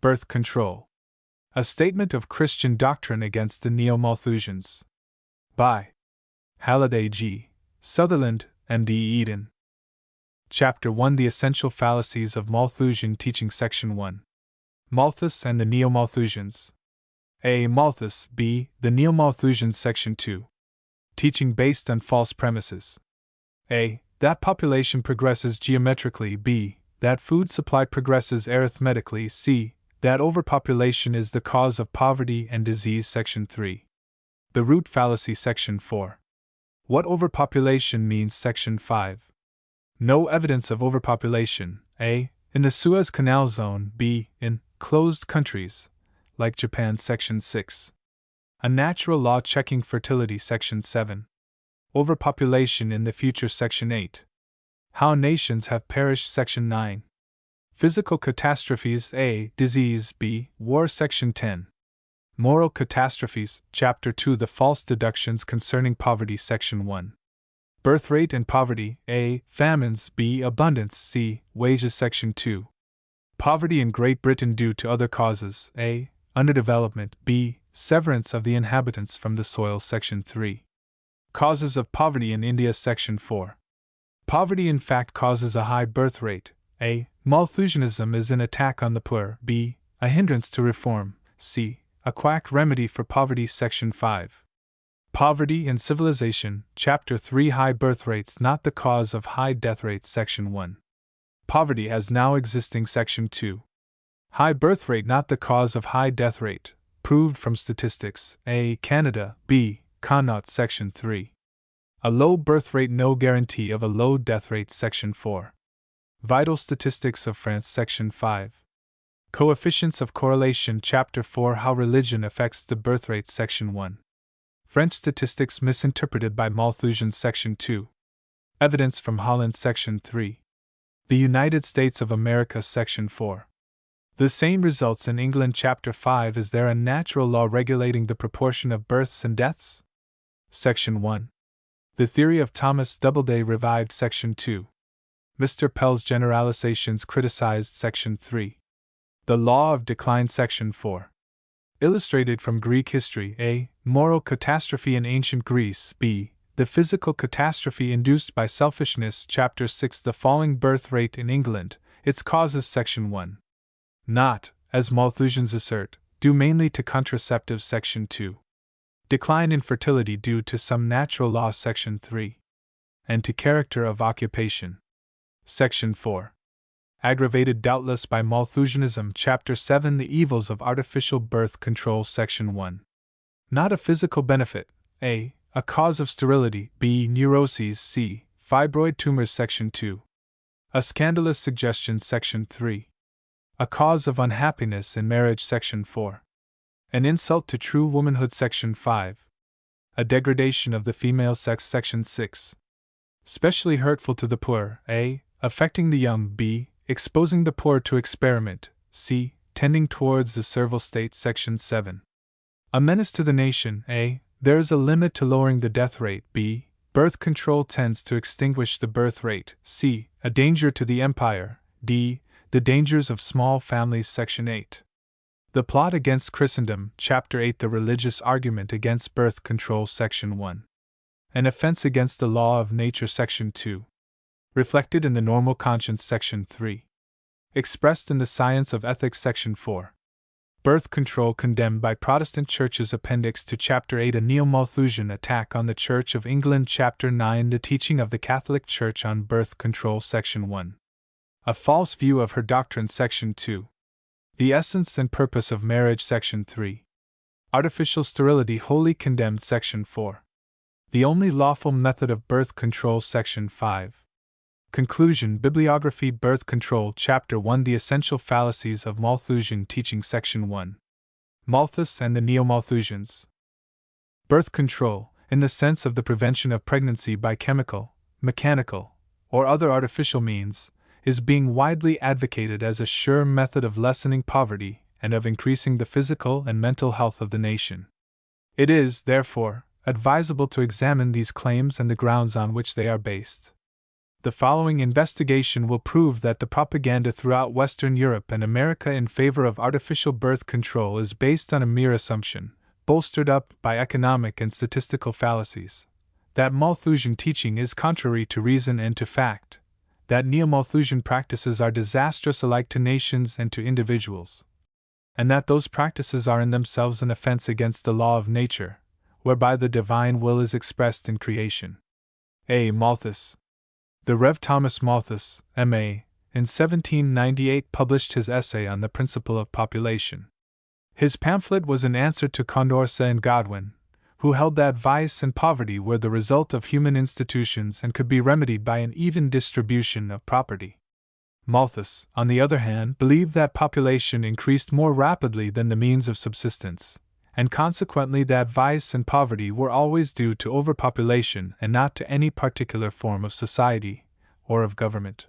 Birth Control. A Statement of Christian Doctrine Against the Neo-Malthusians. By Halliday G. Sutherland, M.D. Eden. Chapter 1: The Essential Fallacies of Malthusian Teaching. Section 1. Malthus and the Neo-Malthusians. A. Malthus. B. The Neo-Malthusians. Section 2. Teaching based on false premises. A. That population progresses geometrically. B. That food supply progresses arithmetically. C. That overpopulation is the cause of poverty and disease. Section 3. The root fallacy. Section 4. What overpopulation means. Section 5. No evidence of overpopulation. A. In the Suez Canal zone. B. In closed countries, like Japan. Section 6. A natural law checking fertility. Section 7. Overpopulation in the future. Section 8. How nations have perished. Section 9. Physical catastrophes. A. Disease. B. War. Section 10. Moral catastrophes. Chapter 2. The false deductions concerning poverty. Section 1. Birth rate and poverty. A. Famines. B. Abundance. C. Wages. Section 2. Poverty in Great Britain due to other causes. A. Underdevelopment. B. Severance of the inhabitants from the soil. Section 3. Causes of poverty in India. Section 4. Poverty in fact causes a high birth rate. A. Malthusianism is an attack on the poor. B. A hindrance to reform. C. A quack remedy for poverty. Section 5. Poverty in civilization. Chapter 3. High birth rates not the cause of high death rates. Section 1. Poverty as now existing. Section 2. High birth rate not the cause of high death rate. Proved from statistics. A. Canada. B. Connaught. Section 3. A low birth rate no guarantee of a low death rate. Section 4. Vital statistics of France. Section 5. Coefficients of correlation. Chapter 4. How religion affects the birth rate. Section 1. French statistics misinterpreted by Malthusians. Section 2. Evidence from Holland. Section 3. The United States of America. Section 4. The same results in England. Chapter 5. Is there a natural law regulating the proportion of births and deaths? Section 1. The theory of Thomas Doubleday revived. Section 2. Mr. Pell's generalizations criticized. Section 3. The law of decline. Section 4. Illustrated from Greek history. A. Moral catastrophe in ancient Greece. B. The physical catastrophe induced by selfishness. Chapter 6. The falling birth rate in England, its causes. Section 1. Not, as Malthusians assert, due mainly to contraceptives. Section 2. Decline in fertility due to some natural law. Section 3. And to character of occupation. Section 4. Aggravated doubtless by Malthusianism. Chapter 7. The evils of artificial birth control. Section 1. Not a physical benefit. A. A cause of sterility. B. Neuroses. C. Fibroid tumors. Section 2. A scandalous suggestion. Section 3. A cause of unhappiness in marriage. Section 4. An insult to true womanhood. Section 5. A degradation of the female sex. Section 6. Specially hurtful to the poor. A. Affecting the young. B. Exposing the poor to experiment. C. Tending towards the servile state. Section 7. A menace to the nation. A. There is a limit to lowering the death rate. B. Birth control tends to extinguish the birth rate. C. A danger to the empire. D. The dangers of small families. Section 8. The plot against Christendom. Chapter 8. The religious argument against birth control. Section 1. An offense against the law of nature. Section 2. Reflected in the normal conscience. Section 3. Expressed in the science of ethics. Section 4. Birth control condemned by Protestant churches. Appendix to Chapter 8. A Neo-Malthusian attack on the Church of England. Chapter 9. The teaching of the Catholic Church on birth control. Section 1. A false view of her doctrine. Section 2. The essence and purpose of marriage. Section 3. Artificial sterility wholly condemned. Section 4. The only lawful method of birth control. Section 5. Conclusion. Bibliography. Birth control. Chapter 1. The essential fallacies of Malthusian teaching. Section 1. Malthus and the Neo-Malthusians. Birth control, in the sense of the prevention of pregnancy by chemical, mechanical, or other artificial means, is being widely advocated as a sure method of lessening poverty and of increasing the physical and mental health of the nation. It is, therefore, advisable to examine these claims and the grounds on which they are based. The following investigation will prove that the propaganda throughout Western Europe and America in favor of artificial birth control is based on a mere assumption, bolstered up by economic and statistical fallacies. That Malthusian teaching is contrary to reason and to fact. That Neo-Malthusian practices are disastrous alike to nations and to individuals. And that those practices are in themselves an offense against the law of nature, whereby the divine will is expressed in creation. A. Malthus. The Rev. Thomas Malthus, M.A., in 1798 published his essay on the principle of population. His pamphlet was an answer to Condorcet and Godwin, who held that vice and poverty were the result of human institutions and could be remedied by an even distribution of property. Malthus, on the other hand, believed that population increased more rapidly than the means of subsistence, and consequently that vice and poverty were always due to overpopulation and not to any particular form of society or of government.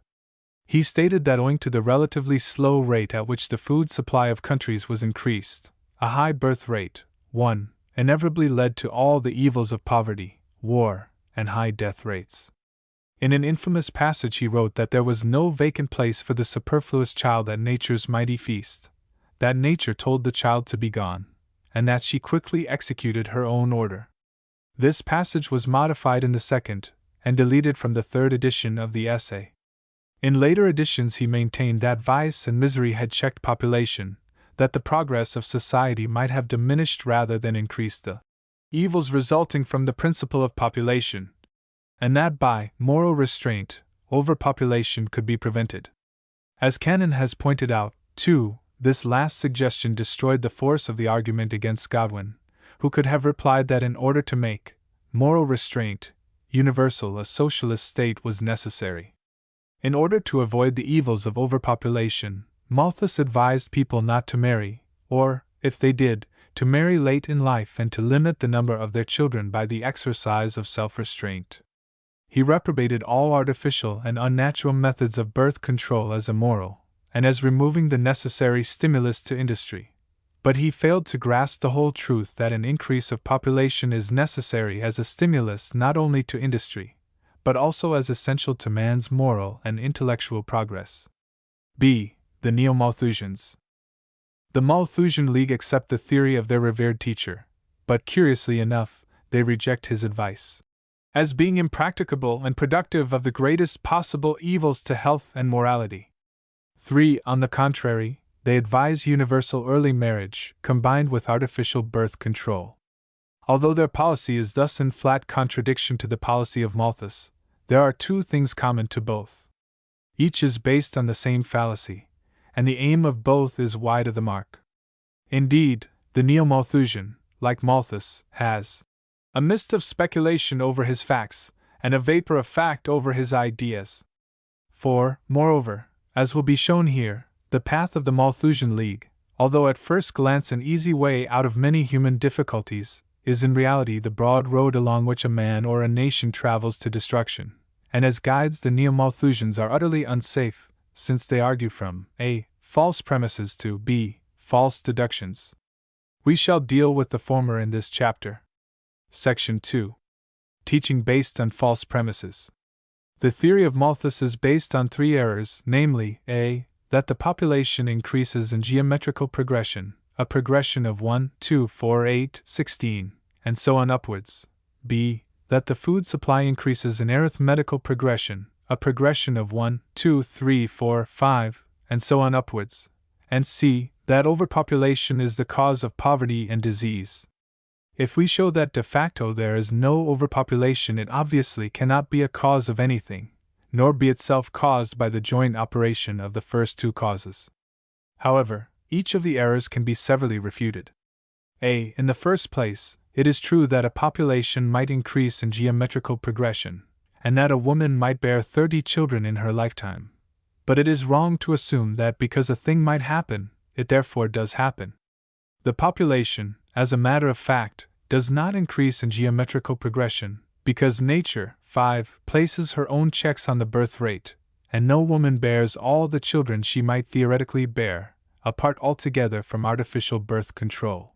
He stated that owing to the relatively slow rate at which the food supply of countries was increased, a high birth rate, 1, inevitably led to all the evils of poverty, war, and high death rates. In an infamous passage he wrote that there was no vacant place for the superfluous child at nature's mighty feast, that nature told the child to be gone, and that she quickly executed her own order. This passage was modified in the second, and deleted from the third edition of the essay. In later editions he maintained that vice and misery had checked population, that the progress of society might have diminished rather than increased the evils resulting from the principle of population, and that by moral restraint, overpopulation could be prevented. As Cannon has pointed out, too, this last suggestion destroyed the force of the argument against Godwin, who could have replied that in order to make moral restraint universal, a socialist state was necessary. In order to avoid the evils of overpopulation, Malthus advised people not to marry, or, if they did, to marry late in life and to limit the number of their children by the exercise of self-restraint. He reprobated all artificial and unnatural methods of birth control as immoral, and as removing the necessary stimulus to industry. But he failed to grasp the whole truth that an increase of population is necessary as a stimulus not only to industry, but also as essential to man's moral and intellectual progress. B. The Neo-Malthusians. The Malthusian League accept the theory of their revered teacher, but curiously enough, they reject his advice as being impracticable and productive of the greatest possible evils to health and morality. 3. On the contrary, they advise universal early marriage combined with artificial birth control. Although their policy is thus in flat contradiction to the policy of Malthus, there are two things common to both. Each is based on the same fallacy, and the aim of both is wide of the mark. Indeed, the Neo-Malthusian, like Malthus, has a mist of speculation over his facts, and a vapor of fact over his ideas. For, moreover, as will be shown here, the path of the Malthusian League, although at first glance an easy way out of many human difficulties, is in reality the broad road along which a man or a nation travels to destruction, and as guides the Neo-Malthusians are utterly unsafe, since they argue from a. false premises to b. false deductions. We shall deal with the former in this chapter. Section 2. Teaching based on false premises. The theory of Malthus is based on three errors, namely, a. that the population increases in geometrical progression, a progression of 1, 2, 4, 8, 16, and so on upwards, b. that the food supply increases in arithmetical progression, a progression of 1, 2, 3, 4, 5, and so on upwards, and c. that overpopulation is the cause of poverty and disease. If we show that de facto there is no overpopulation, it obviously cannot be a cause of anything, nor be itself caused by the joint operation of the first two causes. However, each of the errors can be severally refuted. A. In the first place, it is true that a population might increase in geometrical progression, and that a woman might bear 30 children in her lifetime. But it is wrong to assume that because a thing might happen, it therefore does happen. The population, as a matter of fact, does not increase in geometrical progression, because nature, 5, places her own checks on the birth rate, and no woman bears all the children she might theoretically bear, apart altogether from artificial birth control.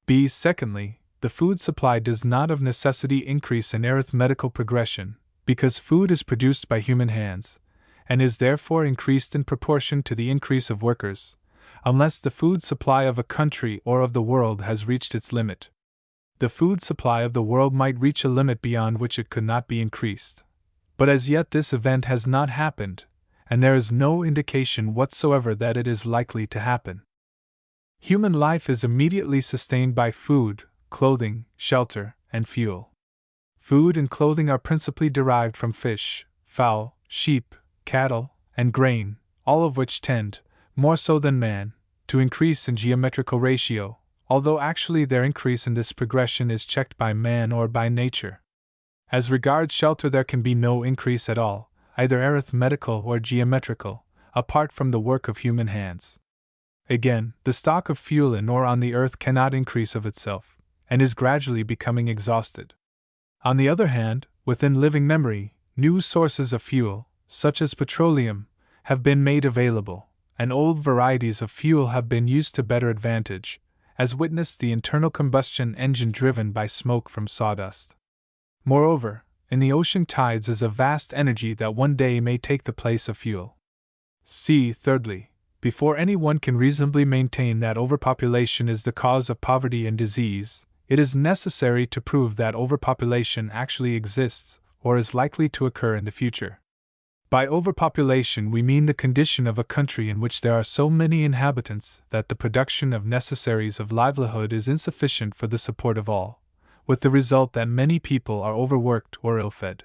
B. Secondly, the food supply does not of necessity increase in arithmetical progression, because food is produced by human hands, and is therefore increased in proportion to the increase of workers, unless the food supply of a country or of the world has reached its limit. The food supply of the world might reach a limit beyond which it could not be increased. But as yet this event has not happened, and there is no indication whatsoever that it is likely to happen. Human life is immediately sustained by food, clothing, shelter, and fuel. Food and clothing are principally derived from fish, fowl, sheep, cattle, and grain, all of which tend, more so than man, to increase in geometrical ratio, although actually their increase in this progression is checked by man or by nature. As regards shelter, there can be no increase at all, either arithmetical or geometrical, apart from the work of human hands. Again, the stock of fuel in or on the earth cannot increase of itself, and is gradually becoming exhausted. On the other hand, within living memory, new sources of fuel, such as petroleum, have been made available, and old varieties of fuel have been used to better advantage, as witness the internal combustion engine driven by smoke from sawdust. Moreover, in the ocean tides is a vast energy that one day may take the place of fuel. See, thirdly, before anyone can reasonably maintain that overpopulation is the cause of poverty and disease, it is necessary to prove that overpopulation actually exists, or is likely to occur in the future. By overpopulation we mean the condition of a country in which there are so many inhabitants that the production of necessaries of livelihood is insufficient for the support of all, with the result that many people are overworked or ill-fed.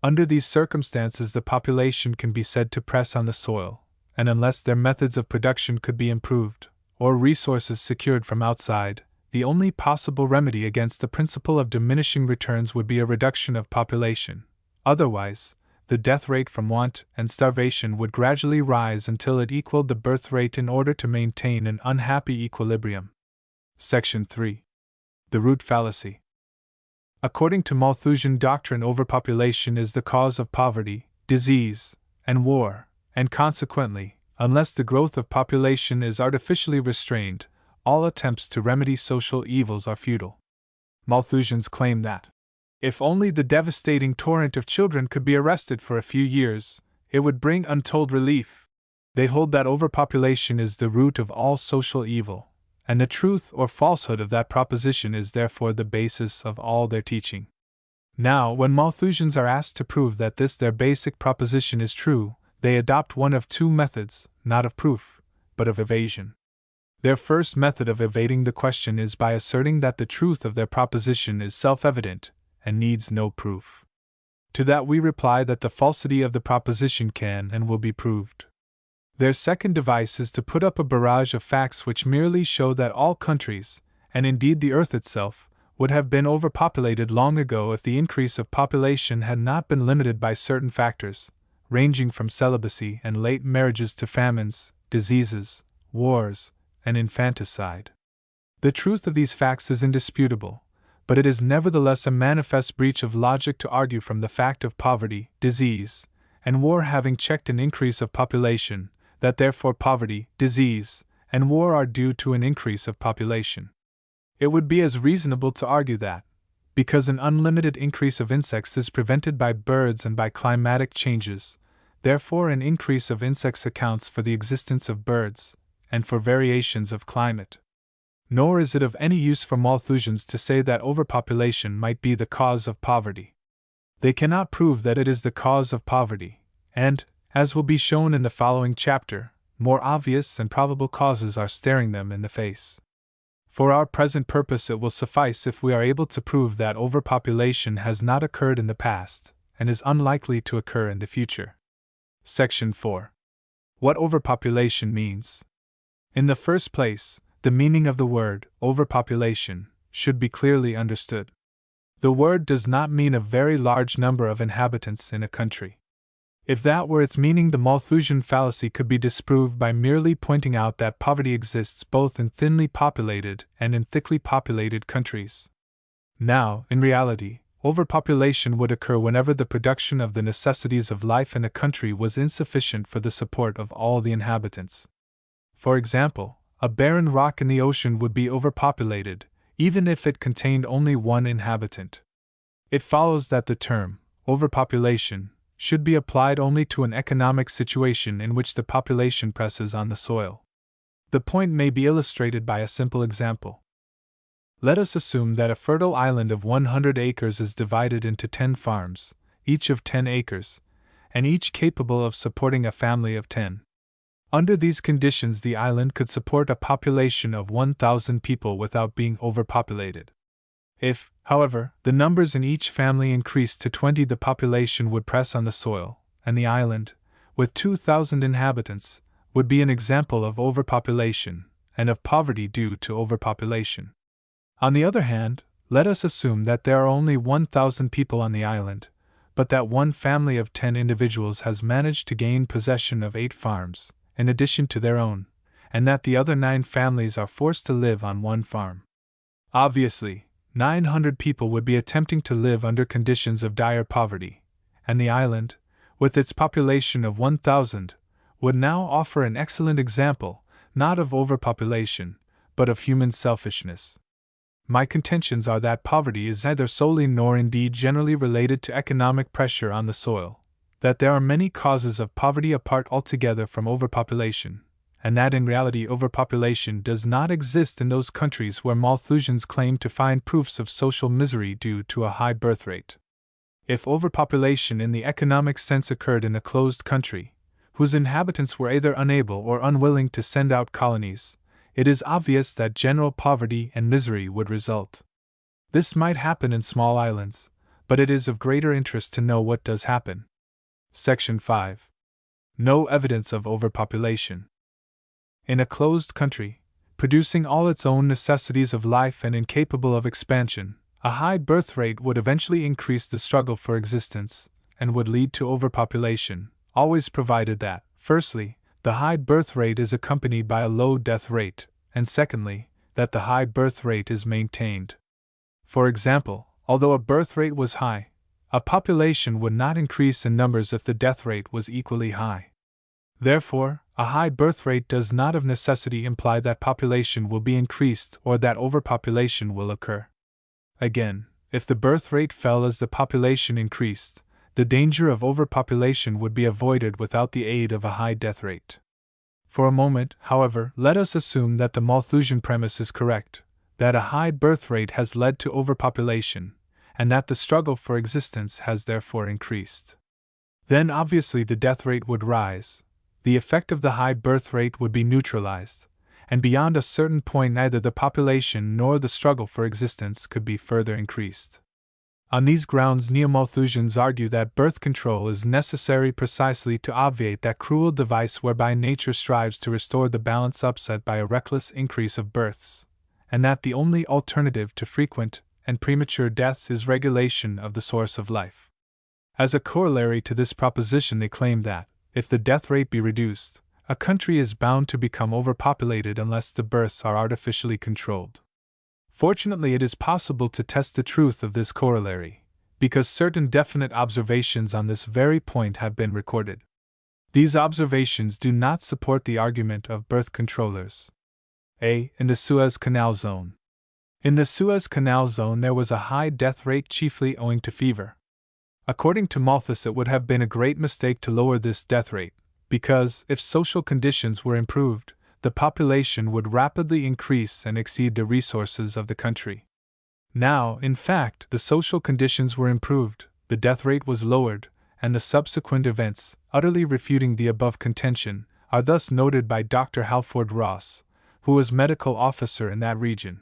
Under these circumstances the population can be said to press on the soil, and unless their methods of production could be improved, or resources secured from outside, the only possible remedy against the principle of diminishing returns would be a reduction of population. Otherwise, the death rate from want and starvation would gradually rise until it equaled the birth rate in order to maintain an unhappy equilibrium. Section 3. The root fallacy. According to Malthusian doctrine, overpopulation is the cause of poverty, disease, and war, and consequently, unless the growth of population is artificially restrained, all attempts to remedy social evils are futile. Malthusians claim that, if only the devastating torrent of children could be arrested for a few years, it would bring untold relief. They hold that overpopulation is the root of all social evil, and the truth or falsehood of that proposition is therefore the basis of all their teaching. Now, when Malthusians are asked to prove that this their basic proposition is true, they adopt one of two methods, not of proof, but of evasion. Their first method of evading the question is by asserting that the truth of their proposition is self-evident and needs no proof. To that we reply that the falsity of the proposition can and will be proved. Their second device is to put up a barrage of facts which merely show that all countries, and indeed the earth itself, would have been overpopulated long ago if the increase of population had not been limited by certain factors, ranging from celibacy and late marriages to famines, diseases, wars, and infanticide. The truth of these facts is indisputable, but it is nevertheless a manifest breach of logic to argue from the fact of poverty, disease, and war having checked an increase of population, that therefore poverty, disease, and war are due to an increase of population. It would be as reasonable to argue that, because an unlimited increase of insects is prevented by birds and by climatic changes, therefore an increase of insects accounts for the existence of birds, and for variations of climate. Nor is it of any use for Malthusians to say that overpopulation might be the cause of poverty. They cannot prove that it is the cause of poverty, and, as will be shown in the following chapter, more obvious and probable causes are staring them in the face. For our present purpose it will suffice if we are able to prove that overpopulation has not occurred in the past, and is unlikely to occur in the future. Section 4. What overpopulation means. In the first place, the meaning of the word, overpopulation, should be clearly understood. The word does not mean a very large number of inhabitants in a country. If that were its meaning, the Malthusian fallacy could be disproved by merely pointing out that poverty exists both in thinly populated and in thickly populated countries. Now, in reality, overpopulation would occur whenever the production of the necessities of life in a country was insufficient for the support of all the inhabitants. For example, a barren rock in the ocean would be overpopulated, even if it contained only one inhabitant. It follows that the term, overpopulation, should be applied only to an economic situation in which the population presses on the soil. The point may be illustrated by a simple example. Let us assume that a fertile island of 100 acres is divided into 10 farms, each of 10 acres, and each capable of supporting a family of 10. Under these conditions, the island could support a population of 1,000 people without being overpopulated. If, however, the numbers in each family increased to 20, the population would press on the soil, and the island, with 2,000 inhabitants, would be an example of overpopulation and of poverty due to overpopulation. On the other hand, let us assume that there are only 1,000 people on the island, but that one family of 10 individuals has managed to gain possession of 8 farms, in addition to their own, and that the other 9 families are forced to live on one farm. Obviously, 900 people would be attempting to live under conditions of dire poverty, and the island, with its population of 1,000, would now offer an excellent example, not of overpopulation, but of human selfishness. My contentions are that poverty is neither solely nor indeed generally related to economic pressure on the soil, that there are many causes of poverty apart altogether from overpopulation, and that in reality overpopulation does not exist in those countries where Malthusians claim to find proofs of social misery due to a high birth rate. If overpopulation in the economic sense occurred in a closed country, whose inhabitants were either unable or unwilling to send out colonies, it is obvious that general poverty and misery would result. This might happen in small islands, but it is of greater interest to know what does happen. Section 5. No evidence of overpopulation. In a closed country, producing all its own necessities of life and incapable of expansion, a high birth rate would eventually increase the struggle for existence, and would lead to overpopulation, always provided that, firstly, the high birth rate is accompanied by a low death rate, and secondly, that the high birth rate is maintained. For example, although a birth rate was high, a population would not increase in numbers if the death rate was equally high. Therefore, a high birth rate does not of necessity imply that population will be increased or that overpopulation will occur. Again, if the birth rate fell as the population increased, the danger of overpopulation would be avoided without the aid of a high death rate. For a moment, however, let us assume that the Malthusian premise is correct, that a high birth rate has led to overpopulation, and that the struggle for existence has therefore increased. Then obviously the death rate would rise, the effect of the high birth rate would be neutralized, and beyond a certain point neither the population nor the struggle for existence could be further increased. On these grounds, Neo-Malthusians argue that birth control is necessary precisely to obviate that cruel device whereby nature strives to restore the balance upset by a reckless increase of births, and that the only alternative to frequent and premature deaths is regulation of the source of life. As a corollary to this proposition, they claim that, if the death rate be reduced, a country is bound to become overpopulated unless the births are artificially controlled. Fortunately, it is possible to test the truth of this corollary, because certain definite observations on this very point have been recorded. These observations do not support the argument of birth controllers. A. In the Suez Canal zone. In the Suez Canal zone there was a high death rate chiefly owing to fever. According to Malthus, it would have been a great mistake to lower this death rate, because, if social conditions were improved, the population would rapidly increase and exceed the resources of the country. Now, in fact, the social conditions were improved, the death rate was lowered, and the subsequent events, utterly refuting the above contention, are thus noted by Dr. Halford Ross, who was medical officer in that region.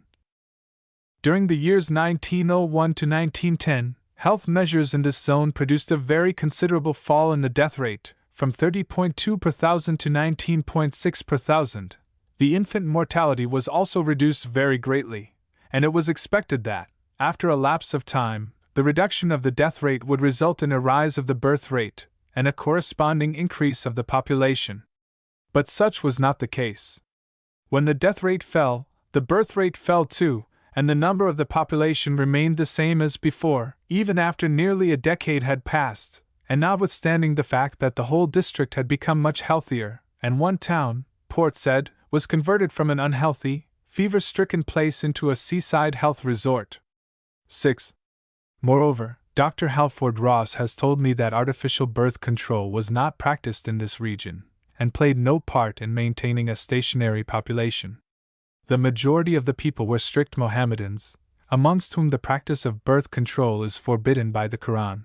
During the years 1901 to 1910, health measures in this zone produced a very considerable fall in the death rate, from 30.2 per thousand to 19.6 per thousand. The infant mortality was also reduced very greatly, and it was expected that, after a lapse of time, the reduction of the death rate would result in a rise of the birth rate and a corresponding increase of the population. But such was not the case. When the death rate fell, the birth rate fell too, and the number of the population remained the same as before, even after nearly a decade had passed, and notwithstanding the fact that the whole district had become much healthier, and one town, Port Said, was converted from an unhealthy, fever-stricken place into a seaside health resort. 6. Moreover, Dr. Halford Ross has told me that artificial birth control was not practiced in this region, and played no part in maintaining a stationary population. The majority of the people were strict Mohammedans, amongst whom the practice of birth control is forbidden by the Quran.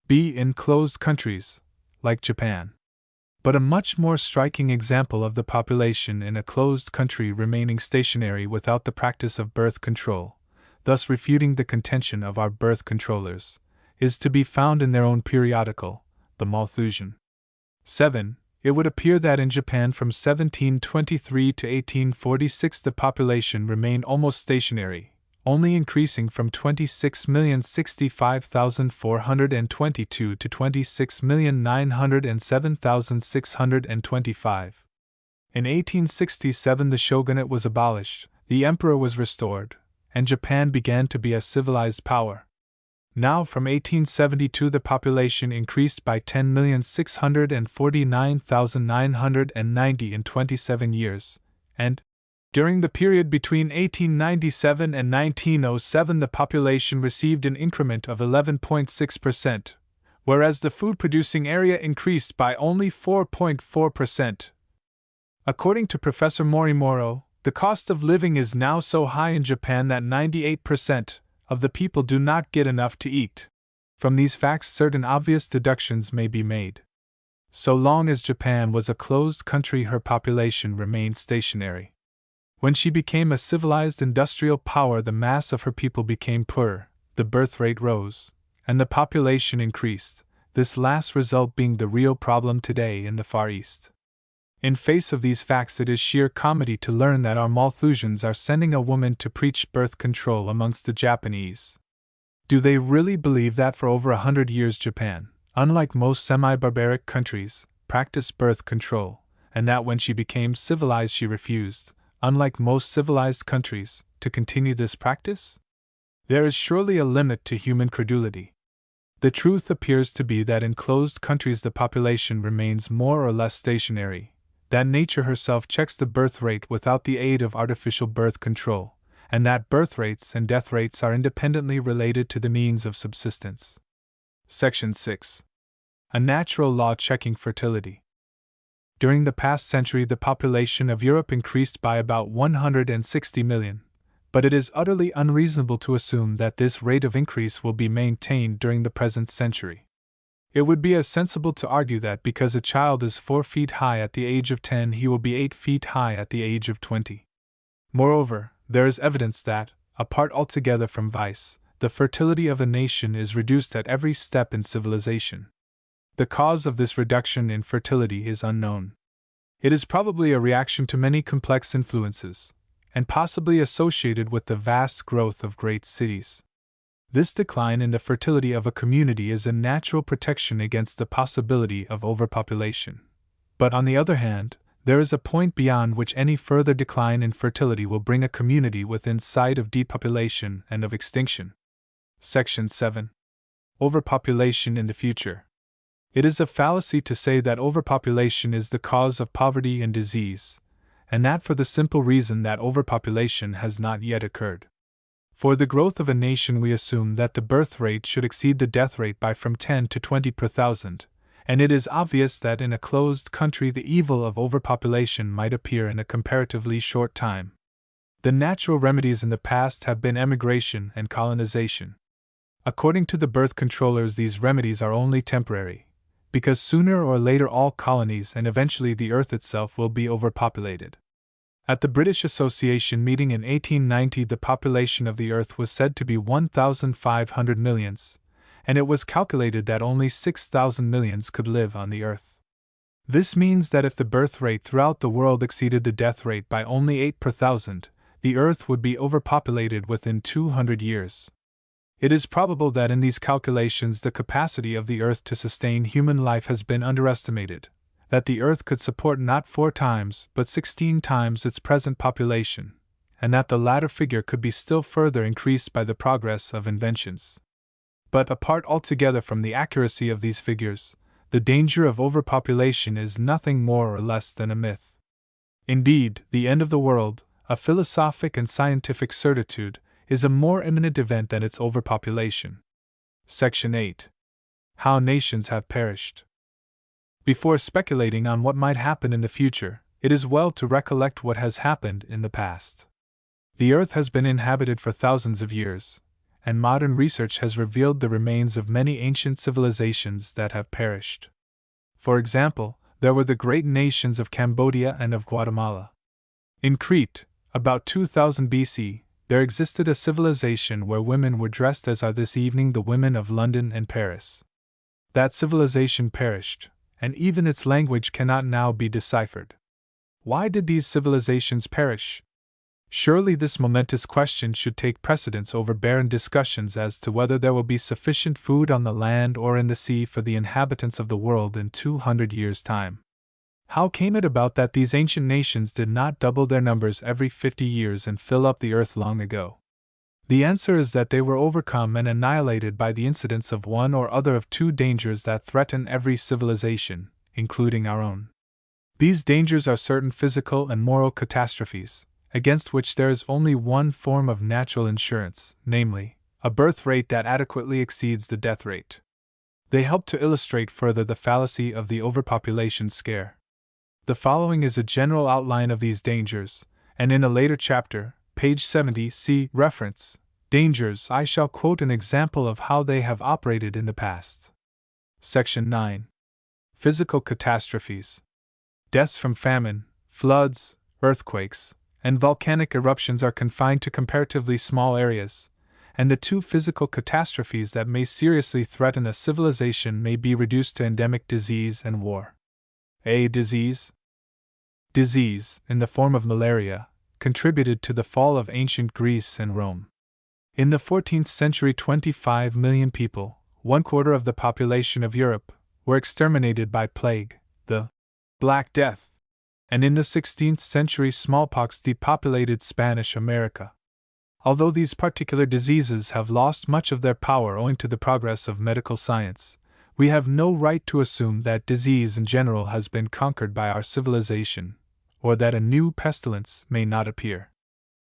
In closed countries, like Japan. But a much more striking example of the population in a closed country remaining stationary without the practice of birth control, thus refuting the contention of our birth controllers, is to be found in their own periodical, the Malthusian. 7. It would appear that in Japan from 1723 to 1846 the population remained almost stationary, only increasing from 26,065,422 to 26,907,625. In 1867 the shogunate was abolished, the emperor was restored, and Japan began to be a civilized power. Now from 1872 the population increased by 10,649,990 in 27 years, and, during the period between 1897 and 1907 the population received an increment of 11.6%, whereas the food-producing area increased by only 4.4%. According to Professor Morimoro, the cost of living is now so high in Japan that 98% of the people do not get enough to eat. From these facts certain obvious deductions may be made. So long as Japan was a closed country her population remained stationary. When she became a civilized industrial power the mass of her people became poorer, the birth rate rose, and the population increased, this last result being the real problem today in the Far East. In face of these facts it is sheer comedy to learn that our Malthusians are sending a woman to preach birth control amongst the Japanese. Do they really believe that for over 100 years Japan, unlike most semi-barbaric countries, practiced birth control, and that when she became civilized she refused, unlike most civilized countries, to continue this practice? There is surely a limit to human credulity. The truth appears to be that in closed countries the population remains more or less stationary, that nature herself checks the birth rate without the aid of artificial birth control, and that birth rates and death rates are independently related to the means of subsistence. Section 6. A natural law checking fertility. During the past century the population of Europe increased by about 160 million, but it is utterly unreasonable to assume that this rate of increase will be maintained during the present century. It would be as sensible to argue that because a child is 4 feet high at the age of 10 he will be 8 feet high at the age of 20. Moreover, there is evidence that, apart altogether from vice, the fertility of a nation is reduced at every step in civilization. The cause of this reduction in fertility is unknown. It is probably a reaction to many complex influences, and possibly associated with the vast growth of great cities. This decline in the fertility of a community is a natural protection against the possibility of overpopulation. But on the other hand, there is a point beyond which any further decline in fertility will bring a community within sight of depopulation and of extinction. Section 7. Overpopulation in the future. It is a fallacy to say that overpopulation is the cause of poverty and disease, and that for the simple reason that overpopulation has not yet occurred. For the growth of a nation we assume that the birth rate should exceed the death rate by from 10 to 20 per thousand, and it is obvious that in a closed country the evil of overpopulation might appear in a comparatively short time. The natural remedies in the past have been emigration and colonization. According to the birth controllers these remedies are only temporary, because sooner or later all colonies and eventually the earth itself will be overpopulated. At the British Association meeting in 1890 the population of the Earth was said to be 1,500 millions, and it was calculated that only 6,000 millions could live on the Earth. This means that if the birth rate throughout the world exceeded the death rate by only 8 per thousand, the Earth would be overpopulated within 200 years. It is probable that in these calculations the capacity of the Earth to sustain human life has been underestimated, that the Earth could support not 4 times but 16 times its present population, and that the latter figure could be still further increased by the progress of inventions. But apart altogether from the accuracy of these figures, the danger of overpopulation is nothing more or less than a myth. Indeed, the end of the world, a philosophic and scientific certitude, is a more imminent event than its overpopulation. Section 8. How Nations Have Perished. Before speculating on what might happen in the future, it is well to recollect what has happened in the past. The earth has been inhabited for thousands of years, and modern research has revealed the remains of many ancient civilizations that have perished. For example, there were the great nations of Cambodia and of Guatemala. In Crete, about 2000 BC, there existed a civilization where women were dressed as are this evening the women of London and Paris. That civilization perished, and even its language cannot now be deciphered. Why did these civilizations perish? Surely this momentous question should take precedence over barren discussions as to whether there will be sufficient food on the land or in the sea for the inhabitants of the world in 200 years' time. How came it about that these ancient nations did not double their numbers every 50 years and fill up the earth long ago? The answer is that they were overcome and annihilated by the incidence of one or other of two dangers that threaten every civilization, including our own. These dangers are certain physical and moral catastrophes, against which there is only one form of natural insurance, namely, a birth rate that adequately exceeds the death rate. They help to illustrate further the fallacy of the overpopulation scare. The following is a general outline of these dangers, and in a later chapter, page 70, see reference, dangers, I shall quote an example of how they have operated in the past. Section 9. Physical catastrophes. Deaths from famine, floods, earthquakes, and volcanic eruptions are confined to comparatively small areas, and the two physical catastrophes that may seriously threaten a civilization may be reduced to endemic disease and war. A. Disease. Disease, in the form of malaria, contributed to the fall of ancient Greece and Rome. In the 14th century, 25 million people, 1/4 of the population of Europe, were exterminated by plague, the Black Death, and in the 16th century, smallpox depopulated Spanish America. Although these particular diseases have lost much of their power owing to the progress of medical science, we have no right to assume that disease in general has been conquered by our civilization, or that a new pestilence may not appear.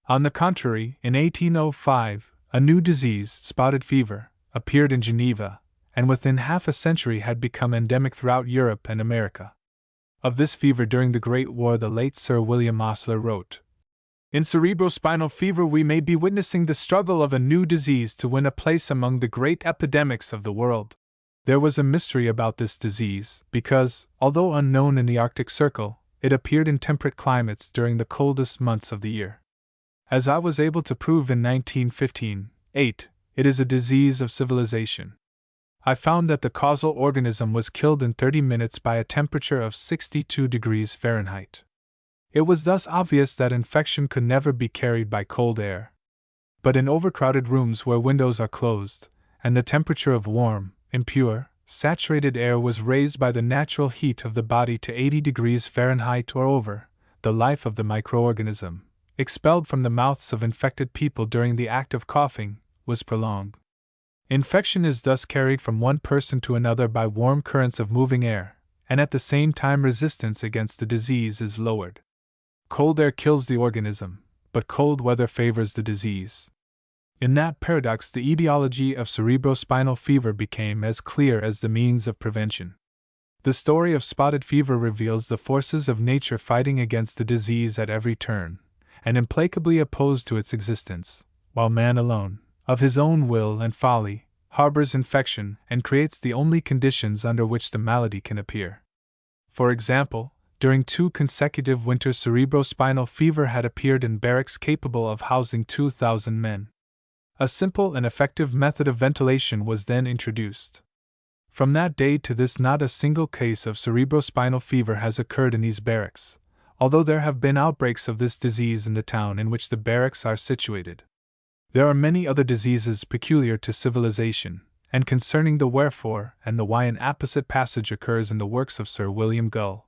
On the contrary, in 1805, a new disease, spotted fever, appeared in Geneva, and within half a century had become endemic throughout Europe and America. Of this fever during the Great War the late Sir William Osler wrote, "In cerebrospinal fever we may be witnessing the struggle of a new disease to win a place among the great epidemics of the world." There was a mystery about this disease, because, although unknown in the Arctic Circle, it appeared in temperate climates during the coldest months of the year. As I was able to prove in 1915, it is a disease of civilization. I found that the causal organism was killed in 30 minutes by a temperature of 62 degrees Fahrenheit. It was thus obvious that infection could never be carried by cold air. But in overcrowded rooms where windows are closed, and the temperature of warm, impure, saturated air was raised by the natural heat of the body to 80 degrees Fahrenheit or over, the life of the microorganism, expelled from the mouths of infected people during the act of coughing, was prolonged. Infection is thus carried from one person to another by warm currents of moving air, and at the same time resistance against the disease is lowered. Cold air kills the organism, but cold weather favors the disease. In that paradox, the etiology of cerebrospinal fever became as clear as the means of prevention. The story of spotted fever reveals the forces of nature fighting against the disease at every turn, and implacably opposed to its existence, while man alone, of his own will and folly, harbors infection and creates the only conditions under which the malady can appear. For example, during 2 consecutive winters cerebrospinal fever had appeared in barracks capable of housing 2,000 men. A simple and effective method of ventilation was then introduced. From that day to this not a single case of cerebrospinal fever has occurred in these barracks, although there have been outbreaks of this disease in the town in which the barracks are situated. There are many other diseases peculiar to civilization, and concerning the wherefore and the why an apposite passage occurs in the works of Sir William Gull.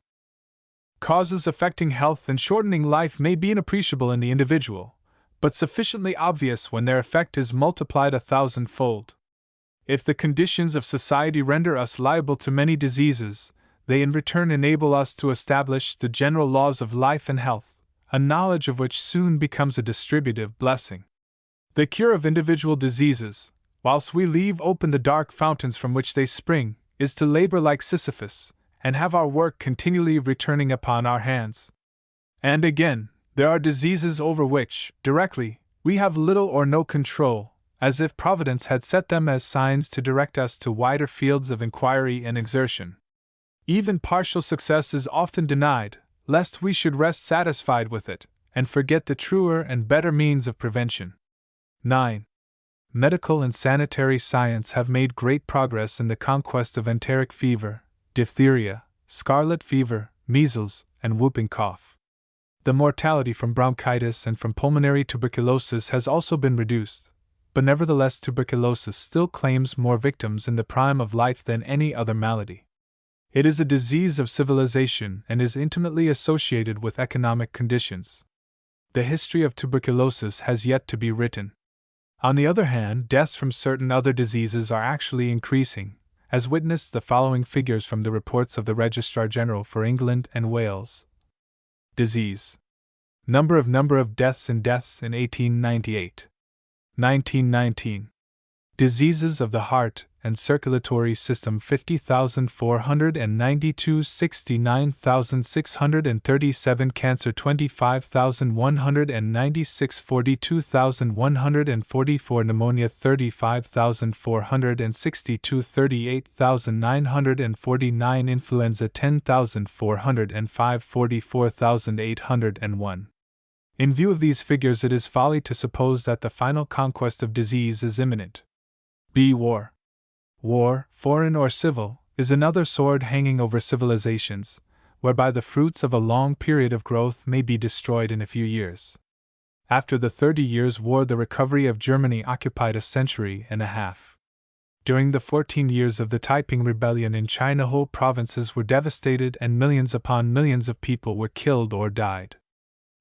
Causes affecting health and shortening life may be inappreciable in the individual, but sufficiently obvious when their effect is multiplied 1,000-fold. If the conditions of society render us liable to many diseases, they in return enable us to establish the general laws of life and health, a knowledge of which soon becomes a distributive blessing. The cure of individual diseases, whilst we leave open the dark fountains from which they spring, is to labor like Sisyphus, and have our work continually returning upon our hands. And again, there are diseases over which, directly, we have little or no control, as if Providence had set them as signs to direct us to wider fields of inquiry and exertion. Even partial success is often denied, lest we should rest satisfied with it, and forget the truer and better means of prevention. 9. Medical and sanitary science have made great progress in the conquest of enteric fever, diphtheria, scarlet fever, measles, and whooping cough. The mortality from bronchitis and from pulmonary tuberculosis has also been reduced, but nevertheless tuberculosis still claims more victims in the prime of life than any other malady. It is a disease of civilization and is intimately associated with economic conditions. The history of tuberculosis has yet to be written. On the other hand, deaths from certain other diseases are actually increasing, as witness the following figures from the reports of the Registrar General for England and Wales. Disease. Number of deaths in 1898. 1919. Diseases of the heart and circulatory system 50,492, 69,637, cancer 25,196, 42,144, pneumonia 35,462, 38,949, influenza 10,405, 44,801. In view of these figures, it is folly to suppose that the final conquest of disease is imminent. War. War, foreign or civil, is another sword hanging over civilizations, whereby the fruits of a long period of growth may be destroyed in a few years. After the 30 Years' War, the recovery of Germany occupied a century and a half. During the 14 years of the Taiping Rebellion in China, whole provinces were devastated and millions upon millions of people were killed or died.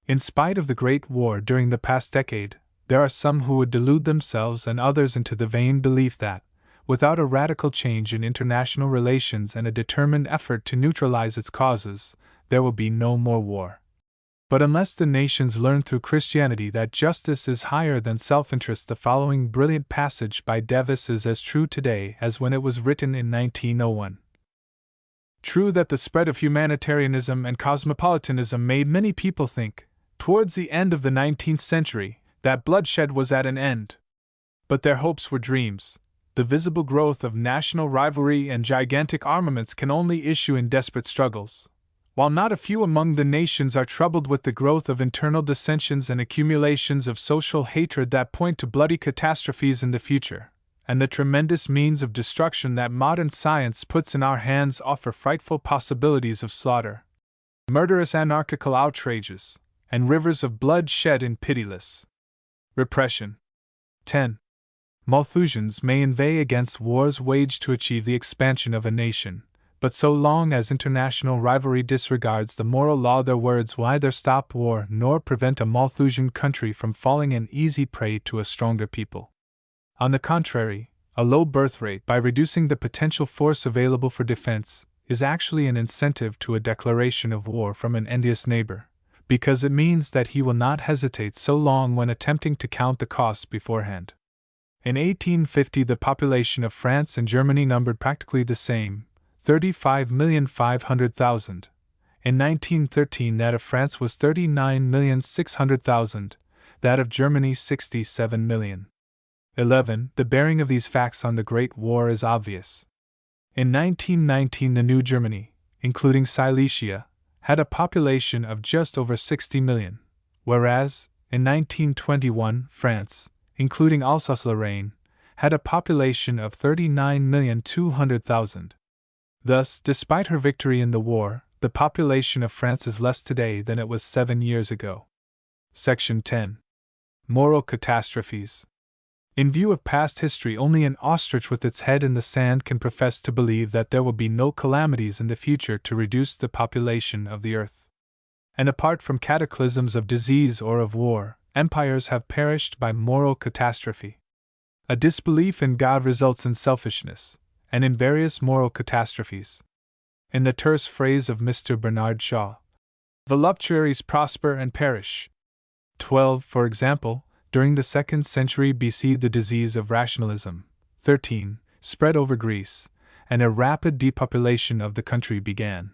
In spite of the Great War during the past decade, there are some who would delude themselves and others into the vain belief that, without a radical change in international relations and a determined effort to neutralize its causes, there will be no more war. But unless the nations learn through Christianity that justice is higher than self-interest, the following brilliant passage by Davis is as true today as when it was written in 1901. True that the spread of humanitarianism and cosmopolitanism made many people think, towards the end of the 19th century, that bloodshed was at an end. But their hopes were dreams. The visible growth of national rivalry and gigantic armaments can only issue in desperate struggles, while not a few among the nations are troubled with the growth of internal dissensions and accumulations of social hatred that point to bloody catastrophes in the future, and the tremendous means of destruction that modern science puts in our hands offer frightful possibilities of slaughter, murderous anarchical outrages, and rivers of blood shed in pitiless repression. 10. Malthusians may inveigh against wars waged to achieve the expansion of a nation, but so long as international rivalry disregards the moral law, their words will neither stop war nor prevent a Malthusian country from falling an easy prey to a stronger people. On the contrary, a low birth rate, by reducing the potential force available for defense, is actually an incentive to a declaration of war from an envious neighbor, because it means that he will not hesitate so long when attempting to count the costs beforehand. In 1850, the population of France and Germany numbered practically the same, 35,500,000. In 1913, that of France was 39,600,000, that of Germany 67 million. 11. The bearing of these facts on the Great War is obvious. In 1919, the New Germany, including Silesia, had a population of just over 60 million, whereas, in 1921, France, including Alsace-Lorraine, had a population of 39,200,000. Thus, despite her victory in the war, the population of France is less today than it was 7 years ago. Section 10. Moral catastrophes. In view of past history, only an ostrich with its head in the sand can profess to believe that there will be no calamities in the future to reduce the population of the earth. And apart from cataclysms of disease or of war, empires have perished by moral catastrophe. A disbelief in God results in selfishness, and in various moral catastrophes. In the terse phrase of Mr. Bernard Shaw, voluptuaries prosper and perish. 12. For example, during the 2nd century BC, the disease of rationalism, 13, spread over Greece, and a rapid depopulation of the country began.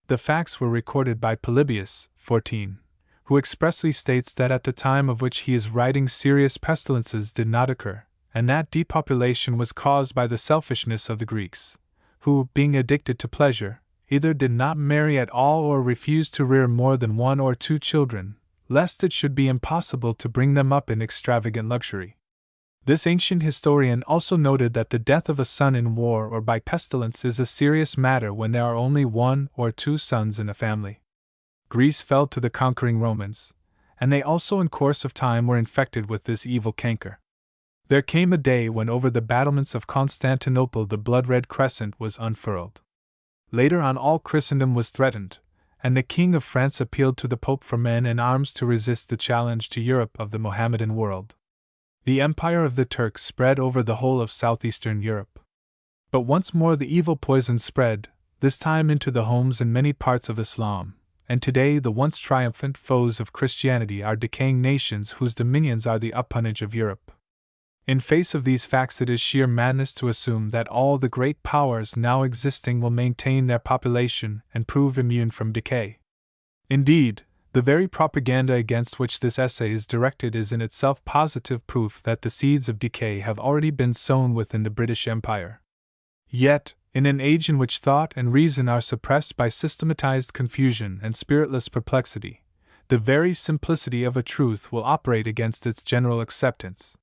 The facts were recorded by Polybius, 14, who expressly states that at the time of which he is writing serious pestilences did not occur, and that depopulation was caused by the selfishness of the Greeks, who, being addicted to pleasure, either did not marry at all or refused to rear more than 1 or 2 children, lest it should be impossible to bring them up in extravagant luxury. This ancient historian also noted that the death of a son in war or by pestilence is a serious matter when there are only 1 or 2 sons in a family. Greece fell to the conquering Romans, and they also in course of time were infected with this evil canker. There came a day when over the battlements of Constantinople the blood-red crescent was unfurled. Later on all Christendom was threatened, and the King of France appealed to the Pope for men and arms to resist the challenge to Europe of the Mohammedan world. The empire of the Turks spread over the whole of southeastern Europe. But once more the evil poison spread, this time into the homes in many parts of Islam, and today the once triumphant foes of Christianity are decaying nations whose dominions are the appanage of Europe. In face of these facts it is sheer madness to assume that all the great powers now existing will maintain their population and prove immune from decay. Indeed, the very propaganda against which this essay is directed is in itself positive proof that the seeds of decay have already been sown within the British Empire. Yet, in an age in which thought and reason are suppressed by systematized confusion and spiritless perplexity, the very simplicity of a truth will operate against its general acceptance.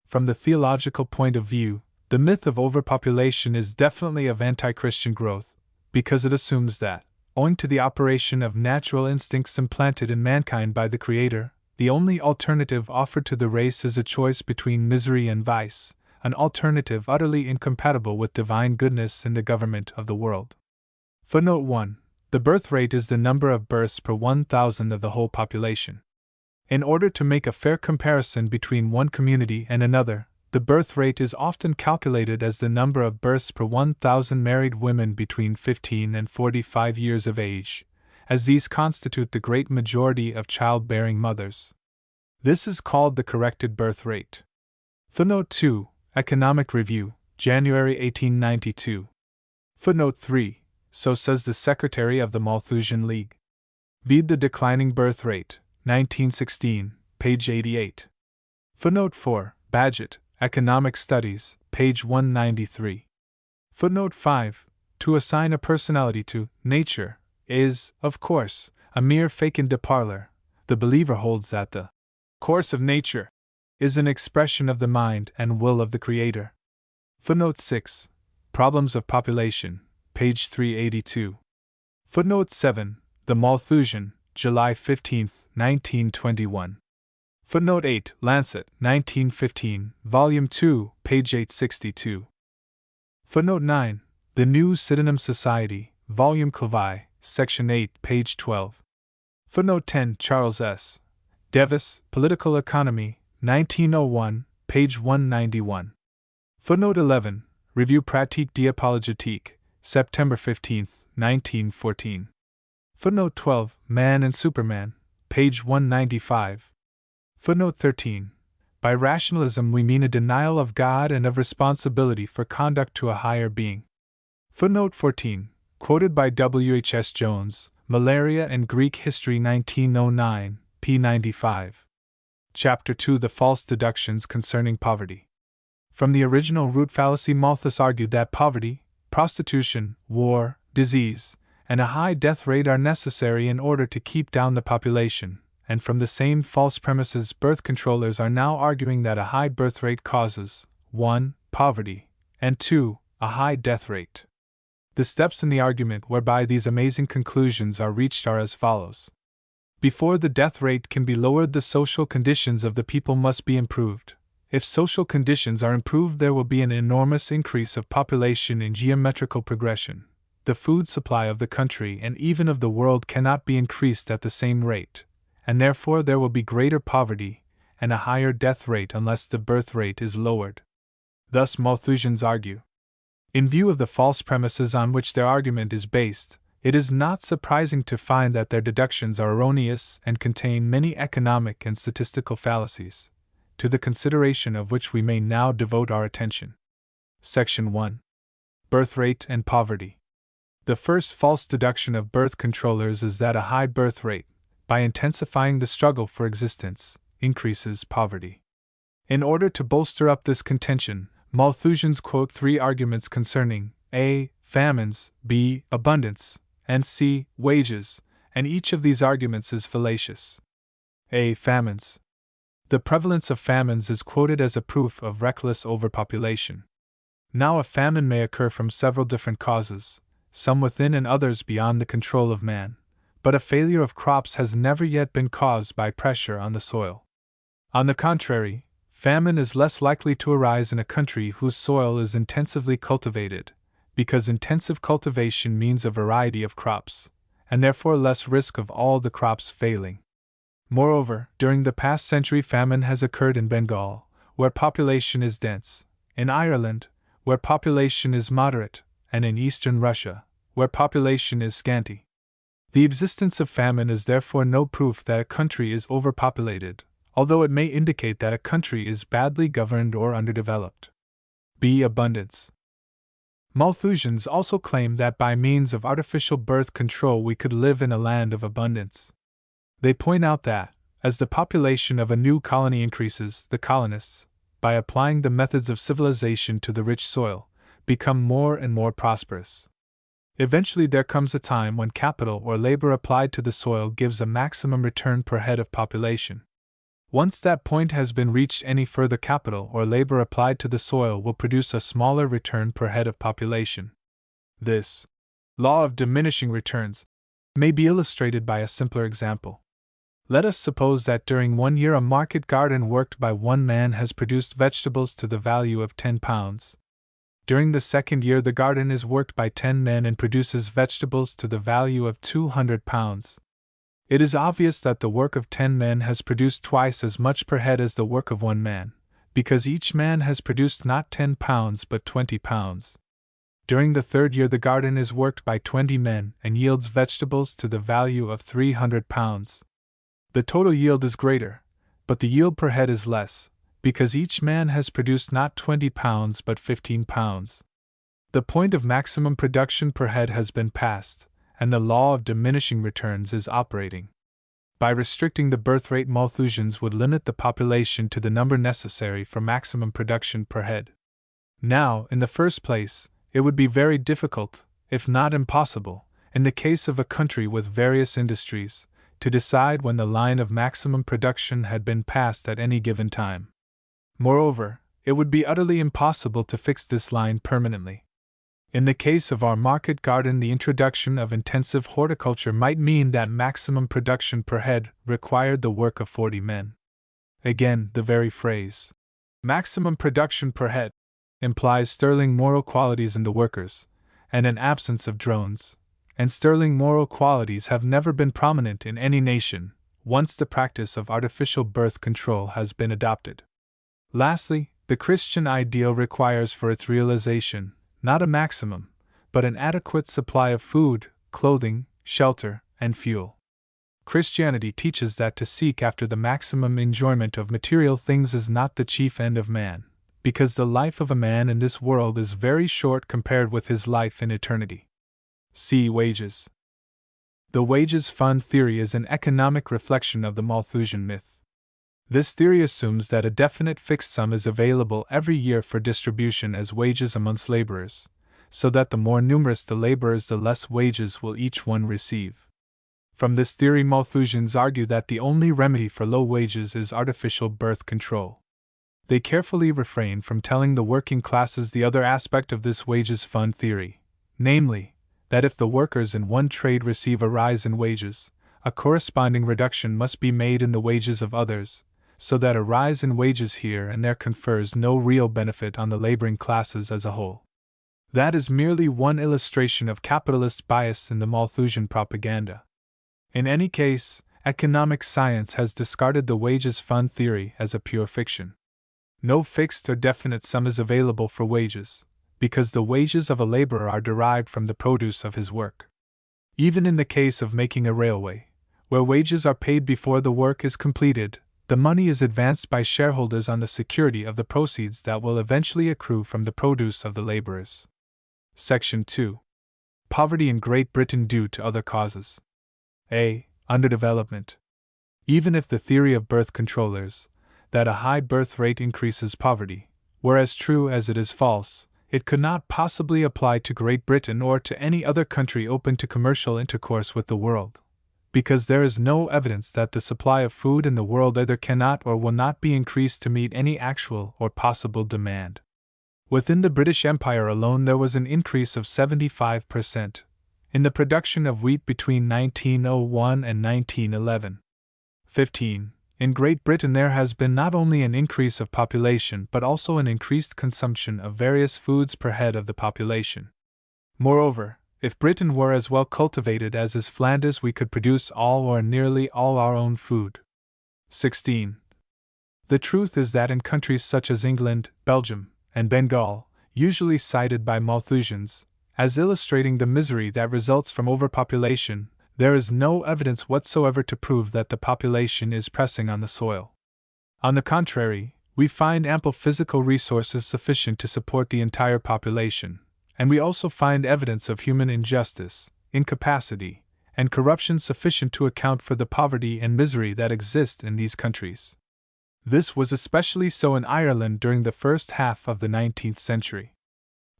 From the theological point of view, the myth of overpopulation is definitely of anti-Christian growth, because it assumes that, owing to the operation of natural instincts implanted in mankind by the Creator, the only alternative offered to the race is a choice between misery and vice, an alternative utterly incompatible with divine goodness in the government of the world. Footnote 1. The birth rate is the number of births per 1,000 of the whole population. In order to make a fair comparison between one community and another, the birth rate is often calculated as the number of births per 1,000 married women between 15 and 45 years of age, as these constitute the great majority of childbearing mothers. This is called the corrected birth rate. Footnote 2. Economic Review, January 1892. Footnote 3. So says the Secretary of the Malthusian League. Vide the Declining Birth Rate, 1916, page 88. Footnote 4. Badgett, Economic Studies, page 193. Footnote 5. To assign a personality to nature is, of course, a mere facon de parler. The believer holds that the course of nature is an expression of the mind and will of the Creator. Footnote 6. Problems of Population, page 382. Footnote 7. The Malthusian, July 15, 1921. Footnote 8. Lancet, 1915, Volume 2, page 862. Footnote 9. The New Sydenham Society, Volume Clavie, Section 8, page 12. Footnote 10. Charles S. Davis, Political Economy, 1901, page 191. Footnote 11. Revue pratique d'apologétique, September 15, 1914. Footnote 12. Man and Superman, page 195. Footnote 13. By rationalism we mean a denial of God and of responsibility for conduct to a higher being. Footnote 14. Quoted by W. H. S. Jones, Malaria and Greek History 1909, p. 95. Chapter 2. The False Deductions Concerning Poverty. From the original root fallacy Malthus argued that poverty, prostitution, war, disease, and a high death rate are necessary in order to keep down the population, and from the same false premises birth controllers are now arguing that a high birth rate causes 1. Poverty, and 2. A high death rate. The steps in the argument whereby these amazing conclusions are reached are as follows. Before the death rate can be lowered, the social conditions of the people must be improved. If social conditions are improved, there will be an enormous increase of population in geometrical progression. The food supply of the country and even of the world cannot be increased at the same rate, and therefore there will be greater poverty and a higher death rate unless the birth rate is lowered. Thus Malthusians argue. In view of the false premises on which their argument is based, it is not surprising to find that their deductions are erroneous and contain many economic and statistical fallacies. to the consideration of which we may now devote our attention. Section 1. Birth rate and poverty. The first false deduction of birth controllers is that a high birth rate, by intensifying the struggle for existence, increases poverty. In order to bolster up this contention, Malthusians quote three arguments concerning A. famines, B. abundance, and C. wages, and each of these arguments is fallacious. A. famines. The prevalence of famines is quoted as a proof of reckless overpopulation. Now, a famine may occur from several different causes, some within and others beyond the control of man, but a failure of crops has never yet been caused by pressure on the soil. On the contrary, famine is less likely to arise in a country whose soil is intensively cultivated, because intensive cultivation means a variety of crops, and therefore less risk of all the crops failing. Moreover, during the past century, famine has occurred in Bengal, where population is dense, in Ireland, where population is moderate, and in eastern Russia, where population is scanty. The existence of famine is therefore no proof that a country is overpopulated, although it may indicate that a country is badly governed or underdeveloped. B. abundance. Malthusians also claim that by means of artificial birth control we could live in a land of abundance. They point out that, as the population of a new colony increases, the colonists, by applying the methods of civilization to the rich soil, become more and more prosperous. Eventually there comes a time when capital or labor applied to the soil gives a maximum return per head of population. Once that point has been reached, any further capital or labor applied to the soil will produce a smaller return per head of population. This law of diminishing returns may be illustrated by a simpler example. Let us suppose that during 1 year a market garden worked by one man has produced vegetables to the value of 10 pounds. During the second year the garden is worked by 10 men and produces vegetables to the value of 200 pounds. It is obvious that the work of 10 men has produced twice as much per head as the work of one man, because each man has produced not 10 pounds but 20 pounds. During the third year the garden is worked by 20 men and yields vegetables to the value of 300 pounds. The total yield is greater, but the yield per head is less, because each man has produced not 20 pounds but 15 pounds. The point of maximum production per head has been passed, and the law of diminishing returns is operating. By restricting the birth rate, Malthusians would limit the population to the number necessary for maximum production per head. Now, in the first place, it would be very difficult, if not impossible, in the case of a country with various industries, to decide when the line of maximum production had been passed at any given time. Moreover, it would be utterly impossible to fix this line permanently. In the case of our market garden, the introduction of intensive horticulture might mean that maximum production per head required the work of 40 men. Again, the very phrase, maximum production per head, implies sterling moral qualities in the workers, and an absence of drones, and sterling moral qualities have never been prominent in any nation, once the practice of artificial birth control has been adopted. Lastly, the Christian ideal requires for its realization not a maximum, but an adequate supply of food, clothing, shelter, and fuel. Christianity teaches that to seek after the maximum enjoyment of material things is not the chief end of man, because the life of a man in this world is very short compared with his life in eternity. See wages. The wages fund theory is an economic reflection of the Malthusian myth. This theory assumes that a definite fixed sum is available every year for distribution as wages amongst laborers, so that the more numerous the laborers, the less wages will each one receive. From this theory, Malthusians argue that the only remedy for low wages is artificial birth control. They carefully refrain from telling the working classes the other aspect of this wages fund theory, namely, that if the workers in one trade receive a rise in wages, a corresponding reduction must be made in the wages of others, so that a rise in wages here and there confers no real benefit on the laboring classes as a whole. That is merely one illustration of capitalist bias in the Malthusian propaganda. In any case, economic science has discarded the wages fund theory as a pure fiction. No fixed or definite sum is available for wages, because the wages of a laborer are derived from the produce of his work. Even in the case of making a railway, where wages are paid before the work is completed, the money is advanced by shareholders on the security of the proceeds that will eventually accrue from the produce of the laborers. Section 2. Poverty in Great Britain due to other causes. A. Underdevelopment. Even if the theory of birth controllers, that a high birth rate increases poverty, were as true as it is false, it could not possibly apply to Great Britain or to any other country open to commercial intercourse with the world, because there is no evidence that the supply of food in the world either cannot or will not be increased to meet any actual or possible demand. Within the British Empire alone there was an increase of 75% in the production of wheat between 1901 and 1911. 15. In Great Britain there has been not only an increase of population but also an increased consumption of various foods per head of the population. Moreover, if Britain were as well cultivated as is Flanders, we could produce all or nearly all our own food. 16. The truth is that in countries such as England, Belgium, and Bengal, usually cited by Malthusians, as illustrating the misery that results from overpopulation, there is no evidence whatsoever to prove that the population is pressing on the soil. On the contrary, we find ample physical resources sufficient to support the entire population, and we also find evidence of human injustice, incapacity, and corruption sufficient to account for the poverty and misery that exist in these countries. This was especially so in Ireland during the first half of the 19th century.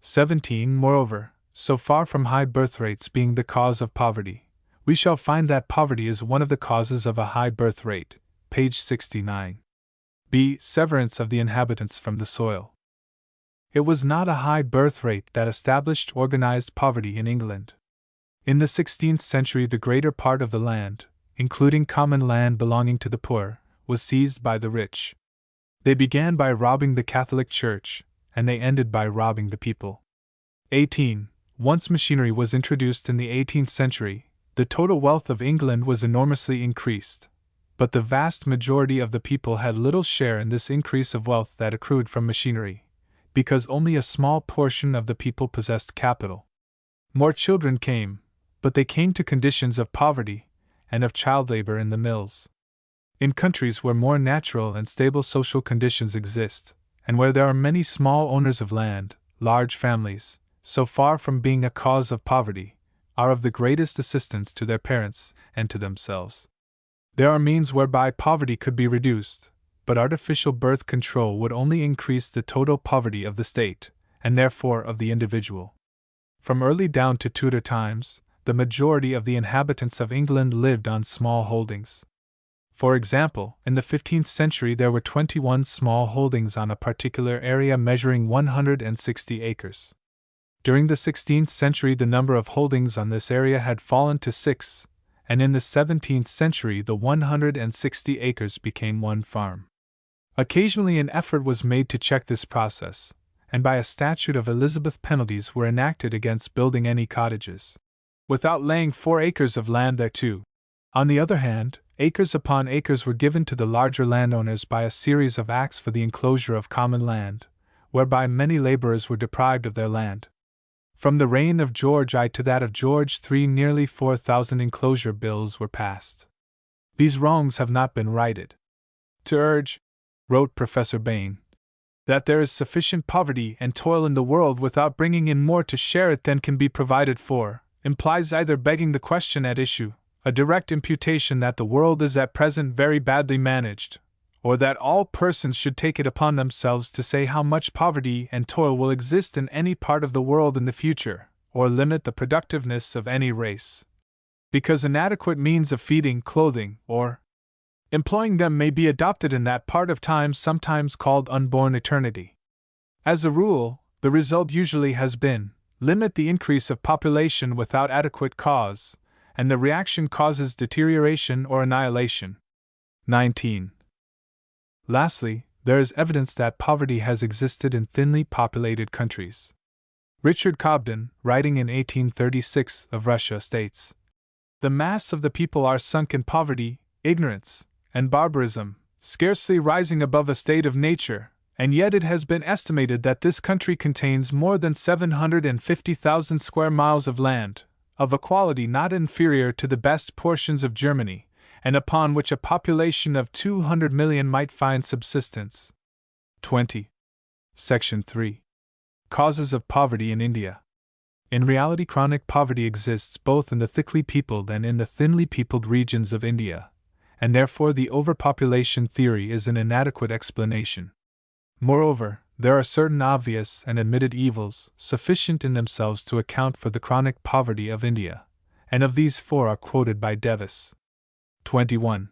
17. Moreover, so far from high birth rates being the cause of poverty, we shall find that poverty is one of the causes of a high birth rate, page 69. B. Severance of the inhabitants from the soil. It was not a high birth rate that established organized poverty in England. In the 16th century the greater part of the land, including common land belonging to the poor, was seized by the rich. They began by robbing the Catholic Church, and they ended by robbing the people. 18. Once machinery was introduced in the 18th century, the total wealth of England was enormously increased, but the vast majority of the people had little share in this increase of wealth that accrued from machinery, because only a small portion of the people possessed capital. More children came, but they came to conditions of poverty and of child labor in the mills. In countries where more natural and stable social conditions exist, and where there are many small owners of land, large families, so far from being a cause of poverty, are of the greatest assistance to their parents and to themselves. There are means whereby poverty could be reduced, but artificial birth control would only increase the total poverty of the state, and therefore of the individual. From early down to Tudor times, the majority of the inhabitants of England lived on small holdings. For example, in the 15th century there were 21 small holdings on a particular area measuring 160 acres. During the 16th century the number of holdings on this area had fallen to 6, and in the 17th century the 160 acres became one farm. Occasionally an effort was made to check this process, and by a statute of Elizabeth penalties were enacted against building any cottages, without laying 4 acres of land thereto. On the other hand, acres upon acres were given to the larger landowners by a series of acts for the enclosure of common land, whereby many laborers were deprived of their land. From the reign of George I to that of George III nearly 4,000 enclosure bills were passed. These wrongs have not been righted. To urge, wrote Professor Bain, that there is sufficient poverty and toil in the world without bringing in more to share it than can be provided for, implies either begging the question at issue, a direct imputation that the world is at present very badly managed, or that all persons should take it upon themselves to say how much poverty and toil will exist in any part of the world in the future, or limit the productiveness of any race, because inadequate means of feeding, clothing, or employing them may be adopted in that part of time sometimes called unborn eternity. As a rule, the result usually has been, limit the increase of population without adequate cause, and the reaction causes deterioration or annihilation. 19. Lastly, there is evidence that poverty has existed in thinly populated countries. Richard Cobden, writing in 1836 of Russia, states, "The mass of the people are sunk in poverty, ignorance, and barbarism, scarcely rising above a state of nature, and yet it has been estimated that this country contains more than 750,000 square miles of land, of a quality not inferior to the best portions of Germany, and upon which a population of 200 million might find subsistence. 20. Section 3. Causes of poverty in India. In reality, chronic poverty exists both in the thickly peopled and in the thinly peopled regions of India, and therefore the overpopulation theory is an inadequate explanation. Moreover, there are certain obvious and admitted evils sufficient in themselves to account for the chronic poverty of India, and of these 4 are quoted by Davis. 21.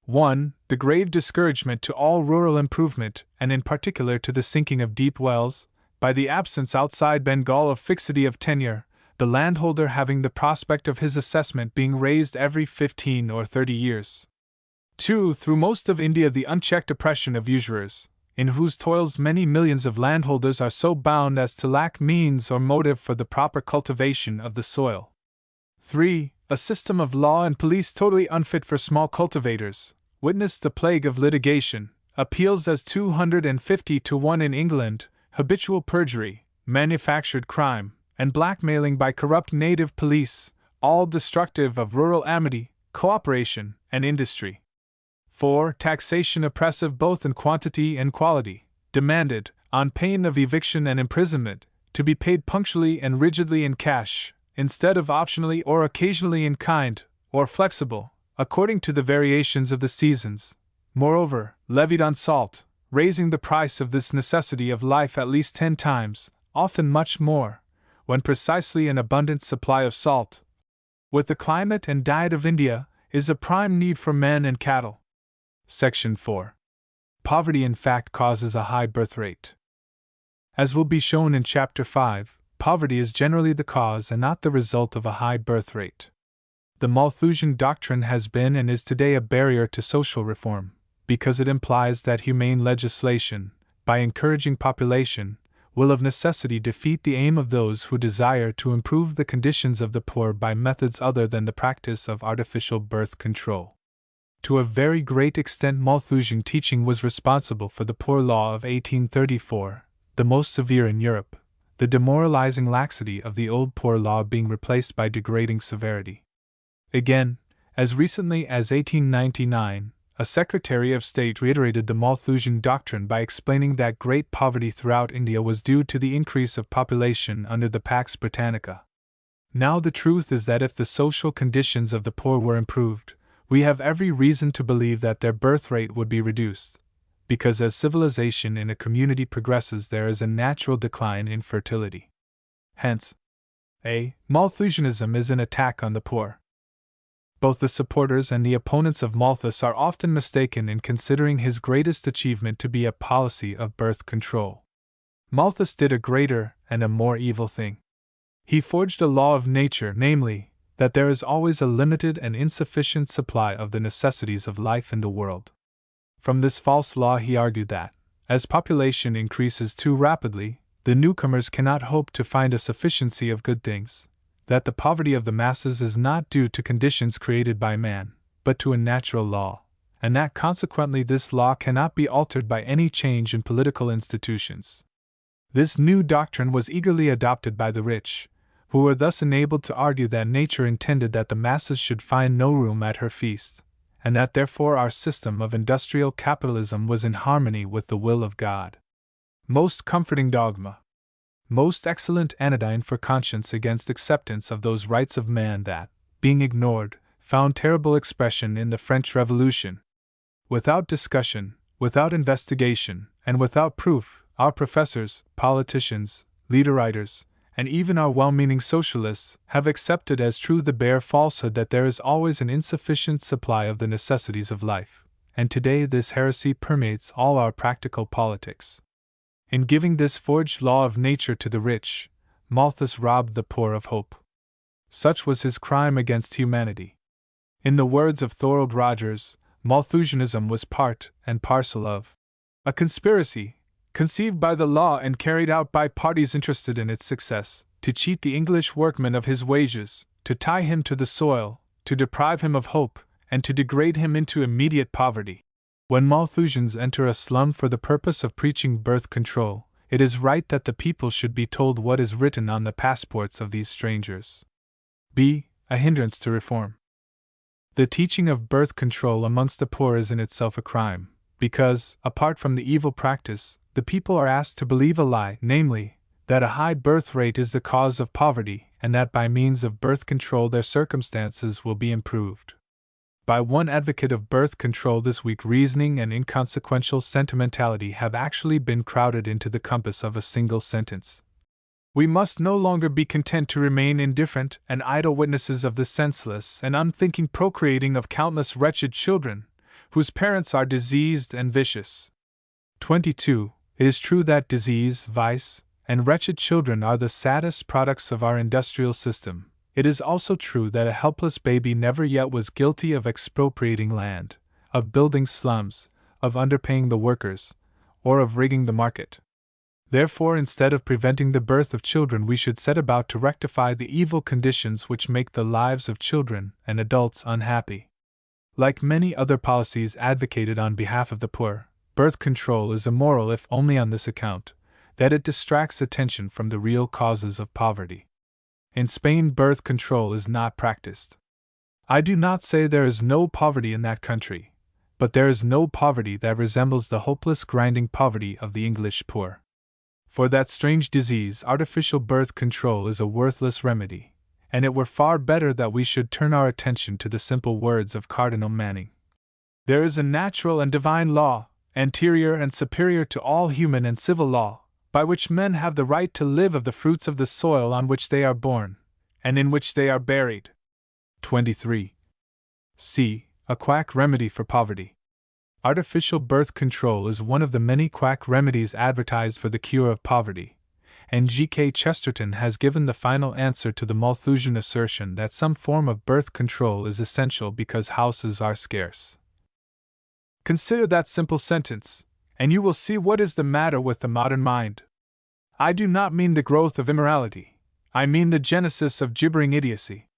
1. The grave discouragement to all rural improvement, and in particular to the sinking of deep wells, by the absence outside Bengal of fixity of tenure, the landholder having the prospect of his assessment being raised every 15 or 30 years. 2. Through most of India the unchecked oppression of usurers, in whose toils many millions of landholders are so bound as to lack means or motive for the proper cultivation of the soil. 3. A system of law and police totally unfit for small cultivators, witness the plague of litigation, appeals as 250 to 1 in England, habitual perjury, manufactured crime, and blackmailing by corrupt native police, all destructive of rural amity, cooperation, and industry. 4. Taxation oppressive both in quantity and quality, demanded, on pain of eviction and imprisonment, to be paid punctually and rigidly in cash, instead of optionally or occasionally in kind, or flexible, according to the variations of the seasons. Moreover, levied on salt, raising the price of this necessity of life at least 10 times, often much more, when precisely an abundant supply of salt, with the climate and diet of India, is a prime need for men and cattle. Section 4. Poverty in fact causes a high birth rate. As will be shown in Chapter 5, poverty is generally the cause and not the result of a high birth rate. The Malthusian doctrine has been and is today a barrier to social reform, because it implies that humane legislation, by encouraging population, will of necessity defeat the aim of those who desire to improve the conditions of the poor by methods other than the practice of artificial birth control. To a very great extent, Malthusian teaching was responsible for the Poor Law of 1834, the most severe in Europe, the demoralizing laxity of the old Poor Law being replaced by degrading severity. Again, as recently as 1899, a Secretary of State reiterated the Malthusian doctrine by explaining that great poverty throughout India was due to the increase of population under the Pax Britannica. Now the truth is that if the social conditions of the poor were improved, we have every reason to believe that their birth rate would be reduced, because as civilization in a community progresses there is a natural decline in fertility. Hence, Malthusianism is an attack on the poor. Both the supporters and the opponents of Malthus are often mistaken in considering his greatest achievement to be a policy of birth control. Malthus did a greater and a more evil thing. He forged a law of nature, namely, that there is always a limited and insufficient supply of the necessities of life in the world. From this false law he argued that, as population increases too rapidly, the newcomers cannot hope to find a sufficiency of good things, that the poverty of the masses is not due to conditions created by man, but to a natural law, and that consequently this law cannot be altered by any change in political institutions. This new doctrine was eagerly adopted by the rich, who were thus enabled to argue that nature intended that the masses should find no room at her feast, and that therefore our system of industrial capitalism was in harmony with the will of God. Most comforting dogma! Most excellent anodyne for conscience against acceptance of those rights of man that, being ignored, found terrible expression in the French Revolution. Without discussion, without investigation, and without proof, our professors, politicians, leader writers, and even our well-meaning socialists have accepted as true the bare falsehood that there is always an insufficient supply of the necessities of life, and today this heresy permeates all our practical politics. In giving this forged law of nature to the rich, Malthus robbed the poor of hope. Such was his crime against humanity. In the words of Thorold Rogers, Malthusianism was part and parcel of a conspiracy, conceived by the law and carried out by parties interested in its success, to cheat the English workman of his wages, to tie him to the soil, to deprive him of hope, and to degrade him into immediate poverty. When Malthusians enter a slum for the purpose of preaching birth control, it is right that the people should be told what is written on the passports of these strangers. B. A hindrance to reform. The teaching of birth control amongst the poor is in itself a crime, because, apart from the evil practice, the people are asked to believe a lie, namely, that a high birth rate is the cause of poverty, and that by means of birth control their circumstances will be improved. By one advocate of birth control, this weak reasoning and inconsequential sentimentality have actually been crowded into the compass of a single sentence. We must no longer be content to remain indifferent and idle witnesses of the senseless and unthinking procreating of countless wretched children, whose parents are diseased and vicious. 22. It is true that disease, vice, and wretched children are the saddest products of our industrial system. It is also true that a helpless baby never yet was guilty of expropriating land, of building slums, of underpaying the workers, or of rigging the market. Therefore, instead of preventing the birth of children, we should set about to rectify the evil conditions which make the lives of children and adults unhappy. Like many other policies advocated on behalf of the poor, birth control is immoral if only on this account, that it distracts attention from the real causes of poverty. In Spain, birth control is not practiced. I do not say there is no poverty in that country, but there is no poverty that resembles the hopeless grinding poverty of the English poor. For that strange disease, artificial birth control is a worthless remedy, and it were far better that we should turn our attention to the simple words of Cardinal Manning. There is a natural and divine law, anterior and superior to all human and civil law, by which men have the right to live of the fruits of the soil on which they are born, and in which they are buried. 23. C. A quack remedy for poverty. Artificial birth control is one of the many quack remedies advertised for the cure of poverty, and G.K. Chesterton has given the final answer to the Malthusian assertion that some form of birth control is essential because houses are scarce. Consider that simple sentence, and you will see what is the matter with the modern mind. I do not mean the growth of immorality, I mean the genesis of gibbering idiocy.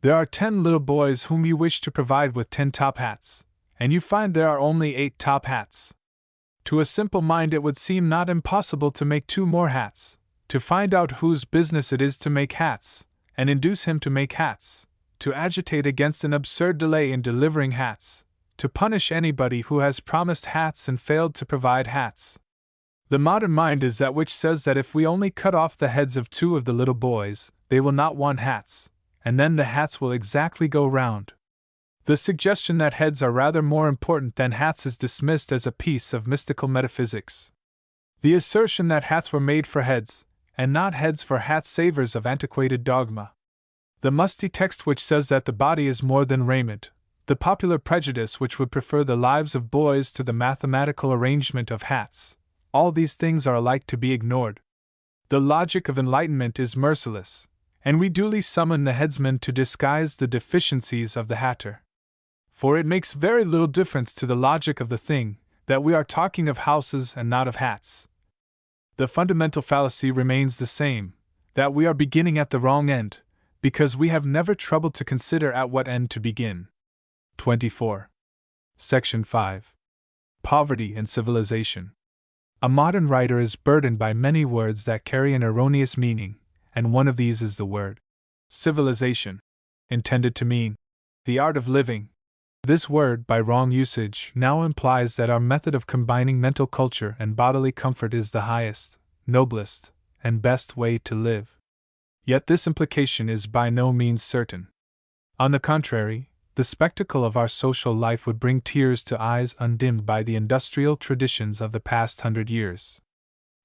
There are 10 little boys whom you wish to provide with 10 top hats, and you find there are only 8 top hats. To a simple mind it would seem not impossible to make 2 more hats, to find out whose business it is to make hats, and induce him to make hats, to agitate against an absurd delay in delivering hats, to punish anybody who has promised hats and failed to provide hats. The modern mind is that which says that if we only cut off the heads of 2 of the little boys, they will not want hats, and then the hats will exactly go round. The suggestion that heads are rather more important than hats is dismissed as a piece of mystical metaphysics. The assertion that hats were made for heads, and not heads for hats, savors of antiquated dogma. The musty text which says that the body is more than raiment, the popular prejudice which would prefer the lives of boys to the mathematical arrangement of hats, all these things are alike to be ignored. The logic of enlightenment is merciless, and we duly summon the headsman to disguise the deficiencies of the hatter. For it makes very little difference to the logic of the thing that we are talking of houses and not of hats. The fundamental fallacy remains the same, that we are beginning at the wrong end, because we have never troubled to consider at what end to begin. 24. Section 5. Poverty and Civilization. A modern writer is burdened by many words that carry an erroneous meaning, and one of these is the word civilization, intended to mean the art of living. This word, by wrong usage, now implies that our method of combining mental culture and bodily comfort is the highest, noblest, and best way to live. Yet this implication is by no means certain. On the contrary, the spectacle of our social life would bring tears to eyes undimmed by the industrial traditions of the past 100 years.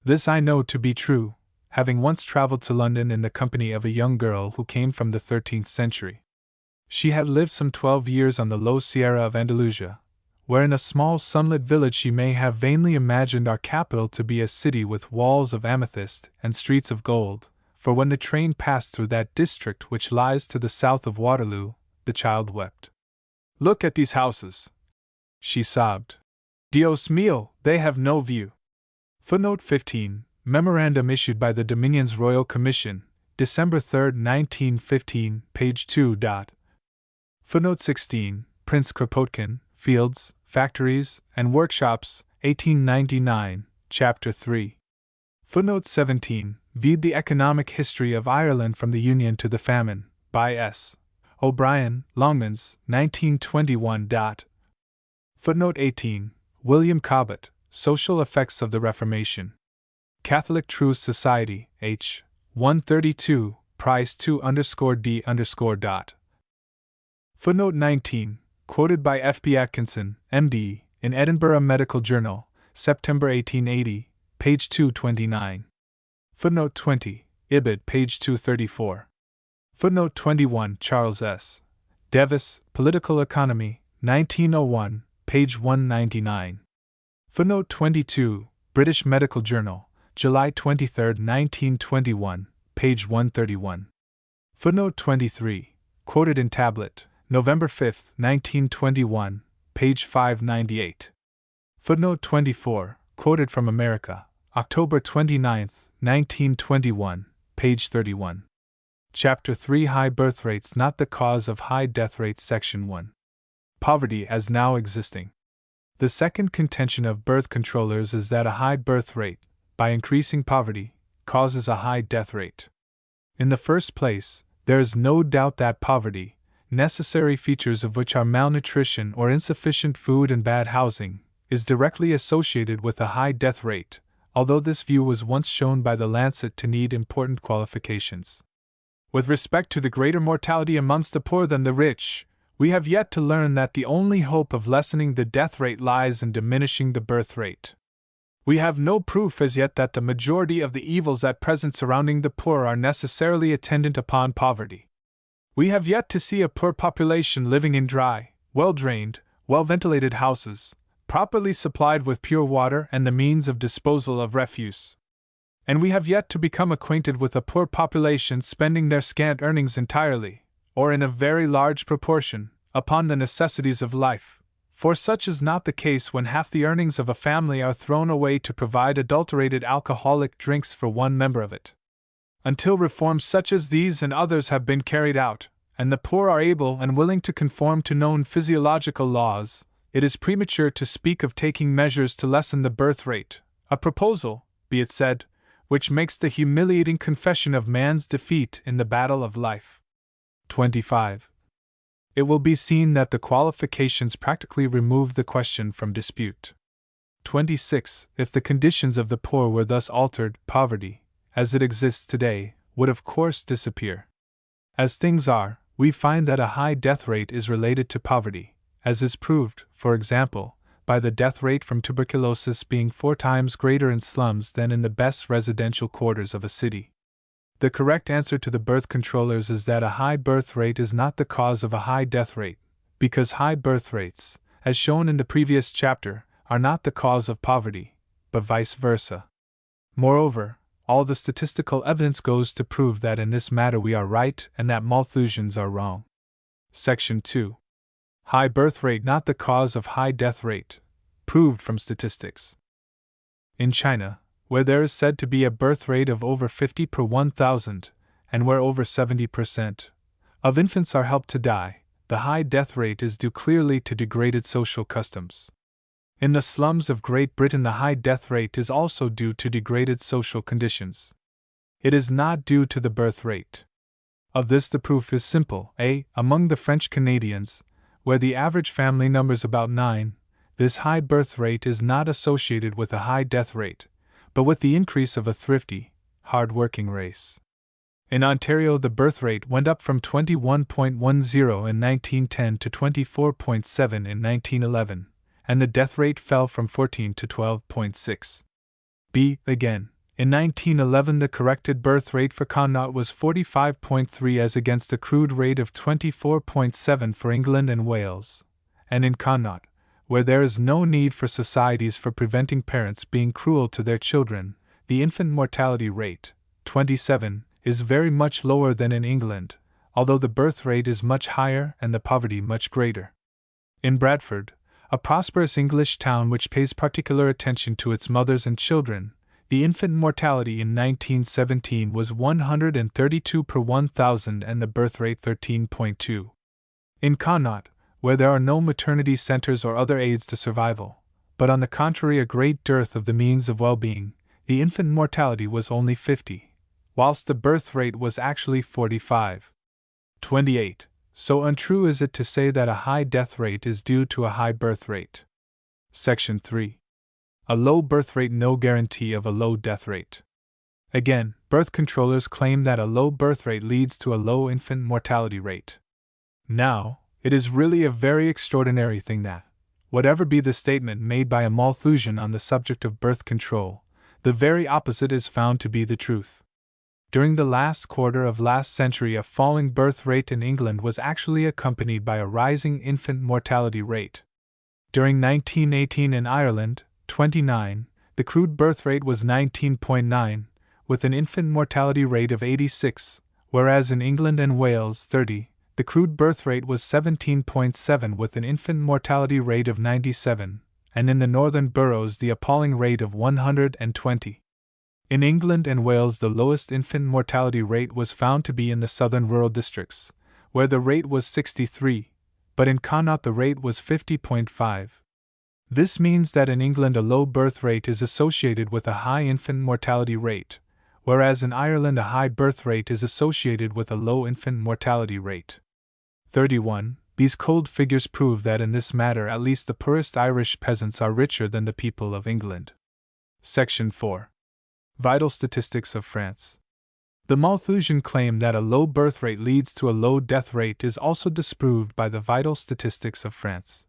This I know to be true, having once traveled to London in the company of a young girl who came from the 13th century. She had lived some 12 years on the low Sierra of Andalusia, where in a small sunlit village she may have vainly imagined our capital to be a city with walls of amethyst and streets of gold, for when the train passed through that district which lies to the south of Waterloo, the child wept. "Look at these houses," she sobbed. "Dios mío, they have no view." Footnote 15. Memorandum issued by the Dominion's Royal Commission, December 3, 1915, page 2. Footnote 16. Prince Kropotkin, Fields, Factories, and Workshops, 1899, Chapter 3. Footnote 17. Viewed the Economic History of Ireland from the Union to the Famine, by S. O'Brien, Longmans, 1921. Footnote 18. William Cobbett, Social Effects of the Reformation. Catholic Truth Society, H. 132, Price 2_D_. Footnote 19. Quoted by F. B. Atkinson, M.D., in Edinburgh Medical Journal, September 1880, page 229. Footnote 20. Ibid, page 234. Footnote 21. Charles S. Davis, Political Economy, 1901, page 199. Footnote 22. British Medical Journal, July 23, 1921, page 131. Footnote 23. Quoted in Tablet, November 5, 1921, page 598. Footnote 24. Quoted from America, October 29, 1921, page 31. Chapter 3. High Birth Rates Not the Cause of High Death Rates. Section 1. Poverty as now existing. The second contention of birth controllers is that a high birth rate, by increasing poverty, causes a high death rate. In the first place, there is no doubt that poverty, necessary features of which are malnutrition or insufficient food and bad housing, is directly associated with a high death rate, although this view was once shown by the Lancet to need important qualifications. With respect to the greater mortality amongst the poor than the rich, we have yet to learn that the only hope of lessening the death rate lies in diminishing the birth rate. We have no proof as yet that the majority of the evils at present surrounding the poor are necessarily attendant upon poverty. We have yet to see a poor population living in dry, well-drained, well-ventilated houses, properly supplied with pure water and the means of disposal of refuse. And we have yet to become acquainted with a poor population spending their scant earnings entirely, or in a very large proportion, upon the necessities of life, for such is not the case when half the earnings of a family are thrown away to provide adulterated alcoholic drinks for one member of it. Until reforms such as these and others have been carried out, and the poor are able and willing to conform to known physiological laws, it is premature to speak of taking measures to lessen the birth rate, a proposal, be it said, which makes the humiliating confession of man's defeat in the battle of life. 25. It will be seen that the qualifications practically remove the question from dispute. 26. If the conditions of the poor were thus altered, poverty, as it exists today, would of course disappear. As things are, we find that a high death rate is related to poverty, as is proved, for example, by the death rate from tuberculosis being 4 times greater in slums than in the best residential quarters of a city. The correct answer to the birth controllers is that a high birth rate is not the cause of a high death rate, because high birth rates, as shown in the previous chapter, are not the cause of poverty, but vice versa. Moreover, all the statistical evidence goes to prove that in this matter we are right and that Malthusians are wrong. Section 2. High birth rate not the cause of high death rate, proved from statistics. In China, where there is said to be a birth rate of over 50 per 1,000, and where over 70% of infants are helped to die, the high death rate is due clearly to degraded social customs. In the slums of Great Britain, the high death rate is also due to degraded social conditions. It is not due to the birth rate. Of this the proof is simple. Among the French Canadians, where the average family numbers about 9, this high birth rate is not associated with a high death rate, but with the increase of a thrifty, hard-working race. In Ontario, the birth rate went up from 21.10 in 1910 to 24.7 in 1911, and the death rate fell from 14 to 12.6. Again, in 1911 the corrected birth rate for Connaught was 45.3 as against a crude rate of 24.7 for England and Wales, and in Connaught, where there is no need for societies for preventing parents being cruel to their children, the infant mortality rate, 27, is very much lower than in England, although the birth rate is much higher and the poverty much greater. In Bradford, a prosperous English town which pays particular attention to its mothers and children, the infant mortality in 1917 was 132 per 1,000 and the birth rate 13.2. In Connaught, where there are no maternity centers or other aids to survival, but on the contrary a great dearth of the means of well-being, the infant mortality was only 50, whilst the birth rate was actually 45. 28. so untrue is it to say that a high death rate is due to a high birth rate. Section 3. A low birth rate, no guarantee of a low death rate. Again, birth controllers claim that a low birth rate leads to a low infant mortality rate. Now, it is really a very extraordinary thing that, whatever be the statement made by a Malthusian on the subject of birth control, the very opposite is found to be the truth. During the last quarter of last century, a falling birth rate in England was actually accompanied by a rising infant mortality rate. During 1918 in Ireland, 29, the crude birth rate was 19.9, with an infant mortality rate of 86, whereas in England and Wales, 30, the crude birth rate was 17.7 with an infant mortality rate of 97, and in the northern boroughs the appalling rate of 120. In England and Wales the lowest infant mortality rate was found to be in the southern rural districts, where the rate was 63, but in Connaught the rate was 50.5. This means that in England a low birth rate is associated with a high infant mortality rate, whereas in Ireland a high birth rate is associated with a low infant mortality rate. 31. These cold figures prove that in this matter at least the poorest Irish peasants are richer than the people of England. Section 4. Vital statistics of France. The Malthusian claim that a low birth rate leads to a low death rate is also disproved by the vital statistics of France.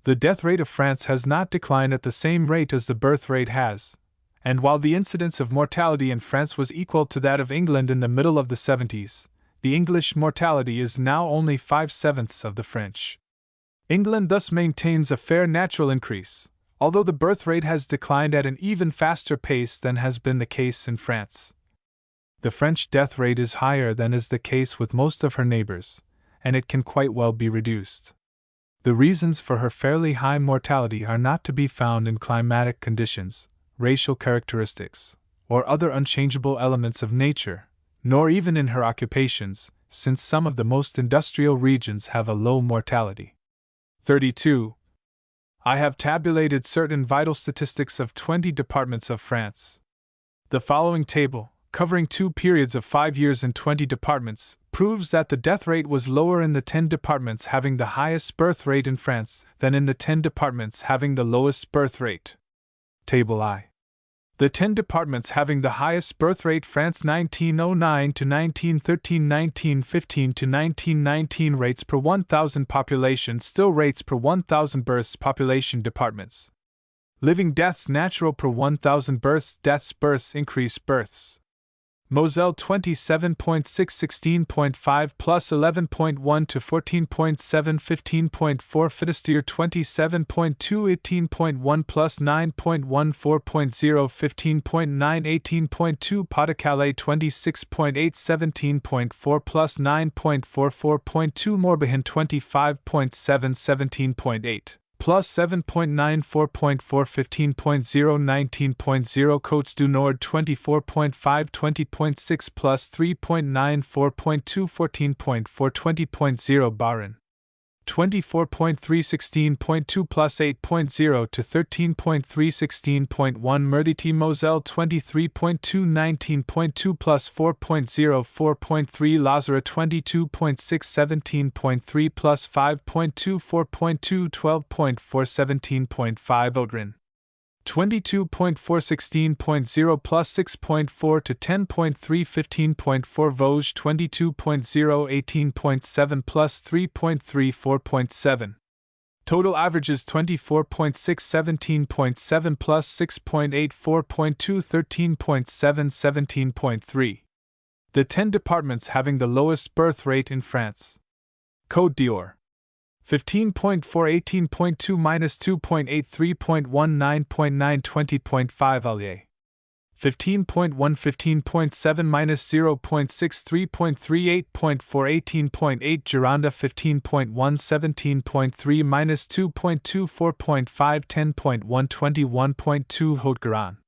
The death rate of France has not declined at the same rate as the birth rate has, and while the incidence of mortality in France was equal to that of England in the middle of the 70s, the English mortality is now only 5/7 of the French. England thus maintains a fair natural increase, although the birth rate has declined at an even faster pace than has been the case in France. The French death rate is higher than is the case with most of her neighbors, and it can quite well be reduced. The reasons for her fairly high mortality are not to be found in climatic conditions, racial characteristics, or other unchangeable elements of nature, nor even in her occupations, since some of the most industrial regions have a low mortality. 32. I have tabulated certain vital statistics of 20 departments of France. The following table, covering 2 periods of 5 years in 20 departments, proves that the death rate was lower in the 10 departments having the highest birth rate in France than in the 10 departments having the lowest birth rate. Table I. The 10 departments having the highest birth rate: France 1909 to 1913, 1915 to 1919 rates per 1,000 population, still rates per 1,000 births population departments. Living deaths natural per 1,000 births, deaths births increase births. Moselle 27.6 16.5 plus 11.1 to 14.7 15.4 Finistère 27.2 18.1 plus 9.1 4.0 15.9 18.2 Pas-de-Calais 26.8 17.4 plus 9.4 4.2 Morbihan 25.7 17.8 plus 7.9 4.4 15.0 19.0 Côtes du Nord 24.5 20.6 plus 3.9 4.2 14.4 20.0 Barin 24.3 16.2 plus 8.0 to 13.3 16.1 Meurthe Moselle 23.2 19.2 plus 4.0 4.3 Lazare 22.6 17.3 plus 5.2 4.2 12.4 17.5 Audrin 22.4 16.0 plus 6.4 to 10.3 15.4 Vosges 22.0 18.7 plus 3.3 4.7. Total averages 24.6 17.7 plus 6.8 4.2 13.7 17.3. The 10 departments having the lowest birth rate in France. Côte d'Or 15.4 18.2 minus 2.8 3.1 9.9 20.5 Allier 15.1 15.7 minus 0.6 3.3 8.4 18.8 Gironde 15.1 17.3 minus 2.2 4.5 10.1 21.2 Haute-Garonne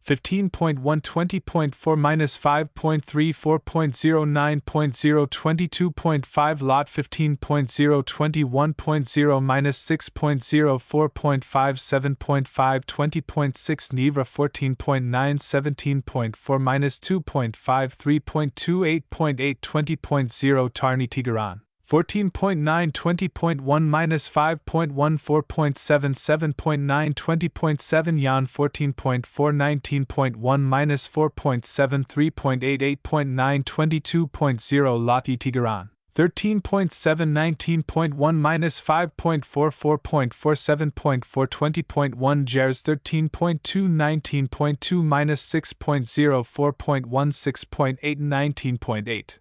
15.1 20.4 minus 5.3 4.0 9.0 22.5 Lot 15.0 21.0 minus 6.0 4.5 7.5 20.6 Nivra 14.9 17.4 minus 2.5 3.2 8.8 20.0 Tarn-et-Garonne 14.9 20.1 minus 5.14.7 7.9 20.7 Yan 14.4 19.1 minus 4.7 3.88.9 22.0 Lati Tigaran 13.7 19.1 minus 5.44.4 7.4 20.1 Jers 13.2 19.2 minus 6.04.1 6.8 19.8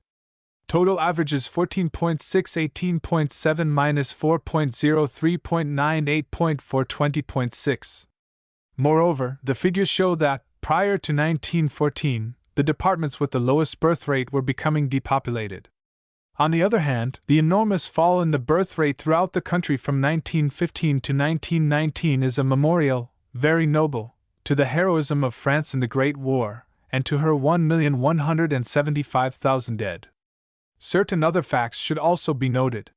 Total averages 14.6 18.7 minus 4.0 3.98.4 20.6. Moreover, the figures show that, prior to 1914, the departments with the lowest birth rate were becoming depopulated. On the other hand, the enormous fall in the birth rate throughout the country from 1915 to 1919 is a memorial, very noble, to the heroism of France in the Great War, and to her 1,175,000 dead. Certain other facts should also be noted.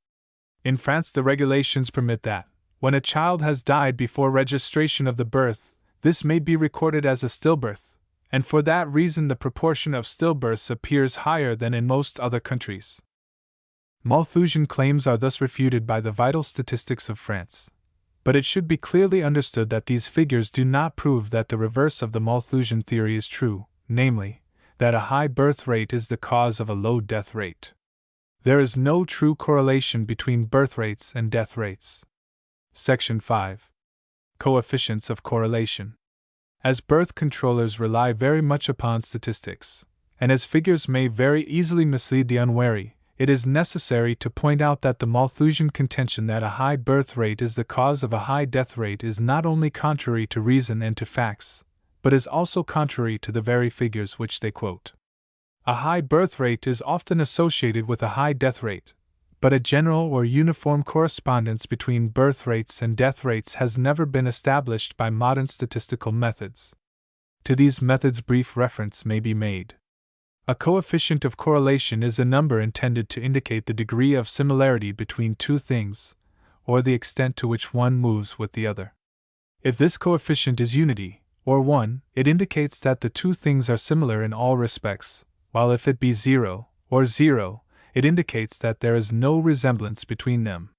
In France, the regulations permit that, when a child has died before registration of the birth, this may be recorded as a stillbirth, and for that reason the proportion of stillbirths appears higher than in most other countries. Malthusian claims are thus refuted by the vital statistics of France. But it should be clearly understood that these figures do not prove that the reverse of the Malthusian theory is true, namely, that a high birth rate is the cause of a low death rate. There is no true correlation between birth rates and death rates. Section 5. Coefficients of correlation. As birth controllers rely very much upon statistics, and as figures may very easily mislead the unwary, it is necessary to point out that the Malthusian contention that a high birth rate is the cause of a high death rate is not only contrary to reason and to facts, but is also contrary to the very figures which they quote. A high birth rate is often associated with a high death rate, but a general or uniform correspondence between birth rates and death rates has never been established by modern statistical methods. To these methods brief reference may be made. A coefficient of correlation is a number intended to indicate the degree of similarity between two things, or the extent to which one moves with the other. If this coefficient is unity, or 1, it indicates that the two things are similar in all respects, while if it be 0, or 0, it indicates that there is no resemblance between them.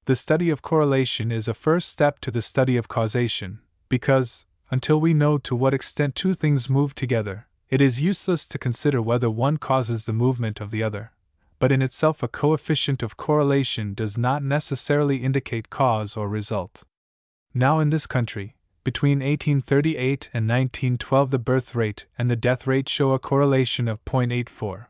The study of correlation is a first step to the study of causation, because, until we know to what extent two things move together, it is useless to consider whether one causes the movement of the other. But in itself a coefficient of correlation does not necessarily indicate cause or result. Now in this country, between 1838 and 1912 the birth rate and the death rate show a correlation of 0.84.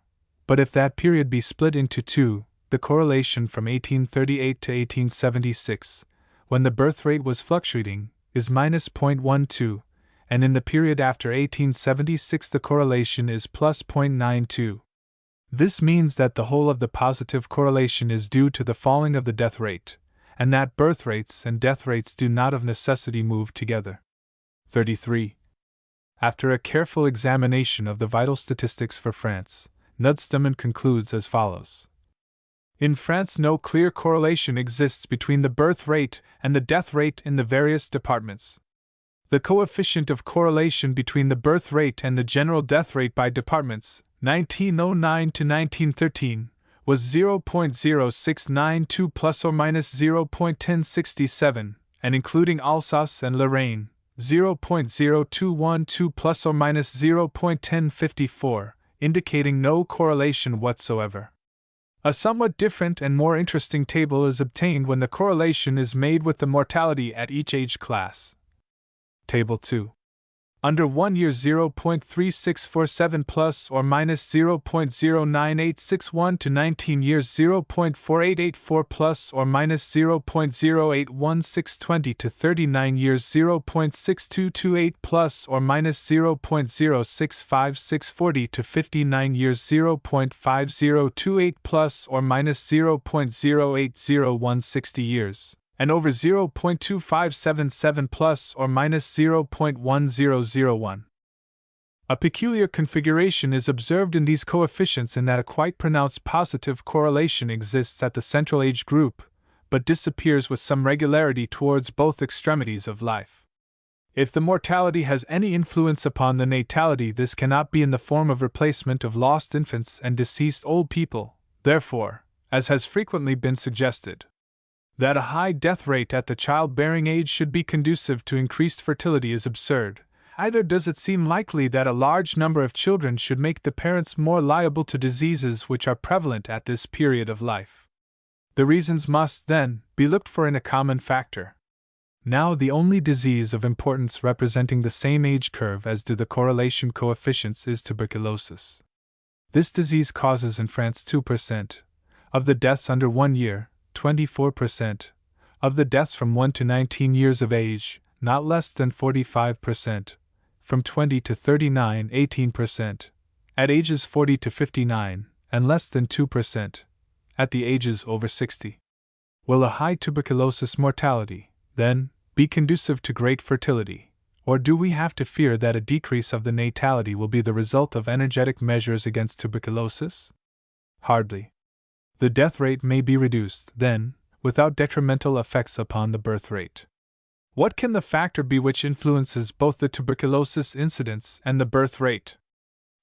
But if that period be split into two, the correlation from 1838 to 1876, when the birth rate was fluctuating, is minus 0.12, and in the period after 1876 the correlation is plus 0.92. This means that the whole of the positive correlation is due to the falling of the death rate, and that birth rates and death rates do not of necessity move together. 33. After a careful examination of the vital statistics for France, Nudstemmen concludes as follows. In France no clear correlation exists between the birth rate and the death rate in the various departments. The coefficient of correlation between the birth rate and the general death rate by departments, 1909 to 1913, was 0.0692 plus or minus 0.1067, and including Alsace and Lorraine, 0.0212 plus or minus 0.1054, indicating no correlation whatsoever. A somewhat different and more interesting table is obtained when the correlation is made with the mortality at each age class. Table 2. Under 1 year 0.3647 plus or minus 0.09861 to 19 years 0.4884 plus or minus 0.081620 to 39 years 0.6228 plus or minus 0.065640 to 59 years 0.5028 plus or minus 0.080160 years, and over 0.2577 plus or minus 0.1001. A peculiar configuration is observed in these coefficients in that a quite pronounced positive correlation exists at the central age group, but disappears with some regularity towards both extremities of life. If the mortality has any influence upon the natality, this cannot be in the form of replacement of lost infants and deceased old people. Therefore, as has frequently been suggested. That a high death rate at the childbearing age should be conducive to increased fertility is absurd. Either does it seem likely that a large number of children should make the parents more liable to diseases which are prevalent at this period of life. The reasons must, then, be looked for in a common factor. Now, the only disease of importance representing the same age curve as do the correlation coefficients is tuberculosis. This disease causes in France 2% of the deaths under 1 year, 24% of the deaths from 1 to 19 years of age, not less than 45%, from 20 to 39, 18%, at ages 40 to 59, and less than 2%, at the ages over 60. Will a high tuberculosis mortality, then, be conducive to great fertility, or do we have to fear that a decrease of the natality will be the result of energetic measures against tuberculosis? Hardly. The death rate may be reduced, then, without detrimental effects upon the birth rate. What can the factor be which influences both the tuberculosis incidence and the birth rate?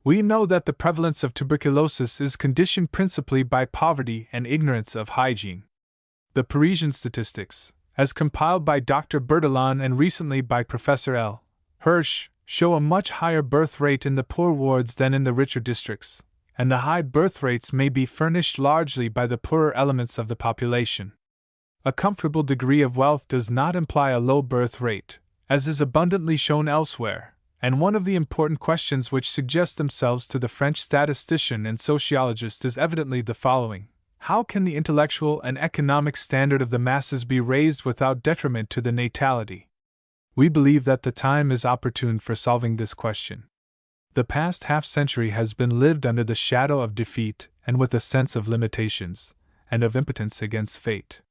We know that the prevalence of tuberculosis is conditioned principally by poverty and ignorance of hygiene. The Parisian statistics, as compiled by Dr. Berthelon and recently by Professor L. Hirsch, show a much higher birth rate in the poor wards than in the richer districts, and the high birth rates may be furnished largely by the poorer elements of the population. A comfortable degree of wealth does not imply a low birth rate, as is abundantly shown elsewhere, and one of the important questions which suggest themselves to the French statistician and sociologist is evidently the following: how can the intellectual and economic standard of the masses be raised without detriment to the natality? We believe that the time is opportune for solving this question. The past half-century has been lived under the shadow of defeat and with a sense of limitations, and of impotence against fate.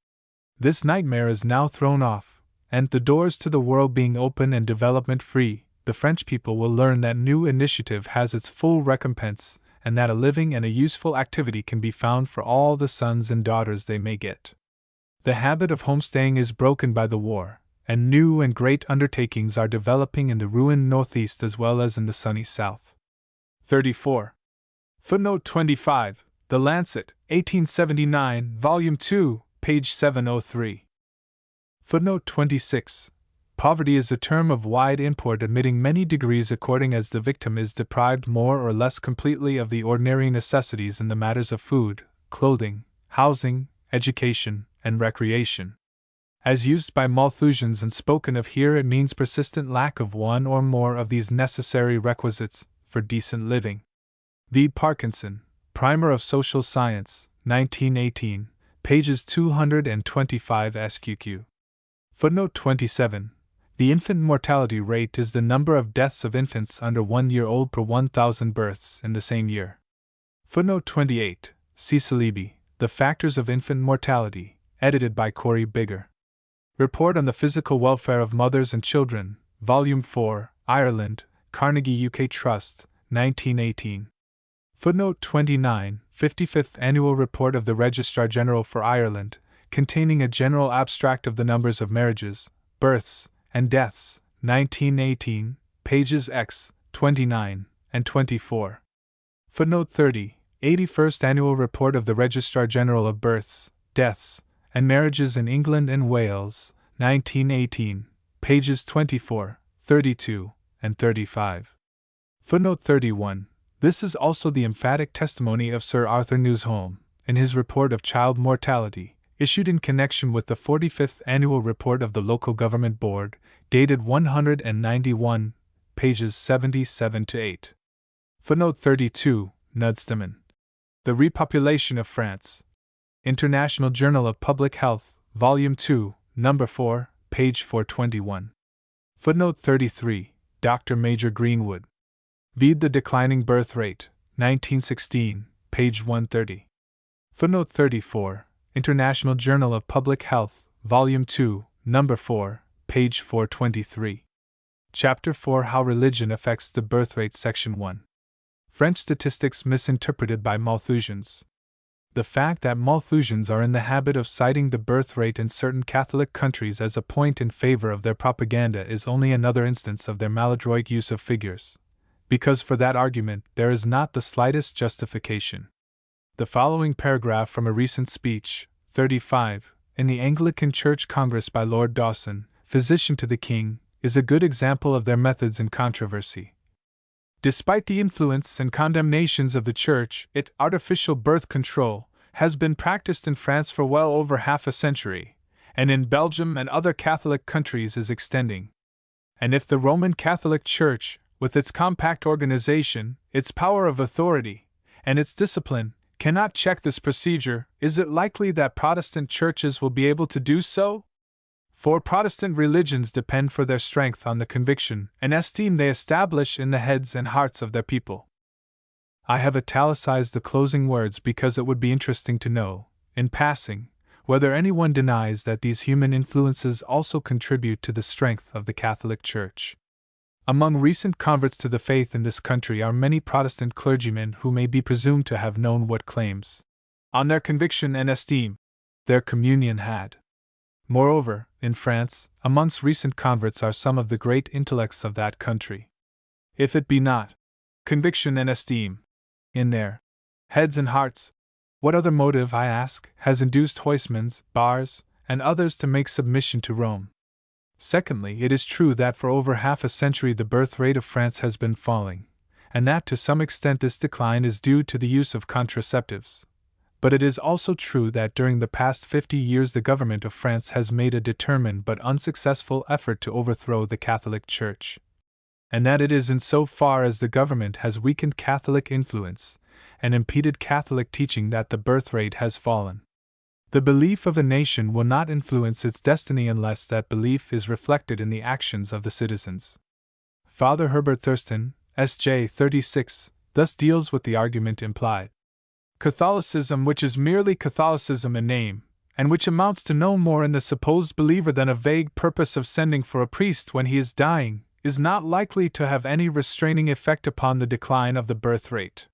This nightmare is now thrown off, and the doors to the world being open and development free, the French people will learn that new initiative has its full recompense, and that a living and a useful activity can be found for all the sons and daughters they may get. The habit of homestaying is broken by the war, and new and great undertakings are developing in the ruined Northeast as well as in the sunny South. 34. Footnote 25, The Lancet, 1879, Volume 2, page 703. Footnote 26. Poverty is a term of wide import admitting many degrees according as the victim is deprived more or less completely of the ordinary necessities in the matters of food, clothing, housing, education, and recreation. As used by Malthusians and spoken of here, it means persistent lack of one or more of these necessary requisites for decent living. V. Parkinson, Primer of Social Science, 1918, pages 225 SQQ. Footnote 27. The infant mortality rate is the number of deaths of infants under 1 year old per 1,000 births in the same year. Footnote 28. C. Salibi, The Factors of Infant Mortality, edited by Corey Bigger. Report on the Physical Welfare of Mothers and Children, Volume 4, Ireland, Carnegie UK Trust, 1918. Footnote 29, 55th Annual Report of the Registrar General for Ireland, containing a general abstract of the numbers of marriages, births, and deaths, 1918, pages X, 29, and 24. Footnote 30, 81st Annual Report of the Registrar General of Births, Deaths, and Marriages in England and Wales, 1918, pages 24, 32, and 35. Footnote 31. This is also the emphatic testimony of Sir Arthur Newsholme, in his report of child mortality, issued in connection with the 45th Annual Report of the Local Government Board, dated 191, pages 77 to 8. Footnote 32, Nudsteman. The Repopulation of France. International Journal of Public Health, Volume 2, Number 4, page 421. Footnote 33, Dr. Major Greenwood. Vide The Declining Birth Rate, 1916, page 130. Footnote 34, International Journal of Public Health, Volume 2, Number 4, page 423. Chapter 4, How Religion Affects the Birth Rate, Section 1. French statistics misinterpreted by Malthusians. The fact that Malthusians are in the habit of citing the birth rate in certain Catholic countries as a point in favor of their propaganda is only another instance of their maladroit use of figures, because for that argument there is not the slightest justification. The following paragraph from a recent speech, 35, in the Anglican Church Congress by Lord Dawson, physician to the King, is a good example of their methods in controversy. Despite the influence and condemnations of the Church, artificial birth control has been practiced in France for well over half a century, and in Belgium and other Catholic countries is extending. And if the Roman Catholic Church, with its compact organization, its power of authority, and its discipline, cannot check this procedure, is it likely that Protestant churches will be able to do so? For Protestant religions depend for their strength on the conviction and esteem they establish in the heads and hearts of their people. I have italicized the closing words because it would be interesting to know, in passing, whether anyone denies that these human influences also contribute to the strength of the Catholic Church. Among recent converts to the faith in this country are many Protestant clergymen who may be presumed to have known what claims on their conviction and esteem their communion had. Moreover, in France, amongst recent converts are some of the great intellects of that country. If it be not conviction and esteem in their heads and hearts, what other motive, I ask, has induced Huysmans, Bars, and others to make submission to Rome? Secondly, it is true that for over half a century the birth rate of France has been falling, and that to some extent this decline is due to the use of contraceptives. But it is also true that during the past 50 years the government of France has made a determined but unsuccessful effort to overthrow the Catholic Church, and that it is in so far as the government has weakened Catholic influence and impeded Catholic teaching that the birth rate has fallen. The belief of a nation will not influence its destiny unless that belief is reflected in the actions of the citizens. Father Herbert Thurston, S.J. 36, thus deals with the argument implied. Catholicism, which is merely Catholicism in name, and which amounts to no more in the supposed believer than a vague purpose of sending for a priest when he is dying, is not likely to have any restraining effect upon the decline of the birth rate.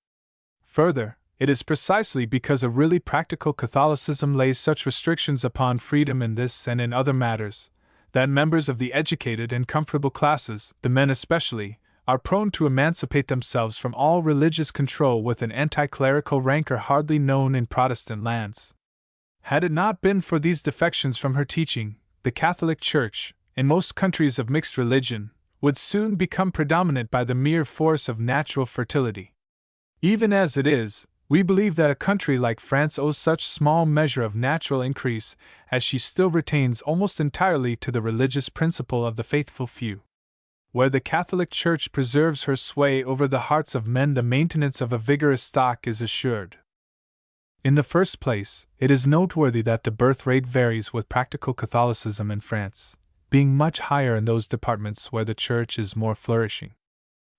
Further, it is precisely because a really practical Catholicism lays such restrictions upon freedom in this and in other matters, that members of the educated and comfortable classes, the men especially, are prone to emancipate themselves from all religious control with an anti-clerical rancor hardly known in Protestant lands. Had it not been for these defections from her teaching, the Catholic Church, in most countries of mixed religion, would soon become predominant by the mere force of natural fertility. Even as it is, we believe that a country like France owes such small measure of natural increase as she still retains almost entirely to the religious principle of the faithful few. Where the Catholic Church preserves her sway over the hearts of men, the maintenance of a vigorous stock is assured. In the first place, it is noteworthy that the birth rate varies with practical Catholicism in France, being much higher in those departments where the Church is more flourishing.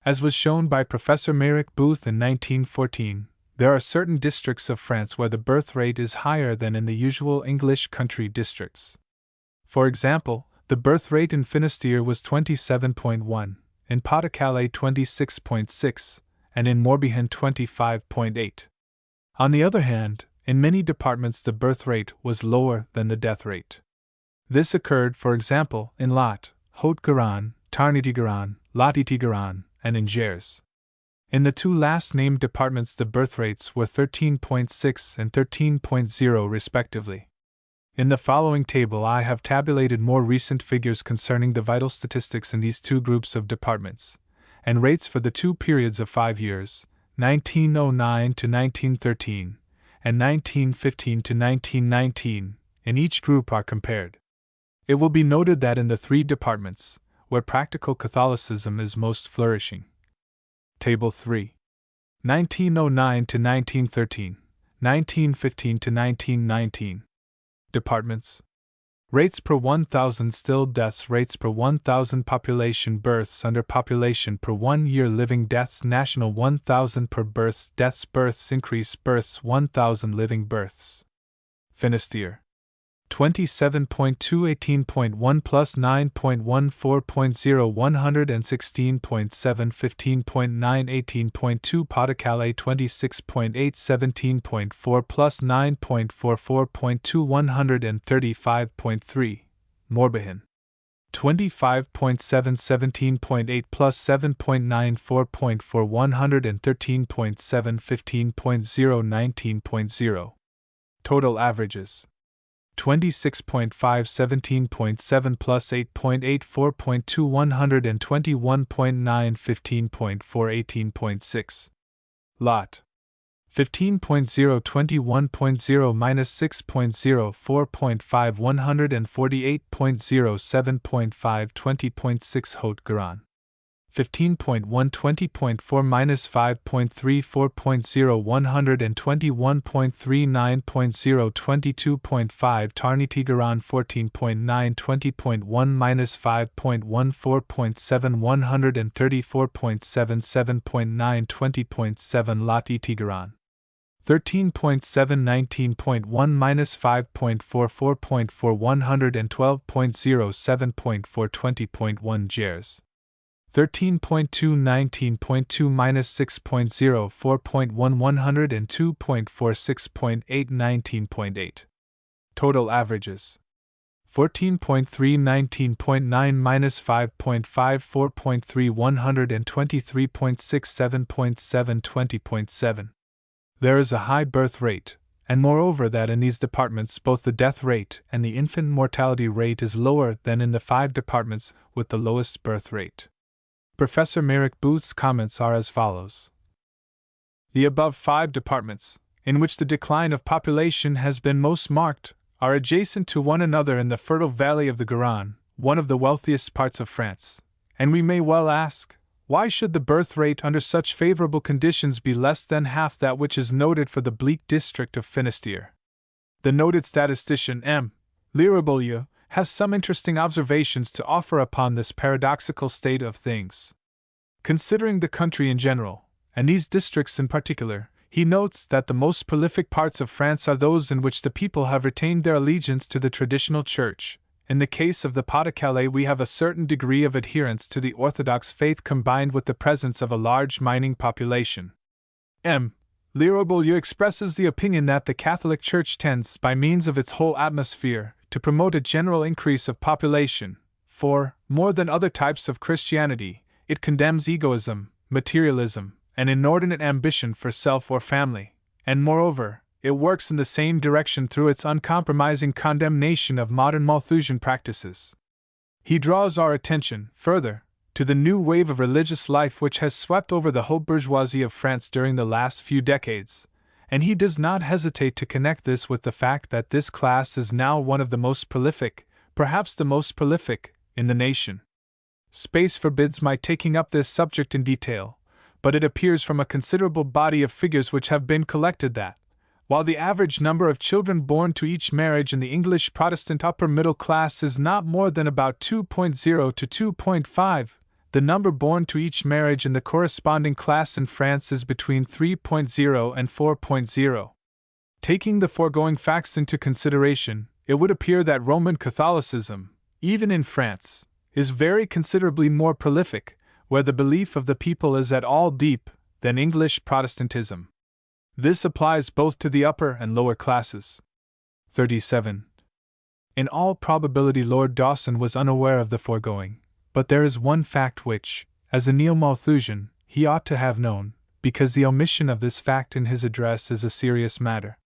As was shown by Professor Merrick Booth in 1914, there are certain districts of France where the birth rate is higher than in the usual English country districts. For example, the birth rate in Finistère was 27.1, in Pas-de-Calais 26.6, and in Morbihan 25.8. On the other hand, in many departments the birth rate was lower than the death rate. This occurred, for example, in Lot, Haute-Garonne, Tarn-et-Garonne, Lot-et-Garonne, and in Gers. In the two last named departments the birth rates were 13.6 and 13.0 respectively. In the following table I have tabulated more recent figures concerning the vital statistics in these two groups of departments, and rates for the two periods of 5 years, 1909 to 1913, and 1915 to 1919, in each group are compared. It will be noted that in the three departments, where practical Catholicism is most flourishing. Table 3. 1909 to 1913, 1915 to 1919. Departments. Rates per 1,000 still deaths, rates per 1,000 population births under population per 1 year living deaths national 1,000 per births deaths births increase births 1,000 living births. Finistère. 27.2 18.1 plus 9.14.0 116.7 15.9 18.2 Pas-de-Calais 26.8 17.4 plus 9.44.2 135.3 Morbihan. 25.7 17.8 plus 7.94.4 113.7 15.0 19.0. Total averages 26.5 17.7 plus 8.84.2 121.9 15.4 18.6. Lot 15.0 21.0 minus 6.0 4.5 148.0 7.5 20.6 Haute Garonne 15.1 20.4 minus 5.3 4.0 121.3 22.5 Tarn-et Garonne 14.9 20.1 minus 5.1 4.7 134.7 7.9 20.7 Lot-et Garonne 13.7 19.1 minus 5.4 4.4 112.0 7.4 20.1 Gers 13.2 19.2 minus 6.0 4.1 102.4 6.8 19.8. Total averages 14.3 19.9 minus 5.5 4.3 123.6 7.7 20.7. There is a high birth rate, and moreover that in these departments both the death rate and the infant mortality rate is lower than in the 5 departments with the lowest birth rate. Professor Merrick Booth's comments are as follows. The above 5 departments, in which the decline of population has been most marked, are adjacent to one another in the fertile valley of the Garonne, one of the wealthiest parts of France, and we may well ask, why should the birth rate under such favorable conditions be less than half that which is noted for the bleak district of Finistère? The noted statistician M. Lirabolle has some interesting observations to offer upon this paradoxical state of things. Considering the country in general, and these districts in particular, he notes that the most prolific parts of France are those in which the people have retained their allegiance to the traditional church. In the case of the Pas-de-Calais, we have a certain degree of adherence to the Orthodox faith combined with the presence of a large mining population. M. Lirabolle expresses the opinion that the Catholic Church tends, by means of its whole atmosphere, to promote a general increase of population, for, more than other types of Christianity, it condemns egoism, materialism, and inordinate ambition for self or family, and moreover, it works in the same direction through its uncompromising condemnation of modern Malthusian practices. He draws our attention, further, to the new wave of religious life which has swept over the whole bourgeoisie of France during the last few decades, and he does not hesitate to connect this with the fact that this class is now one of the most prolific, perhaps the most prolific, in the nation. Space forbids my taking up this subject in detail, but it appears from a considerable body of figures which have been collected that, while the average number of children born to each marriage in the English Protestant upper middle class is not more than about 2.0 to 2.5, the number born to each marriage in the corresponding class in France is between 3.0 and 4.0. Taking the foregoing facts into consideration, it would appear that Roman Catholicism, even in France, is very considerably more prolific, where the belief of the people is at all deep, than English Protestantism. This applies both to the upper and lower classes. 37. In all probability Lord Dawson was unaware of the foregoing, but there is one fact which, as a Neo-Malthusian, he ought to have known, because the omission of this fact in his address is a serious matter.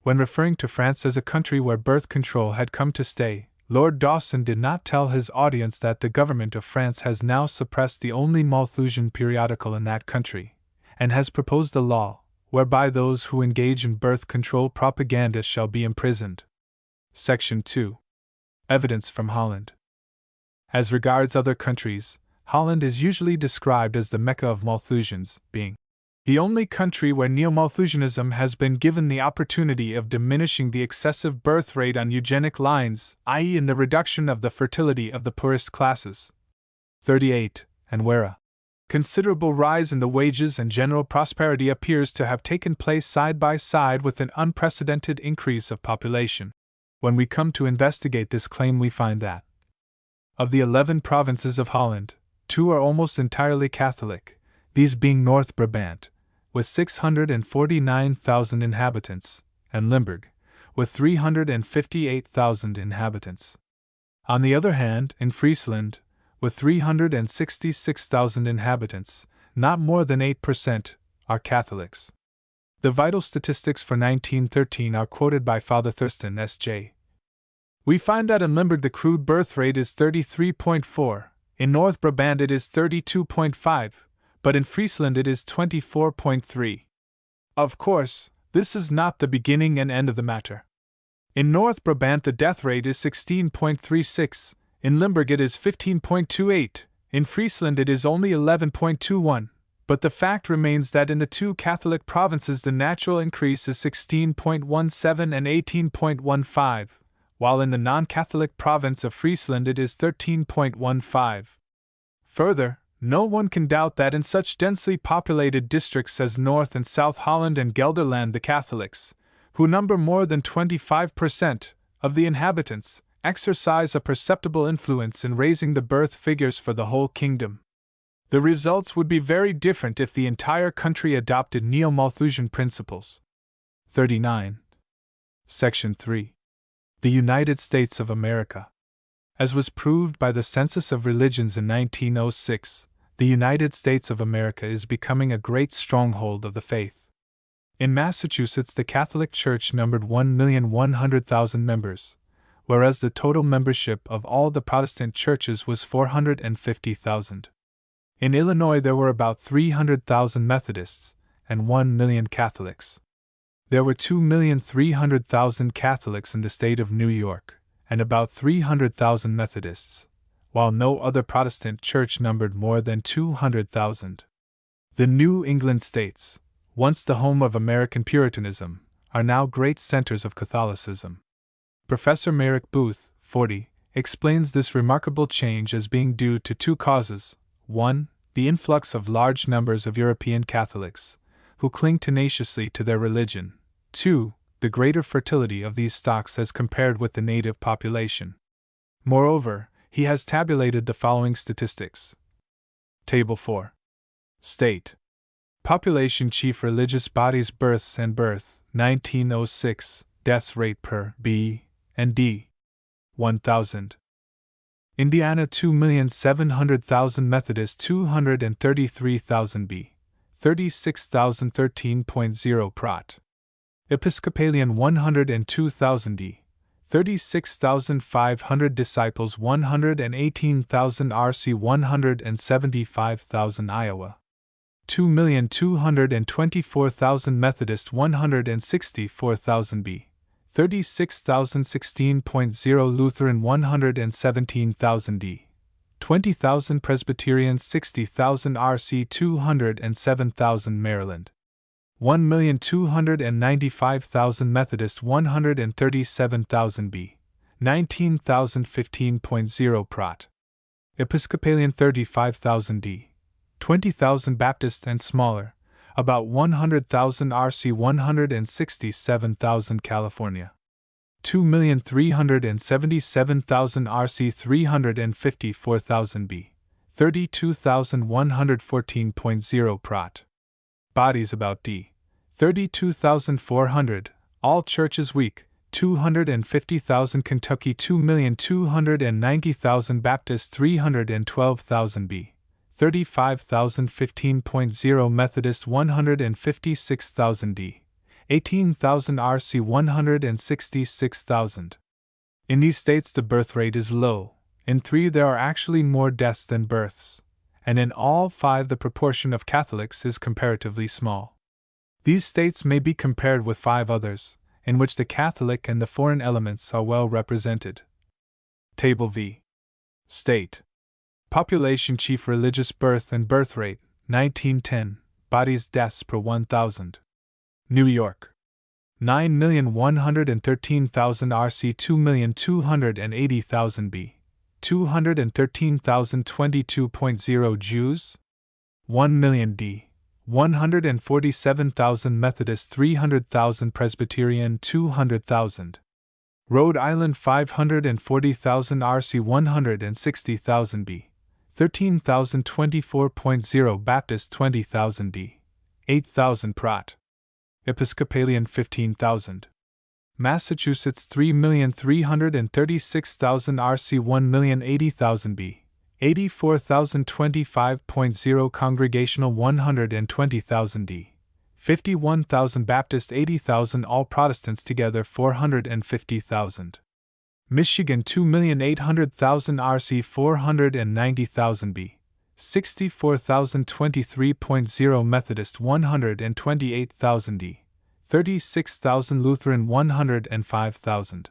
When referring to France as a country where birth control had come to stay, Lord Dawson did not tell his audience that the government of France has now suppressed the only Malthusian periodical in that country, and has proposed a law whereby those who engage in birth control propaganda shall be imprisoned. Section 2. Evidence from Holland. As regards other countries, Holland is usually described as the Mecca of Malthusians, being the only country where Neo-Malthusianism has been given the opportunity of diminishing the excessive birth rate on eugenic lines, i.e., in the reduction of the fertility of the poorest classes. 38. And where a considerable rise in the wages and general prosperity appears to have taken place side by side with an unprecedented increase of population. When we come to investigate this claim, we find that of the 11 provinces of Holland, 2 are almost entirely Catholic, these being North Brabant, with 649,000 inhabitants, and Limburg, with 358,000 inhabitants. On the other hand, in Friesland, with 366,000 inhabitants, not more than 8% are Catholics. The vital statistics for 1913 are quoted by Father Thurston S.J. We find that in Limburg the crude birth rate is 33.4, in North Brabant it is 32.5, but in Friesland it is 24.3. Of course, this is not the beginning and end of the matter. In North Brabant the death rate is 16.36, in Limburg it is 15.28, in Friesland it is only 11.21, but the fact remains that in the two Catholic provinces the natural increase is 16.17 and 18.15, while in the non-Catholic province of Friesland it is 13.15. Further, no one can doubt that in such densely populated districts as North and South Holland and Gelderland the Catholics, who number more than 25% of the inhabitants, exercise a perceptible influence in raising the birth figures for the whole kingdom. The results would be very different if the entire country adopted Neo-Malthusian principles. 39. Section 3. The United States of America. As was proved by the Census of Religions in 1906, the United States of America is becoming a great stronghold of the faith. In Massachusetts, the Catholic Church numbered 1,100,000 members, whereas the total membership of all the Protestant churches was 450,000. In Illinois, there were about 300,000 Methodists and 1 million Catholics. There were 2,300,000 Catholics in the state of New York, and about 300,000 Methodists, while no other Protestant church numbered more than 200,000. The New England states, once the home of American Puritanism, are now great centers of Catholicism. Professor Merrick Booth, 40, explains this remarkable change as being due to two causes: 1. The influx of large numbers of European Catholics, who cling tenaciously to their religion; 2. The greater fertility of these stocks as compared with the native population. Moreover, he has tabulated the following statistics. Table 4. State. Population, chief religious bodies, births and birth, 1906, deaths rate per B and D, 1,000. Indiana 2,700,000 Methodist 233,000 B, 36,013.0 Prot. Episcopalian 102,000 D, 36,500 Disciples 118,000 RC 175,000 Iowa 2,224,000 Methodist 164,000 B, 36,016.0 Lutheran 117,000 D, 20,000 Presbyterians 60,000 RC 207,000 Maryland 1,295,000 Methodist 137,000 B, 19,015.0 Prot. Episcopalian 35,000 D, 20,000 Baptist and smaller, about 100,000 RC 167,000 California 2,377,000 RC 354,000 B, 32,114.0 Prot. Bodies about D, 32,400, all churches weak, 250,000 Kentucky 2,290,000 Baptist 312,000 B, 35,015.0 Methodist 156,000 D, 18,000 RC 166,000. In these states the birth rate is low, in 3 there are actually more deaths than births, and in all 5 the proportion of Catholics is comparatively small. These states may be compared with 5 others, in which the Catholic and the foreign elements are well represented. Table V. State. Population, chief religious birth and birth rate, 1910, bodies, deaths per 1,000. New York. 9,113,000 RC 2,280,000 B, 213,022.0 Jews, 1 million D, 147,000 Methodist 300,000 Presbyterian 200,000. Rhode Island 540,000 RC 160,000 B, 13,024.0 Baptist 20,000 D, 8,000 Prot. Episcopalian 15,000. Massachusetts 3,336,000 RC 1,080,000 B, 84,025.0 Congregational 120,000 D, 51,000 Baptist 80,000 All Protestants together 450,000. Michigan 2,800,000 RC 490,000 B, 64,023.0 Methodist 128,000 D, 36,000 Lutheran 105,000.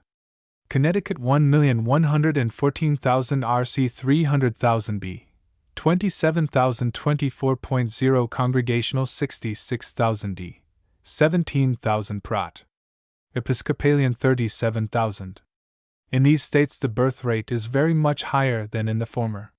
Connecticut 1,114,000 RC 300,000 B, 27,024.0 Congregational 66,000 D, 17,000 Prot. Episcopalian 37,000. In these states the birth rate is very much higher than in the former.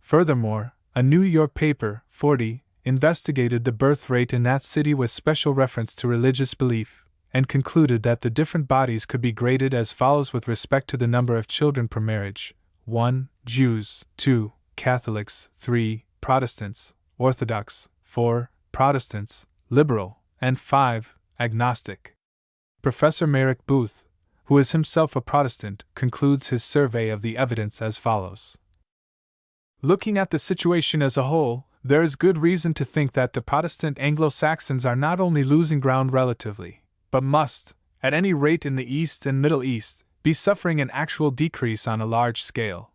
Furthermore, a New York paper, 40, investigated the birth rate in that city with special reference to religious belief, and concluded that the different bodies could be graded as follows with respect to the number of children per marriage: 1. Jews, 2. Catholics, 3. Protestants, Orthodox, 4. Protestants, Liberal, and 5. Agnostic. Professor Merrick Booth, who is himself a Protestant, concludes his survey of the evidence as follows. Looking at the situation as a whole, there is good reason to think that the Protestant Anglo-Saxons are not only losing ground relatively, but must, at any rate in the East and Middle East, be suffering an actual decrease on a large scale.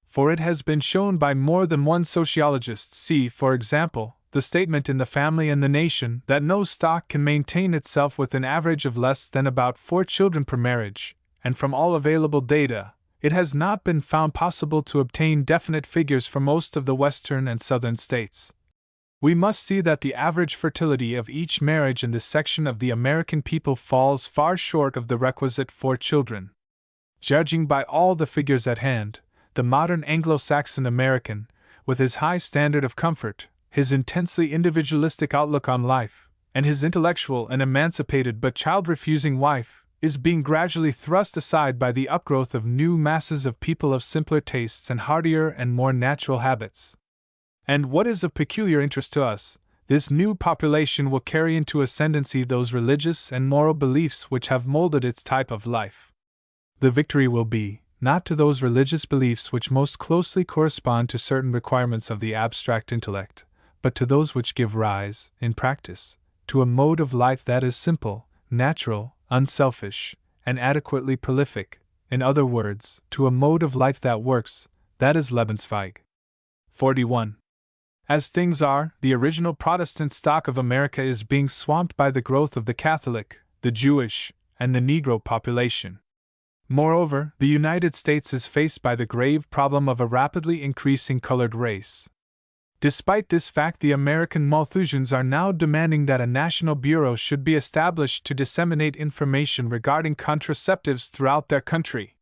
For it has been shown by more than one sociologist, see, for example, the statement in The Family and the Nation, that no stock can maintain itself with an average of less than about 4 children per marriage, and from all available data, it has not been found possible to obtain definite figures for most of the western and southern states. We must see that the average fertility of each marriage in this section of the American people falls far short of the requisite 4 children. Judging by all the figures at hand, the modern Anglo-Saxon American, with his high standard of comfort, his intensely individualistic outlook on life, and his intellectual and emancipated but child-refusing wife, is being gradually thrust aside by the upgrowth of new masses of people of simpler tastes and heartier and more natural habits. And what is of peculiar interest to us, this new population will carry into ascendancy those religious and moral beliefs which have molded its type of life. The victory will be, not to those religious beliefs which most closely correspond to certain requirements of the abstract intellect, but to those which give rise, in practice, to a mode of life that is simple, natural, unselfish, and adequately prolific, in other words, to a mode of life that works, that is Lebensfähig. 41. As things are, the original Protestant stock of America is being swamped by the growth of the Catholic, the Jewish, and the Negro population. Moreover, the United States is faced by the grave problem of a rapidly increasing colored race. Despite this fact, the American Malthusians are now demanding that a national bureau should be established to disseminate information regarding contraceptives throughout their country.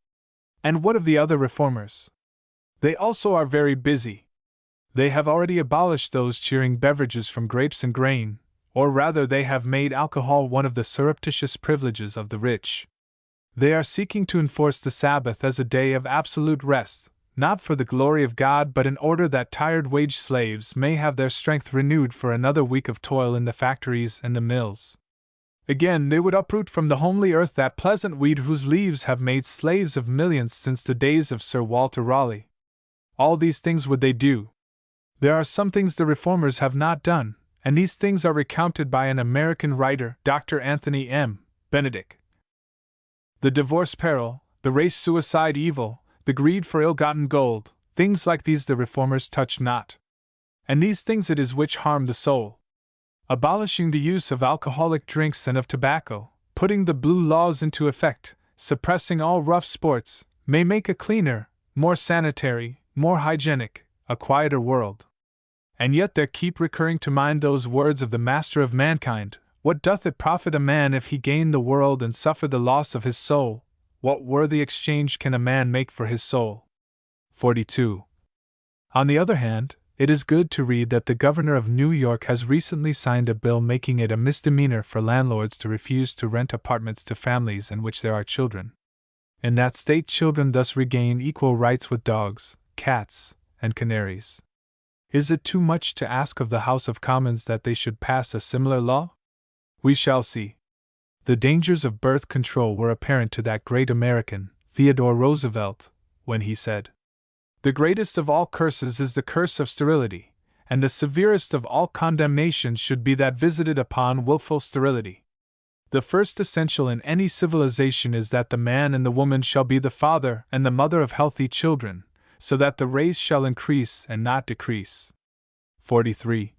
And what of the other reformers? They also are very busy. They have already abolished those cheering beverages from grapes and grain, or rather they have made alcohol one of the surreptitious privileges of the rich. They are seeking to enforce the Sabbath as a day of absolute rest, not for the glory of God but in order that tired wage slaves may have their strength renewed for another week of toil in the factories and the mills. Again, they would uproot from the homely earth that pleasant weed whose leaves have made slaves of millions since the days of Sir Walter Raleigh. All these things would they do. There are some things the reformers have not done, and these things are recounted by an American writer, Dr. Anthony M. Benedict. The divorce peril, the race suicide evil, the greed for ill-gotten gold, things like these the reformers touch not. And these things it is which harm the soul. Abolishing the use of alcoholic drinks and of tobacco, putting the blue laws into effect, suppressing all rough sports, may make a cleaner, more sanitary, more hygienic, a quieter world. And yet there keep recurring to mind those words of the Master of mankind, "What doth it profit a man if he gain the world and suffer the loss of his soul? What worthy exchange can a man make for his soul?" 42. On the other hand, it is good to read that the governor of New York has recently signed a bill making it a misdemeanor for landlords to refuse to rent apartments to families in which there are children. In that state, children thus regain equal rights with dogs, cats, and canaries. Is it too much to ask of the House of Commons that they should pass a similar law? We shall see. The dangers of birth control were apparent to that great American, Theodore Roosevelt, when he said, "The greatest of all curses is the curse of sterility, and the severest of all condemnations should be that visited upon willful sterility. The first essential in any civilization is that the man and the woman shall be the father and the mother of healthy children, so that the race shall increase and not decrease." 43.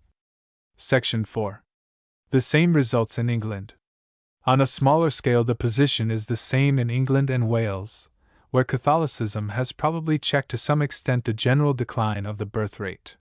Section 4. The same results in England. On a smaller scale, the position is the same in England and Wales, where Catholicism has probably checked to some extent the general decline of the birth rate.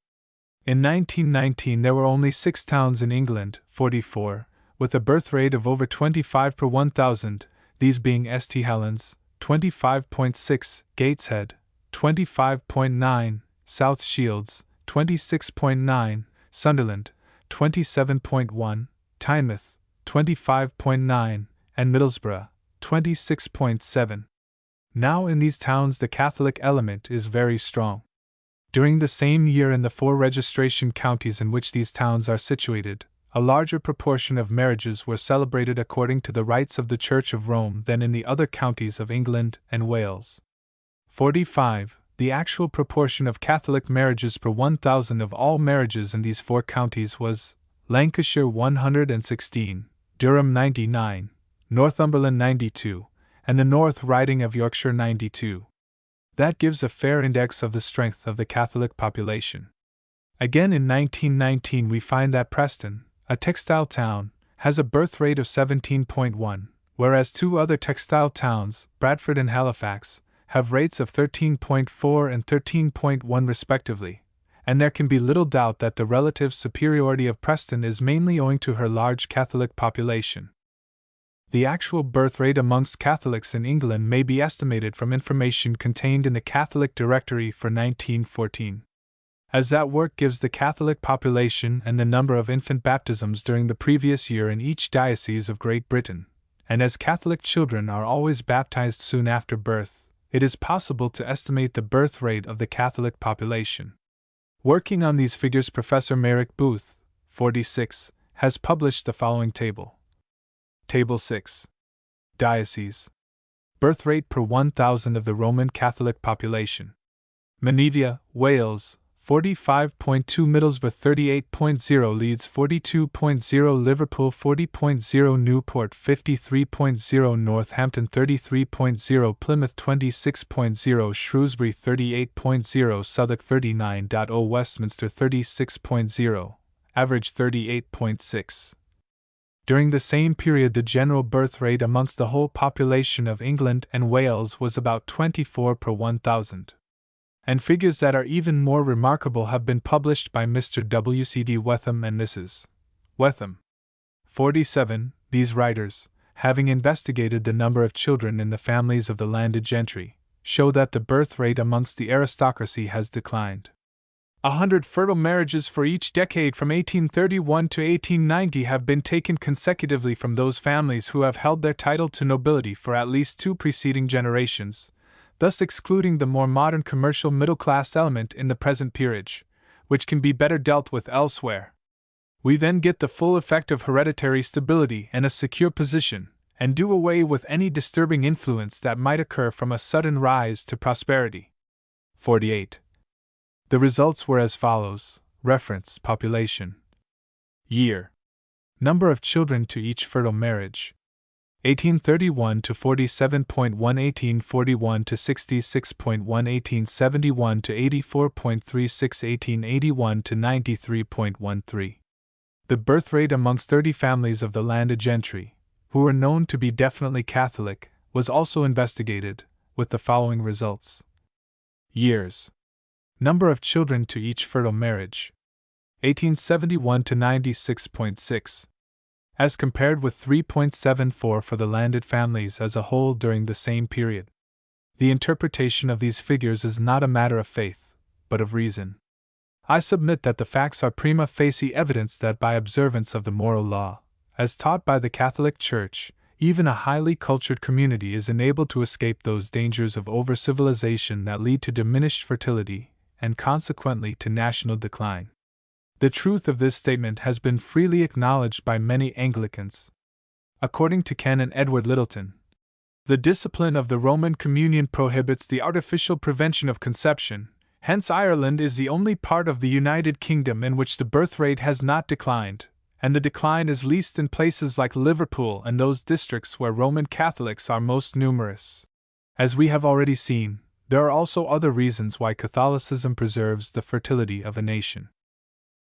In 1919, there were only 6 towns in England, 44, with a birth rate of over 25 per 1,000, these being St. Helens, 25.6, Gateshead, 25.9, South Shields, 26.9, Sunderland, 27.1, Tynemouth, 25.9, and Middlesbrough, 26.7. Now in these towns the Catholic element is very strong. During the same year in the 4 registration counties in which these towns are situated, a larger proportion of marriages were celebrated according to the rites of the Church of Rome than in the other counties of England and Wales. 45. The actual proportion of Catholic marriages per 1,000 of all marriages in these 4 counties was Lancashire 116, Durham 99, Northumberland 92, and the North Riding of Yorkshire 92. That gives a fair index of the strength of the Catholic population. Again in 1919 we find that Preston, a textile town, has a birth rate of 17.1, whereas 2 other textile towns, Bradford and Halifax, have rates of 13.4 and 13.1 respectively, and there can be little doubt that the relative superiority of Preston is mainly owing to her large Catholic population. The actual birth rate amongst Catholics in England may be estimated from information contained in the Catholic Directory for 1914. As that work gives the Catholic population and the number of infant baptisms during the previous year in each diocese of Great Britain, and as Catholic children are always baptized soon after birth, it is possible to estimate the birth rate of the Catholic population. Working on these figures, Professor Merrick Booth, 46, has published the following table. Table 6. Diocese. Birth rate per 1,000 of the Roman Catholic population. Menevia, Wales, 45.2, Middlesbrough 38.0, Leeds 42.0, Liverpool 40.0, Newport 53.0, Northampton 33.0, Plymouth 26.0, Shrewsbury 38.0, Southwark 39.0, Westminster 36.0, average 38.6. During the same period, the general birth rate amongst the whole population of England and Wales was about 24 per 1,000. And figures that are even more remarkable have been published by Mr. W.C.D. Wetham and Mrs. Wetham. 47. These writers, having investigated the number of children in the families of the landed gentry, show that the birth rate amongst the aristocracy has declined. 100 fertile marriages for each decade from 1831 to 1890 have been taken consecutively from those families who have held their title to nobility for at least 2 preceding generations, thus excluding the more modern commercial middle-class element in the present peerage, which can be better dealt with elsewhere. We then get the full effect of hereditary stability and a secure position, and do away with any disturbing influence that might occur from a sudden rise to prosperity. 48. The results were as follows. Reference: population. Year. Number of children to each fertile marriage. 1831 to 47.1, 1841 to 66.1, 1871 to 84.36, 1881 to 93.13. The birth rate amongst 30 families of the landed gentry, who were known to be definitely Catholic, was also investigated, with the following results. Years. Number of children to each fertile marriage. 1871 to 96.6. As compared with 3.74 for the landed families as a whole during the same period. The interpretation of these figures is not a matter of faith, but of reason. I submit that the facts are prima facie evidence that by observance of the moral law, as taught by the Catholic Church, even a highly cultured community is enabled to escape those dangers of over-civilization that lead to diminished fertility, and consequently to national decline. The truth of this statement has been freely acknowledged by many Anglicans. according to Canon Edward Littleton. The discipline of the Roman Communion prohibits the artificial prevention of conception, hence Ireland is the only part of the United Kingdom in which the birth rate has not declined, and the decline is least in places like Liverpool and those districts where Roman Catholics are most numerous. As we have already seen, there are also other reasons why Catholicism preserves the fertility of a nation.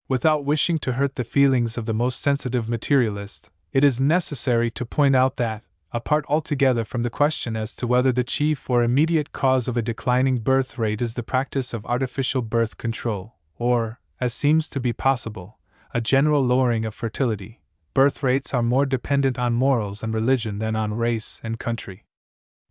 Without wishing to hurt the feelings of the most sensitive materialist, it is necessary to point out that, apart altogether from the question as to whether the chief or immediate cause of a declining birth rate is the practice of artificial birth control, or, as seems to be possible, a general lowering of fertility, birth rates are more dependent on morals and religion than on race and country.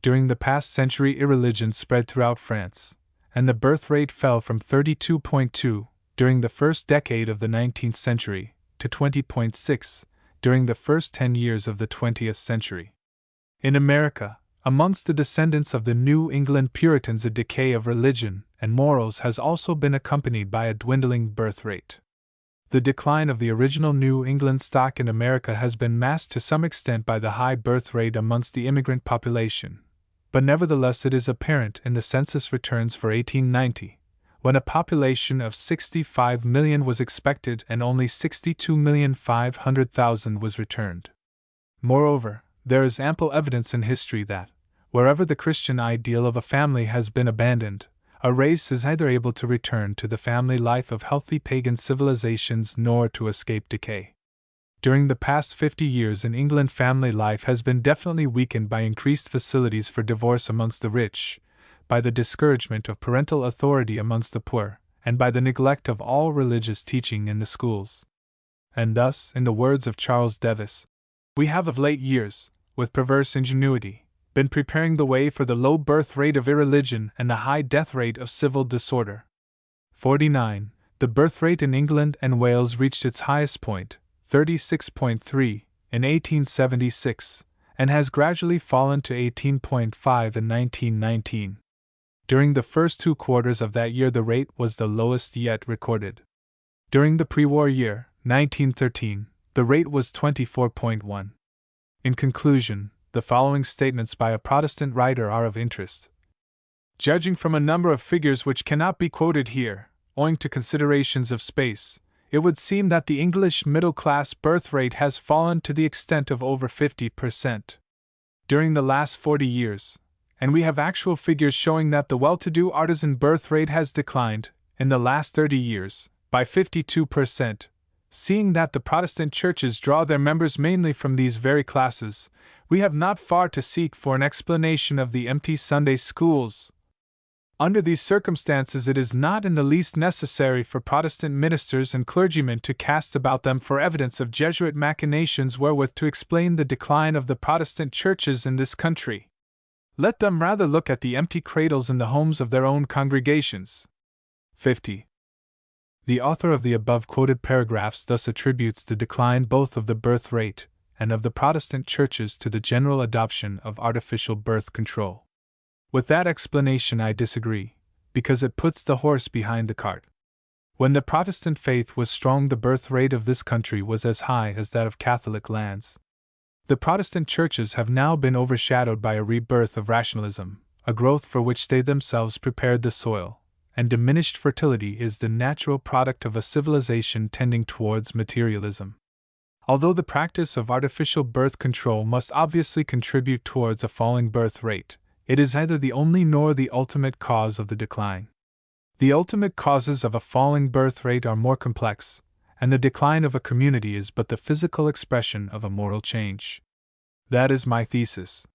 During the past century, irreligion spread throughout France, and the birth rate fell from 32.2 during the first decade of the 19th century to 20.6 during the first 10 years of the 20th century. In America, amongst the descendants of the New England Puritans, a decay of religion and morals has also been accompanied by a dwindling birth rate. The decline of the original New England stock in America has been masked to some extent by the high birth rate amongst the immigrant population, but nevertheless it is apparent in the census returns for 1890, when a population of 65 million was expected and only 62,500,000 was returned. Moreover, there is ample evidence in history that, wherever the Christian ideal of a family has been abandoned, a race is either able to return to the family life of healthy pagan civilizations nor to escape decay. During the past 50 years in England, family life has been definitely weakened by increased facilities for divorce amongst the rich, by the discouragement of parental authority amongst the poor, and by the neglect of all religious teaching in the schools. And thus, in the words of Charles Davis, we have of late years, with perverse ingenuity, been preparing the way for the low birth rate of irreligion and the high death rate of civil disorder. 49. The birth rate in England and Wales reached its highest point, 36.3, in 1876, and has gradually fallen to 18.5 in 1919. During the first 2 quarters of that year, the rate was the lowest yet recorded. During the pre-war year, 1913, the rate was 24.1. In conclusion, the following statements by a Protestant writer are of interest. Judging from a number of figures which cannot be quoted here, owing to considerations of space, it would seem that the English middle-class birth rate has fallen to the extent of over 50% during the last 40 years, and we have actual figures showing that the well-to-do artisan birth rate has declined, in the last 30 years, by 52%. Seeing that the Protestant churches draw their members mainly from these very classes, we have not far to seek for an explanation of the empty Sunday schools. Under these circumstances, it is not in the least necessary for Protestant ministers and clergymen to cast about them for evidence of Jesuit machinations wherewith to explain the decline of the Protestant churches in this country. Let them rather look at the empty cradles in the homes of their own congregations. 50. The author of the above-quoted paragraphs thus attributes the decline both of the birth rate and of the Protestant churches to the general adoption of artificial birth control. With that explanation I disagree, because it puts the horse behind the cart. When the Protestant faith was strong, the birth rate of this country was as high as that of Catholic lands. The Protestant churches have now been overshadowed by a rebirth of rationalism, a growth for which they themselves prepared the soil, and diminished fertility is the natural product of a civilization tending towards materialism. Although the practice of artificial birth control must obviously contribute towards a falling birth rate, it is neither the only nor the ultimate cause of the decline. The ultimate causes of a falling birth rate are more complex, and the decline of a community is but the physical expression of a moral change. That is my thesis.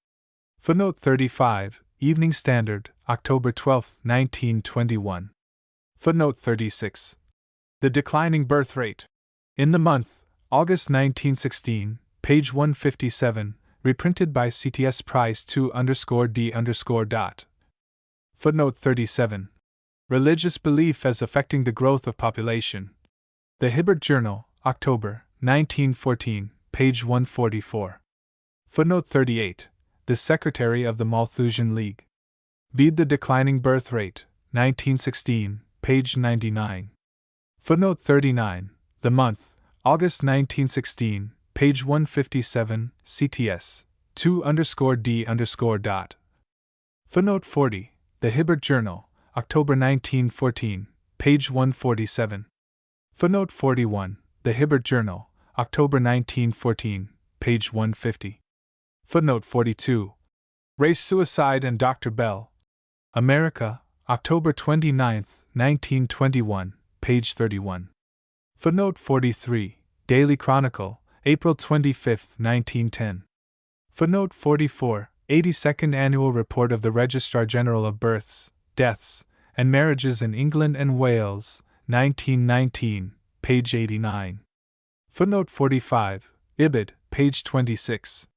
Footnote 35, Evening Standard, October 12, 1921. Footnote 36. The declining birth rate. In the month, August 1916, page 157, reprinted by CTS Price 2_D_. Footnote 37. Religious belief as affecting the growth of population. The Hibbert Journal, October, 1914, page 144. Footnote 38. The Secretary of the Malthusian League. Vide the Declining Birth Rate, 1916, page 99. Footnote 39. The month, August 1916, page 157, CTS 2_D_. Footnote 40, The Hibbert Journal, October 1914, page 147. Footnote 41, The Hibbert Journal, October 1914, page 150. Footnote 42, Race Suicide and Dr. Bell, America, October 29, 1921, page 31. Footnote 43, Daily Chronicle, April 25, 1910. Footnote 44, 82nd Annual Report of the Registrar General of Births, Deaths, and Marriages in England and Wales, 1919, page 89. Footnote 45, Ibid, page 26.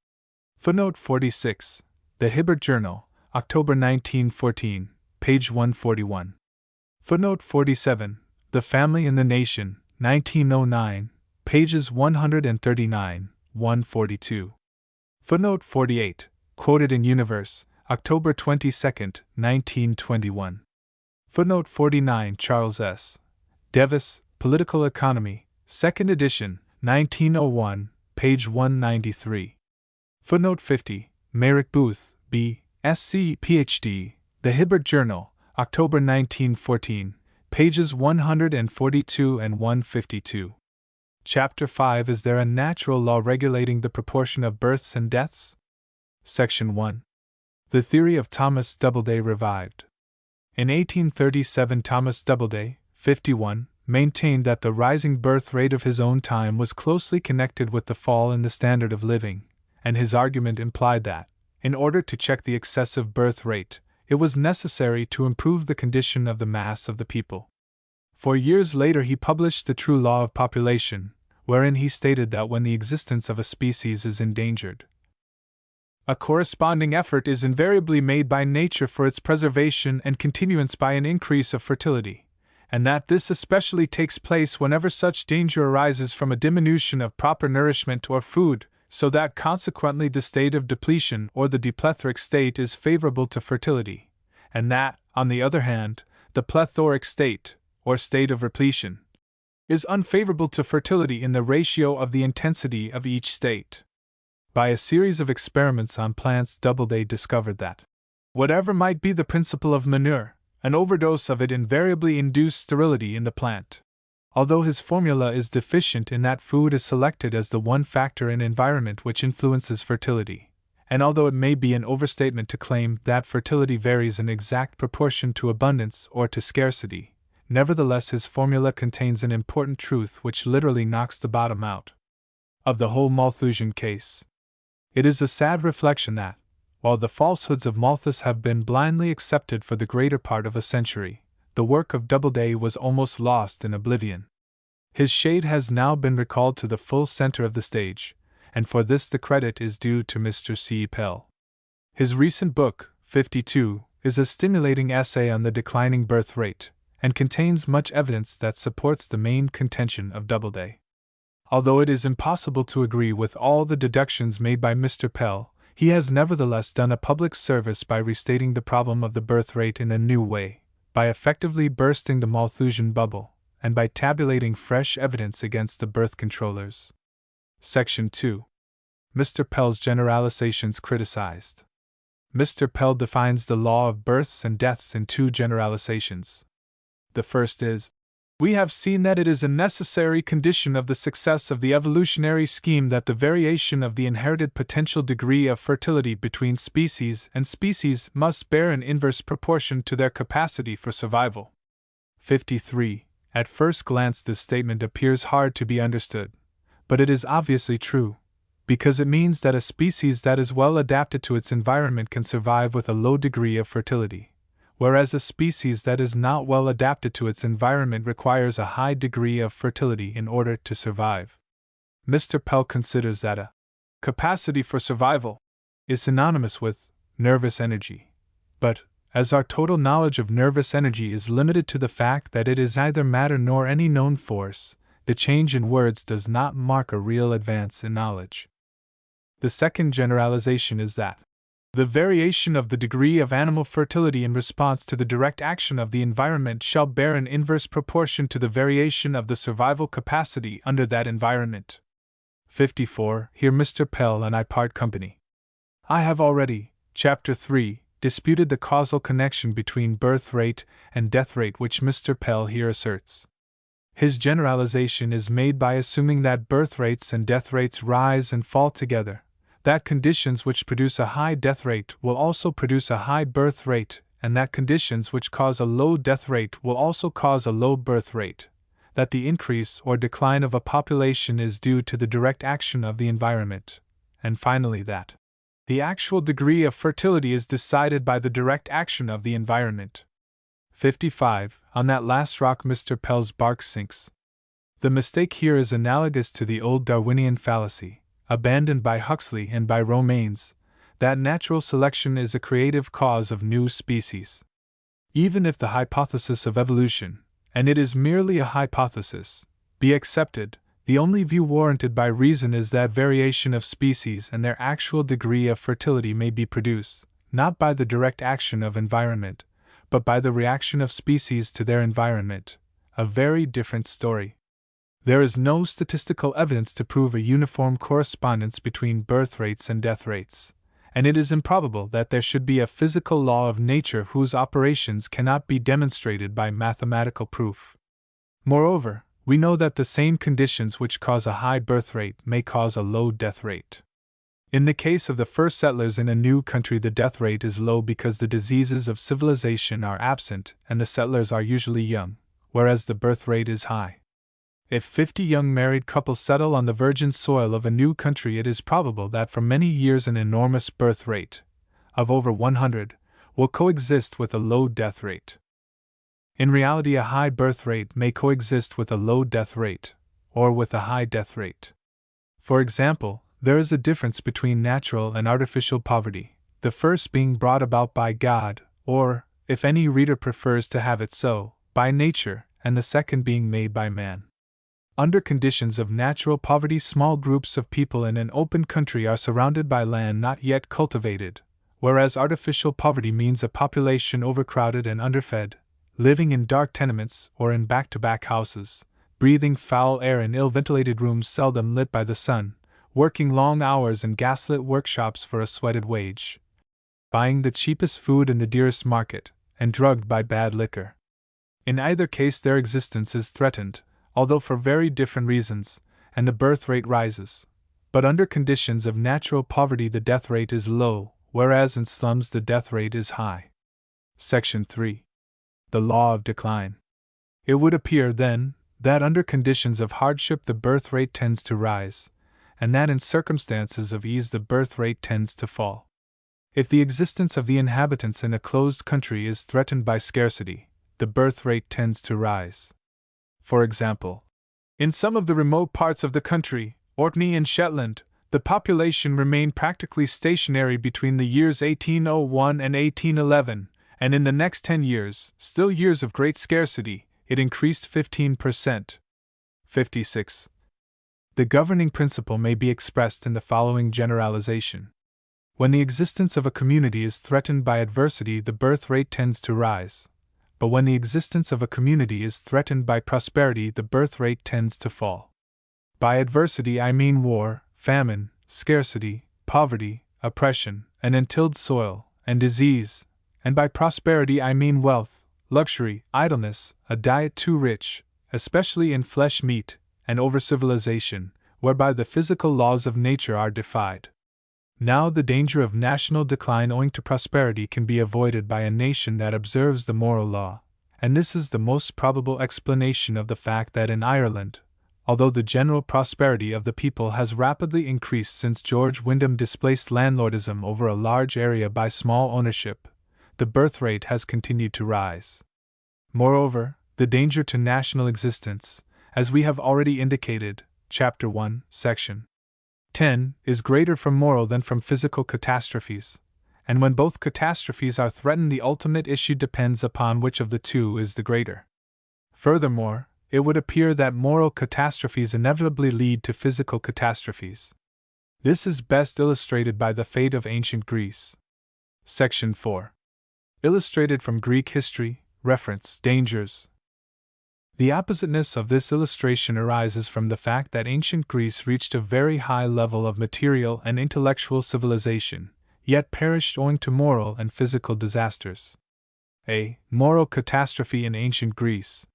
Footnote 46, The Hibbert Journal, October 1914, page 141. Footnote 47, The Family in the Nation, 1909, pages 139, 142. Footnote 48, quoted in Universe, October 22, 1921. Footnote 49, Charles S. Davis, Political Economy, 2nd edition, 1901, page 193. Footnote 50, Merrick Booth, B.Sc. Ph.D., The Hibbert Journal, October 1914, pages 142 and 152. Chapter 5, Is there a natural law regulating the proportion of births and deaths? Section 1. The theory of Thomas Doubleday revived. In 1837, Thomas Doubleday, 51, maintained that the rising birth rate of his own time was closely connected with the fall in the standard of living, and his argument implied that, in order to check the excessive birth rate, it was necessary to improve the condition of the mass of the people. 4 years later, he published The True Law of Population, wherein he stated that when the existence of a species is endangered, a corresponding effort is invariably made by nature for its preservation and continuance by an increase of fertility, and that this especially takes place whenever such danger arises from a diminution of proper nourishment or food, so that consequently the state of depletion or the deplethoric state is favorable to fertility, and that, on the other hand, the plethoric state, or state of repletion, is unfavorable to fertility in the ratio of the intensity of each state. By a series of experiments on plants, Doubleday discovered that, whatever might be the principle of manure, an overdose of it invariably induced sterility in the plant. Although his formula is deficient in that food is selected as the one factor in environment which influences fertility, and although it may be an overstatement to claim that fertility varies in exact proportion to abundance or to scarcity, nevertheless his formula contains an important truth which literally knocks the bottom out of the whole Malthusian case. It is a sad reflection that, while the falsehoods of Malthus have been blindly accepted for the greater part of a century, the work of Doubleday was almost lost in oblivion. His shade has now been recalled to the full center of the stage, and for this the credit is due to Mr. C. Pell. His recent book, 52, is a stimulating essay on the declining birth rate, and contains much evidence that supports the main contention of Doubleday. Although it is impossible to agree with all the deductions made by Mr. Pell, he has nevertheless done a public service by restating the problem of the birth rate in a new way, by effectively bursting the Malthusian bubble, and by tabulating fresh evidence against the birth controllers. Section 2. Mr. Pell's generalizations criticized. Mr. Pell defines the law of births and deaths in 2 generalizations. The first is, we have seen that it is a necessary condition of the success of the evolutionary scheme that the variation of the inherited potential degree of fertility between species and species must bear an inverse proportion to their capacity for survival. 53. At first glance, this statement appears hard to be understood, but it is obviously true, because it means that a species that is well adapted to its environment can survive with a low degree of fertility, whereas a species that is not well adapted to its environment requires a high degree of fertility in order to survive. Mr. Pell considers that a capacity for survival is synonymous with nervous energy, but, as our total knowledge of nervous energy is limited to the fact that it is neither matter nor any known force, the change in words does not mark a real advance in knowledge. The second generalization is that the variation of the degree of animal fertility in response to the direct action of the environment shall bear an inverse proportion to the variation of the survival capacity under that environment. 54. Here Mr. Pell and I part company. I have already, Chapter 3, disputed the causal connection between birth rate and death rate which Mr. Pell here asserts. His generalization is made by assuming that birth rates and death rates rise and fall together, that conditions which produce a high death rate will also produce a high birth rate, and that conditions which cause a low death rate will also cause a low birth rate, that the increase or decline of a population is due to the direct action of the environment, and finally that the actual degree of fertility is decided by the direct action of the environment. 55. On that last rock Mr. Pell's bark sinks. The mistake here is analogous to the old Darwinian fallacy, abandoned by Huxley and by Romanes, that natural selection is a creative cause of new species. Even if the hypothesis of evolution, and it is merely a hypothesis, be accepted, the only view warranted by reason is that variation of species and their actual degree of fertility may be produced, not by the direct action of environment, but by the reaction of species to their environment, a very different story. There is no statistical evidence to prove a uniform correspondence between birth rates and death rates, and it is improbable that there should be a physical law of nature whose operations cannot be demonstrated by mathematical proof. Moreover, we know that the same conditions which cause a high birth rate may cause a low death rate. In the case of the first settlers in a new country, the death rate is low because the diseases of civilization are absent and the settlers are usually young, whereas the birth rate is high. If 50 young married couples settle on the virgin soil of a new country, it is probable that for many years an enormous birth rate, of over 100, will coexist with a low death rate. In reality, a high birth rate may coexist with a low death rate, or with a high death rate. For example, there is a difference between natural and artificial poverty, the first being brought about by God, or, if any reader prefers to have it so, by nature, and the second being made by man. Under conditions of natural poverty, small groups of people in an open country are surrounded by land not yet cultivated, whereas artificial poverty means a population overcrowded and underfed, living in dark tenements or in back-to-back houses, breathing foul air in ill-ventilated rooms seldom lit by the sun, working long hours in gaslit workshops for a sweated wage, buying the cheapest food in the dearest market, and drugged by bad liquor. In either case their existence is threatened, although for very different reasons, and the birth rate rises. But under conditions of natural poverty the death rate is low, whereas in slums the death rate is high. Section 3. The Law of Decline. It would appear, then, that under conditions of hardship the birth rate tends to rise, and that in circumstances of ease the birth rate tends to fall. If the existence of the inhabitants in a closed country is threatened by scarcity, the birth rate tends to rise. For example, in some of the remote parts of the country, Orkney and Shetland, the population remained practically stationary between the years 1801 and 1811, and in the next 10 years, still years of great scarcity, it increased 15%. 56. The governing principle may be expressed in the following generalization. When the existence of a community is threatened by adversity, the birth rate tends to rise. But when the existence of a community is threatened by prosperity, the birth rate tends to fall. By adversity I mean war, famine, scarcity, poverty, oppression, an untilled soil, and disease, and by prosperity I mean wealth, luxury, idleness, a diet too rich, especially in flesh meat, and over-civilization, whereby the physical laws of nature are defied. Now the danger of national decline owing to prosperity can be avoided by a nation that observes the moral law, and this is the most probable explanation of the fact that in Ireland, although the general prosperity of the people has rapidly increased since George Wyndham displaced landlordism over a large area by small ownership, the birth rate has continued to rise. Moreover, the danger to national existence, as we have already indicated, Chapter 1, Section 10, is greater from moral than from physical catastrophes, and when both catastrophes are threatened, the ultimate issue depends upon which of the two is the greater. Furthermore, it would appear that moral catastrophes inevitably lead to physical catastrophes. This is best illustrated by the fate of ancient Greece. Section 4. Illustrated from Greek history, reference, dangers. The oppositeness of this illustration arises from the fact that ancient Greece reached a very high level of material and intellectual civilization, yet perished owing to moral and physical disasters. A moral catastrophe in ancient Greece.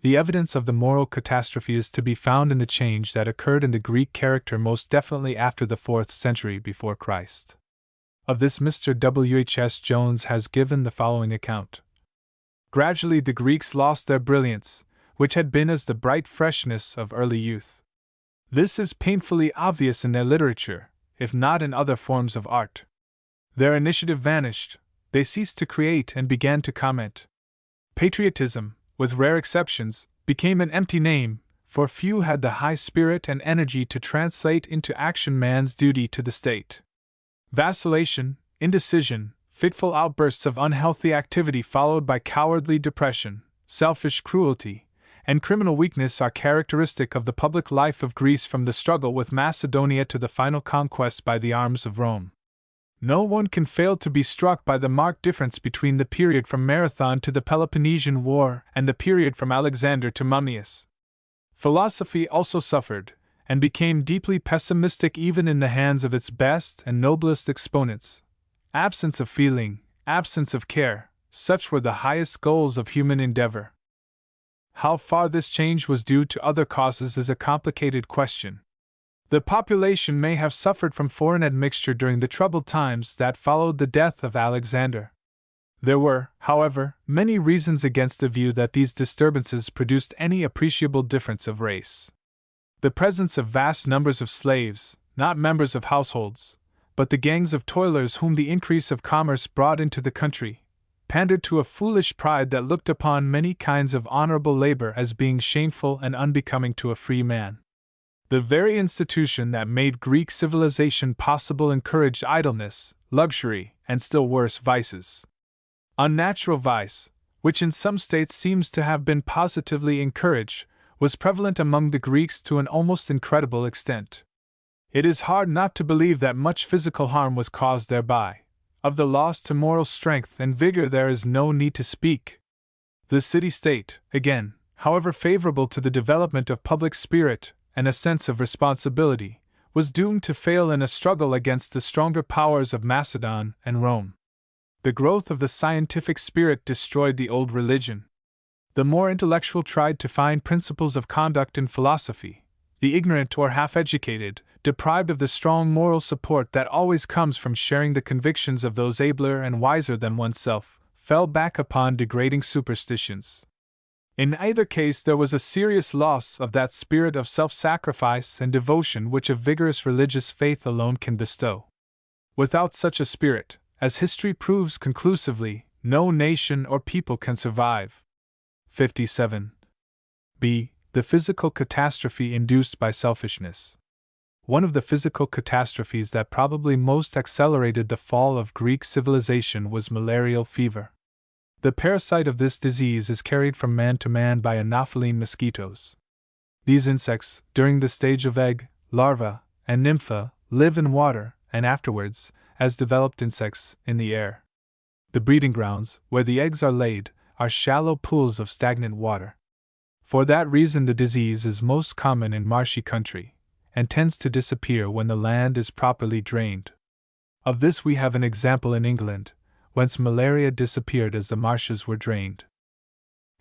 The evidence of the moral catastrophe is to be found in the change that occurred in the Greek character most definitely after the 4th century before Christ. Of this Mr. W. H. S. Jones has given the following account. Gradually the Greeks lost their brilliance, which had been as the bright freshness of early youth. This is painfully obvious in their literature, if not in other forms of art. Their initiative vanished, they ceased to create and began to comment. Patriotism, with rare exceptions, became an empty name, for few had the high spirit and energy to translate into action man's duty to the state. Vacillation, indecision, fitful outbursts of unhealthy activity followed by cowardly depression, selfish cruelty, and criminal weakness are characteristic of the public life of Greece from the struggle with Macedonia to the final conquest by the arms of Rome. No one can fail to be struck by the marked difference between the period from Marathon to the Peloponnesian War and the period from Alexander to Mummius. Philosophy also suffered, and became deeply pessimistic even in the hands of its best and noblest exponents. Absence of feeling, absence of care, such were the highest goals of human endeavor. How far this change was due to other causes is a complicated question. The population may have suffered from foreign admixture during the troubled times that followed the death of Alexander. There were, however, many reasons against the view that these disturbances produced any appreciable difference of race. The presence of vast numbers of slaves, not members of households, but the gangs of toilers whom the increase of commerce brought into the country, pandered to a foolish pride that looked upon many kinds of honorable labor as being shameful and unbecoming to a free man. The very institution that made Greek civilization possible encouraged idleness, luxury, and still worse vices. Unnatural vice, which in some states seems to have been positively encouraged, was prevalent among the Greeks to an almost incredible extent. It is hard not to believe that much physical harm was caused thereby. Of the loss to moral strength and vigor there is no need to speak. The city-state, again, however favorable to the development of public spirit and a sense of responsibility, was doomed to fail in a struggle against the stronger powers of Macedon and Rome. The growth of the scientific spirit destroyed the old religion. The more intellectual tried to find principles of conduct in philosophy. The ignorant or half-educated, deprived of the strong moral support that always comes from sharing the convictions of those abler and wiser than oneself, fell back upon degrading superstitions. In either case there was a serious loss of that spirit of self-sacrifice and devotion which a vigorous religious faith alone can bestow. Without such a spirit, as history proves conclusively, no nation or people can survive. 57. B. The physical catastrophe induced by selfishness. One of the physical catastrophes that probably most accelerated the fall of Greek civilization was malarial fever. The parasite of this disease is carried from man to man by anopheline mosquitoes. These insects, during the stage of egg, larva, and nympha, live in water, and afterwards, as developed insects, in the air. The breeding grounds, where the eggs are laid, are shallow pools of stagnant water. For that reason the disease is most common in marshy country, and tends to disappear when the land is properly drained. Of this we have an example in England, whence malaria disappeared as the marshes were drained.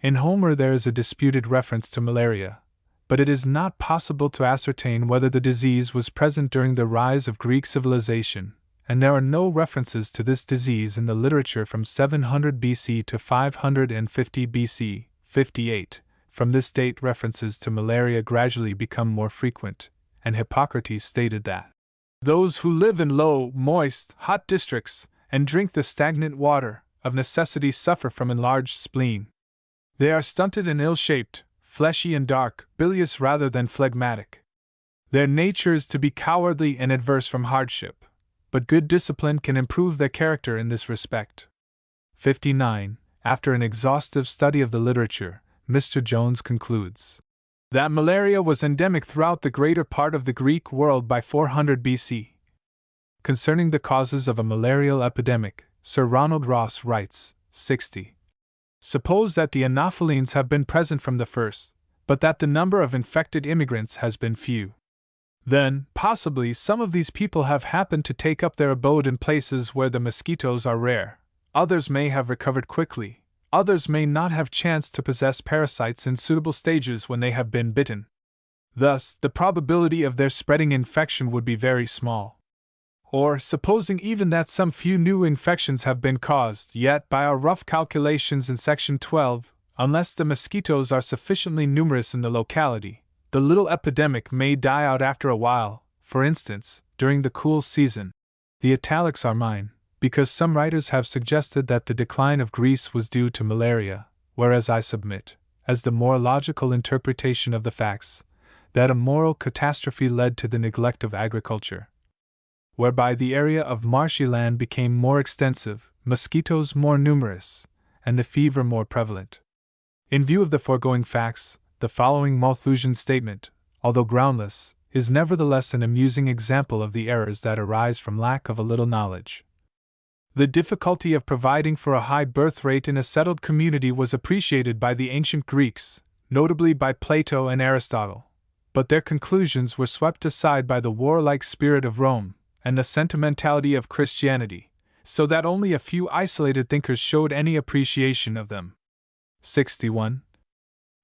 In Homer there is a disputed reference to malaria, but it is not possible to ascertain whether the disease was present during the rise of Greek civilization, and there are no references to this disease in the literature from 700 BC to 550 BC, 58. From this date references to malaria gradually become more frequent, and Hippocrates stated that those who live in low, moist, hot districts, and drink the stagnant water, of necessity suffer from enlarged spleen. They are stunted and ill-shaped, fleshy and dark, bilious rather than phlegmatic. Their nature is to be cowardly and adverse from hardship, but good discipline can improve their character in this respect. 59. After an exhaustive study of the literature, Mr. Jones concludes that malaria was endemic throughout the greater part of the Greek world by 400 BC. Concerning the causes of a malarial epidemic, Sir Ronald Ross writes, 60. Suppose that the Anophelines have been present from the first, but that the number of infected immigrants has been few. Then, possibly, some of these people have happened to take up their abode in places where the mosquitoes are rare. Others may have recovered quickly. Others may not have chanced to possess parasites in suitable stages when they have been bitten. Thus, the probability of their spreading infection would be very small. Or, supposing even that some few new infections have been caused, yet by our rough calculations in Section 12, unless the mosquitoes are sufficiently numerous in the locality, the little epidemic may die out after a while, for instance, during the cool season. The italics are mine, because some writers have suggested that the decline of Greece was due to malaria, whereas I submit, as the more logical interpretation of the facts, that a moral catastrophe led to the neglect of agriculture, whereby the area of marshy land became more extensive, mosquitoes more numerous, and the fever more prevalent. In view of the foregoing facts, the following Malthusian statement, although groundless, is nevertheless an amusing example of the errors that arise from lack of a little knowledge. The difficulty of providing for a high birth rate in a settled community was appreciated by the ancient Greeks, notably by Plato and Aristotle, but their conclusions were swept aside by the warlike spirit of Rome and the sentimentality of Christianity, so that only a few isolated thinkers showed any appreciation of them. 61.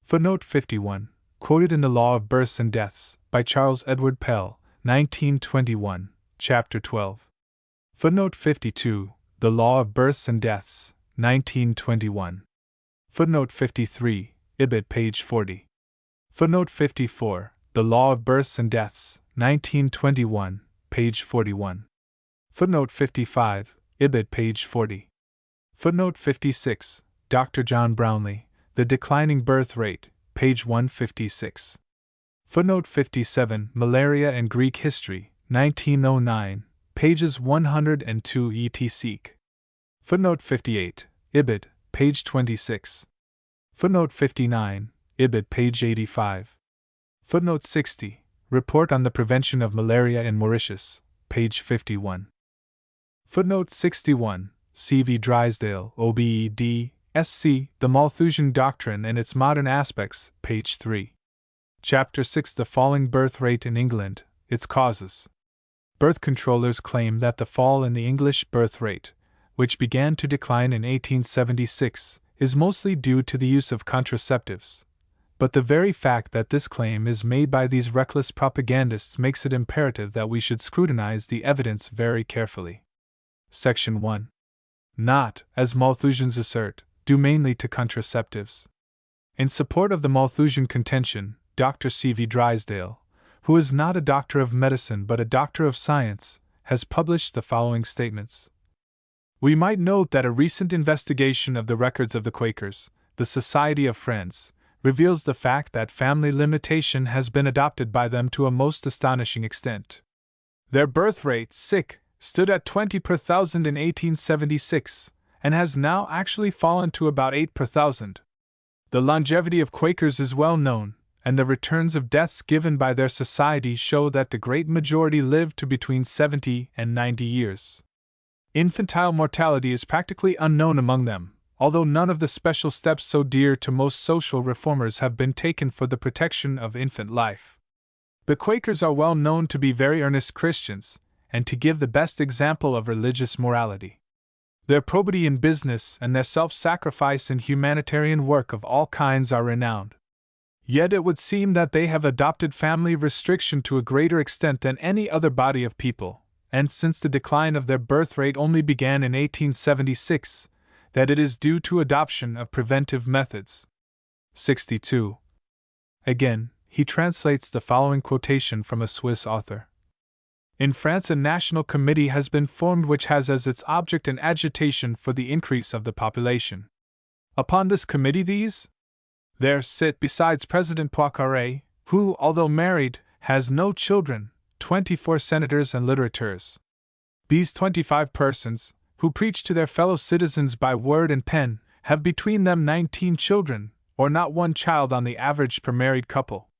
Footnote 51, quoted in The Law of Births and Deaths, by Charles Edward Pell, 1921, Chapter 12. Footnote 52, The Law of Births and Deaths, 1921. Footnote 53, Ibid, page 40. Footnote 54, The Law of Births and Deaths, 1921, page 41. Footnote 55, Ibid, page 40. Footnote 56, Dr. John Brownlee, The Declining Birth Rate, page 156. Footnote 57, Malaria and Greek History, 1909, pages 102 etc. Footnote 58, Ibid, page 26. Footnote 59, Ibid, page 85. Footnote 60, Report on the Prevention of Malaria in Mauritius, page 51. Footnote 61, C.V. Drysdale, OBED, SC, The Malthusian Doctrine and Its Modern Aspects, page 3. Chapter 6, The Falling Birth Rate in England, Its Causes. Birth controllers claim that the fall in the English birth rate, which began to decline in 1876, is mostly due to the use of contraceptives. But the very fact that this claim is made by these reckless propagandists makes it imperative that we should scrutinize the evidence very carefully. Section 1. Not, as Malthusians assert, due mainly to contraceptives. In support of the Malthusian contention, Dr. C.V. Drysdale, who is not a doctor of medicine but a doctor of science, has published the following statements. We might note that a recent investigation of the records of the Quakers, the Society of Friends, reveals the fact that family limitation has been adopted by them to a most astonishing extent. Their birth rate, stood at 20 per thousand in 1876, and has now actually fallen to about 8 per thousand. The longevity of Quakers is well known, and the returns of deaths given by their society show that the great majority lived to between 70 and 90 years. Infantile mortality is practically unknown among them, although none of the special steps so dear to most social reformers have been taken for the protection of infant life. The Quakers are well known to be very earnest Christians, and to give the best example of religious morality. Their probity in business and their self-sacrifice in humanitarian work of all kinds are renowned. Yet it would seem that they have adopted family restriction to a greater extent than any other body of people, and since the decline of their birth rate only began in 1876, that it is due to adoption of preventive methods. 62. Again, he translates the following quotation from a Swiss author. In France, a national committee has been formed which has as its object an agitation for the increase of the population. Upon this committee there sit, besides President Poincaré, who, although married, has no children, 24 senators and littérateurs. These 25 persons, who preach to their fellow citizens by word and pen, have between them 19 children, or not one child on the average per married couple.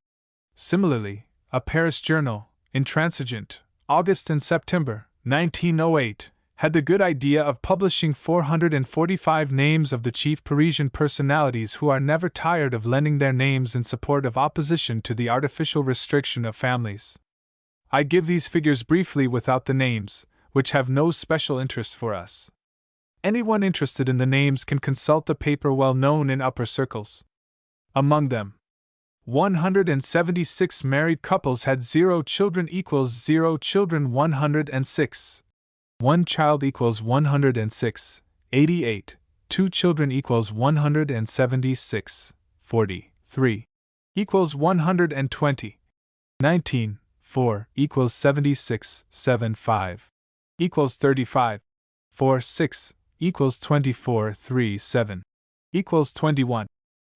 Similarly, a Paris journal, Intransigent, August and September, 1908, had the good idea of publishing 445 names of the chief Parisian personalities who are never tired of lending their names in support of opposition to the artificial restriction of families. I give these figures briefly without the names, which have no special interest for us. Anyone interested in the names can consult the paper well known in upper circles. Among them, 176 married couples had 0 children equals 0 children 106. 1 child equals 106, 88, 2 children equals 176, 43, equals 120, 19, 4 equals 76, 7, 5, equals 35, 4, 6 equals 24, 3, 7, equals 21,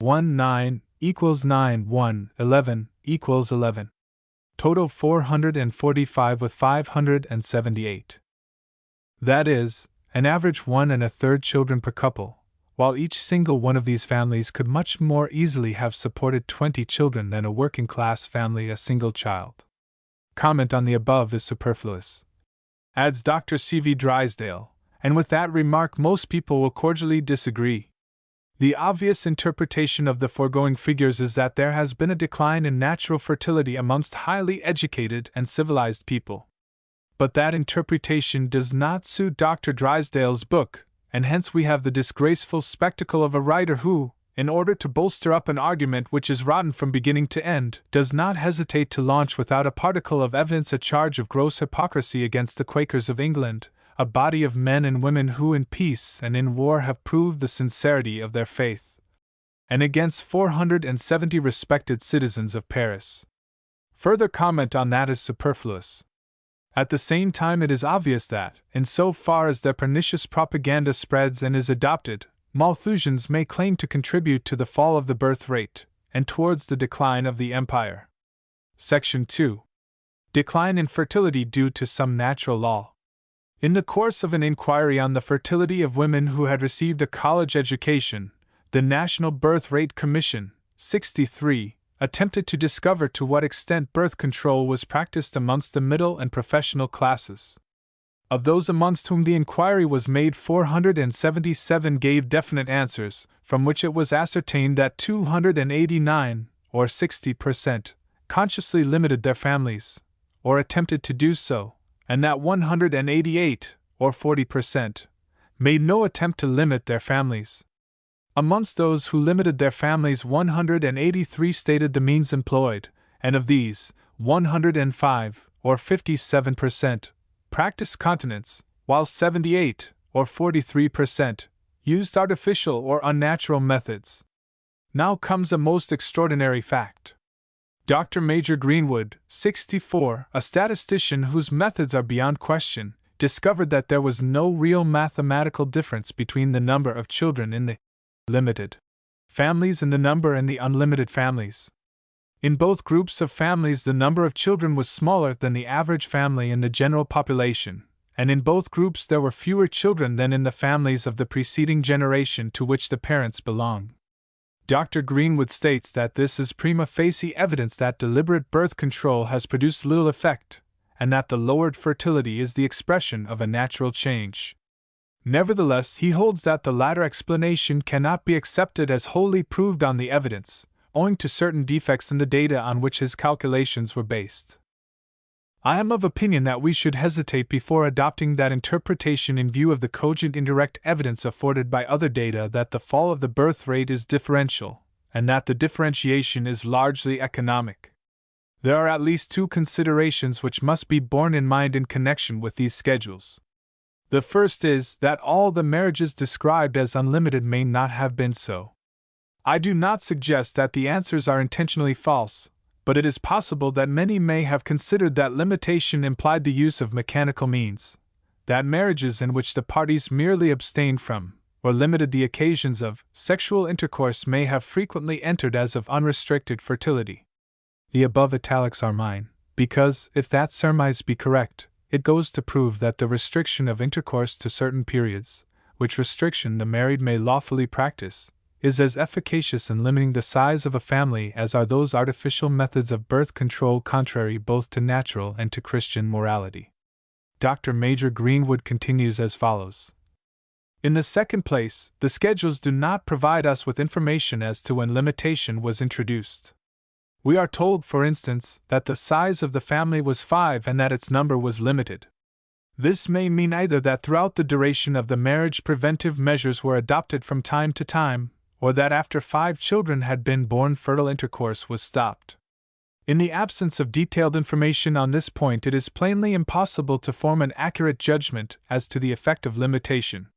1, 9 equals 9, 1, 11 equals 11. Total 445 with 578. That is, an average 1 1/3 children per couple, while each single one of these families could much more easily have supported 20 children than a working-class family a single child. Comment on the above is superfluous, adds Dr. C.V. Drysdale, and with that remark most people will cordially disagree. The obvious interpretation of the foregoing figures is that there has been a decline in natural fertility amongst highly educated and civilized people. But that interpretation does not suit Dr. Drysdale's book, and hence we have the disgraceful spectacle of a writer who, in order to bolster up an argument which is rotten from beginning to end, does not hesitate to launch without a particle of evidence a charge of gross hypocrisy against the Quakers of England, a body of men and women who in peace and in war have proved the sincerity of their faith, and against 470 respected citizens of Paris. Further comment on that is superfluous. At the same time, it is obvious that, in so far as their pernicious propaganda spreads and is adopted, Malthusians may claim to contribute to the fall of the birth rate, and towards the decline of the empire. Section 2. Decline in fertility due to some natural law. In the course of an inquiry on the fertility of women who had received a college education, the National Birth Rate Commission, 63, attempted to discover to what extent birth control was practiced amongst the middle and professional classes. Of those amongst whom the inquiry was made, 477 gave definite answers, from which it was ascertained that 289, or 60%, consciously limited their families, or attempted to do so, and that 188, or 40%, made no attempt to limit their families. Amongst those who limited their families, 183 stated the means employed, and of these, 105, or 57%, practiced continence, while 78, or 43%, used artificial or unnatural methods. Now comes a most extraordinary fact. Dr. Major Greenwood, 64, a statistician whose methods are beyond question, discovered that there was no real mathematical difference between the number of children in the limited families and the number in the unlimited families. In both groups of families, the number of children was smaller than the average family in the general population, and in both groups there were fewer children than in the families of the preceding generation to which the parents belong. Dr. Greenwood states that this is prima facie evidence that deliberate birth control has produced little effect, and that the lowered fertility is the expression of a natural change. Nevertheless, he holds that the latter explanation cannot be accepted as wholly proved on the evidence, owing to certain defects in the data on which his calculations were based. I am of opinion that we should hesitate before adopting that interpretation in view of the cogent indirect evidence afforded by other data that the fall of the birth rate is differential, and that the differentiation is largely economic. There are at least two considerations which must be borne in mind in connection with these schedules. The first is that all the marriages described as unlimited may not have been so. I do not suggest that the answers are intentionally false, but it is possible that many may have considered that limitation implied the use of mechanical means, that marriages in which the parties merely abstained from, or limited the occasions of, sexual intercourse may have frequently entered as of unrestricted fertility. The above italics are mine, because, if that surmise be correct, it goes to prove that the restriction of intercourse to certain periods, which restriction the married may lawfully practice, is as efficacious in limiting the size of a family as are those artificial methods of birth control contrary both to natural and to Christian morality. Dr. Major Greenwood continues as follows. In the second place, the schedules do not provide us with information as to when limitation was introduced. We are told, for instance, that the size of the family was 5 and that its number was limited. This may mean either that throughout the duration of the marriage preventive measures were adopted from time to time, or that after 5 children had been born fertile intercourse was stopped. In the absence of detailed information on this point, it is plainly impossible to form an accurate judgment as to the effect of limitation.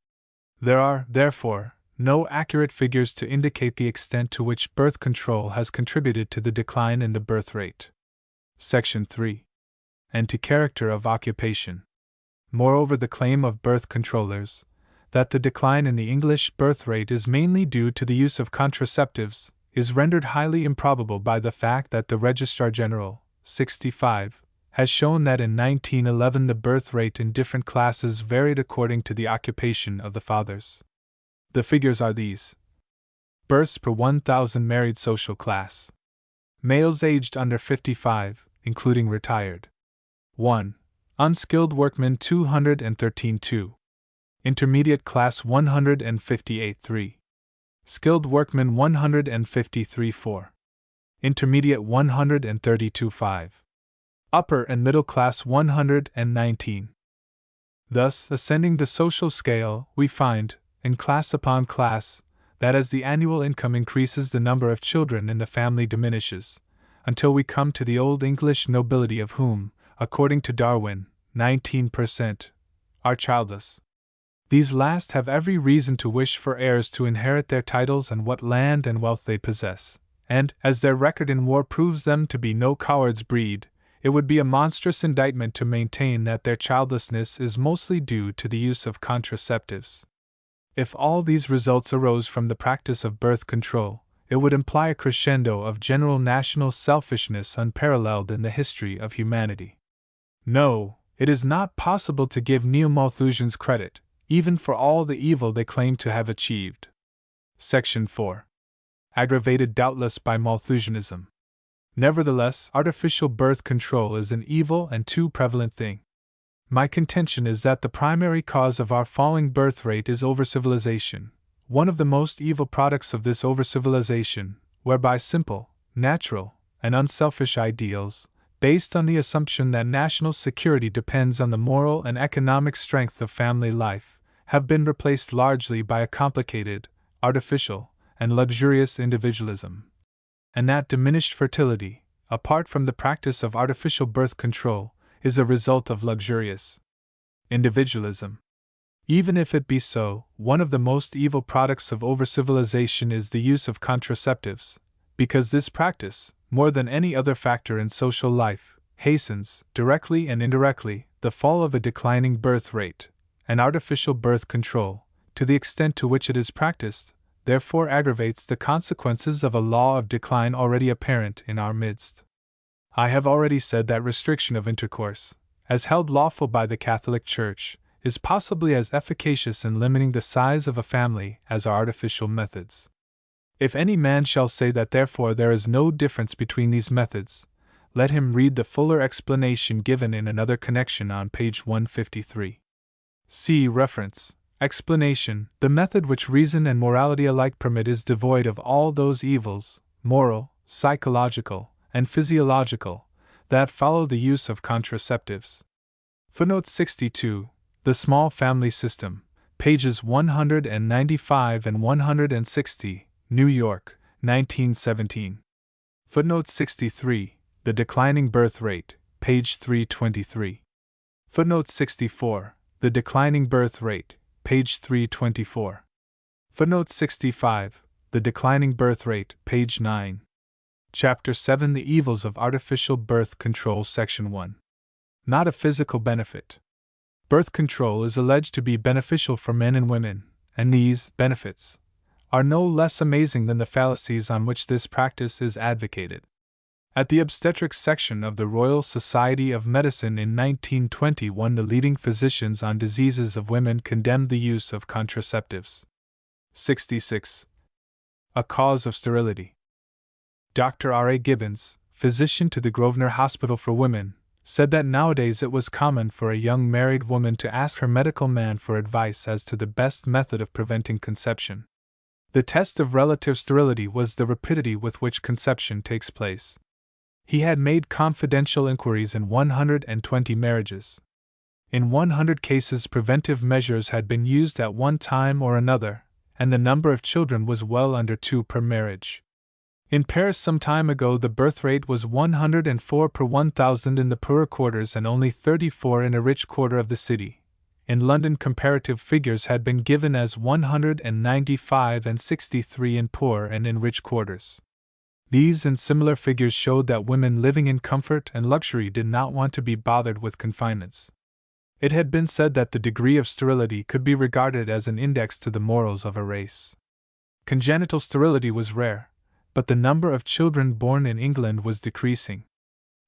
There are, therefore, no accurate figures to indicate the extent to which birth control has contributed to the decline in the birth rate. Section 3. And to character of occupation. Moreover, the claim of birth controllers, that the decline in the English birth rate is mainly due to the use of contraceptives, is rendered highly improbable by the fact that the Registrar General, 65, has shown that in 1911 the birth rate in different classes varied according to the occupation of the fathers. The figures are these. Births per 1,000 married social class. Males aged under 55, including retired. 1. Unskilled workmen 213 2. Intermediate class 158 3. Skilled workmen 153 4. Intermediate 132 5. Upper and middle class 119. Thus, ascending the social scale, we find, in class upon class, that as the annual income increases, the number of children in the family diminishes, until we come to the Old English nobility, of whom, according to Darwin, 19% are childless. These last have every reason to wish for heirs to inherit their titles and what land and wealth they possess, and, as their record in war proves them to be no coward's breed, it would be a monstrous indictment to maintain that their childlessness is mostly due to the use of contraceptives. If all these results arose from the practice of birth control, it would imply a crescendo of general national selfishness unparalleled in the history of humanity. No, it is not possible to give Neo-Malthusians credit, even for all the evil they claim to have achieved. Section 4. Aggravated doubtless by Malthusianism. Nevertheless, artificial birth control is an evil and too prevalent thing. My contention is that the primary cause of our falling birth rate is over-civilization, one of the most evil products of this over-civilization, whereby simple, natural, and unselfish ideals, based on the assumption that national security depends on the moral and economic strength of family life, have been replaced largely by a complicated, artificial, and luxurious individualism. And that diminished fertility, apart from the practice of artificial birth control, is a result of luxurious individualism. Even if it be so, one of the most evil products of over-civilization is the use of contraceptives, because this practice, more than any other factor in social life, hastens, directly and indirectly, the fall of a declining birth rate, and artificial birth control, to the extent to which it is practiced, therefore aggravates the consequences of a law of decline already apparent in our midst. I have already said that restriction of intercourse, as held lawful by the Catholic Church, is possibly as efficacious in limiting the size of a family as are artificial methods. If any man shall say that therefore there is no difference between these methods, let him read the fuller explanation given in another connection on page 153. See reference. Explanation. The method which reason and morality alike permit is devoid of all those evils, moral, psychological, and physiological, that follow the use of contraceptives. Footnote 62. The Small Family System, pages 195 and 160, New York, 1917. Footnote 63. The Declining Birth Rate, page 323. Footnote 64. The Declining Birth Rate, page 324. Footnote 65. The Declining Birth Rate, page 9. Chapter 7. The Evils of Artificial Birth Control, Section 1. Not a physical benefit. Birth control is alleged to be beneficial for men and women, and these benefits are no less amazing than the fallacies on which this practice is advocated. At the obstetrics section of the Royal Society of Medicine in 1921, the leading physicians on diseases of women condemned the use of contraceptives. 66. A cause of sterility. Dr. R. A. Gibbons, physician to the Grosvenor Hospital for Women, said that nowadays it was common for a young married woman to ask her medical man for advice as to the best method of preventing conception. The test of relative sterility was the rapidity with which conception takes place. He had made confidential inquiries in 120 marriages. In 100 cases, preventive measures had been used at one time or another, and the number of children was well under 2 per marriage. In Paris some time ago, the birth rate was 104 per 1,000 in the poorer quarters and only 34 in a rich quarter of the city. In London, comparative figures had been given as 195 and 63 in poor and in rich quarters. These and similar figures showed that women living in comfort and luxury did not want to be bothered with confinements. It had been said that the degree of sterility could be regarded as an index to the morals of a race. Congenital sterility was rare, but the number of children born in England was decreasing.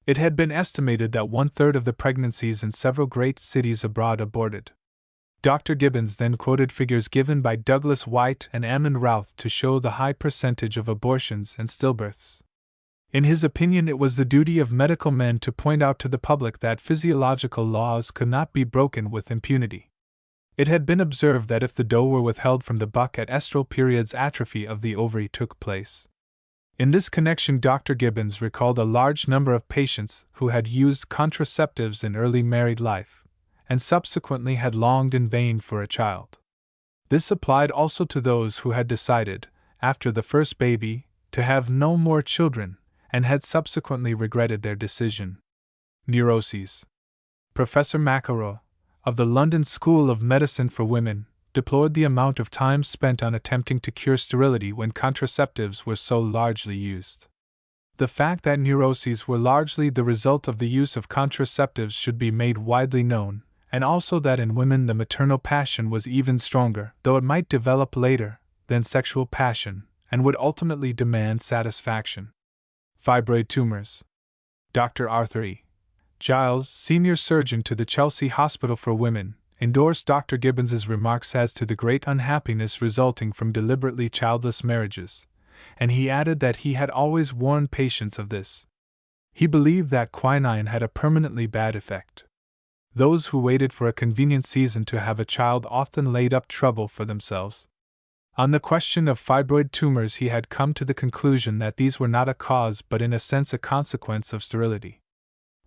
It had been estimated that 1/3 of the pregnancies in several great cities abroad aborted. Dr. Gibbons then quoted figures given by Douglas White and Amand Routh to show the high percentage of abortions and stillbirths. In his opinion, it was the duty of medical men to point out to the public that physiological laws could not be broken with impunity. It had been observed that if the dough were withheld from the buck at estrous periods, atrophy of the ovary took place. In this connection, Dr. Gibbons recalled a large number of patients who had used contraceptives in early married life, and subsequently had longed in vain for a child. This applied also to those who had decided, after the first baby, to have no more children, and had subsequently regretted their decision. Neuroses. Professor McElroy, of the London School of Medicine for Women, deplored the amount of time spent on attempting to cure sterility when contraceptives were so largely used. The fact that neuroses were largely the result of the use of contraceptives should be made widely known, and also that in women the maternal passion was even stronger, though it might develop later, than sexual passion, and would ultimately demand satisfaction. Fibroid tumors. Dr. Arthur E. Giles, senior surgeon to the Chelsea Hospital for Women, endorsed Dr. Gibbons's remarks as to the great unhappiness resulting from deliberately childless marriages, and he added that he had always warned patients of this. He believed that quinine had a permanently bad effect. Those who waited for a convenient season to have a child often laid up trouble for themselves. On the question of fibroid tumors, he had come to the conclusion that these were not a cause but in a sense a consequence of sterility.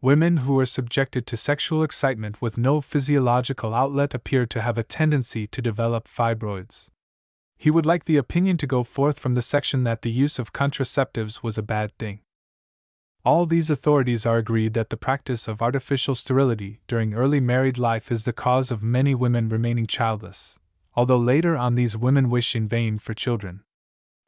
Women who were subjected to sexual excitement with no physiological outlet appeared to have a tendency to develop fibroids. He would like the opinion to go forth from the section that the use of contraceptives was a bad thing. All these authorities are agreed that the practice of artificial sterility during early married life is the cause of many women remaining childless, although later on these women wish in vain for children.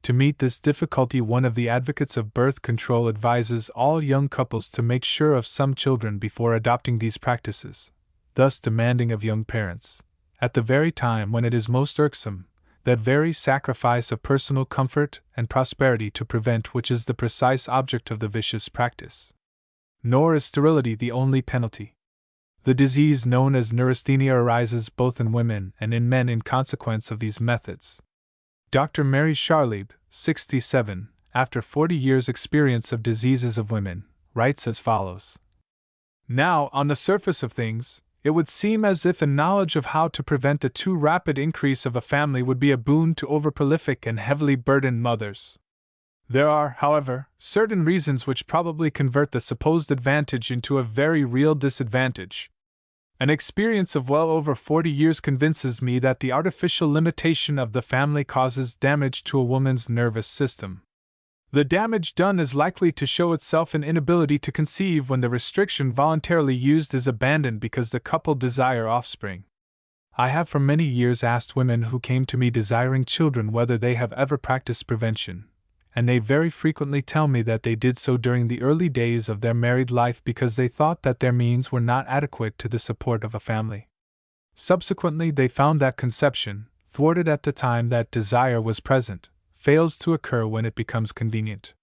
To meet this difficulty, one of the advocates of birth control advises all young couples to make sure of some children before adopting these practices, thus demanding of young parents, at the very time when it is most irksome, that very sacrifice of personal comfort and prosperity to prevent which is the precise object of the vicious practice. Nor is sterility the only penalty. The disease known as neurasthenia arises both in women and in men in consequence of these methods. Dr. Mary Charlieb, 67, after 40 years' experience of diseases of women, writes as follows. Now, on the surface of things, it would seem as if a knowledge of how to prevent the too rapid increase of a family would be a boon to overprolific and heavily burdened mothers. There are, however, certain reasons which probably convert the supposed advantage into a very real disadvantage. An experience of well over 40 years convinces me that the artificial limitation of the family causes damage to a woman's nervous system. The damage done is likely to show itself in inability to conceive when the restriction voluntarily used is abandoned because the couple desire offspring. I have for many years asked women who came to me desiring children whether they have ever practiced prevention, and they very frequently tell me that they did so during the early days of their married life because they thought that their means were not adequate to the support of a family. Subsequently, they found that conception, thwarted at the time that desire was present, fails to occur when it becomes convenient.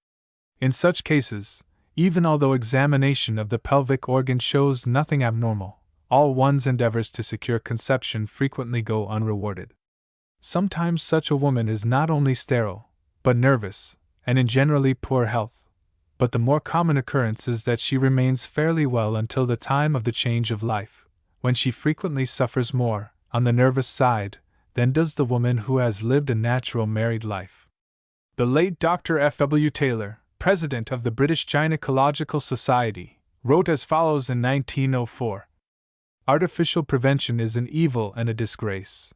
In such cases, even although examination of the pelvic organ shows nothing abnormal, all one's endeavors to secure conception frequently go unrewarded. Sometimes such a woman is not only sterile, but nervous, and in generally poor health, but the more common occurrence is that she remains fairly well until the time of the change of life, when she frequently suffers more, on the nervous side, than does the woman who has lived a natural married life. The late Dr. F. W. Taylor, president of the British Gynecological Society, wrote as follows in 1904. Artificial prevention is an evil and a disgrace.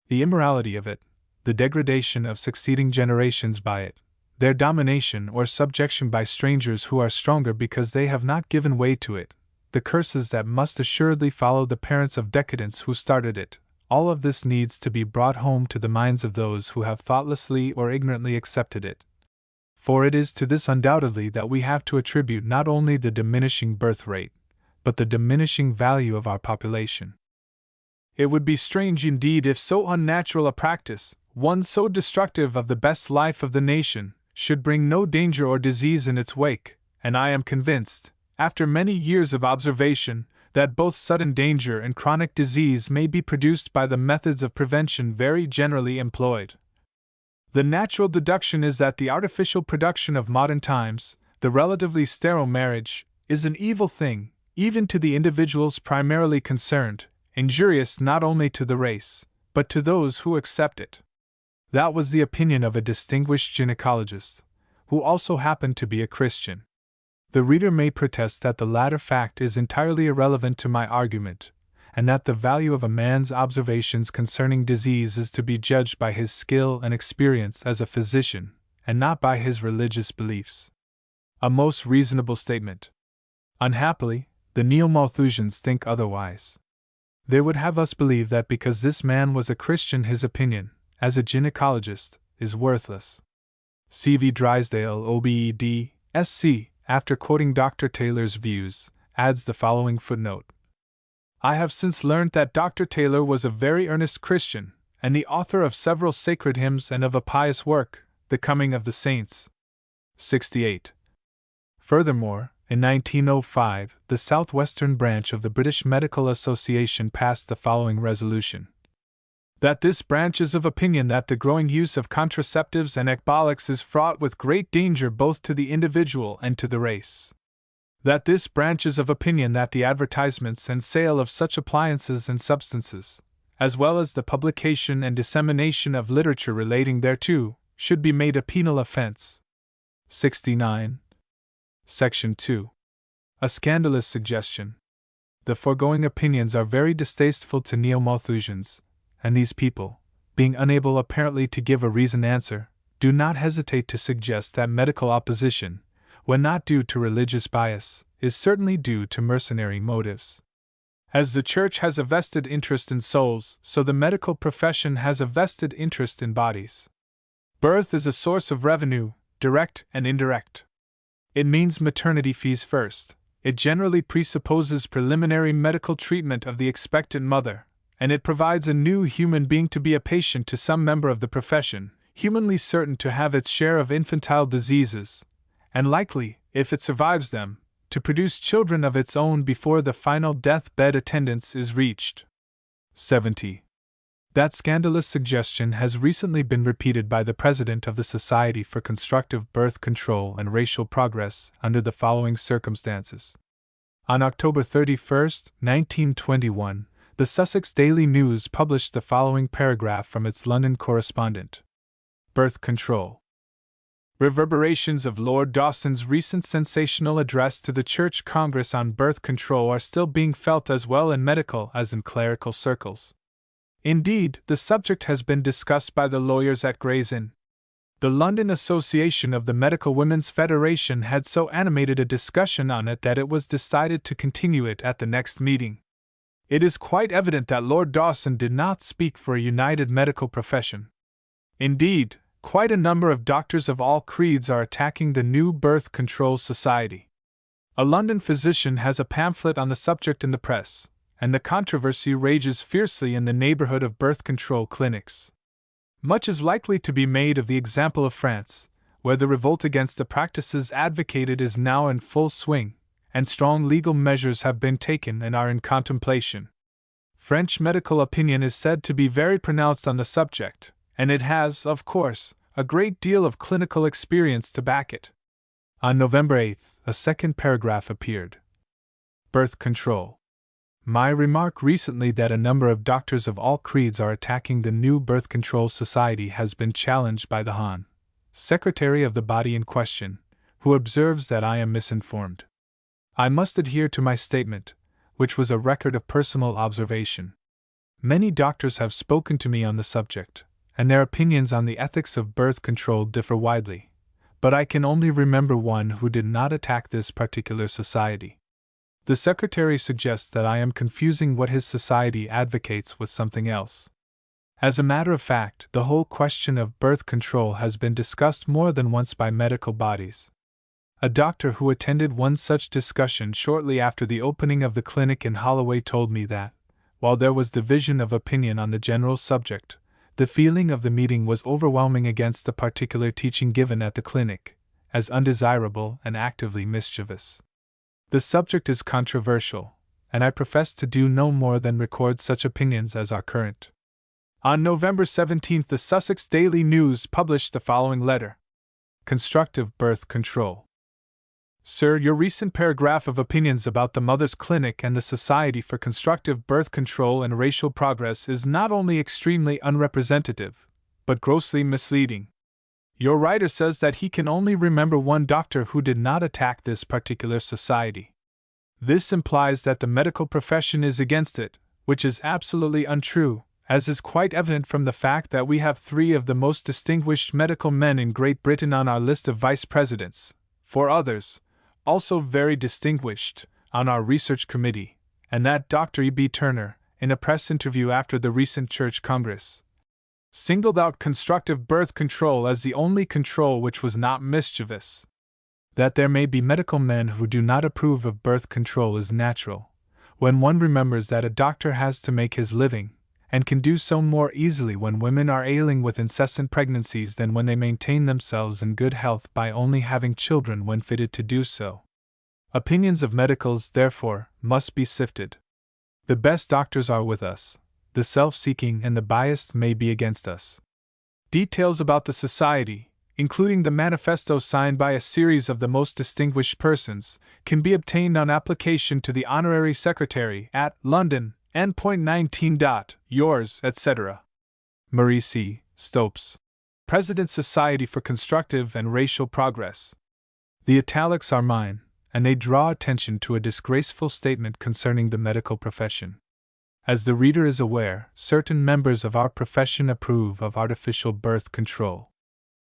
The immorality of it, the degradation of succeeding generations by it, their domination or subjection by strangers who are stronger because they have not given way to it, the curses that must assuredly follow the parents of decadence who started it, all of this needs to be brought home to the minds of those who have thoughtlessly or ignorantly accepted it. For it is to this undoubtedly that we have to attribute not only the diminishing birth rate, but the diminishing value of our population. It would be strange indeed if so unnatural a practice, one so destructive of the best life of the nation, should bring no danger or disease in its wake, and I am convinced, after many years of observation, that both sudden danger and chronic disease may be produced by the methods of prevention very generally employed. The natural deduction is that the artificial production of modern times, the relatively sterile marriage, is an evil thing, even to the individuals primarily concerned, injurious not only to the race, but to those who accept it. That was the opinion of a distinguished gynecologist, who also happened to be a Christian. The reader may protest that the latter fact is entirely irrelevant to my argument, and that the value of a man's observations concerning disease is to be judged by his skill and experience as a physician, and not by his religious beliefs. A most reasonable statement. Unhappily, the Neo-Malthusians think otherwise. They would have us believe that because this man was a Christian his opinion, as a gynecologist, is worthless. C.V. Drysdale, OBED, SC, after quoting Dr. Taylor's views, adds the following footnote. I have since learnt that Dr. Taylor was a very earnest Christian, and the author of several sacred hymns and of a pious work, The Coming of the Saints. 68. Furthermore, in 1905, the Southwestern branch of the British Medical Association passed the following resolution. That this branch is of opinion that the growing use of contraceptives and ecbolics is fraught with great danger both to the individual and to the race. That this branch is of opinion that the advertisements and sale of such appliances and substances, as well as the publication and dissemination of literature relating thereto, should be made a penal offense. 69. Section 2. A scandalous suggestion. The foregoing opinions are very distasteful to Neo-Malthusians, and these people, being unable apparently to give a reasoned answer, do not hesitate to suggest that medical opposition, when not due to religious bias, is certainly due to mercenary motives. As the Church has a vested interest in souls, so the medical profession has a vested interest in bodies. Birth is a source of revenue, direct and indirect. It means maternity fees first. It generally presupposes preliminary medical treatment of the expectant mother, and it provides a new human being to be a patient to some member of the profession, humanly certain to have its share of infantile diseases, and likely, if it survives them, to produce children of its own before the final death-bed attendance is reached. 70. That scandalous suggestion has recently been repeated by the president of the Society for Constructive Birth Control and Racial Progress under the following circumstances. On October 31, 1921, the Sussex Daily News published the following paragraph from its London correspondent. Birth control. Reverberations of Lord Dawson's recent sensational address to the Church Congress on birth control are still being felt as well in medical as in clerical circles. Indeed, the subject has been discussed by the lawyers at Gray's Inn. The London Association of the Medical Women's Federation had so animated a discussion on it that it was decided to continue it at the next meeting. It is quite evident that Lord Dawson did not speak for a united medical profession. Indeed, quite a number of doctors of all creeds are attacking the new Birth Control Society. A London physician has a pamphlet on the subject in the press, and the controversy rages fiercely in the neighborhood of birth control clinics. Much is likely to be made of the example of France, where the revolt against the practices advocated is now in full swing, and strong legal measures have been taken and are in contemplation. French medical opinion is said to be very pronounced on the subject, and it has, of course, a great deal of clinical experience to back it. On November 8th, a second paragraph appeared. Birth control. My remark recently that a number of doctors of all creeds are attacking the new birth control society has been challenged by the Han, secretary of the body in question, who observes that I am misinformed. I must adhere to my statement, which was a record of personal observation. Many doctors have spoken to me on the subject, and their opinions on the ethics of birth control differ widely, but I can only remember one who did not attack this particular society. The secretary suggests that I am confusing what his society advocates with something else. As a matter of fact, the whole question of birth control has been discussed more than once by medical bodies. A doctor who attended one such discussion shortly after the opening of the clinic in Holloway told me that, while there was division of opinion on the general subject, the feeling of the meeting was overwhelming against the particular teaching given at the clinic, as undesirable and actively mischievous. The subject is controversial, and I profess to do no more than record such opinions as are current. On November 17th, the Sussex Daily News published the following letter. Constructive Birth Control. Sir, your recent paragraph of opinions about the Mothers' Clinic and the Society for Constructive Birth Control and Racial Progress is not only extremely unrepresentative, but grossly misleading. Your writer says that he can only remember one doctor who did not attack this particular society. This implies that the medical profession is against it, which is absolutely untrue, as is quite evident from the fact that we have 3 of the most distinguished medical men in Great Britain on our list of vice presidents, 4 others, also very distinguished, on our research committee, and that Dr. E.B. Turner, in a press interview after the recent Church Congress, singled out constructive birth control as the only control which was not mischievous. That there may be medical men who do not approve of birth control is natural, when one remembers that a doctor has to make his living, and can do so more easily when women are ailing with incessant pregnancies than when they maintain themselves in good health by only having children when fitted to do so. Opinions of medicals, therefore, must be sifted. The best doctors are with us, the self-seeking and the biased may be against us. Details about the society, including the manifesto signed by a series of the most distinguished persons, can be obtained on application to the Honorary Secretary at London, N.19. Yours, etc. Marie C. Stopes, President Society for Constructive and Racial Progress. The italics are mine, and they draw attention to a disgraceful statement concerning the medical profession. As the reader is aware, certain members of our profession approve of artificial birth control.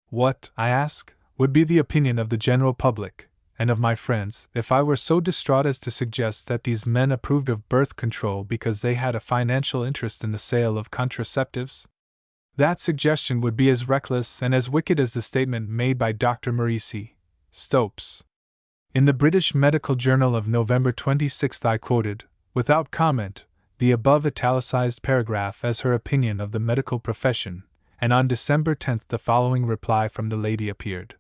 What, I ask, would be the opinion of the general public, and of my friends, if I were so distraught as to suggest that these men approved of birth control because they had a financial interest in the sale of contraceptives? That suggestion would be as reckless and as wicked as the statement made by Dr. Marie C. Stopes. In the British Medical Journal of November 26 I quoted, without comment, the above italicized paragraph as her opinion of the medical profession, and on December 10 the following reply from the lady appeared.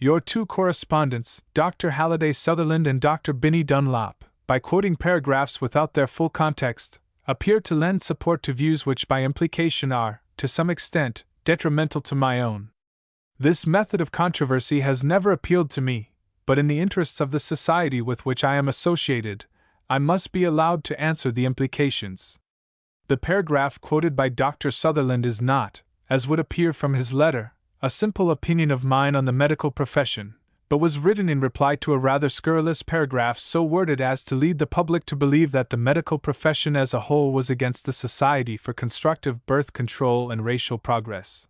Your 2 correspondents, Dr. Halliday Sutherland and Dr. Binney Dunlop, by quoting paragraphs without their full context, appear to lend support to views which by implication are, to some extent, detrimental to my own. This method of controversy has never appealed to me, but in the interests of the society with which I am associated, I must be allowed to answer the implications. The paragraph quoted by Dr. Sutherland is not, as would appear from his letter, a simple opinion of mine on the medical profession, but was written in reply to a rather scurrilous paragraph so worded as to lead the public to believe that the medical profession as a whole was against the Society for Constructive Birth Control and Racial Progress.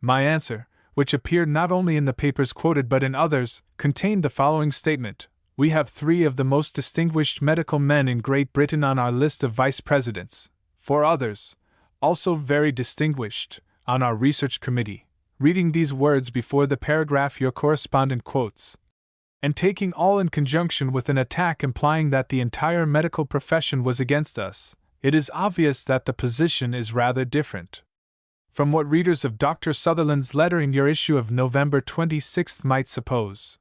My answer, which appeared not only in the papers quoted but in others, contained the following statement. We have 3 of the most distinguished medical men in Great Britain on our list of vice presidents, 4 others, also very distinguished, on our research committee. Reading these words before the paragraph your correspondent quotes, and taking all in conjunction with an attack implying that the entire medical profession was against us, it is obvious that the position is rather different from what readers of Dr. Sutherland's letter in your issue of November 26 might suppose.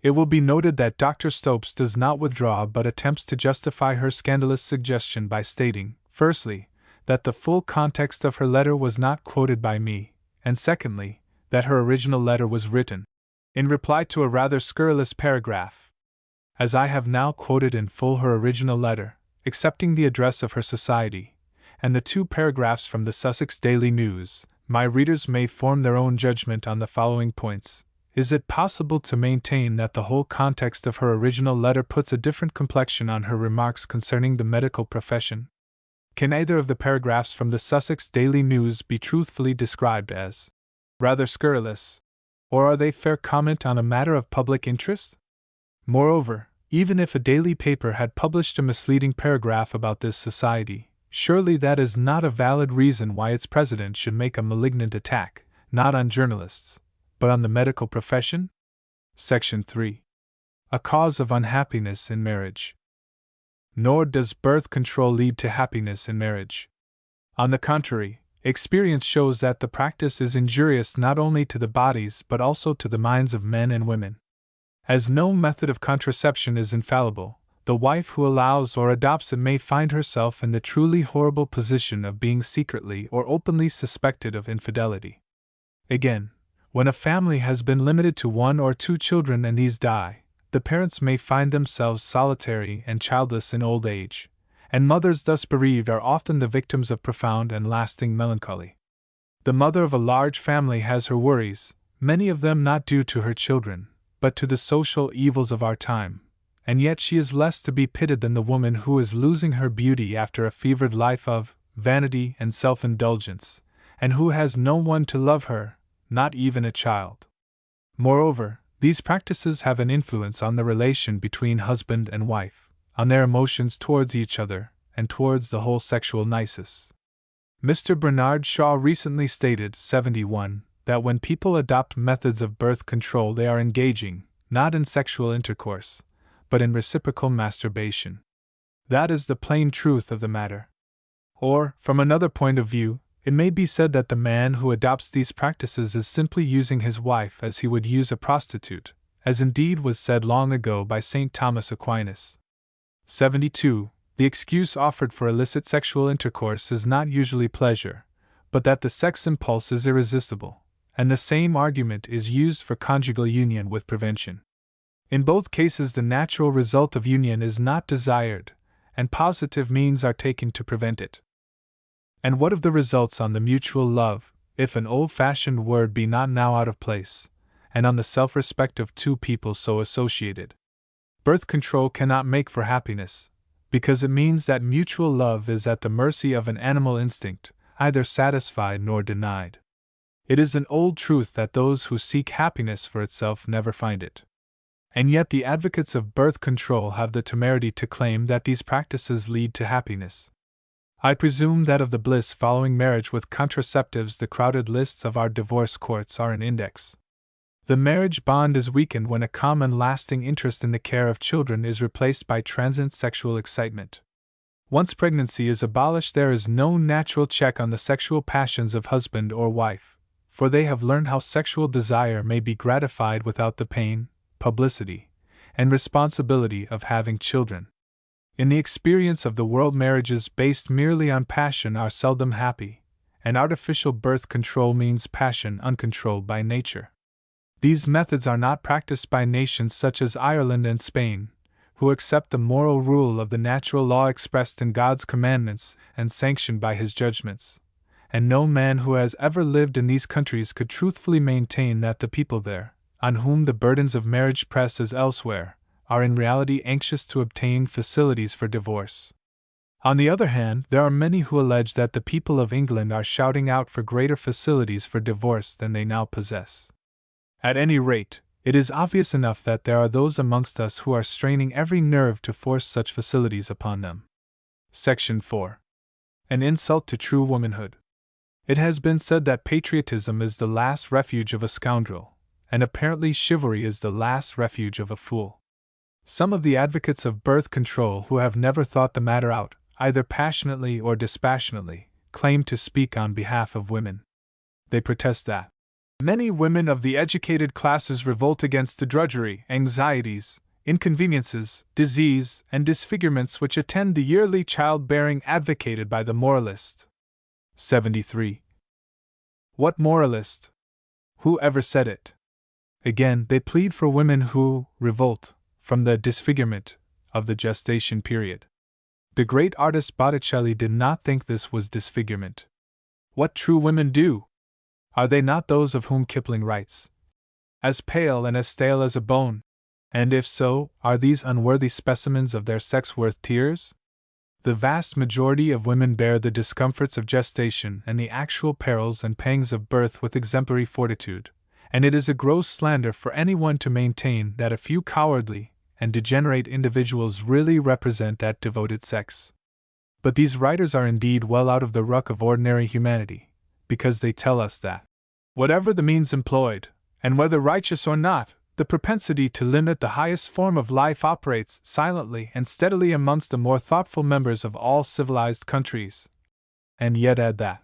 It will be noted that Dr. Stopes does not withdraw but attempts to justify her scandalous suggestion by stating, firstly, that the full context of her letter was not quoted by me, and secondly, that her original letter was written In reply to a rather scurrilous paragraph, as I have now quoted in full her original letter, excepting the address of her society, and the 2 paragraphs from the Sussex Daily News, my readers may form their own judgment on the following points. Is it possible to maintain that the whole context of her original letter puts a different complexion on her remarks concerning the medical profession? Can either of the paragraphs from the Sussex Daily News be truthfully described as rather scurrilous, or are they fair comment on a matter of public interest? Moreover, even if a daily paper had published a misleading paragraph about this society, surely that is not a valid reason why its president should make a malignant attack, not on journalists, but on the medical profession? Section 3. A cause of unhappiness in marriage. Nor does birth control lead to happiness in marriage. On the contrary, experience shows that the practice is injurious not only to the bodies but also to the minds of men and women. As no method of contraception is infallible, the wife who allows or adopts it may find herself in the truly horrible position of being secretly or openly suspected of infidelity. Again, when a family has been limited to 1 or 2 children and these die, the parents may find themselves solitary and childless in old age, and mothers thus bereaved are often the victims of profound and lasting melancholy. The mother of a large family has her worries, many of them not due to her children, but to the social evils of our time, and yet she is less to be pitied than the woman who is losing her beauty after a fevered life of vanity and self-indulgence, and who has no one to love her, not even a child. Moreover, these practices have an influence on the relation between husband and wife, on their emotions towards each other, and towards the whole sexual nisus. Mr. Bernard Shaw recently stated, 71, that when people adopt methods of birth control they are engaging, not in sexual intercourse, but in reciprocal masturbation. That is the plain truth of the matter. Or, from another point of view, it may be said that the man who adopts these practices is simply using his wife as he would use a prostitute, as indeed was said long ago by St. Thomas Aquinas. 72. The excuse offered for illicit sexual intercourse is not usually pleasure, but that the sex impulse is irresistible, and the same argument is used for conjugal union with prevention. In both cases, the natural result of union is not desired, and positive means are taken to prevent it. And what of the results on the mutual love, if an old-fashioned word be not now out of place, and on the self-respect of 2 people so associated? Birth control cannot make for happiness, because it means that mutual love is at the mercy of an animal instinct, either satisfied nor denied. It is an old truth that those who seek happiness for itself never find it. And yet the advocates of birth control have the temerity to claim that these practices lead to happiness. I presume that of the bliss following marriage with contraceptives the crowded lists of our divorce courts are an index. The marriage bond is weakened when a calm and lasting interest in the care of children is replaced by transient sexual excitement. Once pregnancy is abolished, there is no natural check on the sexual passions of husband or wife, for they have learned how sexual desire may be gratified without the pain, publicity, and responsibility of having children. In the experience of the world, marriages based merely on passion are seldom happy, and artificial birth control means passion uncontrolled by nature. These methods are not practiced by nations such as Ireland and Spain, who accept the moral rule of the natural law expressed in God's commandments and sanctioned by His judgments, and no man who has ever lived in these countries could truthfully maintain that the people there, on whom the burdens of marriage press as elsewhere, are in reality anxious to obtain facilities for divorce. On the other hand, there are many who allege that the people of England are shouting out for greater facilities for divorce than they now possess. At any rate, it is obvious enough that there are those amongst us who are straining every nerve to force such facilities upon them. Section 4. An insult to true womanhood. It has been said that patriotism is the last refuge of a scoundrel, and apparently chivalry is the last refuge of a fool. Some of the advocates of birth control who have never thought the matter out, either passionately or dispassionately, claim to speak on behalf of women. They protest that many women of the educated classes revolt against the drudgery, anxieties, inconveniences, disease, and disfigurements which attend the yearly childbearing advocated by the moralist. 73. What moralist? Who ever said it? Again, they plead for women who revolt from the disfigurement of the gestation period. The great artist Botticelli did not think this was disfigurement. What true women do? Are they not those of whom Kipling writes, as pale and as stale as a bone? And if so, are these unworthy specimens of their sex worth tears? The vast majority of women bear the discomforts of gestation and the actual perils and pangs of birth with exemplary fortitude, and it is a gross slander for anyone to maintain that a few cowardly and degenerate individuals really represent that devoted sex. But these writers are indeed well out of the ruck of ordinary humanity, because they tell us that, whatever the means employed, and whether righteous or not, the propensity to limit the highest form of life operates silently and steadily amongst the more thoughtful members of all civilized countries. And yet add that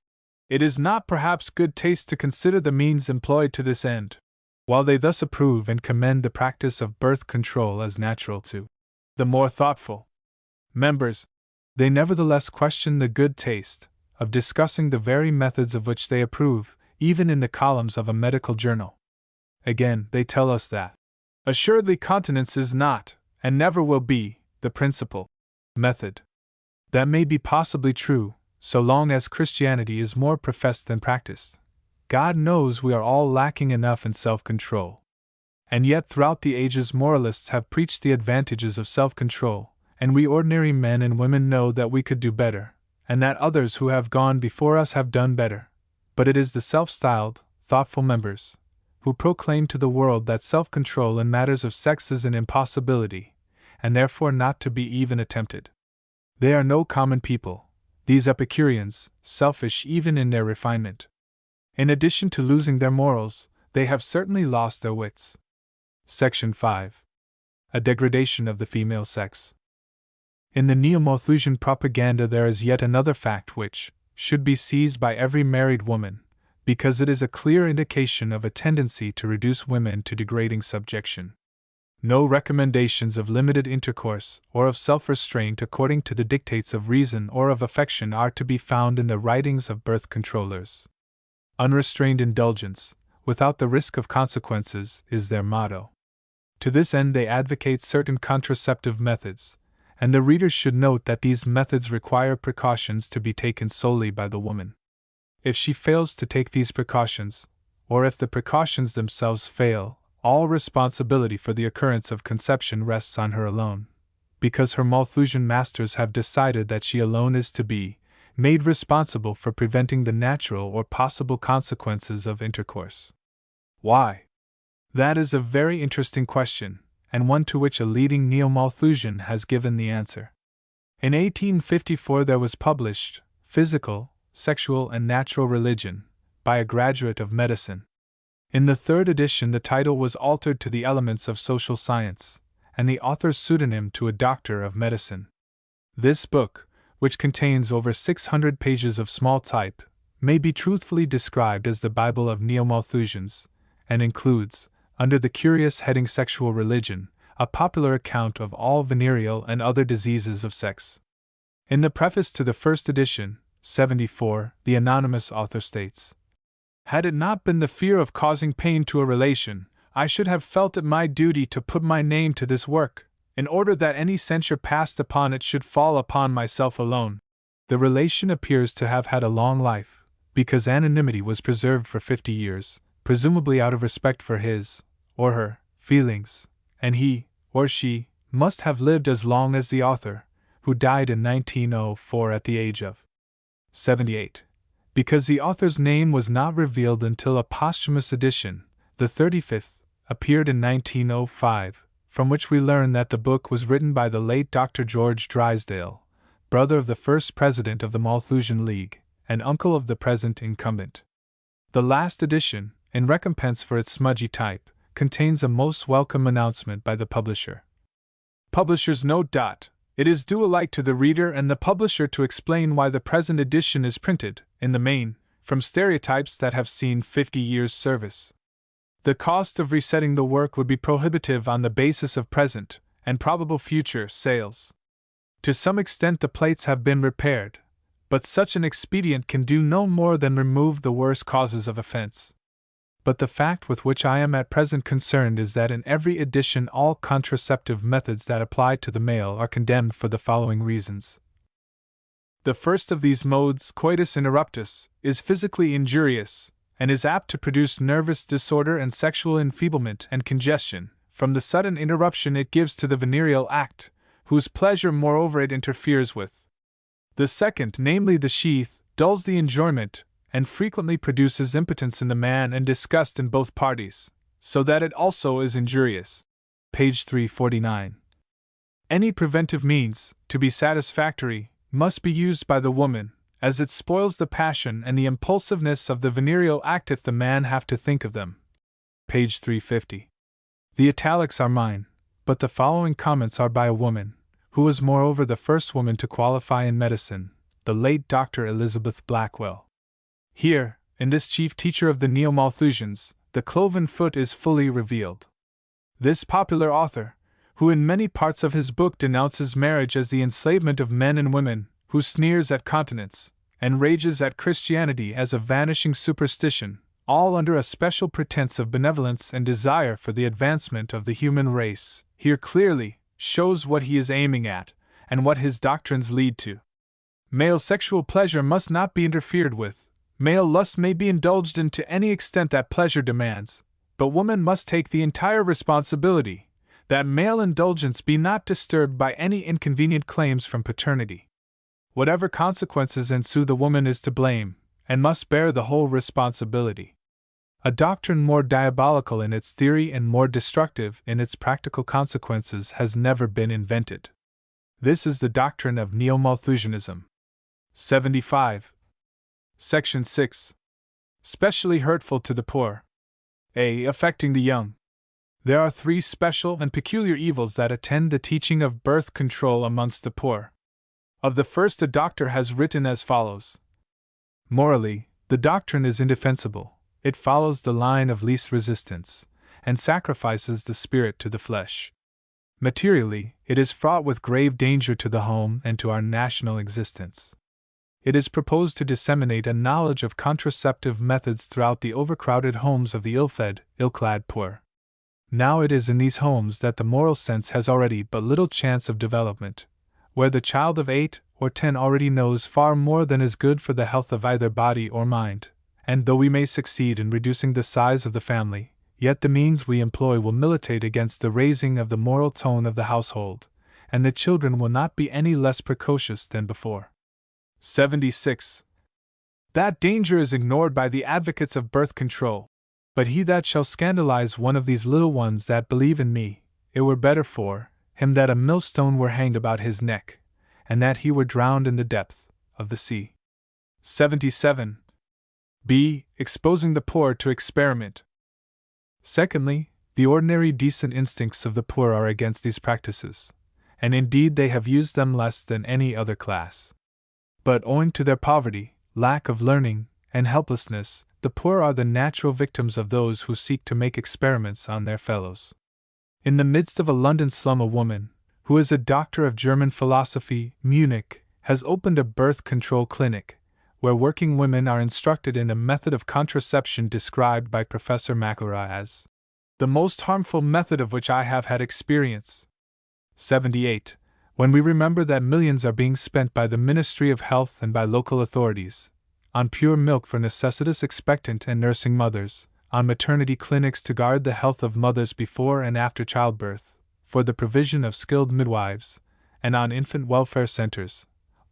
it is not perhaps good taste to consider the means employed to this end. While they thus approve and commend the practice of birth control as natural to the more thoughtful members, they nevertheless question the good taste of discussing the very methods of which they approve, even in the columns of a medical journal. Again, they tell us that, assuredly, continence is not, and never will be, the principal method. That may be possibly true, so long as Christianity is more professed than practiced. God knows we are all lacking enough in self-control. And yet throughout the ages moralists have preached the advantages of self-control, and we ordinary men and women know that we could do better, and that others who have gone before us have done better. But it is the self-styled, thoughtful members who proclaim to the world that self-control in matters of sex is an impossibility, and therefore not to be even attempted. They are no common people, these Epicureans, selfish even in their refinement. In addition to losing their morals, they have certainly lost their wits. Section 5. A degradation of the female sex. In the Neo-Malthusian propaganda there is yet another fact which should be seized by every married woman, because it is a clear indication of a tendency to reduce women to degrading subjection. No recommendations of limited intercourse or of self-restraint according to the dictates of reason or of affection are to be found in the writings of birth controllers. Unrestrained indulgence, without the risk of consequences, is their motto. To this end they advocate certain contraceptive methods, and the readers should note that these methods require precautions to be taken solely by the woman. If she fails to take these precautions, or if the precautions themselves fail, all responsibility for the occurrence of conception rests on her alone, because her Malthusian masters have decided that she alone is to be made responsible for preventing the natural or possible consequences of intercourse. Why? That is a very interesting question, and one to which a leading Neo-Malthusian has given the answer. In 1854 there was published Physical, Sexual and Natural Religion, by a graduate of medicine. In the third edition the title was altered to The Elements of Social Science, and the author's pseudonym to a doctor of medicine. This book, which contains over 600 pages of small type, may be truthfully described as the Bible of Neo-Malthusians, and includes, under the curious heading Sexual Religion, a popular account of all venereal and other diseases of sex. In the preface to the first edition, 74, the anonymous author states, "Had it not been the fear of causing pain to a relation, I should have felt it my duty to put my name to this work, in order that any censure passed upon it should fall upon myself alone." The relation appears to have had a long life, because anonymity was preserved for 50 years, presumably out of respect for his, or her, feelings, and he, or she, must have lived as long as the author, who died in 1904 at the age of 78. Because the author's name was not revealed until a posthumous edition, the 35th, appeared in 1905, from which we learn that the book was written by the late Dr. George Drysdale, brother of the first president of the Malthusian League, and uncle of the present incumbent. The last edition, in recompense for its smudgy type, contains a most welcome announcement by the publisher. Publisher's note. It is due alike to the reader and the publisher to explain why the present edition is printed, in the main, from stereotypes that have seen 50 years' service. The cost of resetting the work would be prohibitive on the basis of present, and probable future, sales. To some extent the plates have been repaired, but such an expedient can do no more than remove the worst causes of offense. but the fact with which I am at present concerned is that in every edition all contraceptive methods that apply to the male are condemned for the following reasons. The first of these modes, coitus interruptus, is physically injurious, and is apt to produce nervous disorder and sexual enfeeblement and congestion, from the sudden interruption it gives to the venereal act, whose pleasure moreover it interferes with. The second, namely the sheath, dulls the enjoyment, and frequently produces impotence in the man and disgust in both parties, so that it also is injurious. Page 349. Any preventive means, to be satisfactory, must be used by the woman, as it spoils the passion and the impulsiveness of the venereal act if the man have to think of them. Page 350. The italics are mine, but the following comments are by a woman, who was moreover the first woman to qualify in medicine, the late Dr. Elizabeth Blackwell. Here, in this chief teacher of the Neo-Malthusians, the cloven foot is fully revealed. This popular author, who in many parts of his book denounces marriage as the enslavement of men and women, who sneers at continence, and rages at Christianity as a vanishing superstition, all under a special pretense of benevolence and desire for the advancement of the human race, here clearly shows what he is aiming at, and what his doctrines lead to. Male sexual pleasure must not be interfered with. Male lust may be indulged in to any extent that pleasure demands, but woman must take the entire responsibility, that male indulgence be not disturbed by any inconvenient claims from paternity. Whatever consequences ensue, the woman is to blame, and must bear the whole responsibility. A doctrine more diabolical in its theory and more destructive in its practical consequences has never been invented. This is the doctrine of Neo-Malthusianism. 75. Section 6. Specially hurtful to the poor. A. Affecting the young. There are three special and peculiar evils that attend the teaching of birth control amongst the poor. Of the first a doctor has written as follows. Morally, the doctrine is indefensible. It follows the line of least resistance, and sacrifices the spirit to the flesh. Materially, it is fraught with grave danger to the home and to our national existence. It is proposed to disseminate a knowledge of contraceptive methods throughout the overcrowded homes of the ill-fed, ill-clad poor. Now it is in these homes that the moral sense has already but little chance of development, where the child of 8 or 10 already knows far more than is good for the health of either body or mind, and though we may succeed in reducing the size of the family, yet the means we employ will militate against the raising of the moral tone of the household, and the children will not be any less precocious than before. 76. That danger is ignored by the advocates of birth control. But he that shall scandalize one of these little ones that believe in me, it were better for him that a millstone were hanged about his neck, and that he were drowned in the depth of the sea. 77. B. Exposing the poor to experiment. Secondly, the ordinary decent instincts of the poor are against these practices, and indeed they have used them less than any other class. But owing to their poverty, lack of learning, and helplessness, the poor are the natural victims of those who seek to make experiments on their fellows. In the midst of a London slum, a woman, who is a doctor of German philosophy, Munich, has opened a birth control clinic, where working women are instructed in a method of contraception described by Professor McElroy as the most harmful method of which I have had experience. 78. When we remember that millions are being spent by the Ministry of Health and by local authorities on pure milk for necessitous expectant and nursing mothers, on maternity clinics to guard the health of mothers before and after childbirth, for the provision of skilled midwives, and on infant welfare centers,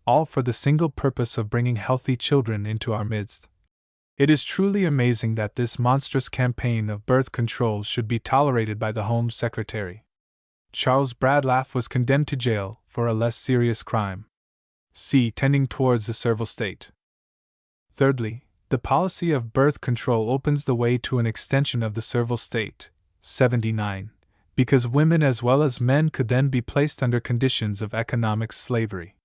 all for the single purpose of bringing healthy children into our midst, it is truly amazing that this monstrous campaign of birth control should be tolerated by the Home Secretary. Charles Bradlaugh was condemned to jail for a less serious crime. C. Tending towards the servile state. Thirdly, the policy of birth control opens the way to an extension of the servile state. 79. Because women as well as men could then be placed under conditions of economic slavery.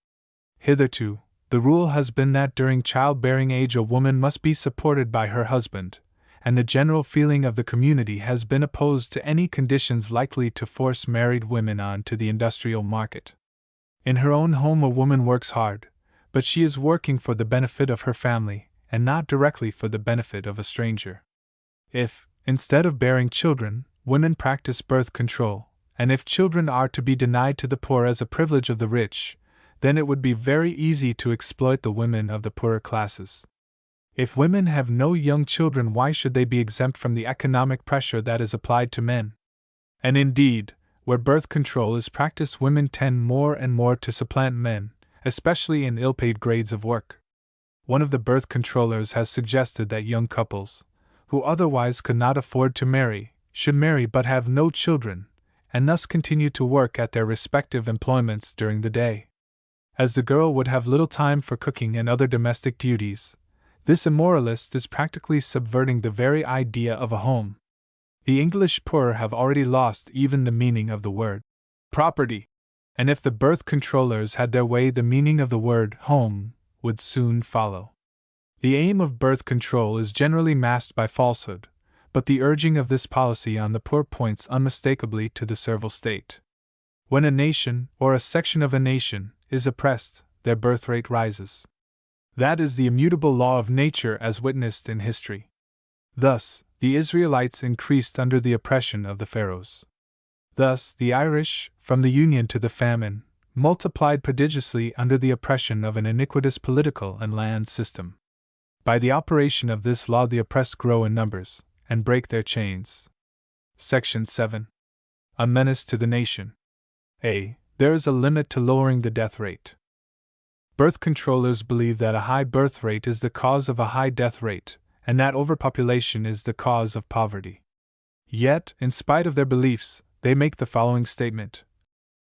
Hitherto, the rule has been that during childbearing age a woman must be supported by her husband, and the general feeling of the community has been opposed to any conditions likely to force married women on to the industrial market. In her own home a woman works hard, but she is working for the benefit of her family, and not directly for the benefit of a stranger. If, instead of bearing children, women practice birth control, and if children are to be denied to the poor as a privilege of the rich, then it would be very easy to exploit the women of the poorer classes. If women have no young children, why should they be exempt from the economic pressure that is applied to men? And indeed, where birth control is practiced, women tend more and more to supplant men, especially in ill-paid grades of work. One of the birth controllers has suggested that young couples, who otherwise could not afford to marry, should marry but have no children, and thus continue to work at their respective employments during the day. As the girl would have little time for cooking and other domestic duties, this immoralist is practically subverting the very idea of a home. The English poor have already lost even the meaning of the word property, and if the birth controllers had their way, the meaning of the word home would soon follow. The aim of birth control is generally masked by falsehood, but the urging of this policy on the poor points unmistakably to the servile state. When a nation, or a section of a nation, is oppressed, their birth rate rises. That is the immutable law of nature as witnessed in history. Thus, the Israelites increased under the oppression of the Pharaohs. Thus, the Irish, from the Union to the famine, multiplied prodigiously under the oppression of an iniquitous political and land system. By the operation of this law, the oppressed grow in numbers, and break their chains. Section 7. A menace to the nation. A. There is a limit to lowering the death rate. Birth controllers believe that a high birth rate is the cause of a high death rate, and that overpopulation is the cause of poverty. Yet, in spite of their beliefs, they make the following statement.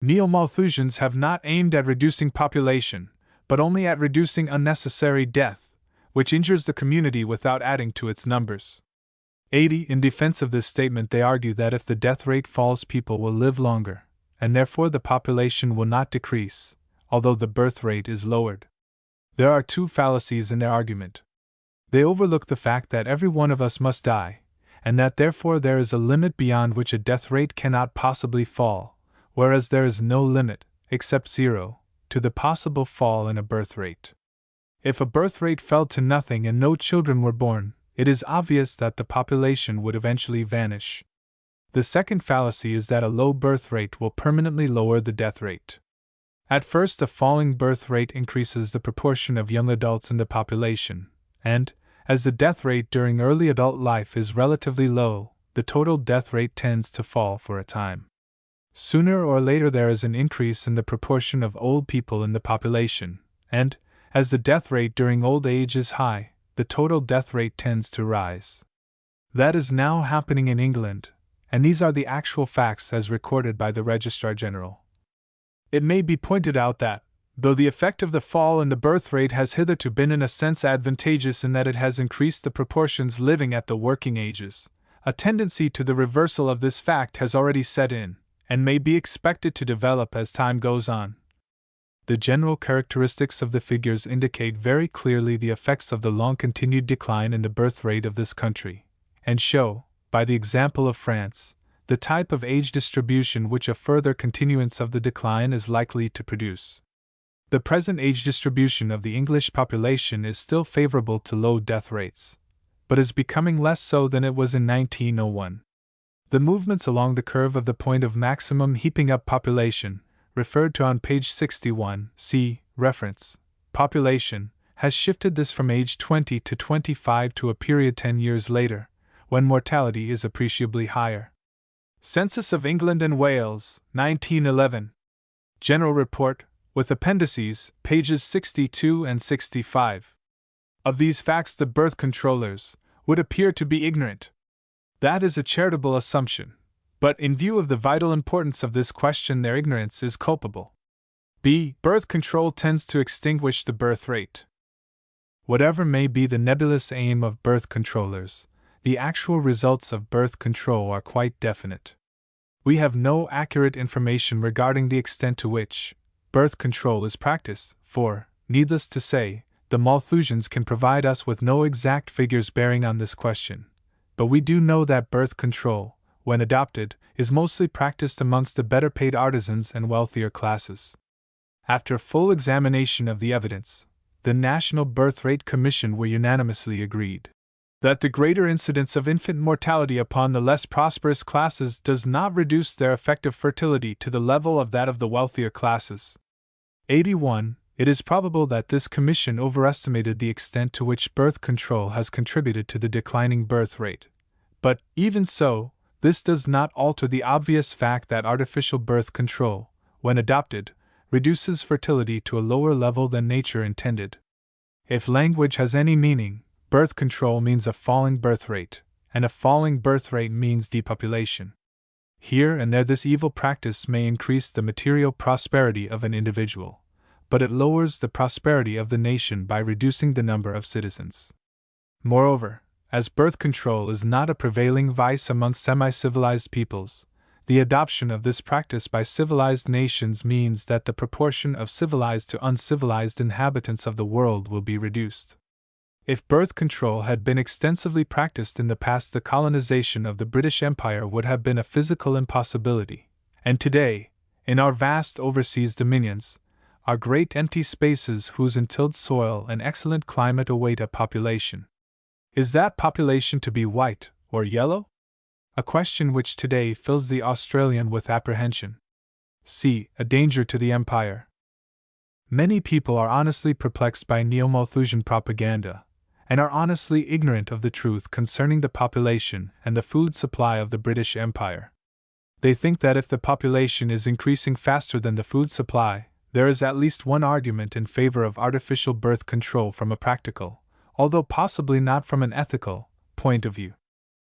Neo-Malthusians have not aimed at reducing population, but only at reducing unnecessary death, which injures the community without adding to its numbers. 80. In defense of this statement, they argue that if the death rate falls, people will live longer, and therefore the population will not decrease, although the birth rate is lowered. There are two fallacies in their argument. They overlook the fact that every one of us must die, and that therefore there is a limit beyond which a death rate cannot possibly fall, whereas there is no limit, except zero, to the possible fall in a birth rate. If a birth rate fell to nothing and no children were born, it is obvious that the population would eventually vanish. The second fallacy is that a low birth rate will permanently lower the death rate. At first, a falling birth rate increases the proportion of young adults in the population, and, as the death rate during early adult life is relatively low, the total death rate tends to fall for a time. Sooner or later, there is an increase in the proportion of old people in the population, and, as the death rate during old age is high, the total death rate tends to rise. That is now happening in England, and these are the actual facts as recorded by the Registrar General. It may be pointed out that, though the effect of the fall in the birth rate has hitherto been in a sense advantageous in that it has increased the proportions living at the working ages, a tendency to the reversal of this fact has already set in, and may be expected to develop as time goes on. The general characteristics of the figures indicate very clearly the effects of the long-continued decline in the birth rate of this country, and show, by the example of France, the type of age distribution which a further continuance of the decline is likely to produce. The present age distribution of the English population is still favorable to low death rates, but is becoming less so than it was in 1901. The movements along the curve of the point of maximum heaping up population, referred to on page 61, see reference, population, has shifted this from age 20 to 25 to a period 10 years later, when mortality is appreciably higher. Census of England and Wales, 1911. General Report, with appendices, pages 62 and 65. Of these facts the birth controllers would appear to be ignorant. That is a charitable assumption, but in view of the vital importance of this question their ignorance is culpable. B. Birth control tends to extinguish the birth rate. Whatever may be the nebulous aim of birth controllers, the actual results of birth control are quite definite. We have no accurate information regarding the extent to which birth control is practiced, for, needless to say, the Malthusians can provide us with no exact figures bearing on this question, but we do know that birth control, when adopted, is mostly practiced amongst the better paid artisans and wealthier classes. After full examination of the evidence, the National Birth Rate Commission were unanimously agreed. That the greater incidence of infant mortality upon the less prosperous classes does not reduce their effective fertility to the level of that of the wealthier classes. 81. It is probable that this commission overestimated the extent to which birth control has contributed to the declining birth rate. But, even so, this does not alter the obvious fact that artificial birth control, when adopted, reduces fertility to a lower level than nature intended. If language has any meaning, birth control means a falling birth rate, and a falling birth rate means depopulation. Here and there this evil practice may increase the material prosperity of an individual, but it lowers the prosperity of the nation by reducing the number of citizens. Moreover, as birth control is not a prevailing vice among semi-civilized peoples, the adoption of this practice by civilized nations means that the proportion of civilized to uncivilized inhabitants of the world will be reduced. If birth control had been extensively practiced in the past, the colonization of the British Empire would have been a physical impossibility, and today, in our vast overseas dominions, are great empty spaces whose untilled soil and excellent climate await a population. Is that population to be white or yellow? A question which today fills the Australian with apprehension. C. A danger to the empire. Many people are honestly perplexed by neo-Malthusian propaganda, and are honestly ignorant of the truth concerning the population and the food supply of the British Empire. They think that if the population is increasing faster than the food supply, there is at least one argument in favor of artificial birth control from a practical, although possibly not from an ethical, point of view.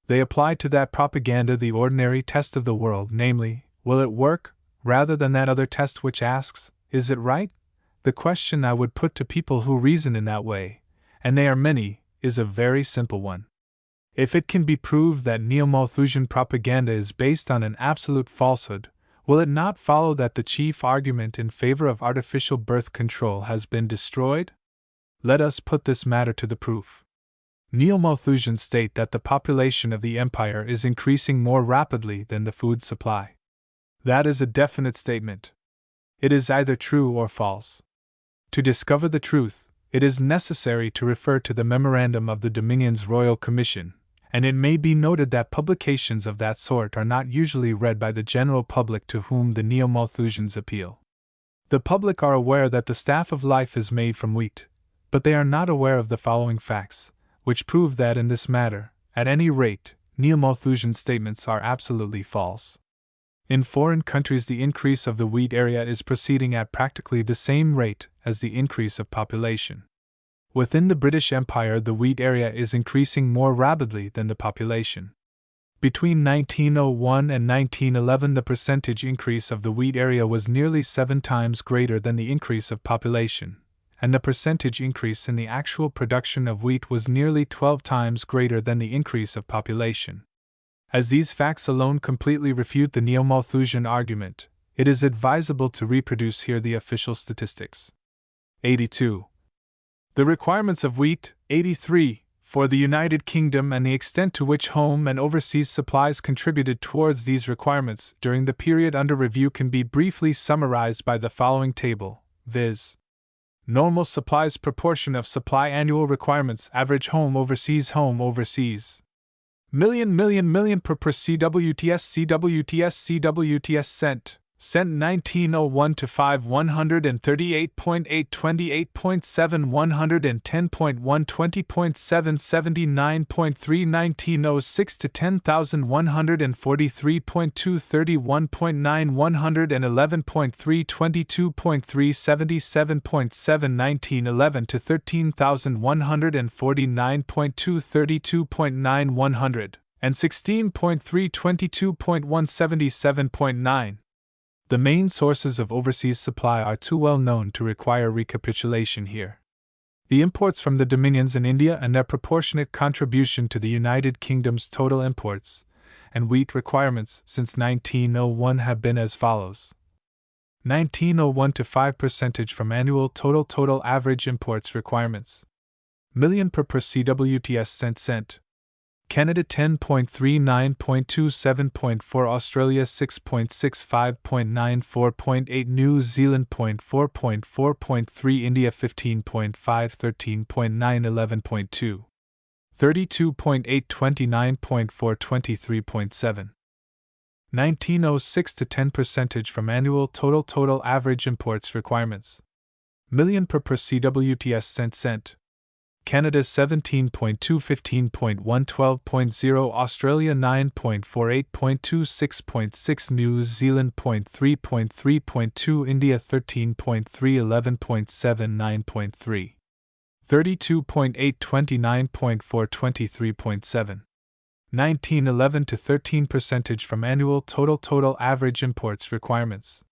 They apply to that propaganda the ordinary test of the world, namely, will it work, rather than that other test which asks, is it right? The question I would put to people who reason in that way, and they are many, is a very simple one. If it can be proved that neo-Malthusian propaganda is based on an absolute falsehood, will it not follow that the chief argument in favor of artificial birth control has been destroyed? Let us put this matter to the proof. Neo-Malthusians state that the population of the empire is increasing more rapidly than the food supply. That is a definite statement. It is either true or false. To discover the truth, it is necessary to refer to the memorandum of the Dominion's Royal Commission, and it may be noted that publications of that sort are not usually read by the general public to whom the neo-Malthusians appeal. The public are aware that the staff of life is made from wheat, but they are not aware of the following facts, which prove that in this matter, at any rate, neo-Malthusian statements are absolutely false. In foreign countries, the increase of the wheat area is proceeding at practically the same rate as the increase of population. Within the British Empire, the wheat area is increasing more rapidly than the population. Between 1901 and 1911, the percentage increase of the wheat area was nearly 7 times greater than the increase of population, and the percentage increase in the actual production of wheat was nearly 12 times greater than the increase of population. As these facts alone completely refute the neo-Malthusian argument, it is advisable to reproduce here the official statistics. 82. The requirements of wheat, 83, for the United Kingdom and the extent to which home and overseas supplies contributed towards these requirements during the period under review can be briefly summarized by the following table, viz. Normal supplies proportion of supply annual requirements average home overseas million per cent cent 1901 to 5 138.8 28.7 110.1 20.7 79.3 1906 to 10,143.2 31.9 111.3 22.3 77.7 1911 to 13,149.2 32.9 100 and 16.3 22.1 77.9. The main sources of overseas supply are too well known to require recapitulation here. The imports from the dominions in India and their proportionate contribution to the United Kingdom's total imports and wheat requirements since 1901 have been as follows. 1901 to 5% from annual total average imports requirements. Million per cwts cent. Canada 10.39.27.4, Australia 6.65.94.8, New Zealand 0.4.4.3, India 15.5, 13.9, 11.2. 32.829.423.7. 1906 to 10% from annual total average imports requirements. Million per CWTS cent. Canada 17.2 15.112.0, Australia 9.48.26.6, New Zealand 0.3.3.2, India 13.311.7 32.829.423.7. 1911 to 13% from annual total average imports requirements.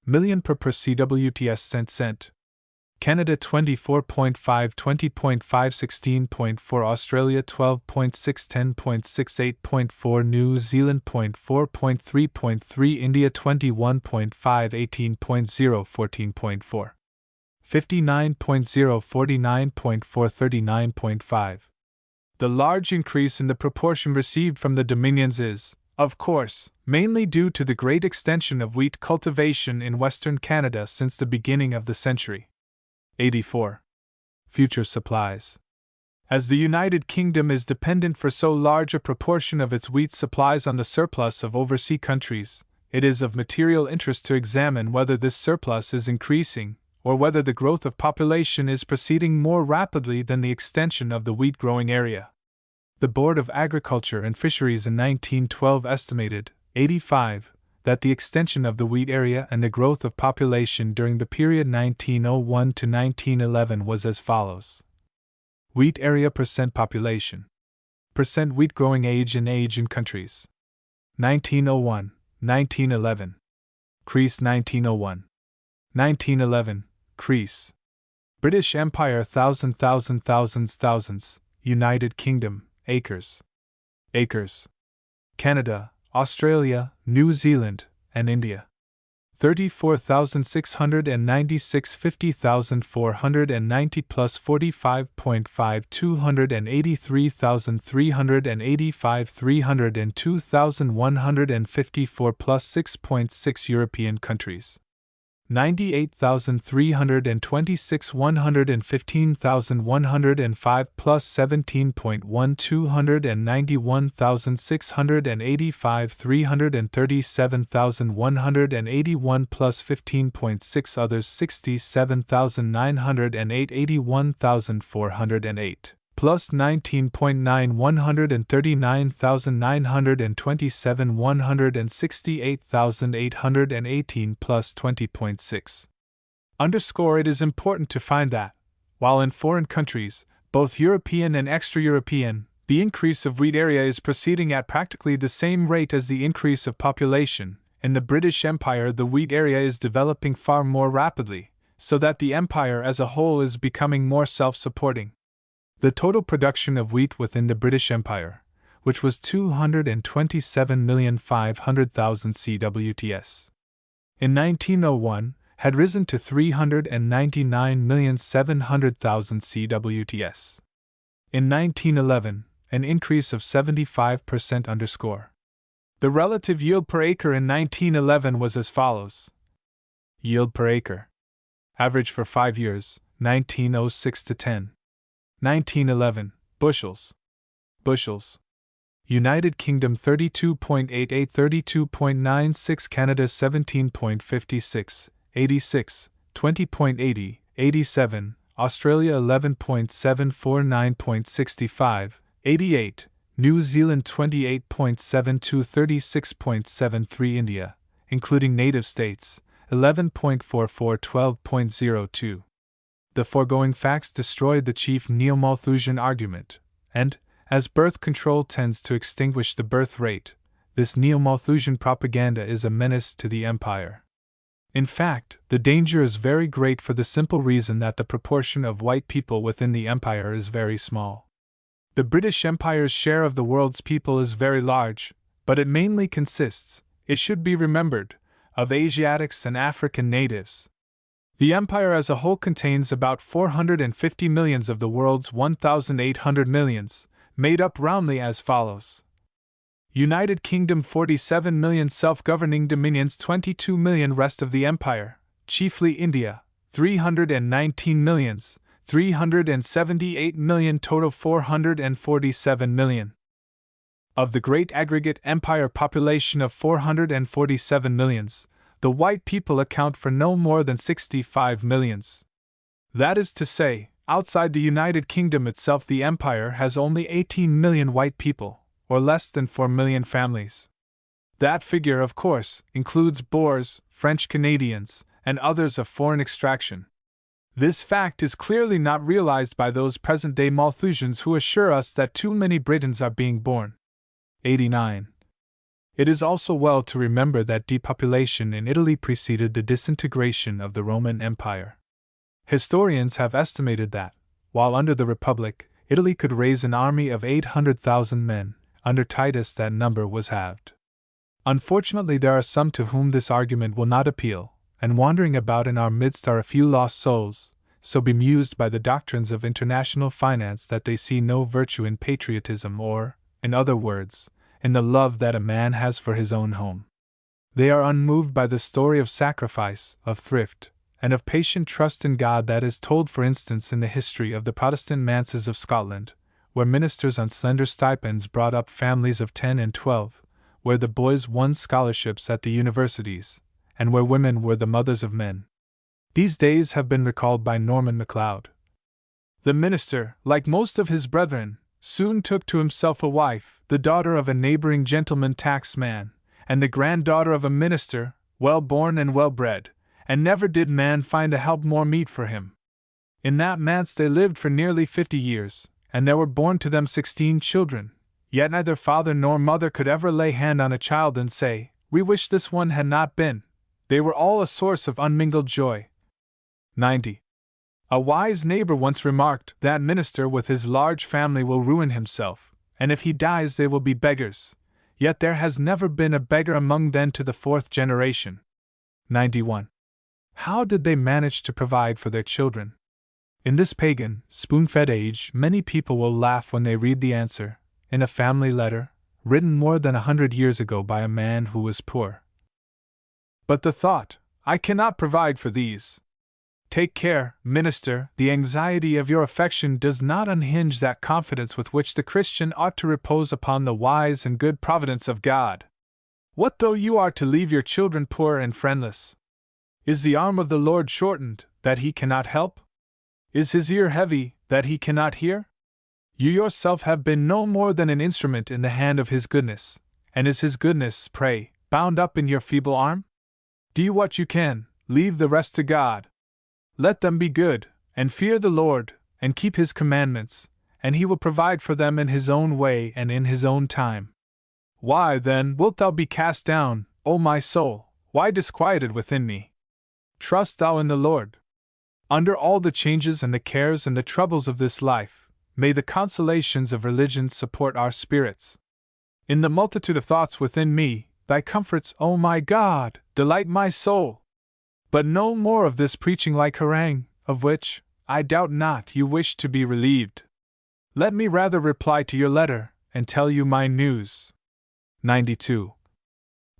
Million per CWTS cent. Canada 24.5 20.5 16.4, Australia 12.6 10.68.4, New Zealand 0.4.3.3, India 21.5 18.0 14.4. 59.0 49.4 39.5. The large increase in the proportion received from the Dominions is, of course, mainly due to the great extension of wheat cultivation in Western Canada since the beginning of the century. 84. Future supplies. As the United Kingdom is dependent for so large a proportion of its wheat supplies on the surplus of overseas countries, it is of material interest to examine whether this surplus is increasing, or whether the growth of population is proceeding more rapidly than the extension of the wheat growing area. The Board of Agriculture and Fisheries in 1912 estimated, 85, that the extension of the wheat area and the growth of population during the period 1901 to 1911 was as follows. Wheat area % population. % wheat growing age in countries. 1901, 1911. Crease 1901. 1911, crease. British Empire thousands. United Kingdom, acres. Acres. Canada, Australia, New Zealand, and India. 34,696 50,490 plus 45.5 283,385 302,154 plus 6.6 European countries. 98,326 115,105 plus 17.1 291,685 337,181 plus 15.6 others 67,908 81,408 plus 19.9 139,927 168,818 plus 20.6. Underscore it is important to find that, while in foreign countries, both European and extra-European, the increase of wheat area is proceeding at practically the same rate as the increase of population, in the British Empire the wheat area is developing far more rapidly, so that the empire as a whole is becoming more self-supporting. The total production of wheat within the British Empire, which was 227,500,000 CWTS in 1901, had risen to 399,700,000 CWTS in 1911, an increase of 75%. Underscore. The relative yield per acre in 1911 was as follows. Yield per acre. Average for 5 years, 1906 to 10. 1911, bushels. Bushels. United Kingdom 32.88 32.96, Canada 17.56, 86, 20.80, 87, Australia 11.749.65, 88, New Zealand 28.72 36.73, India, including native states, 11.44 12.02. The foregoing facts destroyed the chief neo-Malthusian argument, and, as birth control tends to extinguish the birth rate, this neo-Malthusian propaganda is a menace to the empire. In fact, the danger is very great for the simple reason that the proportion of white people within the empire is very small. The British Empire's share of the world's people is very large, but it mainly consists, it should be remembered, of Asiatics and African natives. The empire as a whole contains about 450 millions of the world's 1,800 millions, made up roundly as follows. United Kingdom 47 million, self-governing dominions 22 million, rest of the empire, chiefly India, 319 millions, 378 million, total 447 million. Of the great aggregate empire population of 447 millions, the white people account for no more than 65 millions. That is to say, outside the United Kingdom itself, the empire has only 18 million white people, or less than 4 million families. That figure, of course, includes Boers, French Canadians, and others of foreign extraction. This fact is clearly not realized by those present-day Malthusians who assure us that too many Britons are being born. 89. It is also well to remember that depopulation in Italy preceded the disintegration of the Roman Empire. Historians have estimated that, while under the Republic, Italy could raise an army of 800,000 men, under Titus that number was halved. Unfortunately, there are some to whom this argument will not appeal, and wandering about in our midst are a few lost souls, so bemused by the doctrines of international finance that they see no virtue in patriotism or, in other words, in the love that a man has for his own home. They are unmoved by the story of sacrifice, of thrift, and of patient trust in God that is told, for instance, in the history of the Protestant manses of Scotland, where ministers on slender stipends brought up families of 10 and 12, where the boys won scholarships at the universities, and where women were the mothers of men. These days have been recalled by Norman MacLeod. The minister, like most of his brethren, soon took to himself a wife, the daughter of a neighboring gentleman taxman, and the granddaughter of a minister, well-born and well-bred, and never did man find a help more meet for him. In that manse they lived for nearly 50 years, and there were born to them 16 children, yet neither father nor mother could ever lay hand on a child and say, "We wish this one had not been." They were all a source of unmingled joy. 90. A wise neighbor once remarked, "That minister with his large family will ruin himself, and if he dies they will be beggars, yet there has never been a beggar among them to the 4th generation. 91. How did they manage to provide for their children? In this pagan, spoon-fed age, many people will laugh when they read the answer, in a family letter, written more than 100 years ago by a man who was poor. But the thought, "I cannot provide for these." Take care, minister, the anxiety of your affection does not unhinge that confidence with which the Christian ought to repose upon the wise and good providence of God. What though you are to leave your children poor and friendless? Is the arm of the Lord shortened, that he cannot help? Is his ear heavy, that he cannot hear? You yourself have been no more than an instrument in the hand of his goodness, and is his goodness, pray, bound up in your feeble arm? Do what you can, leave the rest to God. Let them be good, and fear the Lord, and keep his commandments, and he will provide for them in his own way and in his own time. Why, then, wilt thou be cast down, O my soul? Why disquieted within me? Trust thou in the Lord. Under all the changes and the cares and the troubles of this life, may the consolations of religion support our spirits. In the multitude of thoughts within me, thy comforts, O my God, delight my soul. But no more of this preaching like harangue, of which, I doubt not, you wish to be relieved. Let me rather reply to your letter, and tell you my news. 92.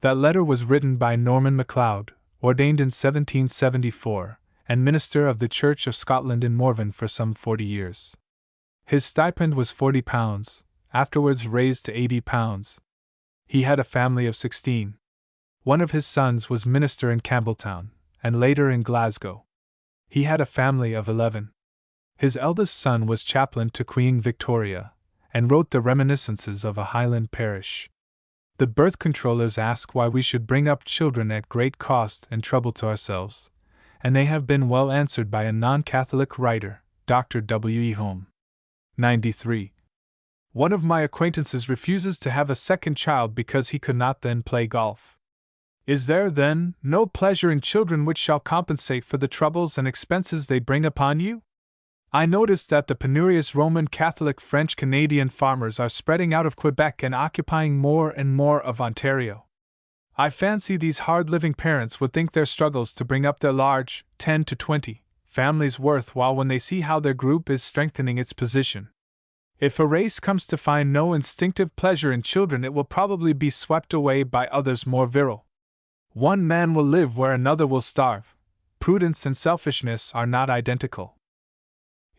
That letter was written by Norman MacLeod, ordained in 1774, and minister of the Church of Scotland in Morven for some 40 years. His stipend was £40, afterwards raised to £80. He had a family of 16. One of his sons was minister in Campbelltown, and later in Glasgow. He had a family of 11. His eldest son was chaplain to Queen Victoria, and wrote the reminiscences of a Highland parish. The birth controllers ask why we should bring up children at great cost and trouble to ourselves, and they have been well answered by a non-Catholic writer, Dr. W. E. Home. 93. One of my acquaintances refuses to have a second child because he could not then play golf. Is there, then, no pleasure in children which shall compensate for the troubles and expenses they bring upon you? I notice that the penurious Roman Catholic French Canadian farmers are spreading out of Quebec and occupying more and more of Ontario. I fancy these hard-living parents would think their struggles to bring up their large, 10 to 20, families worthwhile when they see how their group is strengthening its position. If a race comes to find no instinctive pleasure in children, it will probably be swept away by others more virile. One man will live where another will starve. Prudence and selfishness are not identical.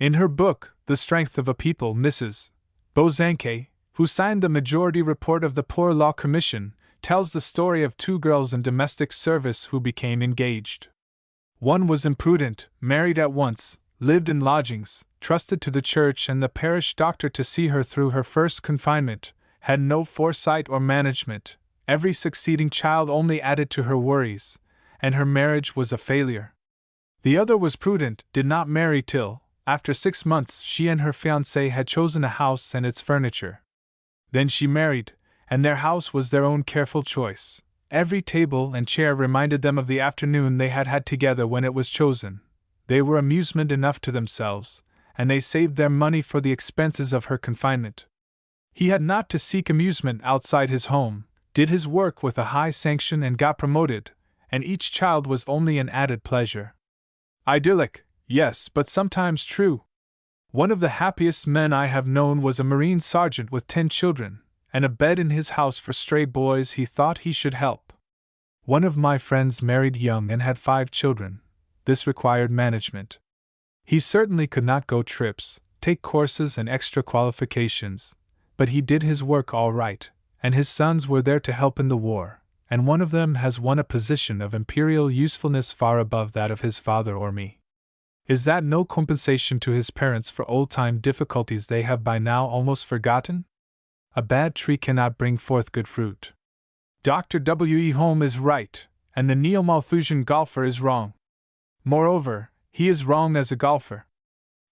In her book, The Strength of a People, Mrs. Bosanquet, who signed the majority report of the Poor Law Commission, tells the story of two girls in domestic service who became engaged. One was imprudent, married at once, lived in lodgings, trusted to the church and the parish doctor to see her through her first confinement, had no foresight or management, every succeeding child only added to her worries, and her marriage was a failure. The other was prudent, did not marry till, after 6 months, she and her fiancé had chosen a house and its furniture. Then she married, and their house was their own careful choice. Every table and chair reminded them of the afternoon they had had together when it was chosen. They were amusement enough to themselves, and they saved their money for the expenses of her confinement. He had not to seek amusement outside his home, did his work with a high sanction and got promoted, and each child was only an added pleasure. Idyllic, yes, but sometimes true. One of the happiest men I have known was a Marine sergeant with 10 children, and a bed in his house for stray boys he thought he should help. One of my friends married young and had 5 children. This required management. He certainly could not go trips, take courses and extra qualifications, but he did his work all right, and his sons were there to help in the war, and one of them has won a position of imperial usefulness far above that of his father or me. Is that no compensation to his parents for old-time difficulties they have by now almost forgotten? A bad tree cannot bring forth good fruit. Dr. W. E. Home is right, and the neo-Malthusian golfer is wrong. Moreover, he is wrong as a golfer.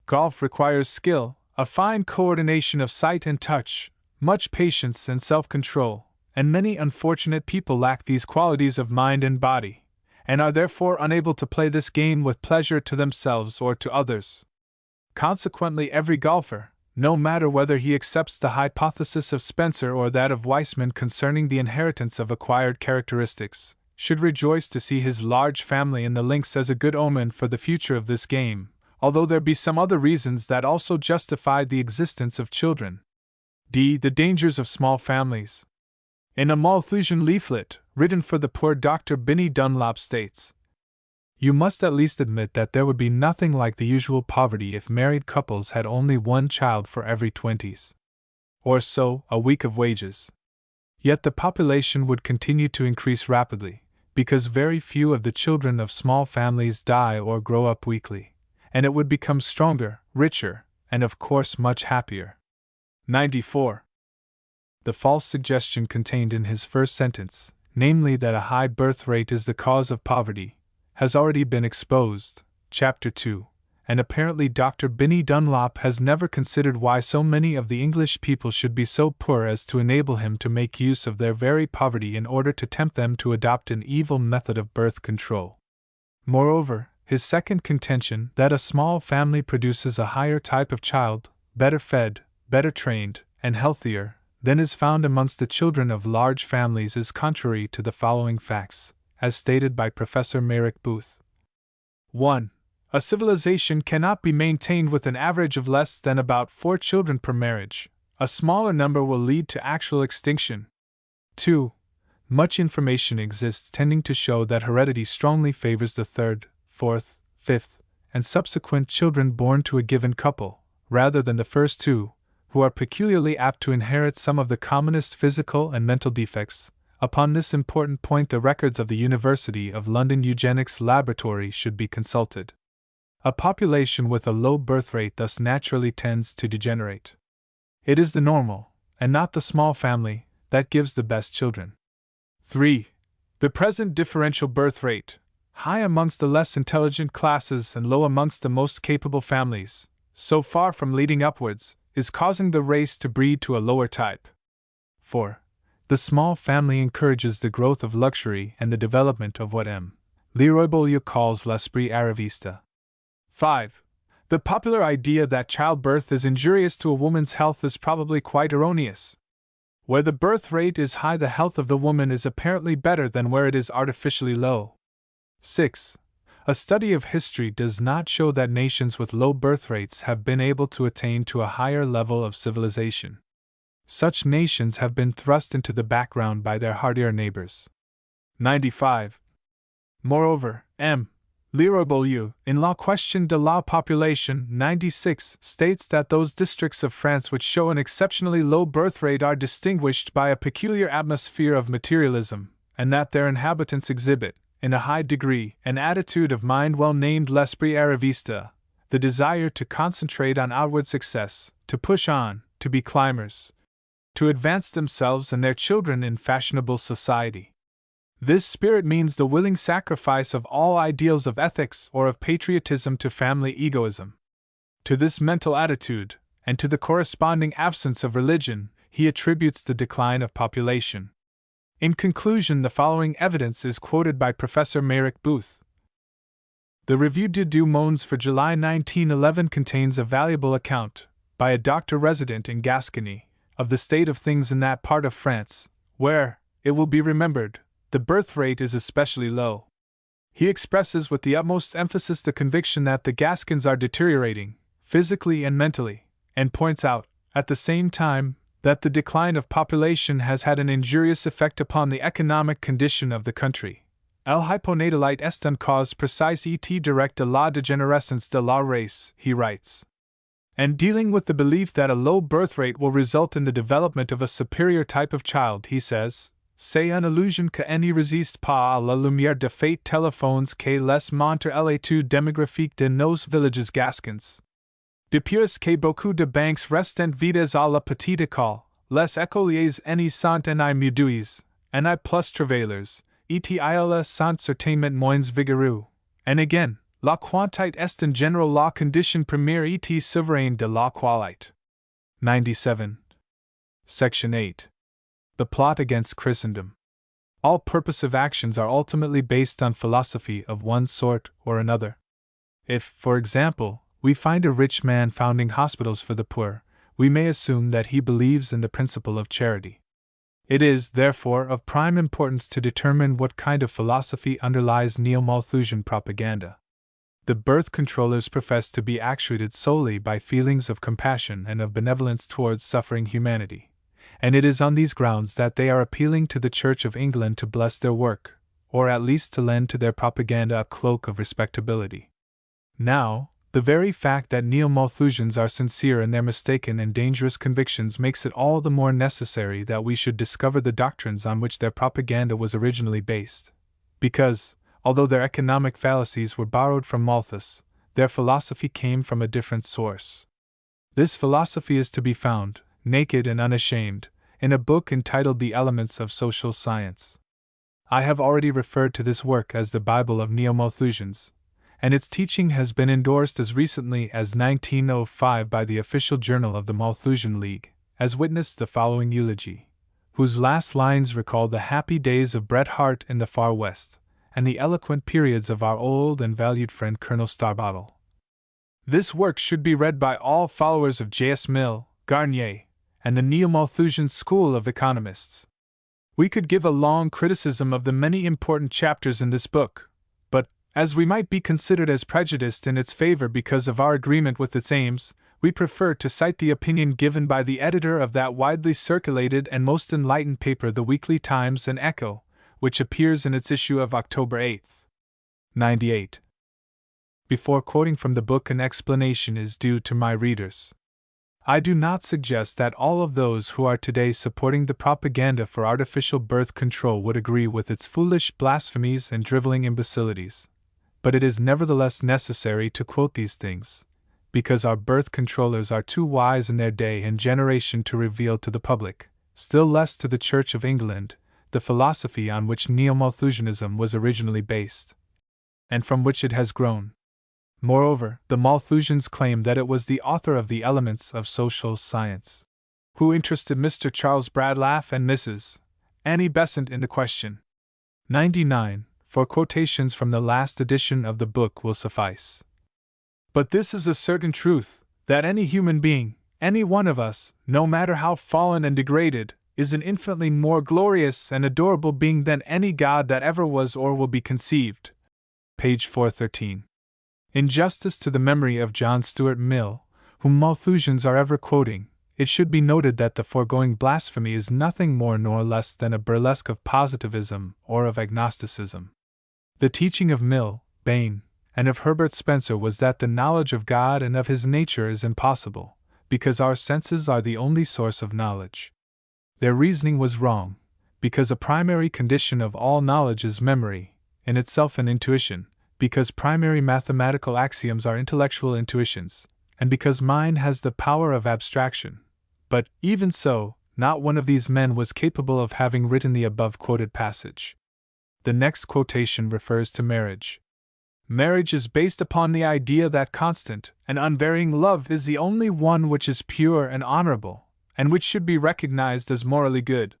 Golf requires skill, a fine coordination of sight and touch, much patience and self-control, and many unfortunate people lack these qualities of mind and body, and are therefore unable to play this game with pleasure to themselves or to others. Consequently, every golfer, no matter whether he accepts the hypothesis of Spencer or that of Weissman concerning the inheritance of acquired characteristics, should rejoice to see his large family in the links as a good omen for the future of this game, although there be some other reasons that also justify the existence of children. D. The dangers of small families. In a Malthusian leaflet, written for the poor, Dr. Binney Dunlop states, "You must at least admit that there would be nothing like the usual poverty if married couples had only 1 child for every 20s or so a week of wages. Yet the population would continue to increase rapidly, because very few of the children of small families die or grow up weakly, and it would become stronger, richer, and of course much happier." 94. The false suggestion contained in his first sentence, namely that a high birth rate is the cause of poverty, has already been exposed, Chapter 2, and apparently Dr. Binney Dunlop has never considered why so many of the English people should be so poor as to enable him to make use of their very poverty in order to tempt them to adopt an evil method of birth control. Moreover, his second contention, that a small family produces a higher type of child, better fed, better trained, and healthier, than is found amongst the children of large families, is contrary to the following facts, as stated by Professor Merrick Booth. 1. A civilization cannot be maintained with an average of less than about 4 children per marriage. A smaller number will lead to actual extinction. 2. Much information exists tending to show that heredity strongly favors the 3rd, 4th, 5th, and subsequent children born to a given couple, rather than the first 2, who are peculiarly apt to inherit some of the commonest physical and mental defects. Upon this important point, the records of the University of London Eugenics Laboratory should be consulted. A population with a low birth rate thus naturally tends to degenerate. It is the normal, and not the small family, that gives the best children. 3. The present differential birth rate, high amongst the less intelligent classes and low amongst the most capable families, so far from leading upwards, is causing the race to breed to a lower type. 4. The small family encourages the growth of luxury and the development of what M. Leroy Beaulieu calls l'esprit arriviste. 5. The popular idea that childbirth is injurious to a woman's health is probably quite erroneous. Where the birth rate is high, the health of the woman is apparently better than where it is artificially low. 6. A study of history does not show that nations with low birth rates have been able to attain to a higher level of civilization. Such nations have been thrust into the background by their hardier neighbors. 95. Moreover, M. L'Irobolu, in La Question de la Population 96, states that those districts of France which show an exceptionally low birth rate are distinguished by a peculiar atmosphere of materialism, and that their inhabitants exhibit, in a high degree, an attitude of mind well named l'esprit arriviste, the desire to concentrate on outward success, to push on, to be climbers, to advance themselves and their children in fashionable society. This spirit means the willing sacrifice of all ideals of ethics or of patriotism to family egoism. To this mental attitude, and to the corresponding absence of religion, he attributes the decline of population. In conclusion, the following evidence is quoted by Professor Merrick Booth. The Revue des Deux Mondes for July 1911 contains a valuable account, by a doctor resident in Gascony, of the state of things in that part of France, where, it will be remembered, the birth rate is especially low. He expresses with the utmost emphasis the conviction that the Gascons are deteriorating, physically and mentally, and points out, at the same time, that the decline of population has had an injurious effect upon the economic condition of the country. El hyponatalite est une cause précise et directe de la dégénérescence de la race, he writes. And dealing with the belief that a low birth rate will result in the development of a superior type of child, he says, C'est une illusion que n'y résiste pas à la lumière de faits téléphones que les montre l'étude démographique de nos villages gascons. Depuis que beaucoup de banques restent vides à la petite école, les écoliers n'y sont ni mudouis, ni plus travailleurs, et ils sont certainement moins vigoureux. And again, la quantité est en général la condition première et souveraine de la qualité. 97. Section 8. The plot against Christendom. All purposive actions are ultimately based on philosophy of one sort or another. If, for example, we find a rich man founding hospitals for the poor, we may assume that he believes in the principle of charity. It is, therefore, of prime importance to determine what kind of philosophy underlies neo-Malthusian propaganda. The birth controllers profess to be actuated solely by feelings of compassion and of benevolence towards suffering humanity, and it is on these grounds that they are appealing to the Church of England to bless their work, or at least to lend to their propaganda a cloak of respectability. Now, the very fact that neo-Malthusians are sincere in their mistaken and dangerous convictions makes it all the more necessary that we should discover the doctrines on which their propaganda was originally based, because, although their economic fallacies were borrowed from Malthus, their philosophy came from a different source. This philosophy is to be found, naked and unashamed, in a book entitled The Elements of Social Science. I have already referred to this work as the Bible of Neo-Malthusians, and its teaching has been endorsed as recently as 1905 by the official journal of the Malthusian League, as witness the following eulogy, whose last lines recall the happy days of Bret Harte in the far west, and the eloquent periods of our old and valued friend Colonel Starbottle. This work should be read by all followers of J.S. Mill, Garnier, and the Neo-Malthusian school of economists. We could give a long criticism of the many important chapters in this book, but, as we might be considered as prejudiced in its favor because of our agreement with its aims, we prefer to cite the opinion given by the editor of that widely circulated and most enlightened paper, the Weekly Times and Echo, which appears in its issue of October 8, 98. Before quoting from the book, an explanation is due to my readers. I do not suggest that all of those who are today supporting the propaganda for artificial birth control would agree with its foolish blasphemies and driveling imbecilities, but it is nevertheless necessary to quote these things, because our birth controllers are too wise in their day and generation to reveal to the public, still less to the Church of England, the philosophy on which Neo-Malthusianism was originally based, and from which it has grown. Moreover, the Malthusians claim that it was the author of the Elements of Social Science who interested Mr. Charles Bradlaugh and Mrs. Annie Besant in the question. 99. For quotations from the last edition of the book will suffice. But this is a certain truth, that any human being, any one of us, no matter how fallen and degraded, is an infinitely more glorious and adorable being than any god that ever was or will be conceived. Page 413. In justice to the memory of John Stuart Mill, whom Malthusians are ever quoting, it should be noted that the foregoing blasphemy is nothing more nor less than a burlesque of positivism or of agnosticism. The teaching of Mill, Bain, and of Herbert Spencer was that the knowledge of God and of His nature is impossible, because our senses are the only source of knowledge. Their reasoning was wrong, because a primary condition of all knowledge is memory, in itself an intuition, because primary mathematical axioms are intellectual intuitions, and because mind has the power of abstraction. But, even so, not one of these men was capable of having written the above quoted passage. The next quotation refers to marriage. Marriage is based upon the idea that constant and unvarying love is the only one which is pure and honorable, and which should be recognized as morally good.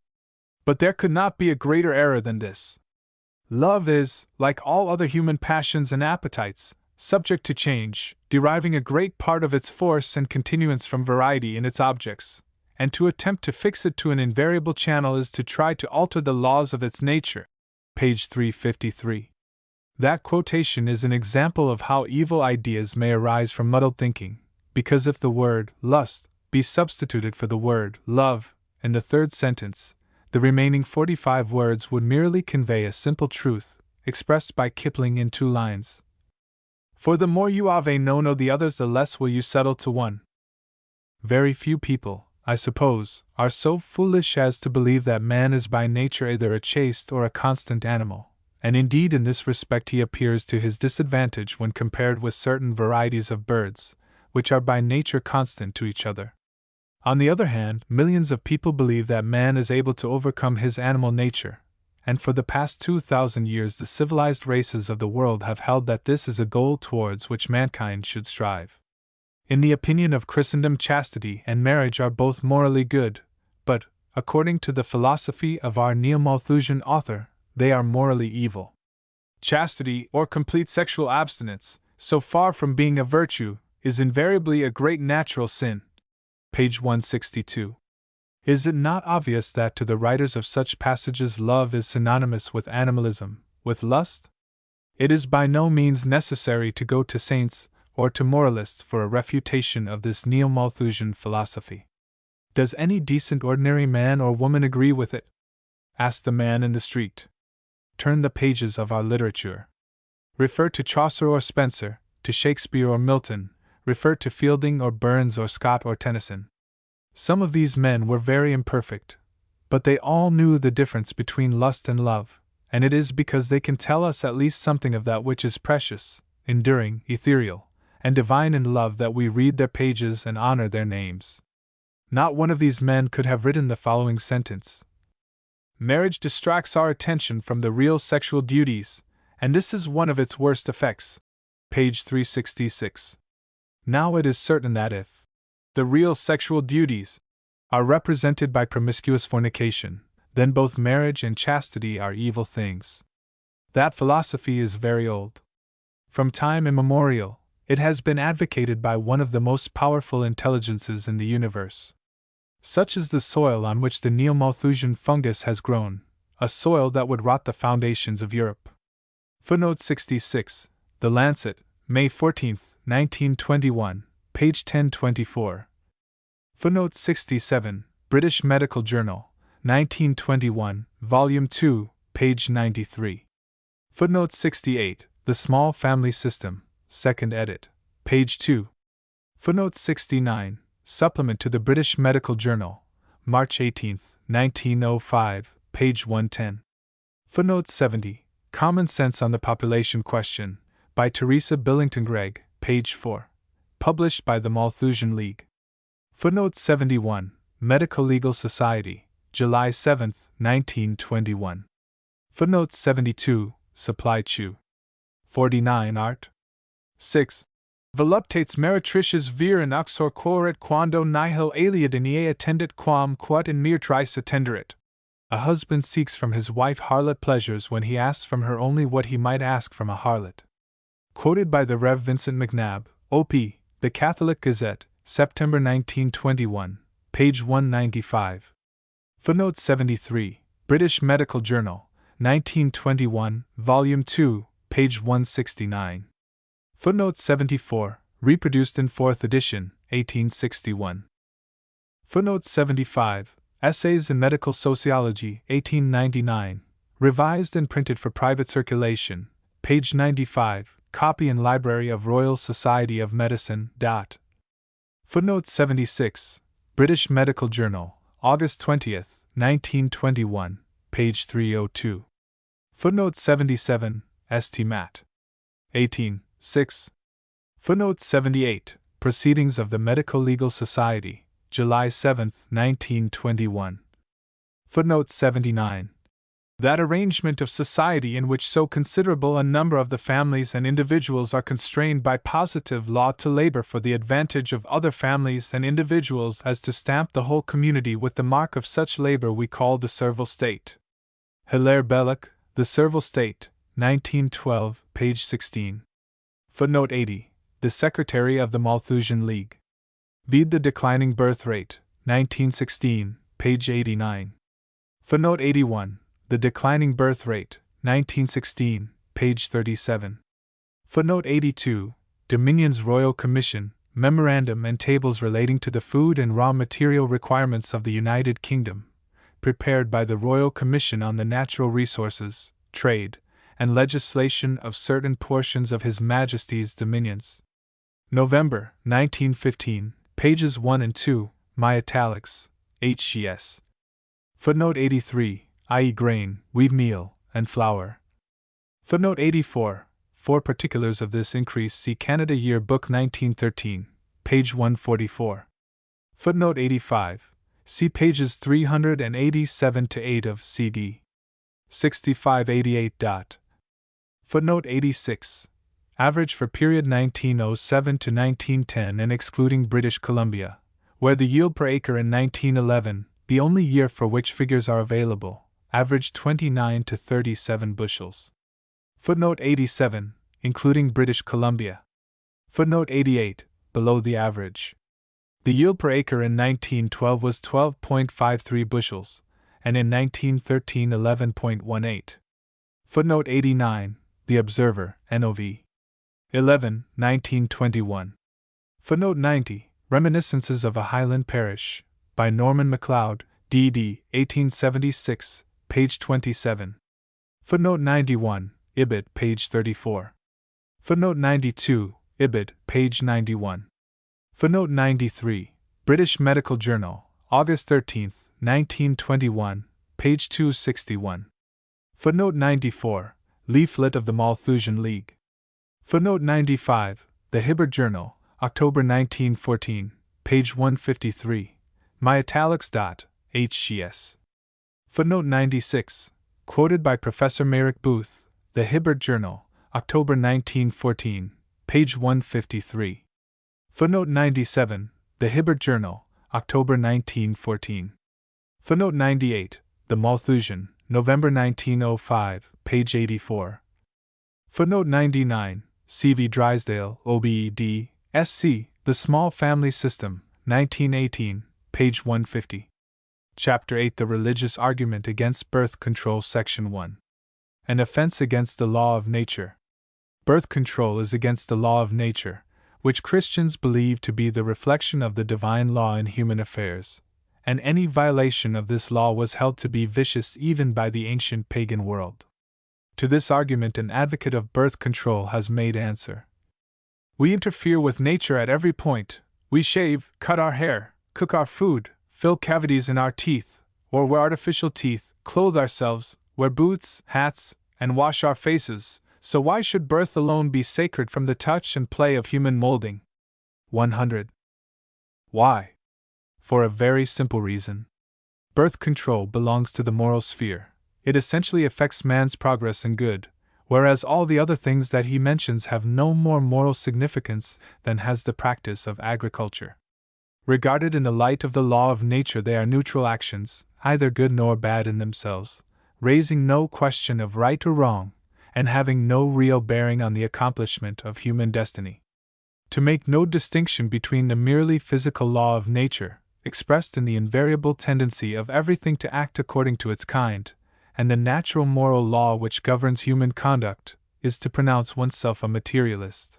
But there could not be a greater error than this. Love is, like all other human passions and appetites, subject to change, deriving a great part of its force and continuance from variety in its objects, and to attempt to fix it to an invariable channel is to try to alter the laws of its nature. Page 353. That quotation is an example of how evil ideas may arise from muddled thinking, because if the word lust be substituted for the word love in the third sentence, the remaining 45 words would merely convey a simple truth, expressed by Kipling in 2 lines. For the more you have known of the others, the less will you settle to one. Very few people, I suppose, are so foolish as to believe that man is by nature either a chaste or a constant animal, and indeed in this respect he appears to his disadvantage when compared with certain varieties of birds, which are by nature constant to each other. On the other hand, millions of people believe that man is able to overcome his animal nature, and for the past 2,000 years the civilized races of the world have held that this is a goal towards which mankind should strive. In the opinion of Christendom, chastity and marriage are both morally good, but, according to the philosophy of our Neo-Malthusian author, they are morally evil. Chastity, or complete sexual abstinence, so far from being a virtue, is invariably a great natural sin. Page 162. Is it not obvious that to the writers of such passages love is synonymous with animalism, with lust? It is by no means necessary to go to saints or to moralists for a refutation of this Neo-Malthusian philosophy. Does any decent ordinary man or woman agree with it? Ask the man in the street. Turn the pages of our literature. Refer to Chaucer or Spencer, to Shakespeare or Milton, refer to Fielding or Burns or Scott or Tennyson. Some of these men were very imperfect, but they all knew the difference between lust and love, and it is because they can tell us at least something of that which is precious, enduring, ethereal, and divine in love that we read their pages and honor their names. Not one of these men could have written the following sentence: Marriage distracts our attention from the real sexual duties, and this is one of its worst effects. Page 366. Now it is certain that if the real sexual duties are represented by promiscuous fornication, then both marriage and chastity are evil things. That philosophy is very old. From time immemorial, it has been advocated by one of the most powerful intelligences in the universe. Such is the soil on which the Neo-Malthusian fungus has grown, a soil that would rot the foundations of Europe. Footnote 66, The Lancet, May 14, 1921, page 1024. Footnote 67, British Medical Journal, 1921, volume 2, page 93. Footnote 68, The Small Family System, 2nd edit, page 2. Footnote 69, Supplement to the British Medical Journal, March 18, 1905, page 110. Footnote 70, Common Sense on the Population Question, by Teresa Billington Gregg, page 4. Published by the Malthusian League. Footnote 71, Medical Legal Society, July 7, 1921. Footnote 72, Supply Chew. 49 Art. 6. Voluptates meretricious vir in uxor quoret quando nihil alieninae attendit quam quod in mere trice attenderit. A husband seeks from his wife harlot pleasures when he asks from her only what he might ask from a harlot. Quoted by the Rev. Vincent McNabb, O.P., The Catholic Gazette, September 1921, page 195. Footnote 73, British Medical Journal, 1921, volume 2, page 169. Footnote 74, reproduced in 4th edition, 1861. Footnote 75, Essays in Medical Sociology, 1899, revised and printed for private circulation, page 95, copy in Library of Royal Society of Medicine. Footnote 76, British Medical Journal, August 20th, 1921, page 302. Footnote 77, St. Matt. 18, 6. Footnote 78, Proceedings of the Medical Legal Society, July 7, 1921. Footnote 79. That arrangement of society in which so considerable a number of the families and individuals are constrained by positive law to labor for the advantage of other families and individuals as to stamp the whole community with the mark of such labor we call the servile state. Hilaire Belloc, The Servile State, 1912, page 16. Footnote 80. The Secretary of the Malthusian League. Vide the Declining Birth Rate, 1916, page 89. Footnote 81. The Declining Birth Rate, 1916, page 37. Footnote 82. Dominion's Royal Commission, Memorandum and Tables relating to the food and raw material requirements of the United Kingdom, prepared by the Royal Commission on the Natural Resources, Trade, and Legislation of certain portions of His Majesty's Dominions. November, 1915, pages 1 and 2, my italics, HGS. Footnote 83. i.e. grain, wheat meal, and flour. Footnote 84. For particulars of this increase see Canada Year Book 1913, page 144. Footnote 85. See pages 387-8 of CD 6588. Footnote 86. Average for period 1907 to 1910 and excluding British Columbia, where the yield per acre in 1911, the only year for which figures are available, averaged 29 to 37 bushels. Footnote 87, including British Columbia. Footnote 88, below the average. The yield per acre in 1912 was 12.53 bushels, and in 1913 11.18. Footnote 89, The Observer, NOV. 11, 1921. Footnote 90, Reminiscences of a Highland Parish, by Norman MacLeod, D.D., 1876, page 27. Footnote 91, Ibid, page 34. Footnote 92, Ibid, page 91. Footnote 93, British Medical Journal, August 13, 1921, page 261. Footnote 94, Leaflet of the Malthusian League. Footnote 95, The Hibbert Journal, October 1914, page 153, my italics. HGS. Footnote 96, quoted by Professor Merrick Booth, The Hibbert Journal, October 1914, page 153. Footnote 97, The Hibbert Journal, October 1914. Footnote 98, The Malthusian, November 1905, page 84. Footnote 99, C.V. Drysdale, OBED, SC, The Small Family System, 1918, page 150. Chapter 8, The Religious Argument Against Birth Control, Section 1. An offense against the law of nature. Birth control is against the law of nature, which Christians believe to be the reflection of the divine law in human affairs, and any violation of this law was held to be vicious even by the ancient pagan world. To this argument an advocate of birth control has made answer. We interfere with nature at every point. We shave, cut our hair, cook our food, fill cavities in our teeth, or wear artificial teeth, clothe ourselves, wear boots, hats, and wash our faces, so why should birth alone be sacred from the touch and play of human molding? 100. Why? For a very simple reason. Birth control belongs to the moral sphere. It essentially affects man's progress and good, whereas all the other things that he mentions have no more moral significance than has the practice of agriculture. Regarded in the light of the law of nature, they are neutral actions, either good nor bad in themselves, raising no question of right or wrong, and having no real bearing on the accomplishment of human destiny. To make no distinction between the merely physical law of nature, expressed in the invariable tendency of everything to act according to its kind, and the natural moral law which governs human conduct, is to pronounce oneself a materialist.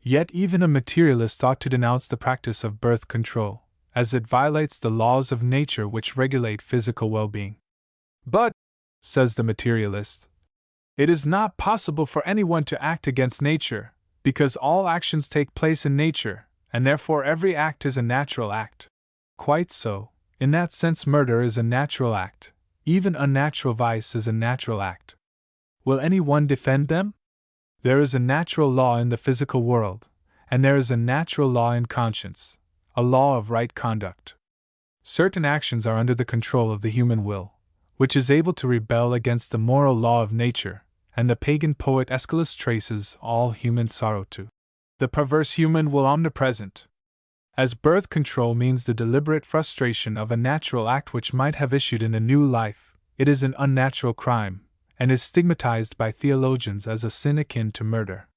Yet even a materialist ought to denounce the practice of birth control, as it violates the laws of nature which regulate physical well-being. But, says the materialist, It is not possible for anyone to act against nature, because all actions take place in nature, and therefore every act is a natural act. Quite so, in that sense murder is a natural act, even unnatural vice is a natural act. Will anyone defend them? There is a natural law in the physical world, and there is a natural law in conscience, a law of right conduct. Certain actions are under the control of the human will, which is able to rebel against the moral law of nature, and the pagan poet Aeschylus traces all human sorrow to the perverse human will omnipresent. As birth control means the deliberate frustration of a natural act which might have issued in a new life, it is an unnatural crime, and is stigmatized by theologians as a sin akin to murder.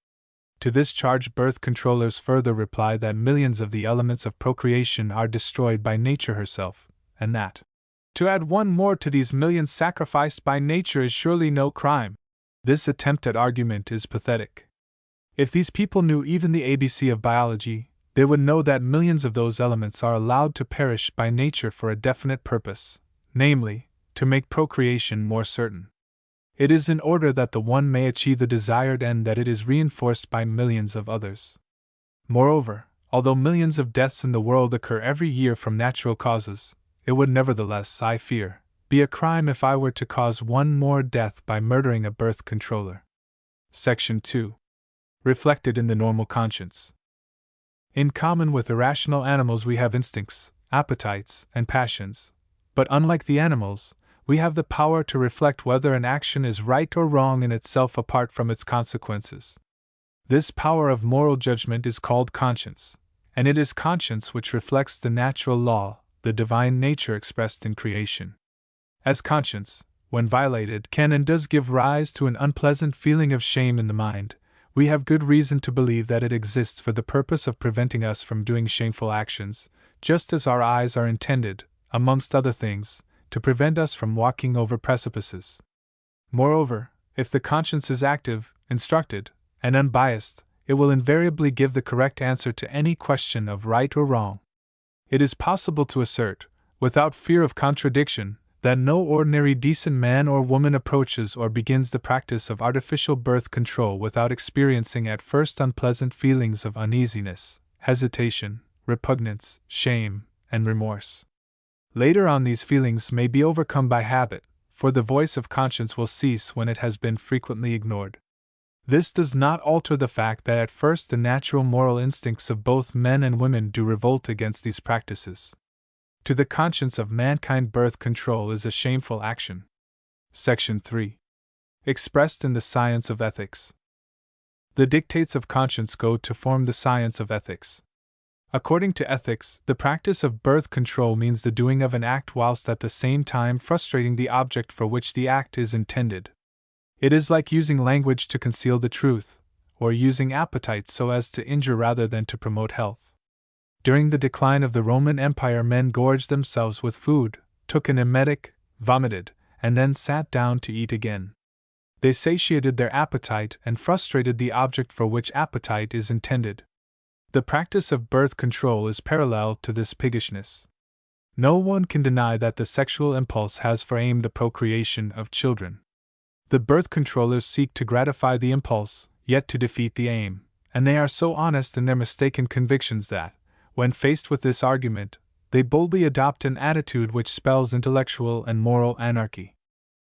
To this charge birth controllers further reply that millions of the elements of procreation are destroyed by nature herself, and that to add one more to these millions sacrificed by nature is surely no crime. This attempt at argument is pathetic. If these people knew even the ABC of biology, they would know that millions of those elements are allowed to perish by nature for a definite purpose, namely, to make procreation more certain. It is in order that the one may achieve the desired end that it is reinforced by millions of others. Moreover, although millions of deaths in the world occur every year from natural causes, it would nevertheless, I fear, be a crime if I were to cause one more death by murdering a birth controller. Section 2. Reflected in the normal conscience. In common with irrational animals, we have instincts, appetites, and passions, but unlike the animals, we have the power to reflect whether an action is right or wrong in itself apart from its consequences. This power of moral judgment is called conscience, and it is conscience which reflects the natural law, the divine nature expressed in creation. As conscience, when violated, can and does give rise to an unpleasant feeling of shame in the mind, we have good reason to believe that it exists for the purpose of preventing us from doing shameful actions, just as our eyes are intended, amongst other things, to prevent us from walking over precipices. Moreover, if the conscience is active, instructed, and unbiased, it will invariably give the correct answer to any question of right or wrong. It is possible to assert, without fear of contradiction, that no ordinary decent man or woman approaches or begins the practice of artificial birth control without experiencing at first unpleasant feelings of uneasiness, hesitation, repugnance, shame, and remorse. Later on, these feelings may be overcome by habit, for the voice of conscience will cease when it has been frequently ignored. This does not alter the fact that at first the natural moral instincts of both men and women do revolt against these practices. To the conscience of mankind, birth control is a shameful action. Section 3. Expressed in the science of ethics. The dictates of conscience go to form the science of ethics. According to ethics, the practice of birth control means the doing of an act whilst at the same time frustrating the object for which the act is intended. It is like using language to conceal the truth, or using appetite so as to injure rather than to promote health. During the decline of the Roman Empire, men gorged themselves with food, took an emetic, vomited, and then sat down to eat again. They satiated their appetite and frustrated the object for which appetite is intended. The practice of birth control is parallel to this piggishness. No one can deny that the sexual impulse has for aim the procreation of children. The birth controllers seek to gratify the impulse, yet to defeat the aim, and they are so honest in their mistaken convictions that, when faced with this argument, they boldly adopt an attitude which spells intellectual and moral anarchy.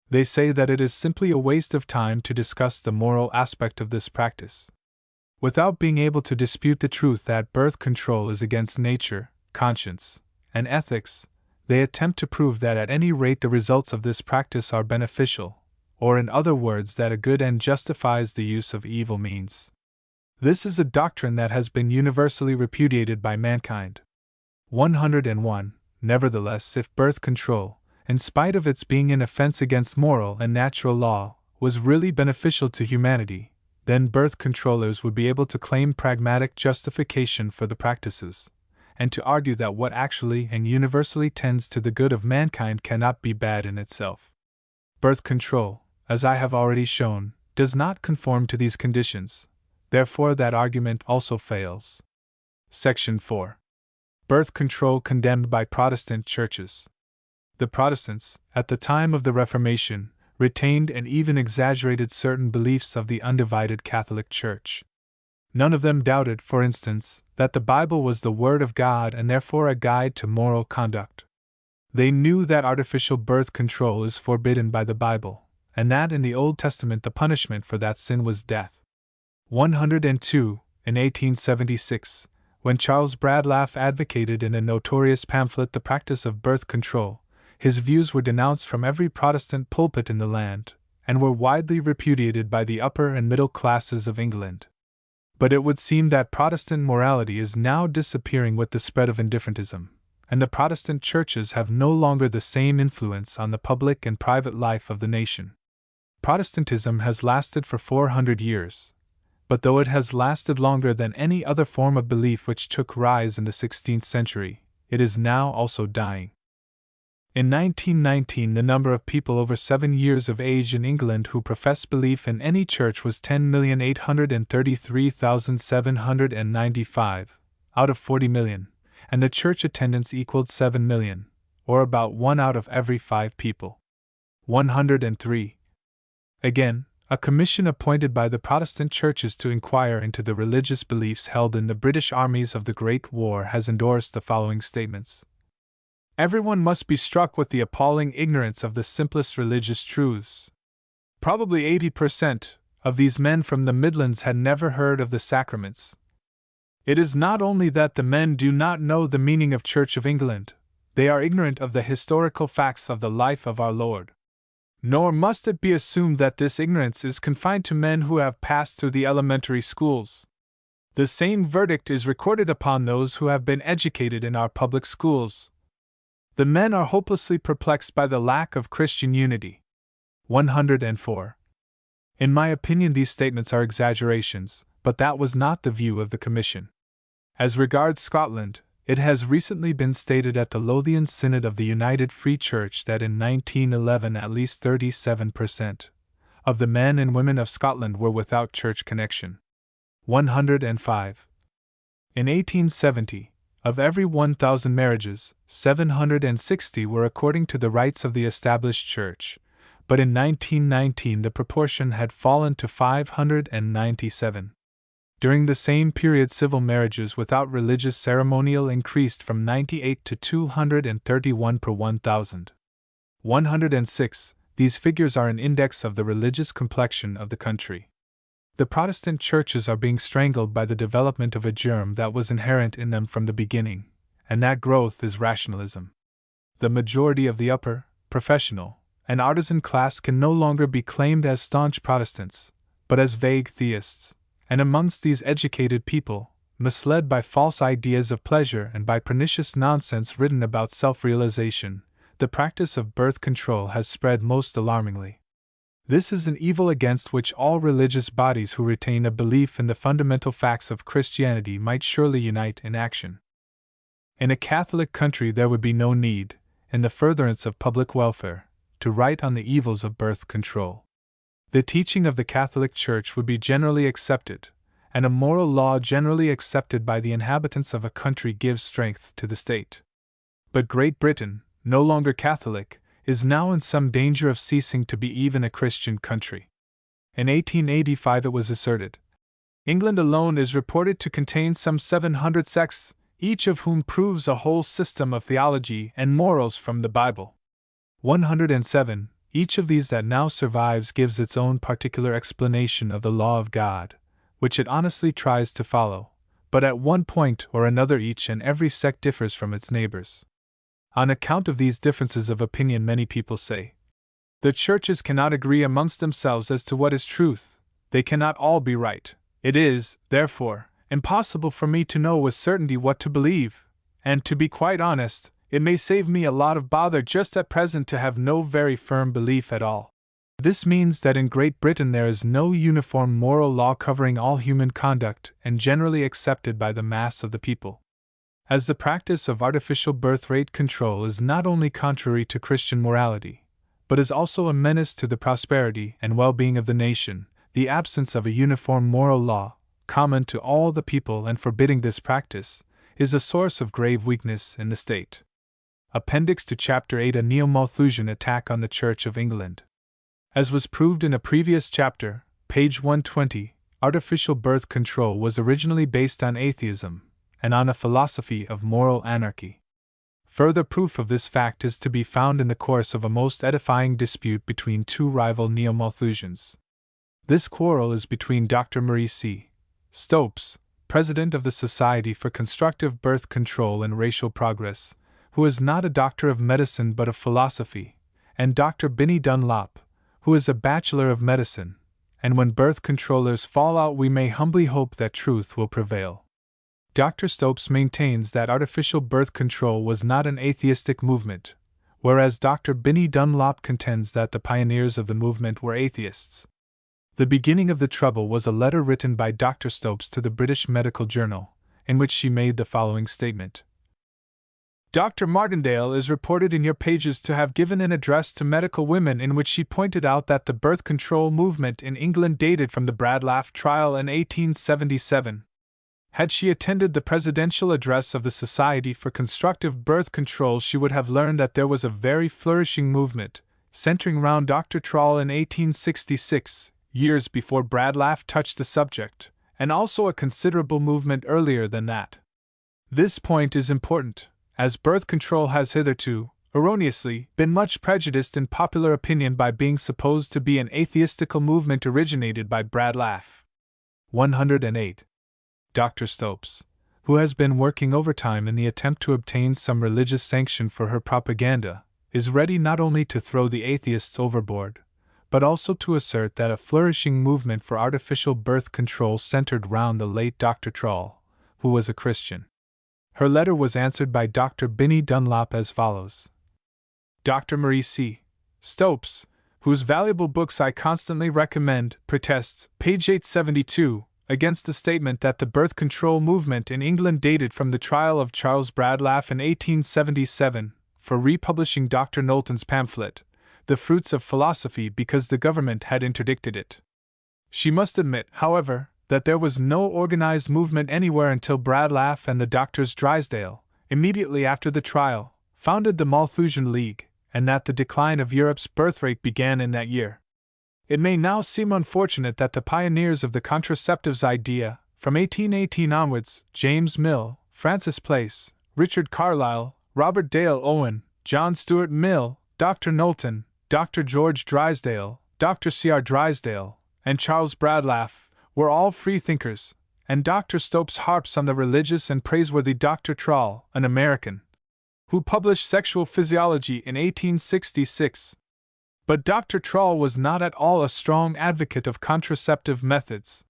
They say that it is simply a waste of time to discuss the moral aspect of this practice. Without being able to dispute the truth that birth control is against nature, conscience, and ethics, they attempt to prove that at any rate the results of this practice are beneficial, or in other words that a good end justifies the use of evil means. This is a doctrine that has been universally repudiated by mankind. 101. Nevertheless, if birth control, in spite of its being an offense against moral and natural law, was really beneficial to humanity, then birth controllers would be able to claim pragmatic justification for the practices, and to argue that what actually and universally tends to the good of mankind cannot be bad in itself. Birth control, as I have already shown, does not conform to these conditions. Therefore, that argument also fails. Section 4. Birth control condemned by Protestant churches. The Protestants, at the time of the Reformation, retained and even exaggerated certain beliefs of the undivided Catholic Church. None of them doubted, for instance, that the Bible was the Word of God and therefore a guide to moral conduct. They knew that artificial birth control is forbidden by the Bible, and that in the Old Testament the punishment for that sin was death. 102. In 1876, when Charles Bradlaugh advocated in a notorious pamphlet the practice of birth control, his views were denounced from every Protestant pulpit in the land, and were widely repudiated by the upper and middle classes of England. But it would seem that Protestant morality is now disappearing with the spread of indifferentism, and the Protestant churches have no longer the same influence on the public and private life of the nation. Protestantism has lasted for 400 years, but though it has lasted longer than any other form of belief which took rise in the 16th century, it is now also dying. In 1919, the number of people over 7 years of age in England who professed belief in any church was 10,833,795, out of 40 million, and the church attendance equaled 7 million, or about 1 out of every 5 people. 103. Again, a commission appointed by the Protestant churches to inquire into the religious beliefs held in the British armies of the Great War has endorsed the following statements. Everyone must be struck with the appalling ignorance of the simplest religious truths. Probably 80% of these men from the Midlands had never heard of the sacraments. It is not only that the men do not know the meaning of Church of England, they are ignorant of the historical facts of the life of our Lord. Nor must it be assumed that this ignorance is confined to men who have passed through the elementary schools. The same verdict is recorded upon those who have been educated in our public schools. The men are hopelessly perplexed by the lack of Christian unity. 104. In my opinion, these statements are exaggerations, but that was not the view of the Commission. As regards Scotland, it has recently been stated at the Lothian Synod of the United Free Church that in 1911 at least 37% of the men and women of Scotland were without church connection. 105. In 1870, of every 1,000 marriages, 760 were according to the rites of the established church, but in 1919 the proportion had fallen to 597. During the same period, civil marriages without religious ceremonial increased from 98 to 231 per 1,000. 106. These figures are an index of the religious complexion of the country. The Protestant churches are being strangled by the development of a germ that was inherent in them from the beginning, and that growth is rationalism. The majority of the upper, professional, and artisan class can no longer be claimed as staunch Protestants, but as vague theists, and amongst these educated people, misled by false ideas of pleasure and by pernicious nonsense written about self-realization, the practice of birth control has spread most alarmingly. This is an evil against which all religious bodies who retain a belief in the fundamental facts of Christianity might surely unite in action. In a Catholic country there would be no need, in the furtherance of public welfare, to write on the evils of birth control. The teaching of the Catholic Church would be generally accepted, and a moral law generally accepted by the inhabitants of a country gives strength to the state. But Great Britain, no longer Catholic, is now in some danger of ceasing to be even a Christian country. In 1885 it was asserted, England alone is reported to contain some 700 sects, each of whom proves a whole system of theology and morals from the Bible. 107. Each of these that now survives gives its own particular explanation of the law of God, which it honestly tries to follow, but at one point or another each and every sect differs from its neighbors. On account of these differences of opinion, many people say, the churches cannot agree amongst themselves as to what is truth, they cannot all be right. It is, therefore, impossible for me to know with certainty what to believe, and to be quite honest, it may save me a lot of bother just at present to have no very firm belief at all. This means that in Great Britain there is no uniform moral law covering all human conduct and generally accepted by the mass of the people. As the practice of artificial birth rate control is not only contrary to Christian morality, but is also a menace to the prosperity and well-being of the nation, the absence of a uniform moral law, common to all the people and forbidding this practice, is a source of grave weakness in the state. Appendix to Chapter 8: A Neo-Malthusian Attack on the Church of England. As was proved in a previous chapter, page 120, artificial birth control was originally based on atheism and on a philosophy of moral anarchy. Further proof of this fact is to be found in the course of a most edifying dispute between two rival neo-Malthusians. This quarrel is between Dr. Marie C. Stopes, president of the Society for Constructive Birth Control and Racial Progress, who is not a doctor of medicine but of philosophy, and Dr. Binnie Dunlop, who is a bachelor of medicine, and when birth controllers fall out we may humbly hope that truth will prevail. Dr. Stopes maintains that artificial birth control was not an atheistic movement, whereas Dr. Binnie Dunlop contends that the pioneers of the movement were atheists. The beginning of the trouble was a letter written by Dr. Stopes to the British Medical Journal, in which she made the following statement. Dr. Martindale is reported in your pages to have given an address to medical women in which she pointed out that the birth control movement in England dated from the Bradlaugh trial in 1877. Had she attended the presidential address of the Society for Constructive Birth Control, she would have learned that there was a very flourishing movement, centering round Dr. Trall in 1866, years before Bradlaugh touched the subject, and also a considerable movement earlier than that. This point is important, as birth control has hitherto, erroneously, been much prejudiced in popular opinion by being supposed to be an atheistical movement originated by Bradlaugh. 108. Dr. Stopes, who has been working overtime in the attempt to obtain some religious sanction for her propaganda, is ready not only to throw the atheists overboard, but also to assert that a flourishing movement for artificial birth control centered round the late Dr. Trall, who was a Christian. Her letter was answered by Dr. Binnie Dunlop as follows. Dr. Marie C. Stopes, whose valuable books I constantly recommend, protests, page 872, against the statement that the birth control movement in England dated from the trial of Charles Bradlaugh in 1877, for republishing Dr. Knowlton's pamphlet, The Fruits of Philosophy, because the government had interdicted it. She must admit, however, that there was no organized movement anywhere until Bradlaugh and the Doctors Drysdale, immediately after the trial, founded the Malthusian League, and that the decline of Europe's birth rate began in that year. It may now seem unfortunate that the pioneers of the contraceptives idea, from 1818 onwards, James Mill, Francis Place, Richard Carlisle, Robert Dale Owen, John Stuart Mill, Dr. Knowlton, Dr. George Drysdale, Dr. C.R. Drysdale, and Charles Bradlaugh, were all freethinkers, and Dr. Stopes harps on the religious and praiseworthy Dr. Trall, an American, who published Sexual Physiology in 1866. But Dr. Trall was not at all a strong advocate of contraceptive methods.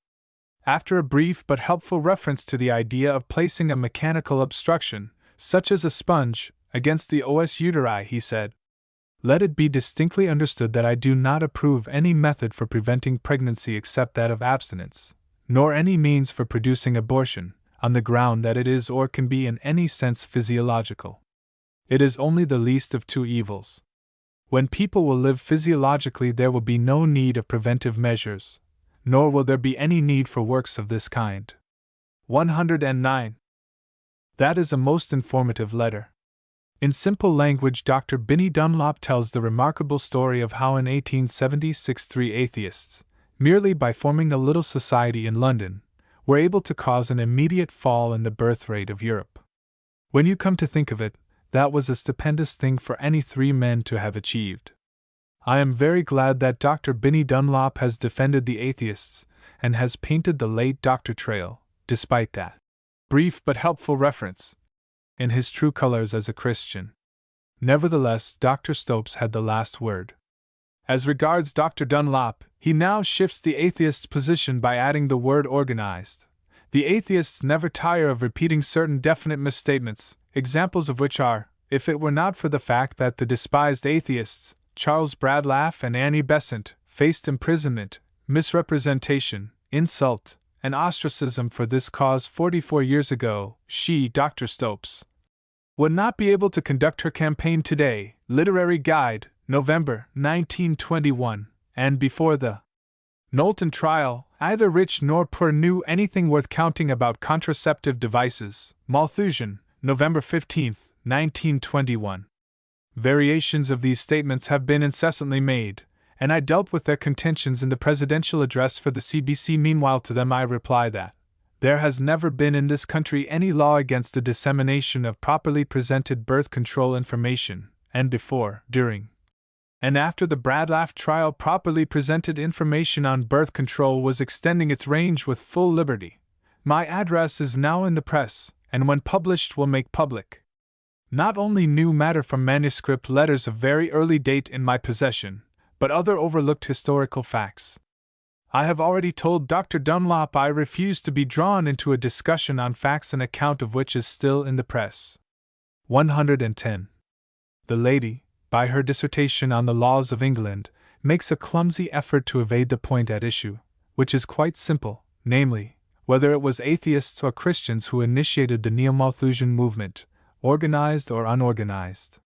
After a brief but helpful reference to the idea of placing a mechanical obstruction, such as a sponge, against the os uteri, he said, "Let it be distinctly understood that I do not approve any method for preventing pregnancy except that of abstinence, nor any means for producing abortion, on the ground that it is or can be in any sense physiological. It is only the least of two evils. When people will live physiologically, there will be no need of preventive measures, nor will there be any need for works of this kind." 109. That is a most informative letter. In simple language, Dr. Binnie Dunlop tells the remarkable story of how in 1876 three atheists, merely by forming a little society in London, were able to cause an immediate fall in the birth rate of Europe. When you come to think of it, that was a stupendous thing for any three men to have achieved. I am very glad that Dr. Binnie Dunlop has defended the atheists, and has painted the late Dr. Trall, despite that brief but helpful reference, in his true colors as a Christian. Nevertheless, Dr. Stopes had the last word. As regards Dr. Dunlop, he now shifts the atheist's position by adding the word organized. The atheists never tire of repeating certain definite misstatements, examples of which are, if it were not for the fact that the despised atheists, Charles Bradlaugh and Annie Besant, faced imprisonment, misrepresentation, insult, and ostracism for this cause 44 years ago, she, Dr. Stopes, would not be able to conduct her campaign today. Literary Guide, November, 1921, and before the Knowlton trial, either rich nor poor knew anything worth counting about contraceptive devices. Malthusian, November 15, 1921. Variations of these statements have been incessantly made, and I dealt with their contentions in the presidential address for the CBC. Meanwhile, to them I reply that there has never been in this country any law against the dissemination of properly presented birth control information, and before, during, and after the Bradlaugh trial, properly presented information on birth control was extending its range with full liberty. My address is now in the press, and when published will make public not only new matter from manuscript letters of very early date in my possession, but other overlooked historical facts. I have already told Dr. Dunlop I refuse to be drawn into a discussion on facts an account of which is still in the press. 110. The lady, by her dissertation on the laws of England, makes a clumsy effort to evade the point at issue, which is quite simple, namely, whether it was atheists or Christians who initiated the Neo-Malthusian movement, organized or unorganized.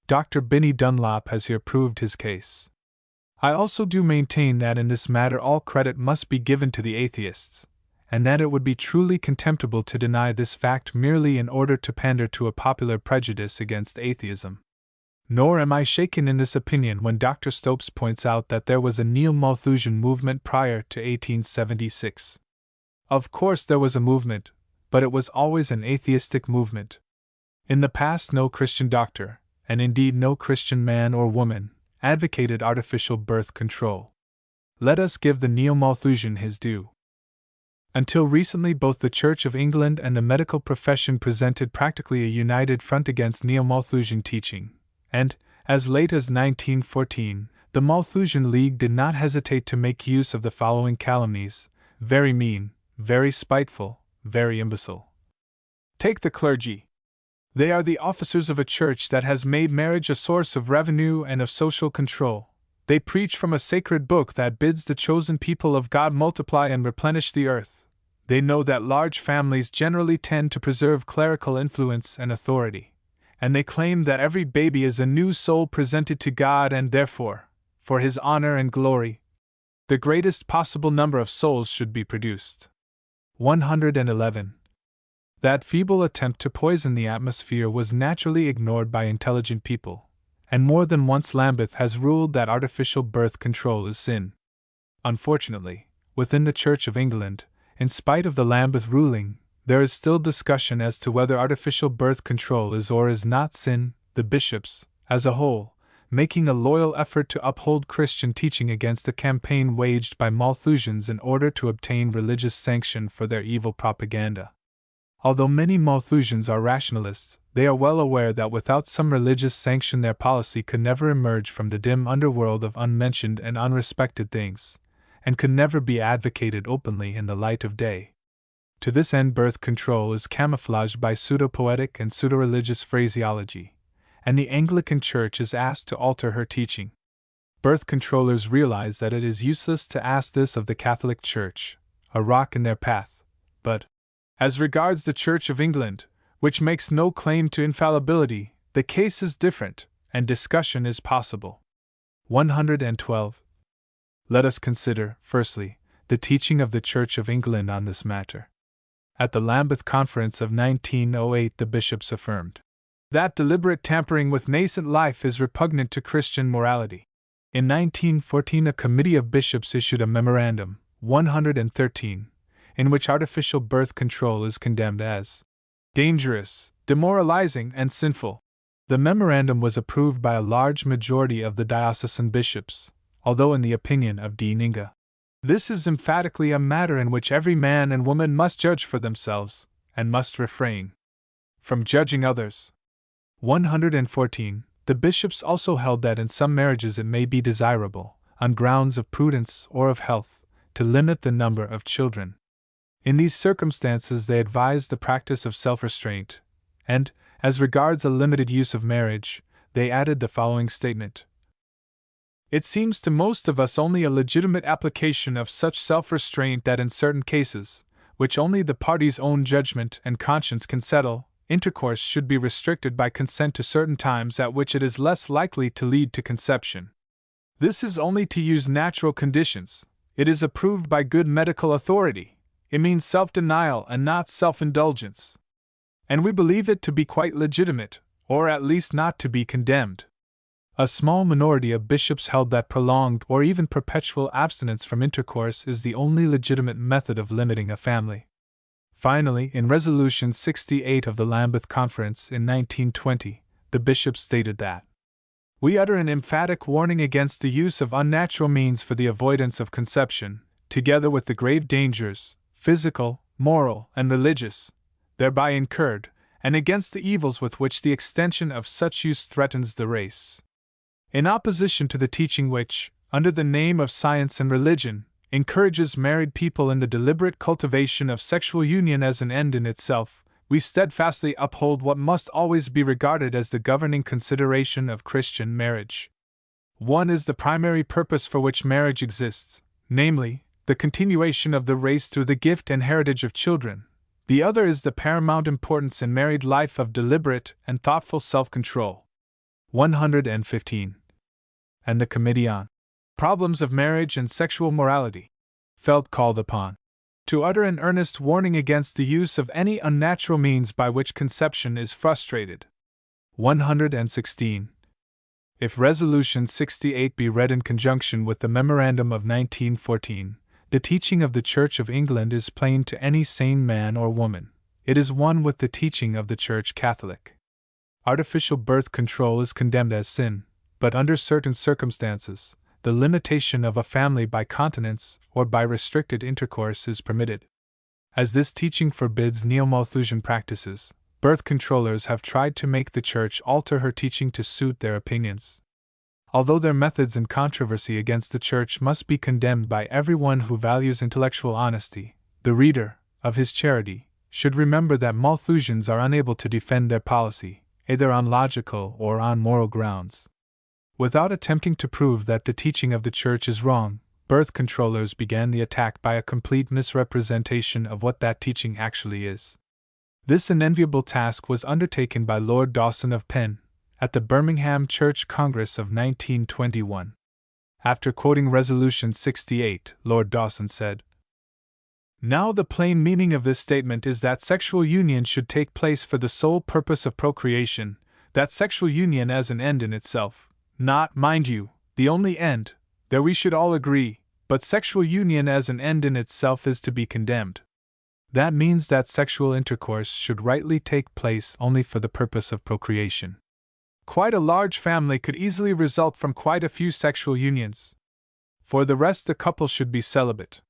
Dr. Binney Dunlop has here proved his case. I also do maintain that in this matter all credit must be given to the atheists, and that it would be truly contemptible to deny this fact merely in order to pander to a popular prejudice against atheism. Nor am I shaken in this opinion when Dr. Stopes points out that there was a Neo-Malthusian movement prior to 1876. Of course there was a movement, but it was always an atheistic movement. In the past no Christian doctor, and indeed no Christian man or woman, advocated artificial birth control. Let us give the Neo-Malthusian his due. Until recently both the Church of England and the medical profession presented practically a united front against Neo-Malthusian teaching, and, as late as 1914, the Malthusian League did not hesitate to make use of the following calumnies: very mean, very spiteful, very imbecile. Take the clergy. They are the officers of a church that has made marriage a source of revenue and of social control. They preach from a sacred book that bids the chosen people of God multiply and replenish the earth. They know that large families generally tend to preserve clerical influence and authority, and they claim that every baby is a new soul presented to God and therefore, for His honor and glory, the greatest possible number of souls should be produced. 111. That feeble attempt to poison the atmosphere was naturally ignored by intelligent people, and more than once Lambeth has ruled that artificial birth control is sin. Unfortunately, within the Church of England, in spite of the Lambeth ruling, there is still discussion as to whether artificial birth control is or is not sin, the bishops, as a whole, making a loyal effort to uphold Christian teaching against a campaign waged by Malthusians in order to obtain religious sanction for their evil propaganda. Although many Malthusians are rationalists, they are well aware that without some religious sanction their policy could never emerge from the dim underworld of unmentioned and unrespected things, and could never be advocated openly in the light of day. To this end birth control is camouflaged by pseudo-poetic and pseudo-religious phraseology, and the Anglican Church is asked to alter her teaching. Birth controllers realize that it is useless to ask this of the Catholic Church, a rock in their path, but as regards the Church of England, which makes no claim to infallibility, the case is different, and discussion is possible. 112. Let us consider, firstly, the teaching of the Church of England on this matter. At the Lambeth Conference of 1908 the bishops affirmed that deliberate tampering with nascent life is repugnant to Christian morality. In 1914 a committee of bishops issued a memorandum, 113, in which artificial birth control is condemned as dangerous, demoralizing, and sinful. The memorandum was approved by a large majority of the diocesan bishops, although in the opinion of D. Ninga, this is emphatically a matter in which every man and woman must judge for themselves, and must refrain from judging others. 114. The bishops also held that in some marriages it may be desirable, on grounds of prudence or of health, to limit the number of children. In these circumstances they advised the practice of self-restraint, and, as regards a limited use of marriage, they added the following statement: it seems to most of us only a legitimate application of such self-restraint that in certain cases, which only the party's own judgment and conscience can settle, intercourse should be restricted by consent to certain times at which it is less likely to lead to conception. This is only to use natural conditions. It is approved by good medical authority. It means self-denial and not self-indulgence. And we believe it to be quite legitimate, or at least not to be condemned. A small minority of bishops held that prolonged or even perpetual abstinence from intercourse is the only legitimate method of limiting a family. Finally, in Resolution 68 of the Lambeth Conference in 1920, the bishops stated that, "We utter an emphatic warning against the use of unnatural means for the avoidance of conception, together with the grave dangers, physical, moral, and religious, thereby incurred, and against the evils with which the extension of such use threatens the race." In opposition to the teaching which, under the name of science and religion, encourages married people in the deliberate cultivation of sexual union as an end in itself, we steadfastly uphold what must always be regarded as the governing consideration of Christian marriage. One is the primary purpose for which marriage exists, namely, the continuation of the race through the gift and heritage of children. The other is the paramount importance in married life of deliberate and thoughtful self-control. 115. And the Committee on Problems of Marriage and Sexual Morality felt called upon to utter an earnest warning against the use of any unnatural means by which conception is frustrated. 116. If Resolution 68 be read in conjunction with the Memorandum of 1914, the teaching of the Church of England is plain to any sane man or woman. It is one with the teaching of the Church Catholic. Artificial birth control is condemned as sin, but under certain circumstances, the limitation of a family by continence or by restricted intercourse is permitted. As this teaching forbids neo-Malthusian practices, birth controllers have tried to make the Church alter her teaching to suit their opinions. Although their methods in controversy against the Church must be condemned by everyone who values intellectual honesty, the reader, of His Charity, should remember that Malthusians are unable to defend their policy, either on logical or on moral grounds. Without attempting to prove that the teaching of the Church is wrong, birth controllers began the attack by a complete misrepresentation of what that teaching actually is. This unenviable task was undertaken by Lord Dawson of Penn, at the Birmingham Church Congress of 1921. After quoting Resolution 68, Lord Dawson said, "Now the plain meaning of this statement is that sexual union should take place for the sole purpose of procreation, that sexual union as an end in itself, not, mind you, the only end, there we should all agree, but sexual union as an end in itself is to be condemned. That means that sexual intercourse should rightly take place only for the purpose of procreation. Quite a large family could easily result from quite a few sexual unions. For the rest, the couple should be celibate.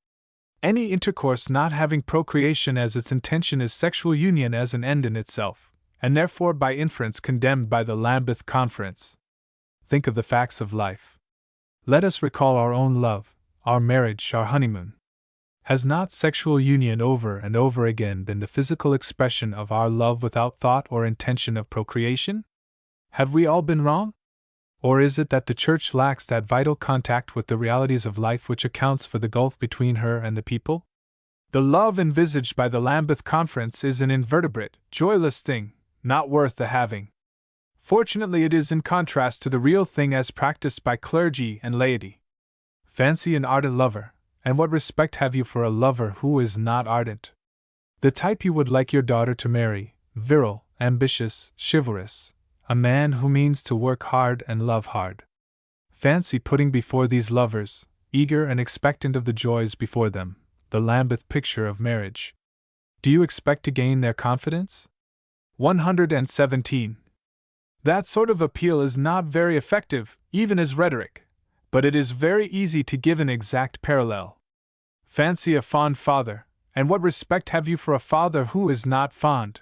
Any intercourse not having procreation as its intention is sexual union as an end in itself, and therefore by inference condemned by the Lambeth Conference. Think of the facts of life. Let us recall our own love, our marriage, our honeymoon. Has not sexual union over and over again been the physical expression of our love without thought or intention of procreation? Have we all been wrong? Or is it that the Church lacks that vital contact with the realities of life which accounts for the gulf between her and the people? The love envisaged by the Lambeth Conference is an invertebrate, joyless thing, not worth the having. Fortunately, it is in contrast to the real thing as practiced by clergy and laity. Fancy an ardent lover, and what respect have you for a lover who is not ardent? The type you would like your daughter to marry, virile, ambitious, chivalrous, a man who means to work hard and love hard. Fancy putting before these lovers, eager and expectant of the joys before them, the Lambeth picture of marriage. Do you expect to gain their confidence? 117. That sort of appeal is not very effective, even as rhetoric, but it is very easy to give an exact parallel. Fancy a fond father, and what respect have you for a father who is not fond?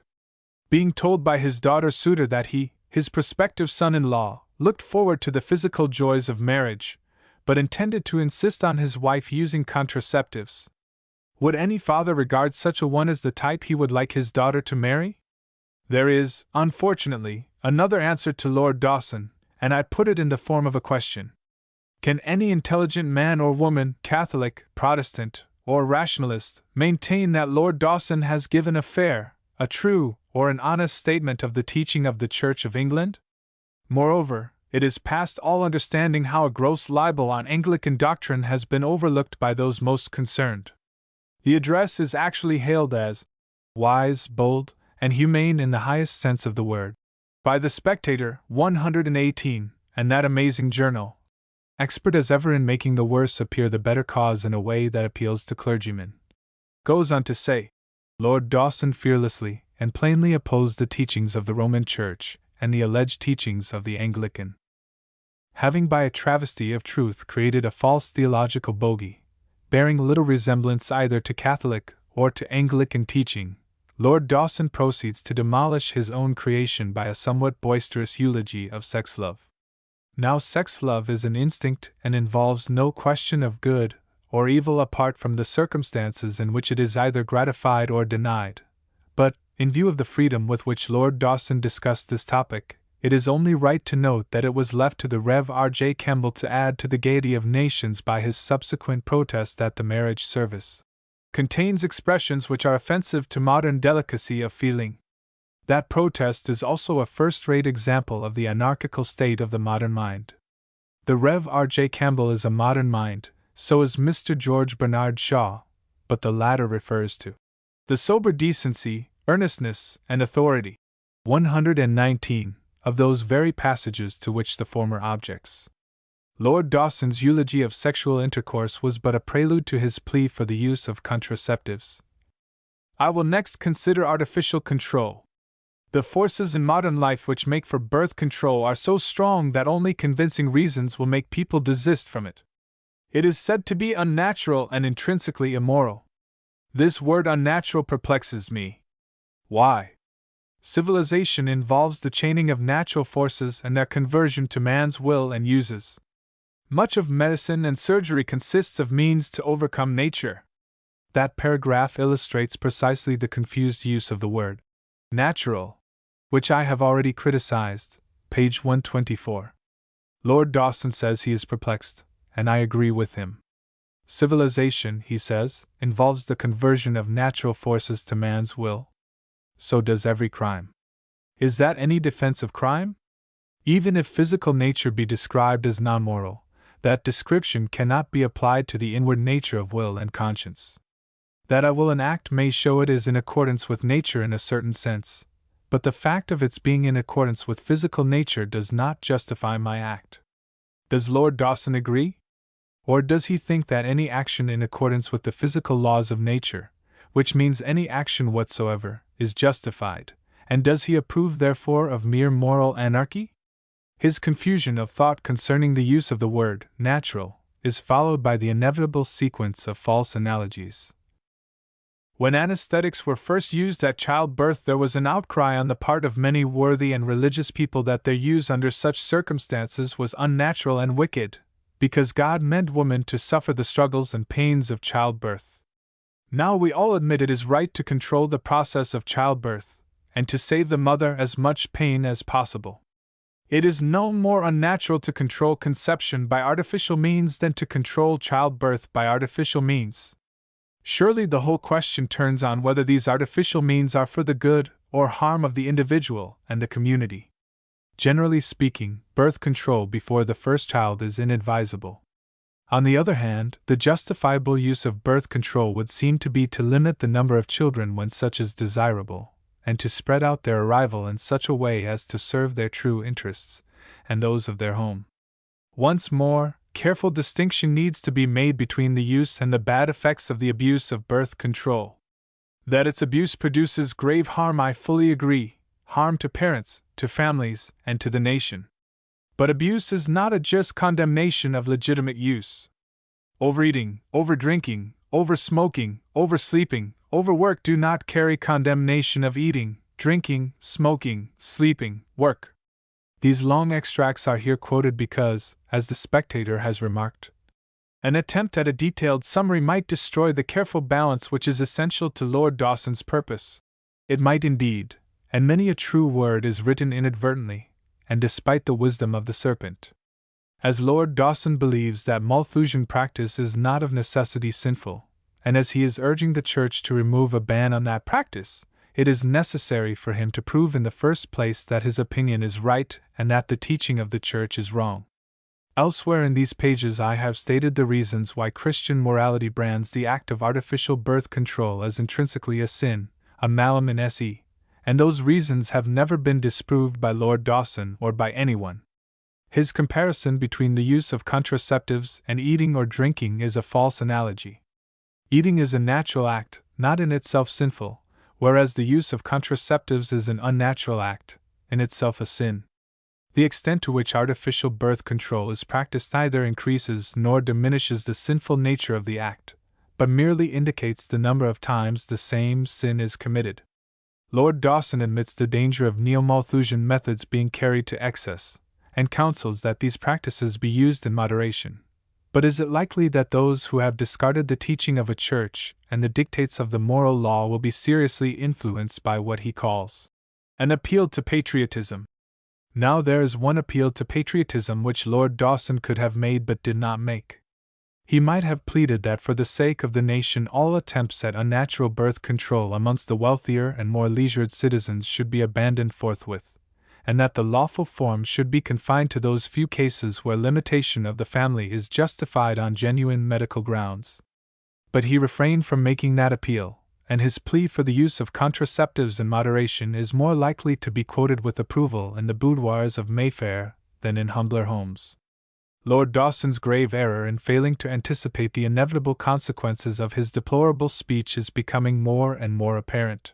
Being told by his daughter's suitor that he, his prospective son-in-law, looked forward to the physical joys of marriage, but intended to insist on his wife using contraceptives. Would any father regard such a one as the type he would like his daughter to marry? There is, unfortunately, another answer to Lord Dawson, and I put it in the form of a question. Can any intelligent man or woman, Catholic, Protestant, or rationalist, maintain that Lord Dawson has given a fair, a true, or an honest statement of the teaching of the Church of England? Moreover, it is past all understanding how a gross libel on Anglican doctrine has been overlooked by those most concerned. The address is actually hailed as wise, bold, and humane in the highest sense of the word. By the Spectator, 118, and that amazing journal, expert as ever in making the worse appear the better cause in a way that appeals to clergymen, goes on to say, Lord Dawson fearlessly and plainly opposed the teachings of the Roman Church and the alleged teachings of the Anglican. Having by a travesty of truth created a false theological bogey, bearing little resemblance either to Catholic or to Anglican teaching, Lord Dawson proceeds to demolish his own creation by a somewhat boisterous eulogy of sex love. Now, sex love is an instinct and involves no question of good or evil apart from the circumstances in which it is either gratified or denied. But, in view of the freedom with which Lord Dawson discussed this topic, it is only right to note that it was left to the Rev. R.J. Campbell to add to the gaiety of nations by his subsequent protest that the marriage service contains expressions which are offensive to modern delicacy of feeling. That protest is also a first-rate example of the anarchical state of the modern mind. The Rev. R.J. Campbell is a modern mind, so is Mr. George Bernard Shaw, but the latter refers to the sober decency, earnestness, and authority 119 of those very passages to which the former objects. Lord Dawson's eulogy of sexual intercourse was but a prelude to his plea for the use of contraceptives. I will next consider artificial control. The forces in modern life which make for birth control are so strong that only convincing reasons will make people desist from it. It is said to be unnatural and intrinsically immoral. This word unnatural perplexes me. Why? Civilization involves the chaining of natural forces and their conversion to man's will and uses. Much of medicine and surgery consists of means to overcome nature. That paragraph illustrates precisely the confused use of the word natural, which I have already criticized, page 124. Lord Dawson says he is perplexed, and I agree with him. Civilization, he says, involves the conversion of natural forces to man's will. So does every crime. Is that any defense of crime? Even if physical nature be described as non-moral, that description cannot be applied to the inward nature of will and conscience. That I will enact may show it is in accordance with nature in a certain sense, but the fact of its being in accordance with physical nature does not justify my act. Does Lord Dawson agree? Or does he think that any action in accordance with the physical laws of nature, which means any action whatsoever, is justified, and does he approve therefore of mere moral anarchy? His confusion of thought concerning the use of the word natural is followed by the inevitable sequence of false analogies. When anesthetics were first used at childbirth, there was an outcry on the part of many worthy and religious people that their use under such circumstances was unnatural and wicked, because God meant woman to suffer the struggles and pains of childbirth. Now we all admit it is right to control the process of childbirth, and to save the mother as much pain as possible. It is no more unnatural to control conception by artificial means than to control childbirth by artificial means. Surely the whole question turns on whether these artificial means are for the good or harm of the individual and the community. Generally speaking, birth control before the first child is inadvisable. On the other hand, the justifiable use of birth control would seem to be to limit the number of children when such is desirable, and to spread out their arrival in such a way as to serve their true interests, and those of their home. Once more, careful distinction needs to be made between the use and the bad effects of the abuse of birth control. That its abuse produces grave harm I fully agree, harm to parents, to families, and to the nation. But abuse is not a just condemnation of legitimate use. Overeating, overdrinking, oversmoking, oversleeping, overwork do not carry condemnation of eating, drinking, smoking, sleeping, work. These long extracts are here quoted because, as the Spectator has remarked, an attempt at a detailed summary might destroy the careful balance which is essential to Lord Dawson's purpose. It might indeed, and many a true word is written inadvertently, and despite the wisdom of the serpent. As Lord Dawson believes that Malthusian practice is not of necessity sinful, and as he is urging the Church to remove a ban on that practice, it is necessary for him to prove in the first place that his opinion is right and that the teaching of the Church is wrong. Elsewhere in these pages I have stated the reasons why Christian morality brands the act of artificial birth control as intrinsically a sin, a malum in se, and those reasons have never been disproved by Lord Dawson or by anyone. His comparison between the use of contraceptives and eating or drinking is a false analogy. Eating is a natural act, not in itself sinful, whereas the use of contraceptives is an unnatural act, in itself a sin. The extent to which artificial birth control is practiced neither increases nor diminishes the sinful nature of the act, but merely indicates the number of times the same sin is committed. Lord Dawson admits the danger of neo-Malthusian methods being carried to excess, and counsels that these practices be used in moderation. But is it likely that those who have discarded the teaching of a church and the dictates of the moral law will be seriously influenced by what he calls an appeal to patriotism? Now there is one appeal to patriotism which Lord Dawson could have made but did not make. He might have pleaded that for the sake of the nation all attempts at unnatural birth control amongst the wealthier and more leisured citizens should be abandoned forthwith, and that the lawful form should be confined to those few cases where limitation of the family is justified on genuine medical grounds. But he refrained from making that appeal, and his plea for the use of contraceptives in moderation is more likely to be quoted with approval in the boudoirs of Mayfair than in humbler homes. Lord Dawson's grave error in failing to anticipate the inevitable consequences of his deplorable speech is becoming more and more apparent.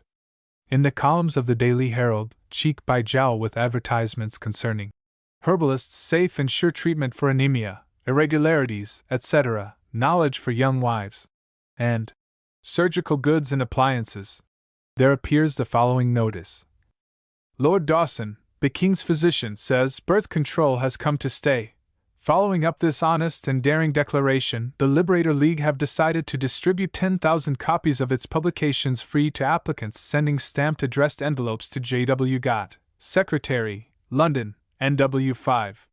In the columns of the Daily Herald, cheek by jowl with advertisements concerning herbalists' safe and sure treatment for anemia, irregularities, etc., knowledge for young wives, and surgical goods and appliances, there appears the following notice: Lord Dawson, the King's physician, says birth control has come to stay. Following up this honest and daring declaration, the Liberator League have decided to distribute 10,000 copies of its publications free to applicants sending stamped addressed envelopes to J.W. Gott, Secretary, London, NW 5.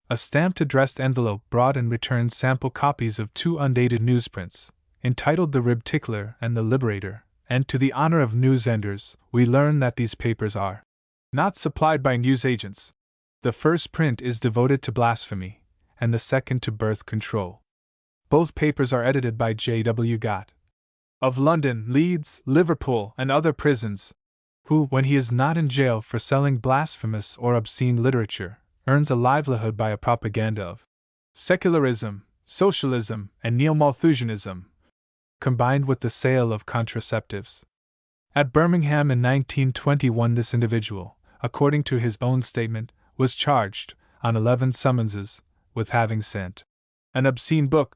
A stamped addressed envelope brought and returned sample copies of 2 undated newsprints, entitled The Rib Tickler and The Liberator, and to the honor of newsvendors, we learn that these papers are not supplied by newsagents. The first print is devoted to blasphemy, and the second to birth control. Both papers are edited by J.W. Gott, of London, Leeds, Liverpool, and other prisons, who, when he is not in jail for selling blasphemous or obscene literature, earns a livelihood by a propaganda of secularism, socialism, and neo-Malthusianism, combined with the sale of contraceptives. At Birmingham in 1921, this individual, according to his own statement, was charged, on 11 summonses, with having sent an obscene book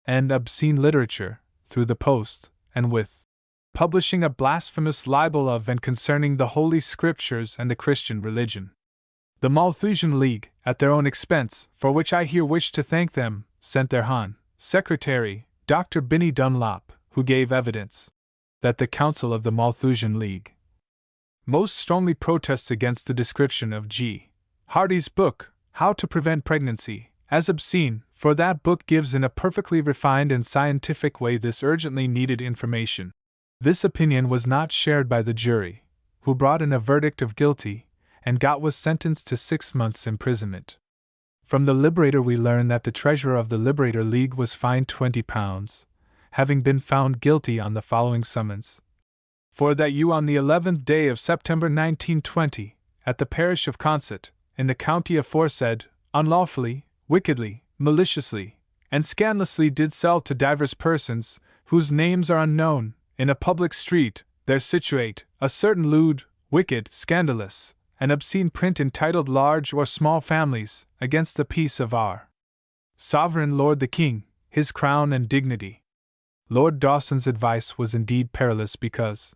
and obscene literature through the post, and with publishing a blasphemous libel of and concerning the Holy Scriptures and the Christian religion. The Malthusian League, at their own expense, for which I here wish to thank them, sent their Hon. Secretary, Dr. Binnie Dunlop, who gave evidence that the Council of the Malthusian League most strongly protests against the description of G. Hardy's book, How to Prevent Pregnancy, as obscene, for that book gives in a perfectly refined and scientific way this urgently needed information. This opinion was not shared by the jury, who brought in a verdict of guilty, and Gott was sentenced to 6 months' imprisonment. From the Liberator we learn that the treasurer of the Liberator League was fined £20, having been found guilty on the following summons: for that you on the 11th day of September 1920, at the parish of Consett, in the county aforesaid, unlawfully, wickedly, maliciously, and scandalously did sell to divers persons, whose names are unknown, in a public street, there situate, a certain lewd, wicked, scandalous, and obscene print entitled Large or Small Families, against the peace of our Sovereign Lord the King, his crown and dignity. Lord Dawson's advice was indeed perilous because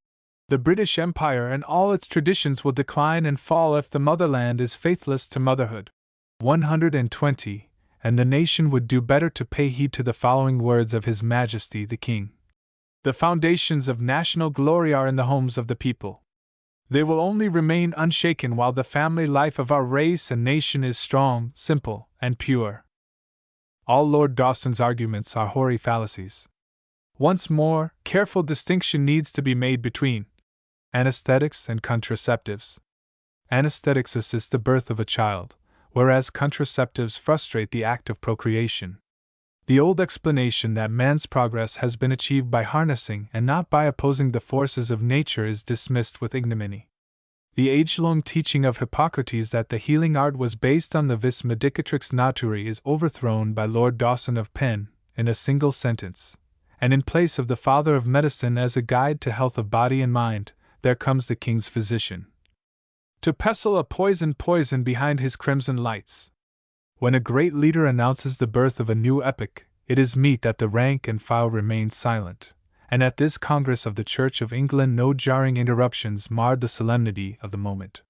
the British Empire and all its traditions will decline and fall if the motherland is faithless to motherhood. 120. And the nation would do better to pay heed to the following words of His Majesty the King. The foundations of national glory are in the homes of the people. They will only remain unshaken while the family life of our race and nation is strong, simple, and pure. All Lord Dawson's arguments are hoary fallacies. Once more, careful distinction needs to be made between anesthetics and contraceptives. Anesthetics assist the birth of a child, whereas contraceptives frustrate the act of procreation. The old explanation that man's progress has been achieved by harnessing and not by opposing the forces of nature is dismissed with ignominy. The age-long teaching of Hippocrates that the healing art was based on the vis medicatrix naturae is overthrown by Lord Dawson of Penn in a single sentence, and in place of the father of medicine as a guide to health of body and mind, there comes the king's physician to pestle a poison behind his crimson lights. When a great leader announces the birth of a new epoch, it is meet that the rank and file remain silent, and at this Congress of the Church of England no jarring interruptions marred the solemnity of the moment.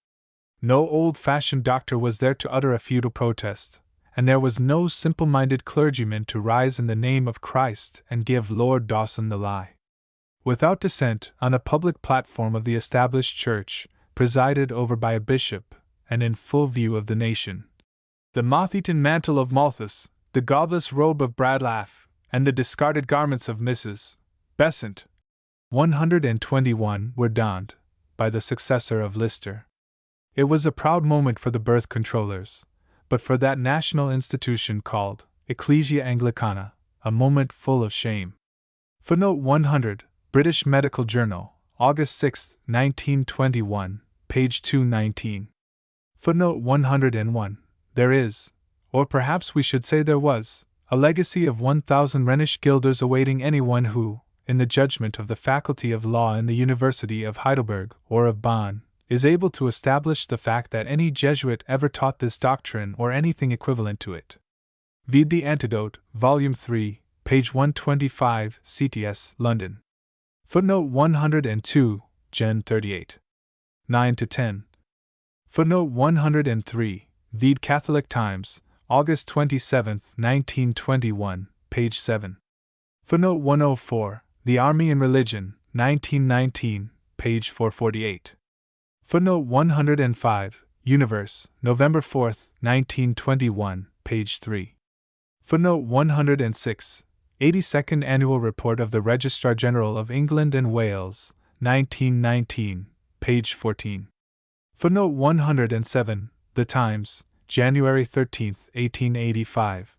No old-fashioned doctor was there to utter a futile protest, and there was no simple-minded clergyman to rise in the name of Christ and give Lord Dawson the lie. Without dissent, on a public platform of the established church, presided over by a bishop, and in full view of the nation, the moth-eaten mantle of Malthus, the godless robe of Bradlaugh, and the discarded garments of Mrs. Besant, 121, were donned by the successor of Lister. It was a proud moment for the birth controllers, but for that national institution called Ecclesia Anglicana, a moment full of shame. Footnote 100, British Medical Journal, August 6, 1921, page 219. Footnote 101. There is, or perhaps we should say there was, a legacy of 1,000 Rhenish guilders awaiting anyone who, in the judgment of the Faculty of Law in the University of Heidelberg or of Bonn, is able to establish the fact that any Jesuit ever taught this doctrine or anything equivalent to it. Vide the Antidote, Volume 3, page 125, CTS, London. Footnote 102, Gen 38. 9-10. Footnote 103, Vide Catholic Times, August 27, 1921, page 7. Footnote 104, The Army and Religion, 1919, page 448. Footnote 105, Universe, November 4, 1921, page 3. Footnote 106, 82nd Annual Report of the Registrar General of England and Wales, 1919, page 14. Footnote 107, The Times, January 13, 1885.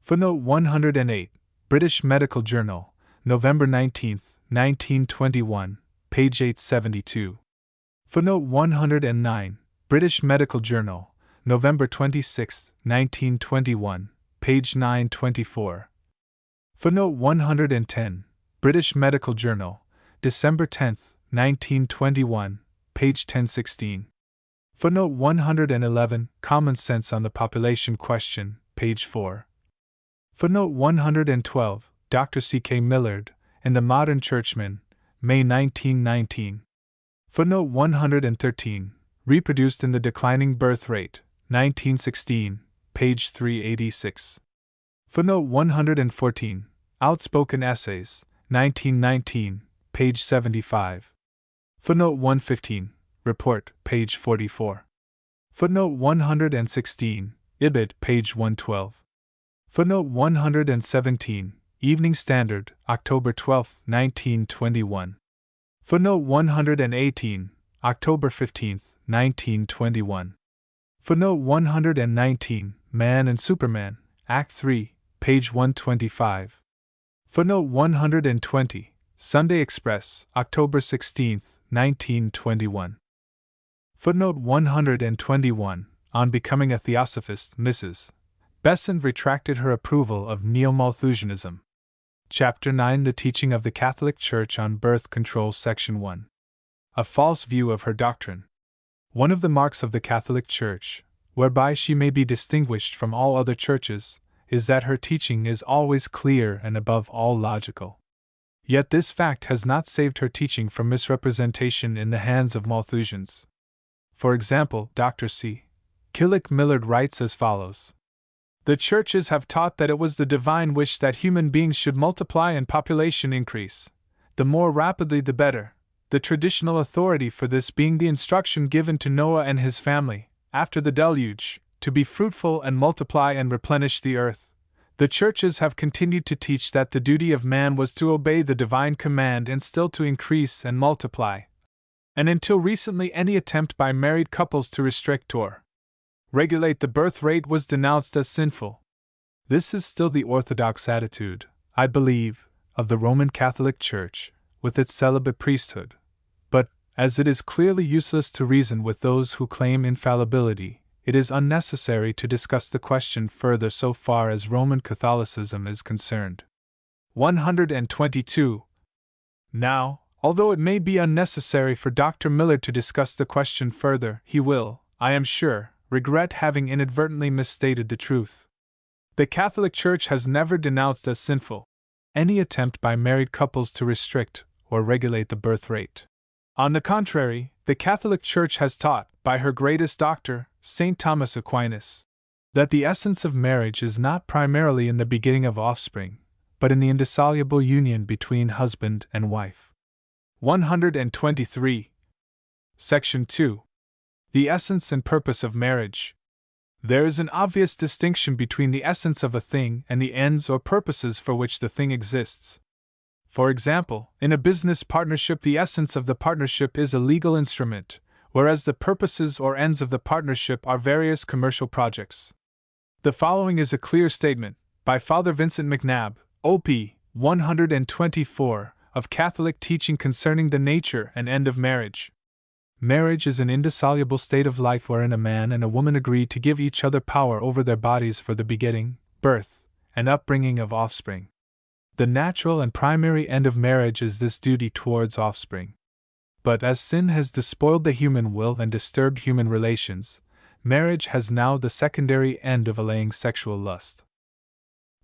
Footnote 108, British Medical Journal, November 19, 1921, page 872. Footnote 109, British Medical Journal, November 26, 1921, page 924. Footnote 110, British Medical Journal, December 10, 1921, page 1016. Footnote 111, Common Sense on the Population Question, page 4. Footnote 112, Dr. C. K. Millard, in The Modern Churchman, May 1919. Footnote 113, reproduced in The Declining Birth Rate, 1916, page 386. Footnote 114, Outspoken Essays, 1919, page 75. Footnote 115, Report, page 44. Footnote 116, Ibid, page 112. Footnote 117, Evening Standard, October 12, 1921. Footnote 118, October 15, 1921. Footnote 119, Man and Superman, Act 3, page 125. Footnote 120, Sunday Express, October 16, 1921. Footnote 121, On becoming a Theosophist, Mrs. Besant retracted her approval of Neo-Malthusianism. Chapter 9, The Teaching of the Catholic Church on Birth Control, Section 1. A false view of her doctrine. One of the marks of the Catholic Church, whereby she may be distinguished from all other churches, is that her teaching is always clear and above all logical. Yet this fact has not saved her teaching from misrepresentation in the hands of Malthusians. For example, Dr. C. Killick Millard writes as follows. The churches have taught that it was the divine wish that human beings should multiply and population increase. The more rapidly the better, the traditional authority for this being the instruction given to Noah and his family, after the deluge, to be fruitful and multiply and replenish the earth. The churches have continued to teach that the duty of man was to obey the divine command and still to increase and multiply. And until recently, any attempt by married couples to restrict or regulate the birth rate was denounced as sinful. This is still the orthodox attitude, I believe, of the Roman Catholic Church, with its celibate priesthood. But, As it is clearly useless to reason with those who claim infallibility, it is unnecessary to discuss the question further so far as Roman Catholicism is concerned. 122. Now, although it may be unnecessary for Dr. Miller to discuss the question further, he will, I am sure, regret having inadvertently misstated the truth. The Catholic Church has never denounced as sinful any attempt by married couples to restrict or regulate the birth rate. On the contrary, the Catholic Church has taught, by her greatest doctor, St. Thomas Aquinas, that the essence of marriage is not primarily in the begetting of offspring, but in the indissoluble union between husband and wife. 123. Section 2. The essence and purpose of marriage. There is an obvious distinction between the essence of a thing and the ends or purposes for which the thing exists. For example, in a business partnership, the essence of the partnership is a legal instrument, whereas the purposes or ends of the partnership are various commercial projects. The following is a clear statement, by Father Vincent McNabb, OP. 124, of Catholic teaching concerning the nature and end of marriage. Marriage is an indissoluble state of life wherein a man and a woman agree to give each other power over their bodies for the begetting, birth, and upbringing of offspring. The natural and primary end of marriage is this duty towards offspring. But as sin has despoiled the human will and disturbed human relations, marriage has now the secondary end of allaying sexual lust.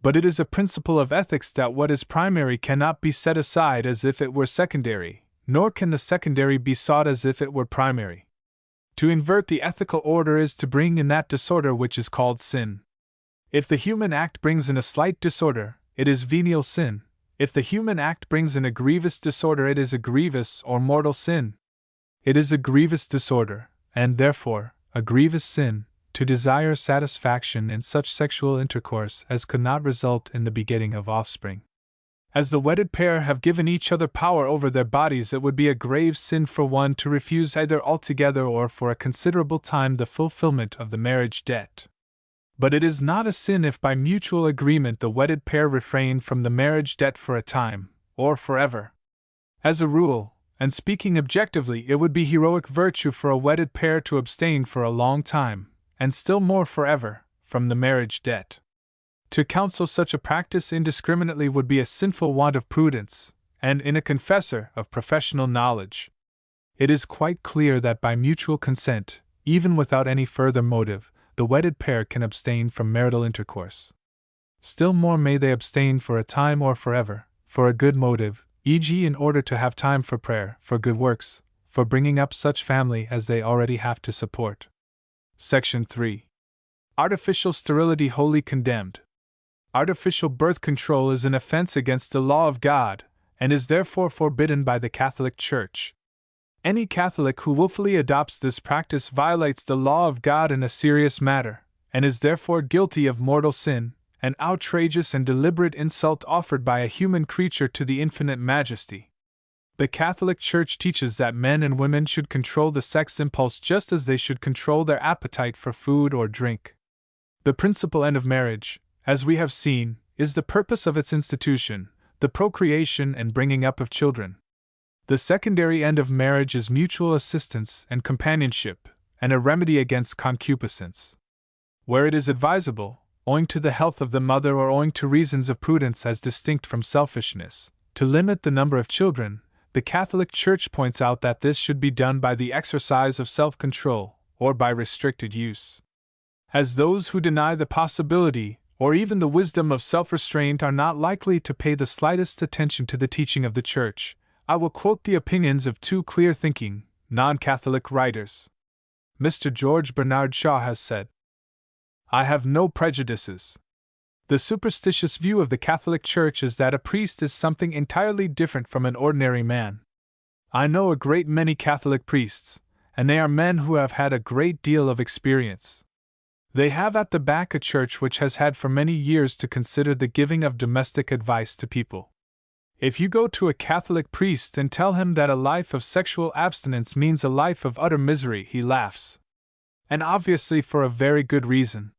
But it is a principle of ethics that what is primary cannot be set aside as if it were secondary, nor can the secondary be sought as if it were primary. To invert the ethical order is to bring in that disorder which is called sin. If the human act brings in a slight disorder, it is venial sin. If the human act brings in a grievous disorder, it is a grievous or mortal sin. It is a grievous disorder, and therefore, a grievous sin, to desire satisfaction in such sexual intercourse as could not result in the begetting of offspring. As the wedded pair have given each other power over their bodies, it would be a grave sin for one to refuse either altogether or for a considerable time the fulfillment of the marriage debt. But it is not a sin if by mutual agreement the wedded pair refrain from the marriage debt for a time, or forever. As a rule, and speaking objectively, it would be heroic virtue for a wedded pair to abstain for a long time, and still more forever, from the marriage debt. To counsel such a practice indiscriminately would be a sinful want of prudence, and in a confessor of professional knowledge. It is quite clear that by mutual consent, even without any further motive, the wedded pair can abstain from marital intercourse. Still more may they abstain for a time or forever, for a good motive, e.g., in order to have time for prayer, for good works, for bringing up such family as they already have to support. Section 3. Artificial sterility wholly condemned. Artificial birth control is an offense against the law of God, and is therefore forbidden by the Catholic Church. Any Catholic who willfully adopts this practice violates the law of God in a serious matter, and is therefore guilty of mortal sin, an outrageous and deliberate insult offered by a human creature to the infinite majesty. The Catholic Church teaches that men and women should control the sex impulse just as they should control their appetite for food or drink. The principal end of marriage, as we have seen, is the purpose of its institution, the procreation and bringing up of children. The secondary end of marriage is mutual assistance and companionship, and a remedy against concupiscence. Where it is advisable, owing to the health of the mother or owing to reasons of prudence as distinct from selfishness, to limit the number of children, the Catholic Church points out that this should be done by the exercise of self-control, or by restricted use. As those who deny the possibility, or even the wisdom of self-restraint are not likely to pay the slightest attention to the teaching of the Church, I will quote the opinions of two clear-thinking, non-Catholic writers. Mr. George Bernard Shaw has said, "I have no prejudices. The superstitious view of the Catholic Church is that a priest is something entirely different from an ordinary man. I know a great many Catholic priests, and they are men who have had a great deal of experience. They have at the back a church which has had for many years to consider the giving of domestic advice to people. If you go to a Catholic priest and tell him that a life of sexual abstinence means a life of utter misery, he laughs. And obviously for a very good reason.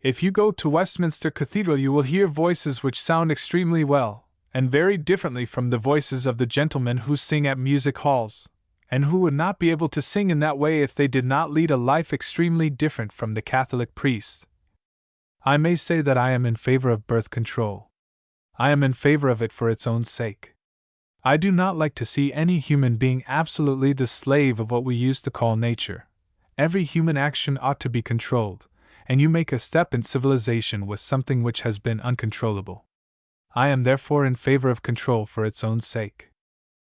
If you go to Westminster Cathedral, you will hear voices which sound extremely well, and very differently from the voices of the gentlemen who sing at music halls, and who would not be able to sing in that way if they did not lead a life extremely different from the Catholic priest. I may say that I am in favor of birth control. I am in favor of it for its own sake. I do not like to see any human being absolutely the slave of what we used to call nature. Every human action ought to be controlled, and you make a step in civilization with something which has been uncontrollable. I am therefore in favor of control for its own sake.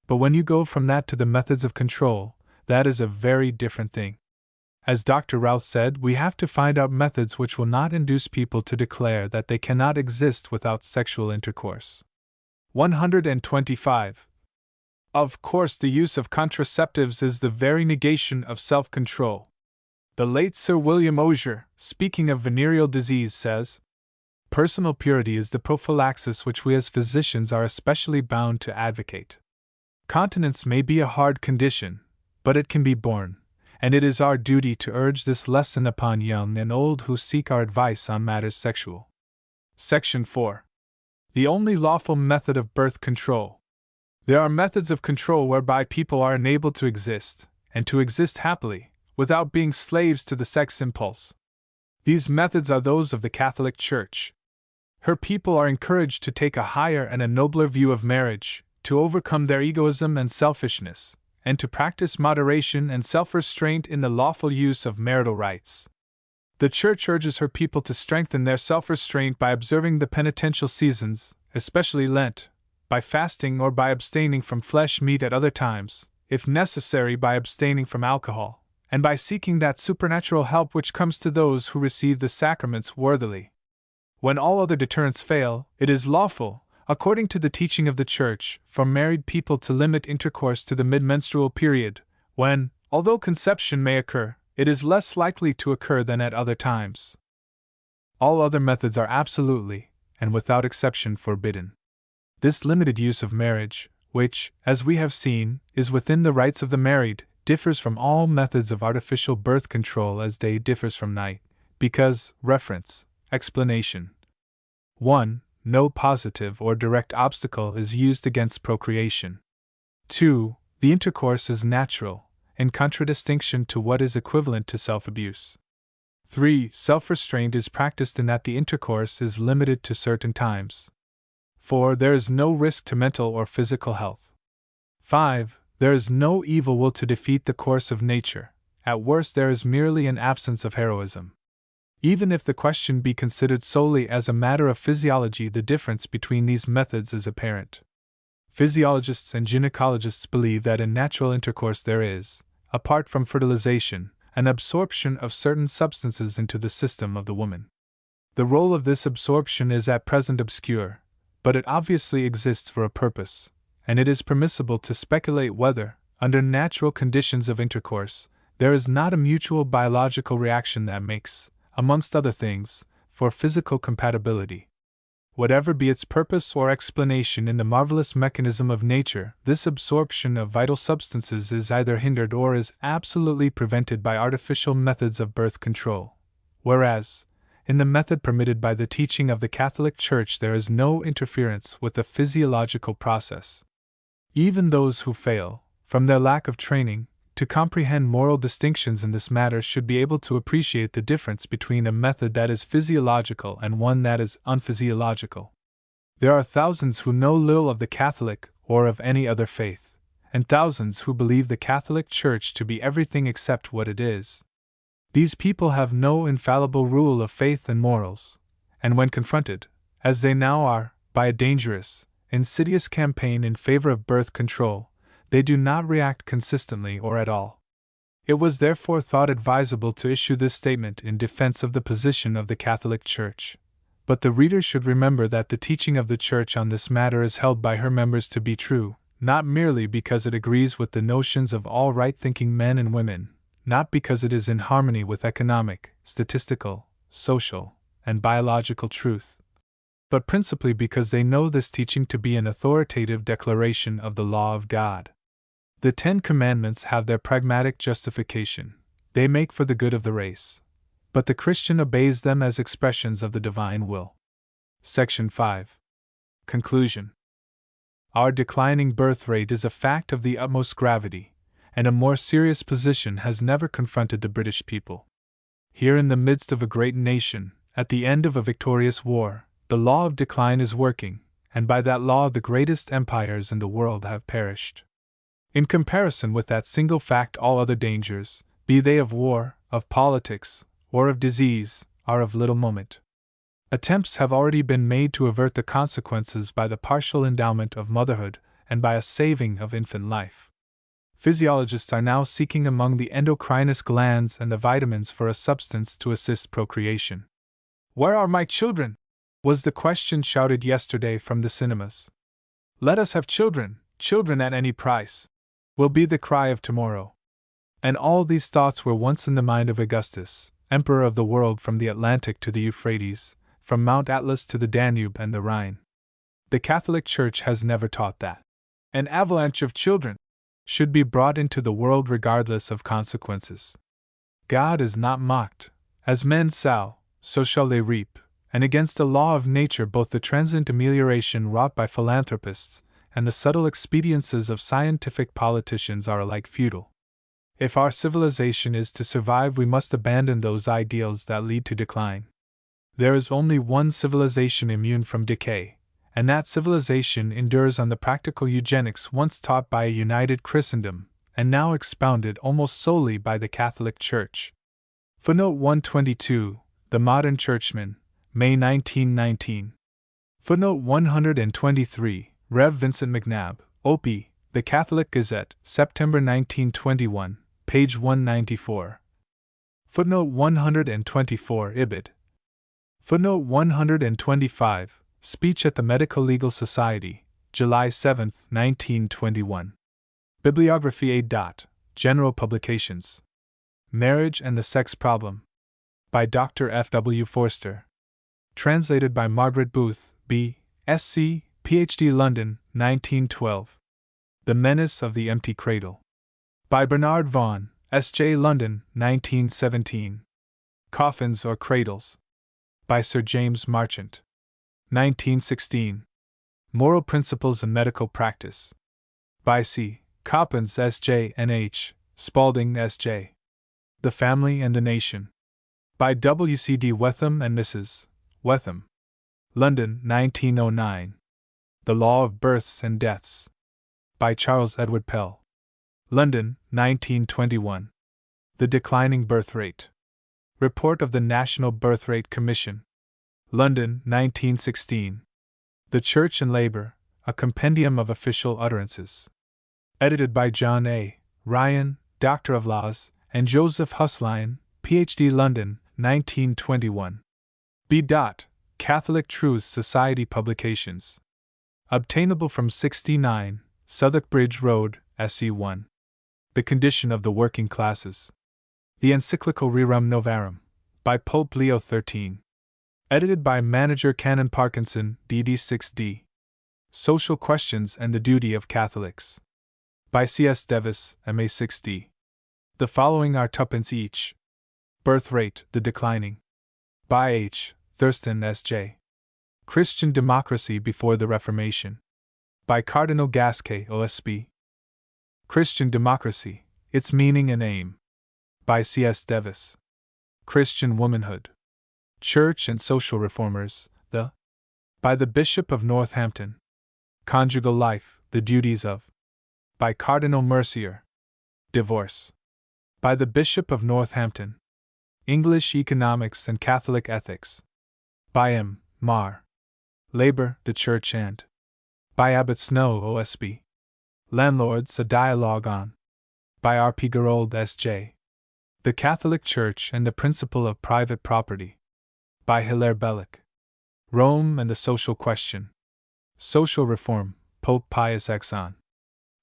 But when you go from that to the methods of control, that is a very different thing. As Dr. Routh said, we have to find out methods which will not induce people to declare that they cannot exist without sexual intercourse. 125. Of course, the use of contraceptives is the very negation of self-control. The late Sir William Osier, speaking of venereal disease, says, "Personal purity is the prophylaxis which we as physicians are especially bound to advocate. Continence may be a hard condition, but it can be borne, and it is our duty to urge this lesson upon young and old who seek our advice on matters sexual." Section 4. The only lawful method of birth control. There are methods of control whereby people are enabled to exist, and to exist happily, without being slaves to the sex impulse. These methods are those of the Catholic Church. Her people are encouraged to take a higher and a nobler view of marriage, to overcome their egoism and selfishness, and to practice moderation and self-restraint in the lawful use of marital rights. The Church urges her people to strengthen their self-restraint by observing the penitential seasons, especially Lent, by fasting or by abstaining from flesh meat at other times, if necessary by abstaining from alcohol, and by seeking that supernatural help which comes to those who receive the sacraments worthily. When all other deterrents fail, it is lawful, according to the teaching of the Church, for married people to limit intercourse to the mid-menstrual period, when, although conception may occur, it is less likely to occur than at other times. All other methods are absolutely, and without exception, forbidden. This limited use of marriage, which, as we have seen, is within the rights of the married, differs from all methods of artificial birth control as day differs from night, because, reference, explanation. 1. No positive or direct obstacle is used against procreation. 2. The intercourse is natural, in contradistinction to what is equivalent to self-abuse. 3. Self-restraint is practiced in that the intercourse is limited to certain times. 4. There is no risk to mental or physical health. 5. There is no evil will to defeat the course of nature. At worst, there is merely an absence of heroism. Even if the question be considered solely as a matter of physiology, the difference between these methods is apparent. Physiologists and gynecologists believe that in natural intercourse there is, apart from fertilization, an absorption of certain substances into the system of the woman. The role of this absorption is at present obscure, but it obviously exists for a purpose, and it is permissible to speculate whether, under natural conditions of intercourse, there is not a mutual biological reaction that makes, amongst other things, for physical compatibility. Whatever be its purpose or explanation in the marvelous mechanism of nature, this absorption of vital substances is either hindered or is absolutely prevented by artificial methods of birth control, whereas, in the method permitted by the teaching of the Catholic Church, there is no interference with the physiological process. Even those who fail, from their lack of training, to comprehend moral distinctions in this matter should be able to appreciate the difference between a method that is physiological and one that is unphysiological. There are thousands who know little of the Catholic or of any other faith, and thousands who believe the Catholic Church to be everything except what it is. These people have no infallible rule of faith and morals, and when confronted, as they now are, by a dangerous, insidious campaign in favor of birth control, they do not react consistently or at all. It was therefore thought advisable to issue this statement in defense of the position of the Catholic Church. But the reader should remember that the teaching of the Church on this matter is held by her members to be true, not merely because it agrees with the notions of all right-thinking men and women, not because it is in harmony with economic, statistical, social, and biological truth, but principally because they know this teaching to be an authoritative declaration of the law of God. The 10 Commandments have their pragmatic justification. They make for the good of the race. But the Christian obeys them as expressions of the divine will. Section 5. Conclusion. Our declining birth rate is a fact of the utmost gravity, and a more serious position has never confronted the British people. Here, in the midst of a great nation, at the end of a victorious war, the law of decline is working, and by that law the greatest empires in the world have perished. In comparison with that single fact, all other dangers, be they of war, of politics, or of disease, are of little moment. Attempts have already been made to avert the consequences by the partial endowment of motherhood and by a saving of infant life. Physiologists are now seeking among the endocrinous glands and the vitamins for a substance to assist procreation. "Where are my children?" was the question shouted yesterday from the cinemas. "Let us have children, children at any price," will be the cry of tomorrow. And all these thoughts were once in the mind of Augustus, emperor of the world from the Atlantic to the Euphrates, from Mount Atlas to the Danube and the Rhine. The Catholic Church has never taught that an avalanche of children should be brought into the world regardless of consequences. God is not mocked. As men sow, so shall they reap, and against the law of nature both the transient amelioration wrought by philanthropists and the subtle expediences of scientific politicians are alike futile. If our civilization is to survive, we must abandon those ideals that lead to decline. There is only one civilization immune from decay, and that civilization endures on the practical eugenics once taught by a united Christendom, and now expounded almost solely by the Catholic Church. Footnote 122, The Modern Churchman, May 1919. Footnote 123, Rev. Vincent McNabb, O.P., The Catholic Gazette, September 1921, page 194. Footnote 124, Ibid. Footnote 125, Speech at the Medical Legal Society, July 7, 1921. Bibliography A. General Publications. Marriage and the Sex Problem. By Dr. F. W. Forster. Translated by Margaret Booth, B.Sc., Ph.D. London, 1912. The Menace of the Empty Cradle. By Bernard Vaughan, S.J. London, 1917. Coffins or Cradles. By Sir James Marchant. 1916. Moral Principles in Medical Practice. By C. Coppens, S.J. and H. Spalding, S.J. The Family and the Nation. By W.C.D. Wetham and Mrs. Wetham. London, 1909. The Law of Births and Deaths. By Charles Edward Pell. London, 1921. The Declining Birth Rate. Report of the National Birth Rate Commission. London, 1916. The Church and Labor, a Compendium of Official Utterances. Edited by John A. Ryan, Doctor of Laws, and Joseph Husline, Ph.D. London, 1921. B. Catholic Truths Society Publications. Obtainable from 69, Southwark Bridge Road, SE1. The Condition of the Working Classes. The Encyclical Rerum Novarum. By Pope Leo XIII. Edited by Manager Canon Parkinson, DD6D. Social Questions and the Duty of Catholics. By C.S. Devis, MA6D. The following are tuppence each. Birth Rate, the Declining. By H. Thurston, S.J. Christian Democracy Before the Reformation. By Cardinal Gasquet, OSB. Christian Democracy, Its Meaning and Aim. By C.S. Devis. Christian Womanhood. Church and Social Reformers, by the Bishop of Northampton. Conjugal Life, the Duties of. By Cardinal Mercier. Divorce. By the Bishop of Northampton. English Economics and Catholic Ethics. By M. Marr. Labor, the Church and. By Abbot Snow, OSB. Landlords, a Dialogue on. By R. P. Gerold, S.J. The Catholic Church and the Principle of Private Property. By Hilaire Belloc. Rome and the Social Question. Social Reform, Pope Pius X on.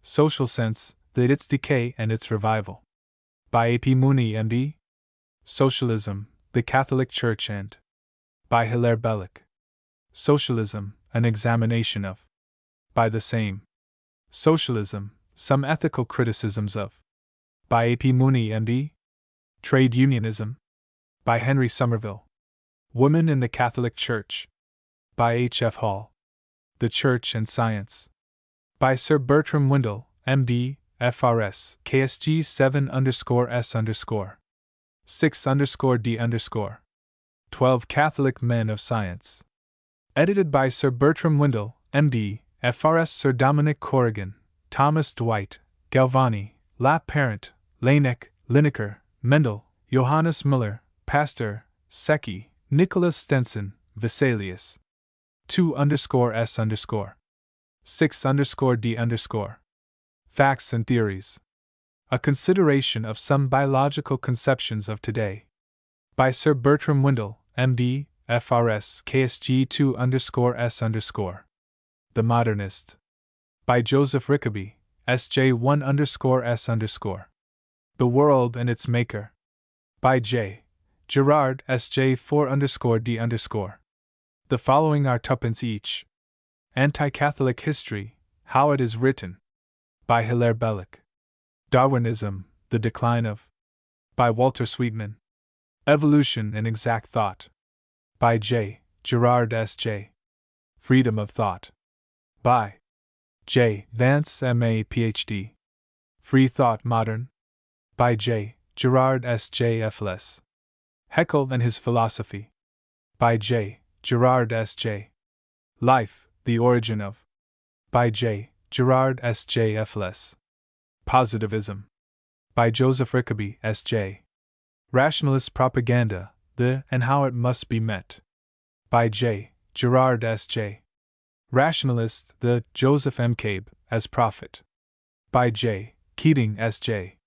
Social Sense, its Decay and its Revival. By A. P. Mooney, M.D. Socialism, the Catholic Church and. By Hilaire Belloc. Socialism, an Examination of. By the same. Socialism, Some Ethical Criticisms of. By A. P. Mooney, M.D. Trade Unionism. By Henry Somerville. Women in the Catholic Church. By H. F. Hall. The Church and Science. By Sir Bertram Windle, M.D., FRS, KSG 7_S_6_D_. 12 Catholic Men of Science. Edited by Sir Bertram Windle, MD, FRS Sir Dominic Corrigan, Thomas Dwight, Galvani, La Parent, Laennec, Lineker, Mendel, Johannes Müller, Pasteur, Secchi, Nicholas Stenson, Vesalius. 2_S_. 6_D_. Facts and Theories. A Consideration of Some Biological Conceptions of Today. By Sir Bertram Windle, MD, FRS KSG 2_S_. The Modernist. By Joseph Rickaby, SJ 1_S_. The World and Its Maker. By J. Gerard, SJ 4_D_. The following are tuppence each. Anti-Catholic History, How It Is Written. By Hilaire Belloc. Darwinism, The Decline of. By Walter Sweetman. Evolution and Exact Thought. By J. Gerard S.J. Freedom of Thought. By J. Vance, M.A., Ph.D. Free Thought Modern. By J. Gerard S.J. F.L.S. Haeckel and His Philosophy. By J. Gerard S.J. Life, The Origin of. By J. Gerard S.J. F.L.S. Positivism. By Joseph Rickaby, S.J. Rationalist Propaganda, The and How It Must Be Met. By J. Gerard S.J. Rationalist, The Joseph M. Cabe, as Prophet. By J. Keating, S.J.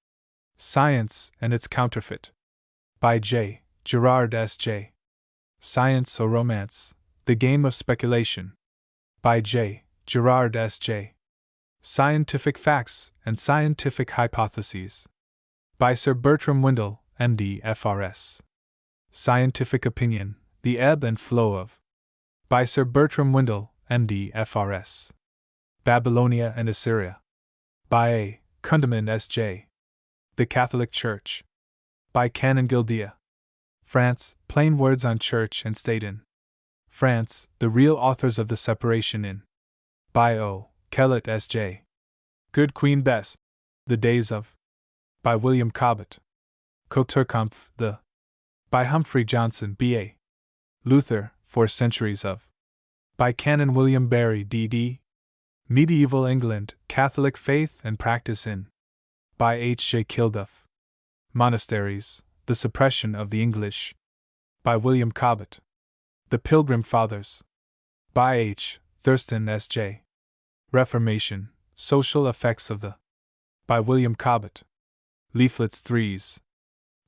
Science and Its Counterfeit. By J. Gerard S.J. Science or Romance, The Game of Speculation. By J. Gerard S.J. Scientific Facts and Scientific Hypotheses. By Sir Bertram Windle, M.D., F.R.S. Scientific Opinion, The Ebb and Flow of. By Sir Bertram Windle, M.D., F.R.S. Babylonia and Assyria. By A. Kundeman, S.J. The Catholic Church. By Canon Gildea. France, Plain Words on Church and State in France, The Real Authors of the Separation in. By O. Kellett, S.J. Good Queen Bess. The Days of. By William Cobbett. Kulturkampf, The. By Humphrey Johnson, B.A. Luther, 4 Centuries of. By Canon William Barry, D.D. Medieval England, Catholic Faith and Practice in. By H. J. Kilduff. Monasteries, The Suppression of the English. By William Cobbett. The Pilgrim Fathers. By H. Thurston, S.J. Reformation, Social Effects of the. By William Cobbett. Leaflets 3s.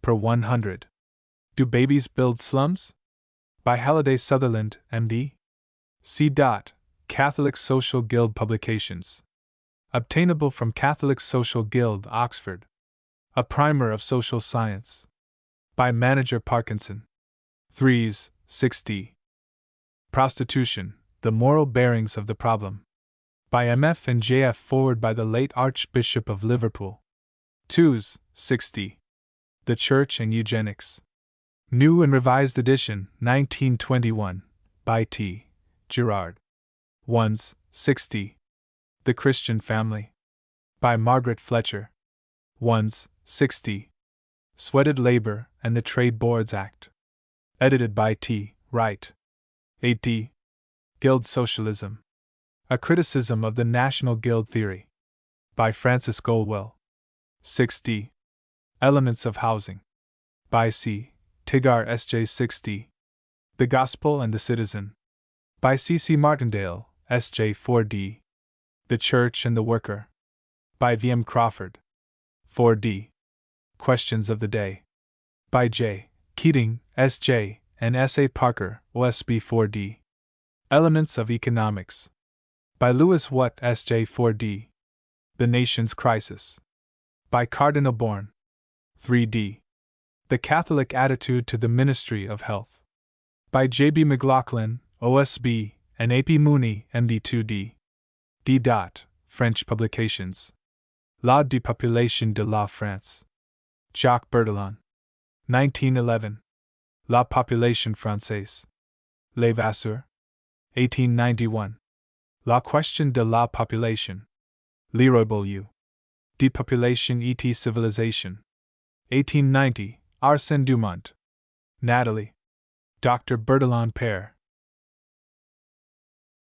Per 100. Do Babies Build Slums? By Halliday Sutherland, M.D. C. Catholic Social Guild Publications. Obtainable from Catholic Social Guild, Oxford. A Primer of Social Science. By Manager Parkinson. 3s, 6d. Prostitution, The Moral Bearings of the Problem. By M.F. and J.F. Forward by the late Archbishop of Liverpool. 2s, 6d. The Church and Eugenics. New and Revised Edition, 1921, by T. Gerard. 1s, 6d. The Christian Family. By Margaret Fletcher. 1s, 6d. Sweated Labor and the Trade Boards Act. Edited by T. Wright. 8d. Guild Socialism. A Criticism of the National Guild Theory. By Francis Golwell. 6d. Elements of Housing. By C. Tigar S.J. 6d. The Gospel and the Citizen. By C.C. Martindale, S.J. 4d. The Church and the Worker. By V.M. Crawford. 4d. Questions of the Day. By J. Keating, S.J., and S.A. Parker, OSB 4d. Elements of Economics. By Lewis Watt, S.J. 4d. The Nation's Crisis. By Cardinal Bourne. 3d. The Catholic Attitude to the Ministry of Health. By J.B. McLaughlin, OSB, and A.P. Mooney, M.D. 2d. D. French Publications. La Depopulation de la France. Jacques Berthelon. 1911. La Population Française. Levasseur. 1891. La Question de la Population. Leroy Beaulieu. Depopulation et Civilization. 1890, Arsène Dumont. Natalie. Dr. Bertillon Père.